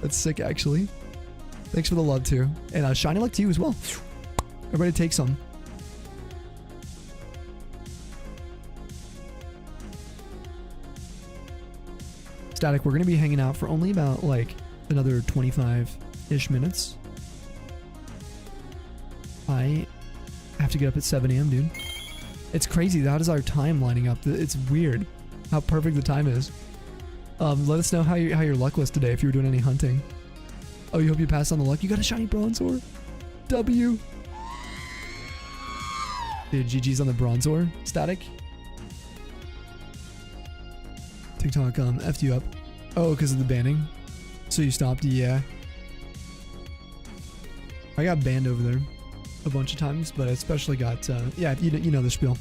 That's sick, actually. Thanks for the love, too. And shiny luck to you as well. Everybody take some. Static, we're going to be hanging out for only about, like, another 25-ish minutes. I have to get up at 7 a.m., dude. It's crazy. How does our time lining up? It's weird how perfect the time is. Let us know how your luck was today if you were doing any hunting. Oh, you hope you passed on the luck? You got a shiny Bronzor? W. Dude, GG's on the Bronzor. Static. TikTok effed you up. Oh, because of the banning? So you stopped? Yeah. I got banned over there a bunch of times, but I especially got, yeah, you know the spiel.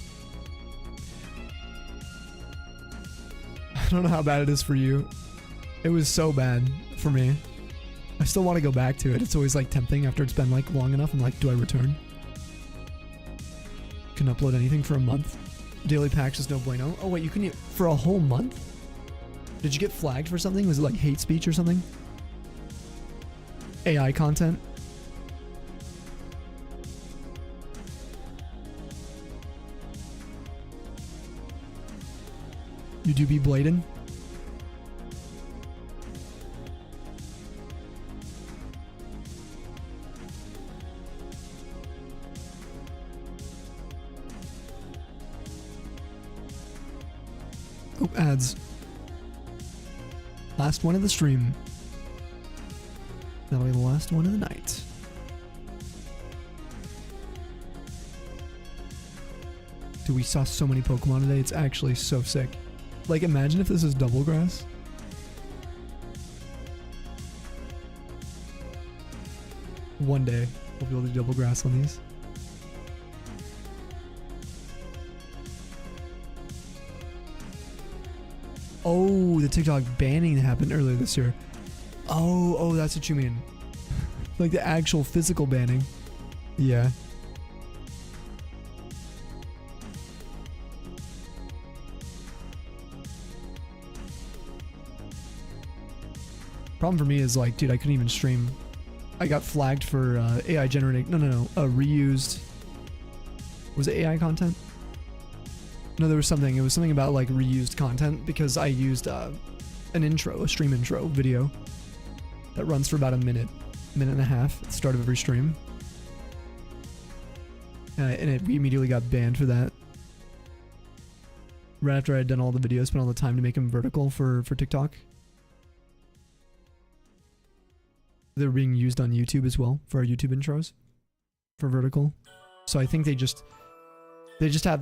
I don't know how bad it is for you. It was so bad for me. I still want to go back to it. It's always like tempting after it's been like long enough. I'm like, do I return? Couldn't upload anything for a month. Daily packs is no bueno. Oh wait, you can for a whole month? Did you get flagged for something? Was it like hate speech or something? AI content? You do be blading? Oh, ads. Last one of the stream. That'll be the last one of the night. Dude, we saw so many Pokemon today. It's actually so sick. Like, imagine if this is double grass. One day, we'll be able to do double grass on these. Oh, the TikTok banning that happened earlier this year. Oh, that's what you mean. Like the actual physical banning. Yeah. Problem for me is like, dude, I couldn't even stream. I got flagged for AI generating. No. Reused. Was it AI content? No, there was something. It was something about like reused content because I used an intro, a stream intro video that runs for about a minute and a half at the start of every stream. We immediately got banned for that. right after I had done all the videos, spent all the time to make them vertical for TikTok. They're being used on YouTube as well for our YouTube intros for vertical. So I think they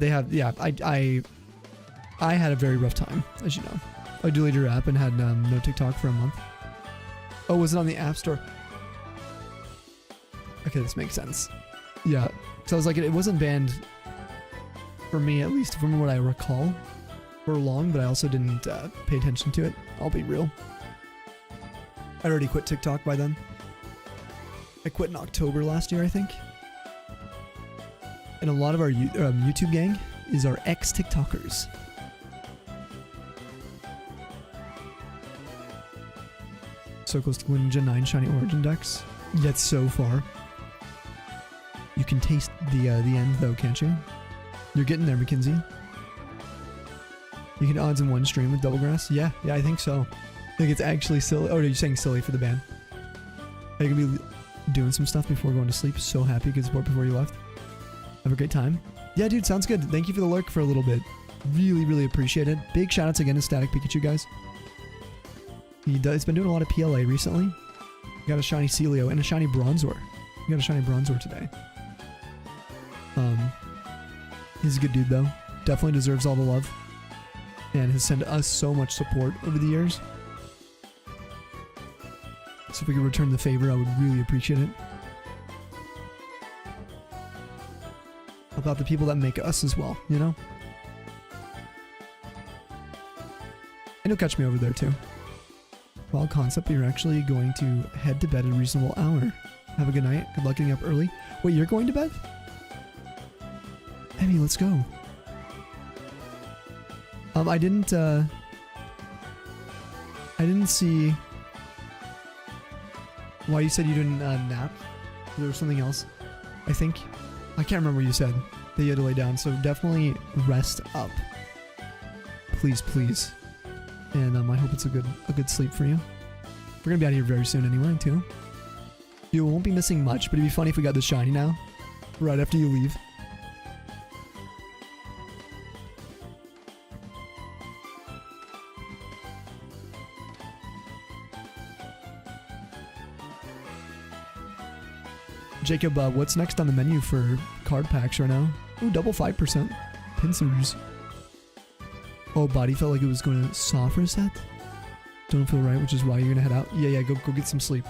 have yeah, I had a very rough time, as you know. I deleted your app and had no TikTok for a month. Oh, was it on the App Store? Okay, this makes sense. Yeah, so I was like, it wasn't banned for me, at least from what I recall, for long, but I also didn't pay attention to it. I'll be real. I'd already quit TikTok by then. I quit in October last year, I think. And a lot of our YouTube gang is our ex-TikTokers. So close to winning Gen 9 Shiny Origin decks. Yet so far. You can taste the end though, can't you? You're getting there, Mackenzie. You can odds in one stream with Double Grass? Yeah, I think so. I think it's actually silly. Oh, you're saying silly for the ban. Are you gonna be doing some stuff before going to sleep? So happy, good support before you left. Have a great time. Yeah, dude, sounds good. Thank you for the lurk for a little bit. Really, really appreciate it. Big shout outs again to Static Pikachu, guys. He's been doing a lot of PLA recently. Got a shiny Celio and a shiny Bronzor. We got a shiny Bronzor today. He's a good dude though. Definitely deserves all the love. And has sent us so much support over the years. So if we could return the favor, I would really appreciate it. About the people that make us as well, you know? And you'll catch me over there too. Wild concept, but you're actually going to head to bed at a reasonable hour. Have a good night. Good luck getting up early. Wait, you're going to bed? Emmy, let's go. I didn't see why you said you didn't nap. There was something else, I think. I can't remember what you said that you had to lay down, so definitely rest up. Please, please. And I hope it's a good sleep for you. We're gonna be out of here very soon anyway, too. You won't be missing much, but it'd be funny if we got the shiny now, right after you leave. Jacob, what's next on the menu for card packs right now? Ooh, double 5%. Pincers. Oh, body felt like it was going to soft reset. Don't feel right, which is why you're going to head out. Yeah, go get some sleep.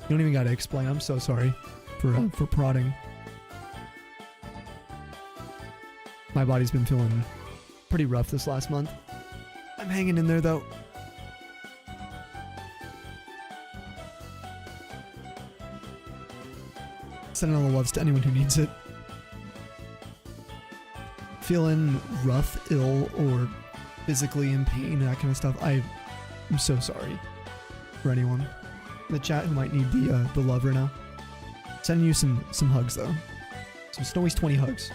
You don't even got to explain. I'm so sorry for prodding. My body's been feeling pretty rough this last month. I'm hanging in there though. Sending all the loves to anyone who needs it. Feeling rough, ill, or physically in pain, that kind of stuff. I'm so sorry for anyone in the chat who might need the love right now. Sending you some hugs though. Some Snowy's 20 hugs.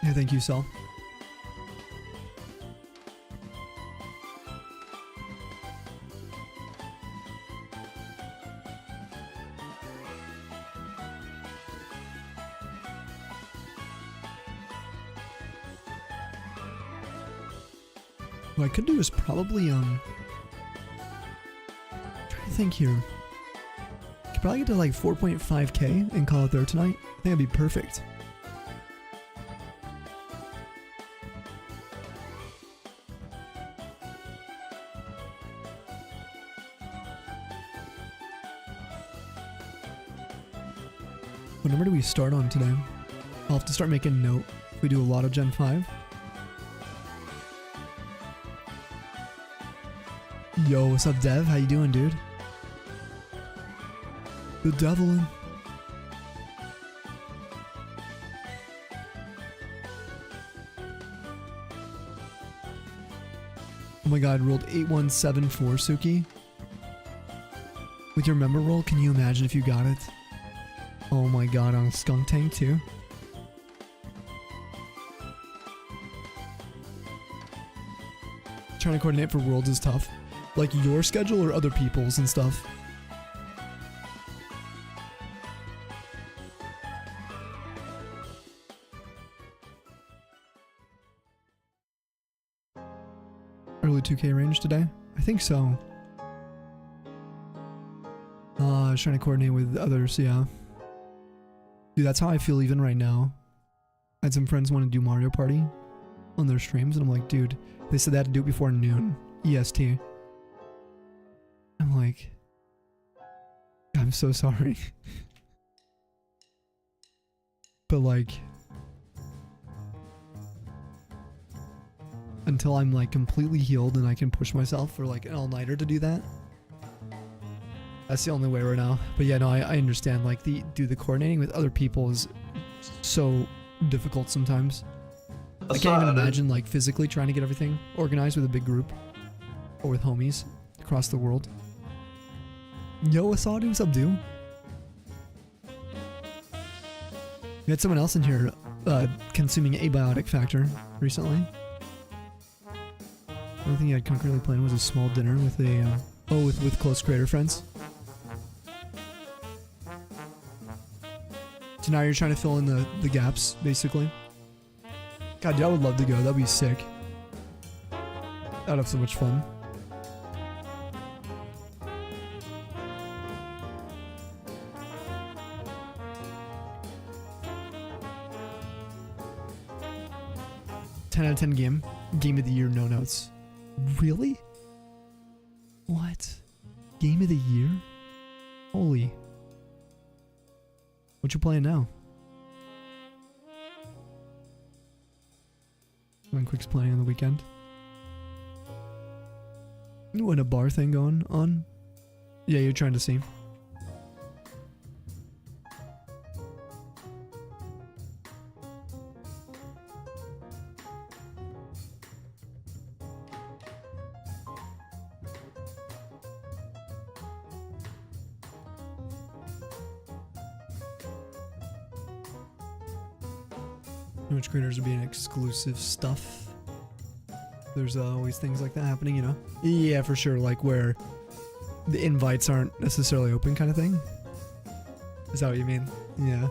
Yeah, thank you, Sal. What I could do is probably, trying to think here. Could probably get to like 4.5k and call it there tonight. I think that'd be perfect. What number do we start on today? I'll have to start making a note if we do a lot of Gen 5. Yo, what's up, Dev? How you doing, dude? The Devilin. Oh my god, rolled 8174, Suki. With your member roll, can you imagine if you got it? Oh my god, on a skunk tank too? Trying to coordinate for worlds is tough. Like your schedule or other people's and stuff? Early 2K range today? I think so. I was trying to coordinate with others, yeah. Dude, that's how I feel even right now. I had some friends want to do Mario Party on their streams, and I'm like, dude, they said they had to do it before noon EST. I'm like, I'm so sorry. But like, until I'm like completely healed and I can push myself for like an all-nighter to do that, that's the only way right now. But yeah, no, I understand. Like the coordinating with other people is so difficult sometimes. I can't even imagine like physically trying to get everything organized with a big group or with homies across the world. Yo, Asadi, what's up, dude? We had someone else in here consuming abiotic factor recently. The only thing he had concurrently planned was a small dinner with a with close creator friends. So now you're trying to fill in the gaps, basically. God, dude, I would love to go. That'd be sick. I'd have so much fun. Out of 10 game of the year, no notes. Really? What? Game of the year? Holy. What you playing now? When Quick's playing on the weekend. Ooh, and a bar thing going on? Yeah, you're trying to see. Which creators are being exclusive stuff. There's always things like that happening, you know? Yeah, for sure, like where the invites aren't necessarily open kind of thing. Is that what you mean? Yeah.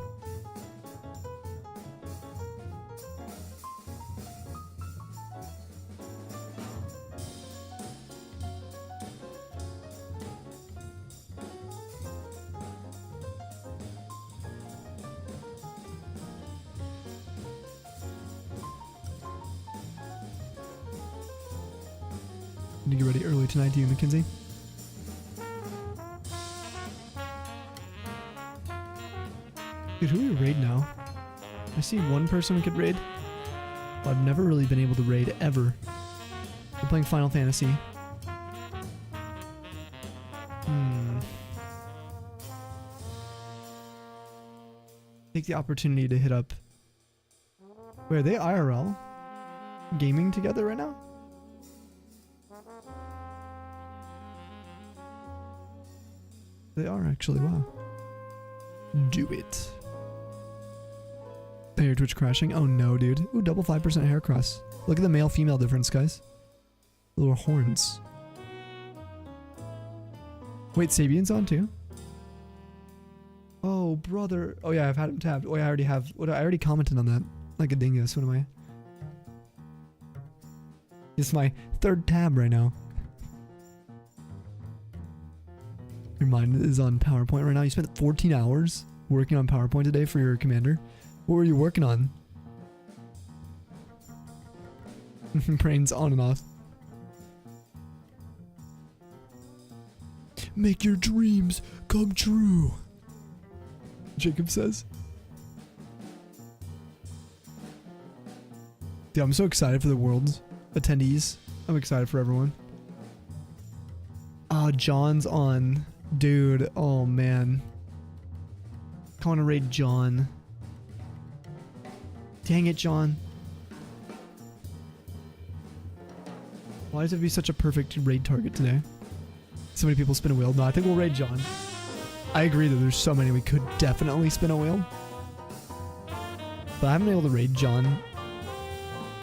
Need to get ready early tonight, do you, Mackenzie? Dude, who do we raid now? I see one person we could raid. But I've never really been able to raid ever. We're playing Final Fantasy. Take the opportunity to hit up. Wait, are they IRL? Gaming together right now? They are actually, wow. Do it. I hear Twitch crashing. Oh no, dude. Ooh, double 5% hair cross. Look at the male-female difference, guys. Little horns. Wait, Sabian's on too? Oh, brother. Oh yeah, I've had him tabbed. Oh yeah, I already have. What? I already commented on that. Like a dingus. What am I? It's my third tab right now. Your mind is on PowerPoint right now. You spent 14 hours working on PowerPoint today for your commander. What were you working on? Brains on and off. Make your dreams come true, Jacob says. Dude, I'm so excited for the World's attendees. I'm excited for everyone. John's on. Dude, oh man. I want to raid John. Dang it, John. Why does it be such a perfect raid target today? So many people spin a wheel. No, I think we'll raid John. I agree that there's so many we could definitely spin a wheel. But I haven't been able to raid John.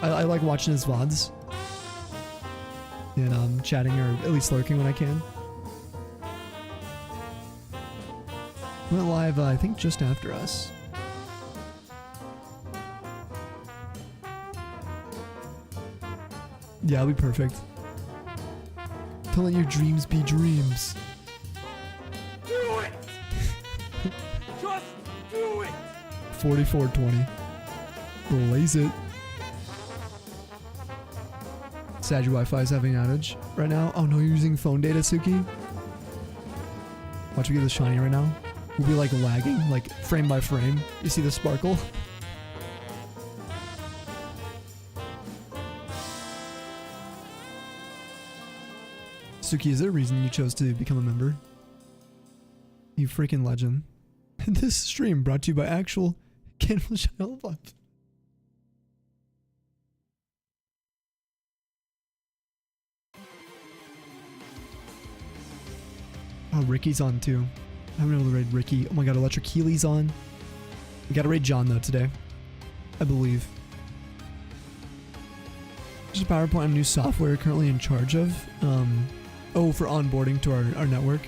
I like watching his VODs. and chatting or at least lurking when I can. Went live, I think, just after us. Yeah, it'll be perfect. Don't let your dreams be dreams. Do it! Just do it! 4420. Blaze it. Sad your Wi-Fi is having an outage right now. Oh no, you're using phone data, Suki? Watch me get the shiny right now. We'll be like lagging, like frame by frame. You see the sparkle? Suki, is there a reason you chose to become a member? You freaking legend. This stream brought to you by actual Candle Shine Up. Oh, Ricky's on too. I haven't been able to raid Ricky. Oh my god, Electric Healy's on. We gotta raid John though today. I believe. Just a PowerPoint on new software currently in charge of. Oh, for onboarding to our network.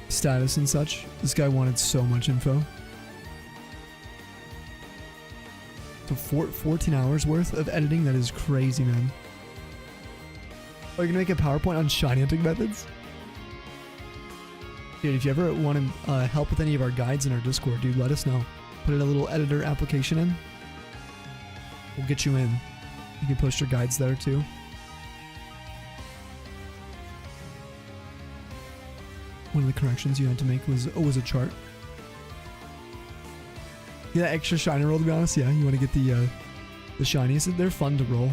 Status and such. This guy wanted so much info. So 14 hours worth of editing, that is crazy, man. Oh, you're gonna make a PowerPoint on shiny hunting methods? Dude, if you ever want to help with any of our guides in our Discord, dude, let us know. Put in a little editor application in. We'll get you in. You can post your guides there too. One of the corrections you had to make was a chart. Yeah, extra shiny roll, to be honest. Yeah, you want to get the shinies. They're fun to roll.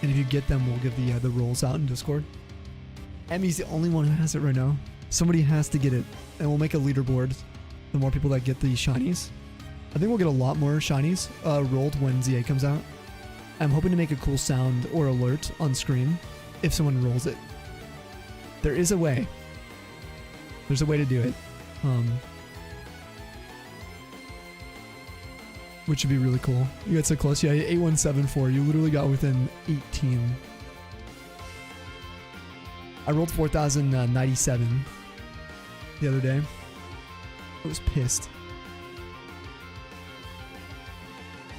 And if you get them, we'll give the rolls out in Discord. Emmy's the only one who has it right now. Somebody has to get it, and we'll make a leaderboard. The more people that get the shinies, I think we'll get a lot more shinies rolled when ZA comes out. I'm hoping to make a cool sound or alert on screen if someone rolls it. There is a way. There's a way to do it. Which would be really cool. You got so close. Yeah, 8174. You literally got within 18. I rolled 4,097 the other day. I was pissed.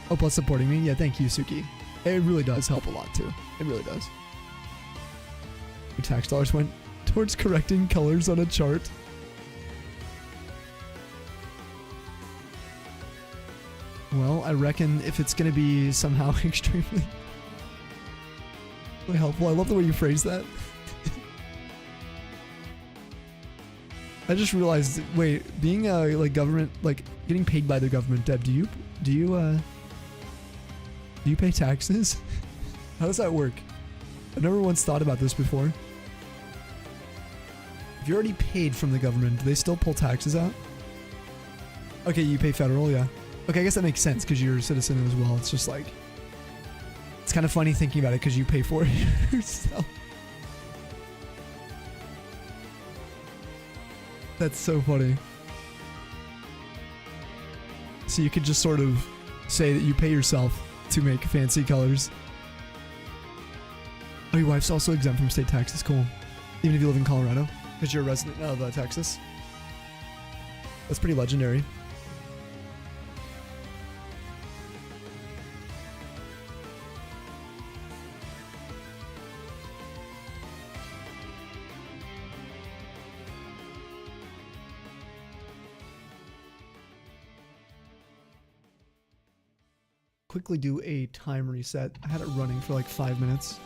Oh, plus supporting me? Yeah, thank you, Suki. It really does help a lot, too. It really does. Your tax dollars went towards correcting colors on a chart. Well, I reckon if it's going to be somehow extremely helpful. I love the way you phrase that. I just realized, wait, being like government, like getting paid by the government, Deb, do you pay taxes? How does that work? I've never once thought about this before. If you're already paid from the government, do they still pull taxes out? Okay, you pay federal, yeah. Okay, I guess that makes sense because you're a citizen as well. It's just like, it's kind of funny thinking about it because you pay for it yourself. That's so funny. So you could just sort of say that you pay yourself to make fancy colors. Oh, your wife's also exempt from state taxes. Cool. Even if you live in Colorado, because you're a resident of Texas. That's pretty legendary. Quickly do a time reset. I had it running for like 5 minutes.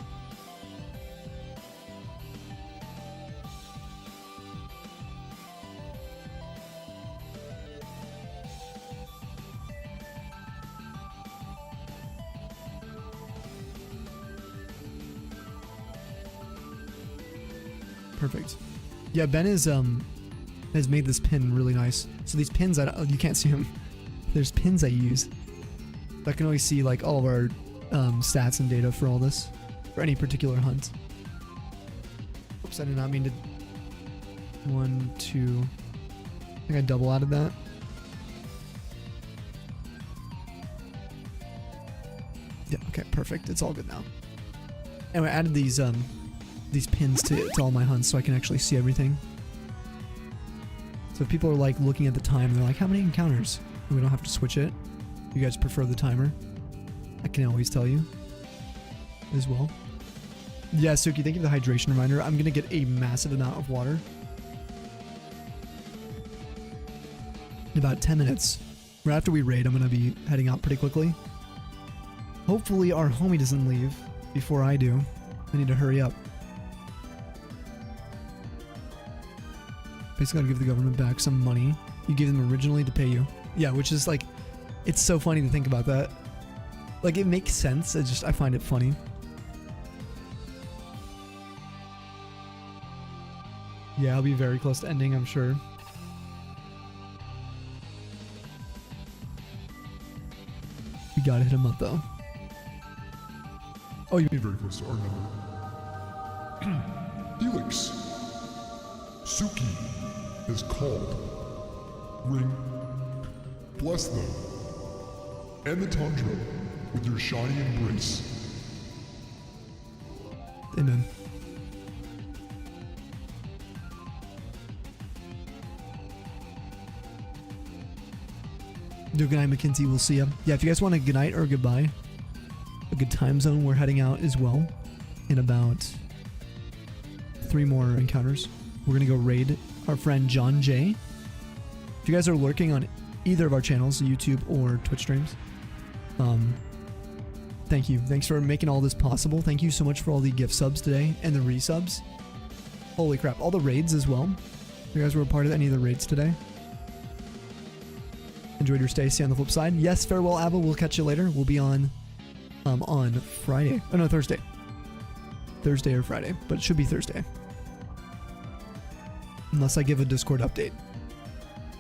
Perfect. Yeah, Ben is has made this pin really nice. So these pins, you can't see them. There's pins I use. I can always see like all of our stats and data for all this, for any particular hunt. Oops, I did not mean to. 1, 2, I think I double added that. Yeah, okay, perfect. It's all good now. Anyway, I added these pins to all my hunts so I can actually see everything. So if people are like looking at the time and they're like, how many encounters? And we don't have to switch it. You guys prefer the timer? I can always tell you as well. Yeah, Suki, thank you for the hydration reminder. I'm gonna get a massive amount of water. In about 10 minutes. Right after we raid, I'm gonna be heading out pretty quickly. Hopefully our homie doesn't leave before I do. I need to hurry up. Basically gotta give the government back some money you gave them originally to pay you. Yeah, which is like, it's so funny to think about that. Like, it makes sense, I find it funny. Yeah, I'll be very close to ending, I'm sure. We gotta hit him up though. Oh, you mean Very close to our number. Helix. Suki is called. Ring. Bless them. And the tundra with your shiny embrace. Amen. Do a good night, McKinsey. We'll see ya. Yeah, if you guys want a good night or a goodbye, a good time zone, we're heading out as well in about 3 more encounters. We're gonna go raid our friend John J. If you guys are lurking on either of our channels, YouTube or Twitch streams, thank you. Thanks for making all this possible. Thank you so much for all the gift subs today and the resubs. Holy crap. All the raids as well. You guys were a part of any of the raids today. Enjoyed your stay. See you on the flip side. Yes, farewell, Abba. We'll catch you later. We'll be on Friday. Oh no, Thursday. Thursday or Friday, but it should be Thursday. Unless I give a Discord update.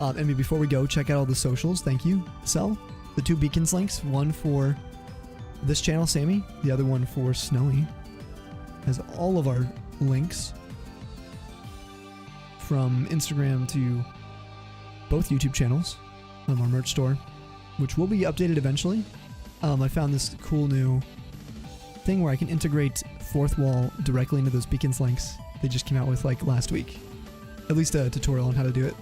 And before we go, check out all the socials. Thank you, Sel. The 2 beacons links, one for this channel, Sammy, the other one for Snowy. Has all of our links from Instagram to both YouTube channels, our merch store, which will be updated eventually. I found this cool new thing where I can integrate Fourth Wall directly into those beacons links they just came out with like last week. At least a tutorial on how to do it.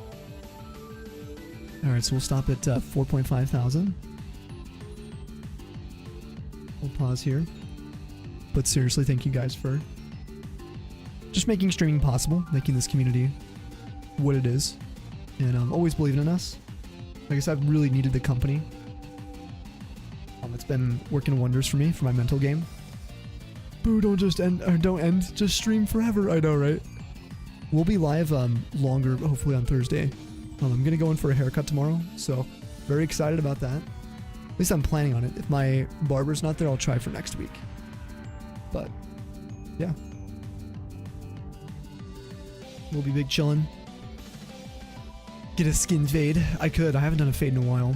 Alright, so we'll stop at 4.5 thousand. We'll pause here. But seriously, thank you guys for just making streaming possible, making this community what it is, and always believing in us. Like I said, I've really needed the company. It's been working wonders for me, for my mental game. Boo, don't just end, or don't end, just stream forever. I know, right? We'll be live longer, hopefully on Thursday. I'm gonna go in for a haircut tomorrow, so very excited about that. At least I'm planning on it. If my barber's not there, I'll try for next week. But, yeah. We'll be big chillin'. Get a skin fade. I could. I haven't done a fade in a while.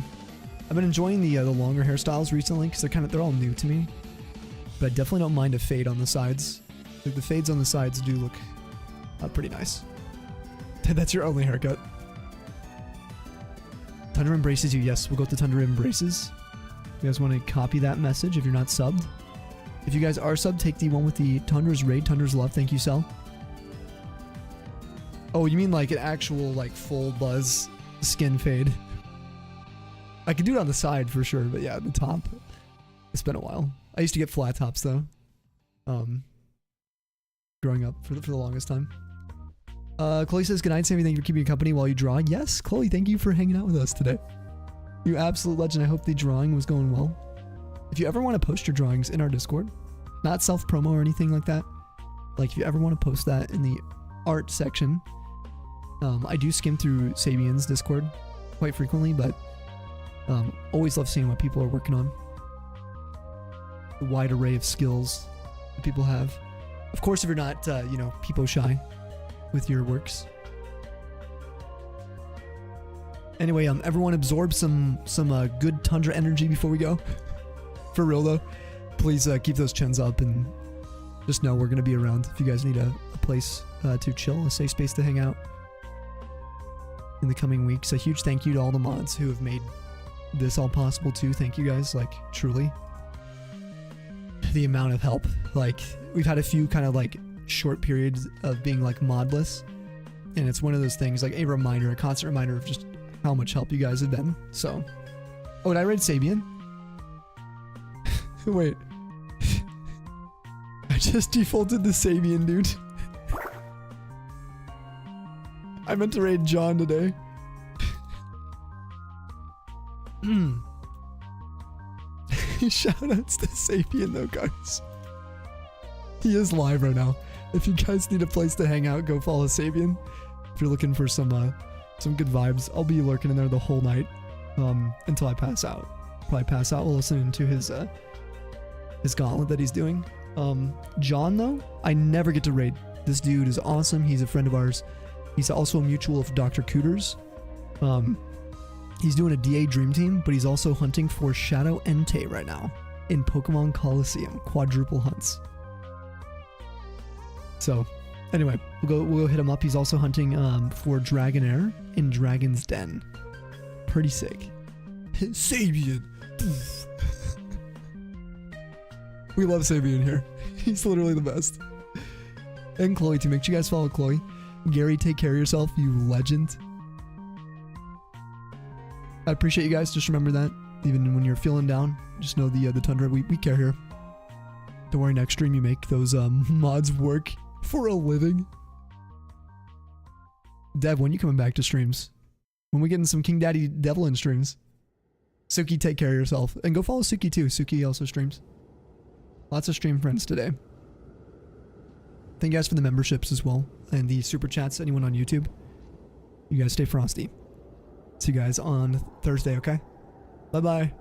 I've been enjoying the longer hairstyles recently because they're all new to me. But I definitely don't mind a fade on the sides. Like the fades on the sides do look pretty nice. That's your only haircut. Tundra embraces you. Yes, we'll go with the Tundra embraces. You guys want to copy that message if you're not subbed? If you guys are subbed, take the one with the Tundra's raid, Tundra's love. Thank you, Sel. Oh, you mean like an actual like full buzz skin fade? I could do it on the side for sure, but yeah, the top. It's been a while. I used to get flat tops though. Growing up for the longest time. Chloe says, good night, Sammy. Thank you for keeping me company while you draw. Yes, Chloe, thank you for hanging out with us today. You absolute legend. I hope the drawing was going well. If you ever want to post your drawings in our Discord, not self-promo or anything like that. Like if you ever want to post that in the art section, I do skim through Sabian's Discord quite frequently, but always love seeing what people are working on. The wide array of skills that people have. Of course, if you're not, you know, peepo shy with your works. Anyway, everyone absorb some good Tundra energy before we go. For real though, please keep those chins up and just know we're gonna be around if you guys need a place to chill, a safe space to hang out. in the coming weeks. A huge thank you to all the mods who have made this all possible too. Thank you guys, like truly. The amount of help, like we've had a few kind of like short periods of being like modless, and it's one of those things, like a reminder, a constant reminder of just how much help you guys have been. So, oh, did I raid Sabian? Wait, I just defaulted to Sabian, dude. I meant to raid John today. Shoutouts to Sabian though, guys. He is live right now. If you guys need a place to hang out, go follow Sabian. If you're looking for some good vibes, I'll be lurking in there the whole night until I pass out. Probably pass out while listening to his gauntlet that he's doing. John though, I never get to raid. This dude is awesome. He's a friend of ours. He's also a mutual of Dr. Cooters. He's doing a DA Dream Team, but he's also hunting for Shadow Entei right now in Pokemon Coliseum, quadruple hunts. So, anyway, we'll go hit him up. He's also hunting for Dragonair in Dragon's Den. Pretty sick. Sabian. We love Sabian here. He's literally the best. And Chloe too. Make sure you guys follow Chloe. Gary, take care of yourself, you legend. I appreciate you guys. Just remember that. Even when you're feeling down, just know the Tundra, we care here. Don't worry, next stream you make those mods work for a living. Dev, when you coming back to streams? When we getting some King Daddy Devlin streams? Suki, take care of yourself. And go follow Suki too. Suki also streams. Lots of stream friends today. Thank you guys for the memberships as well. And the super chats, anyone on YouTube. You guys stay frosty. See you guys on Thursday, okay? Bye-bye.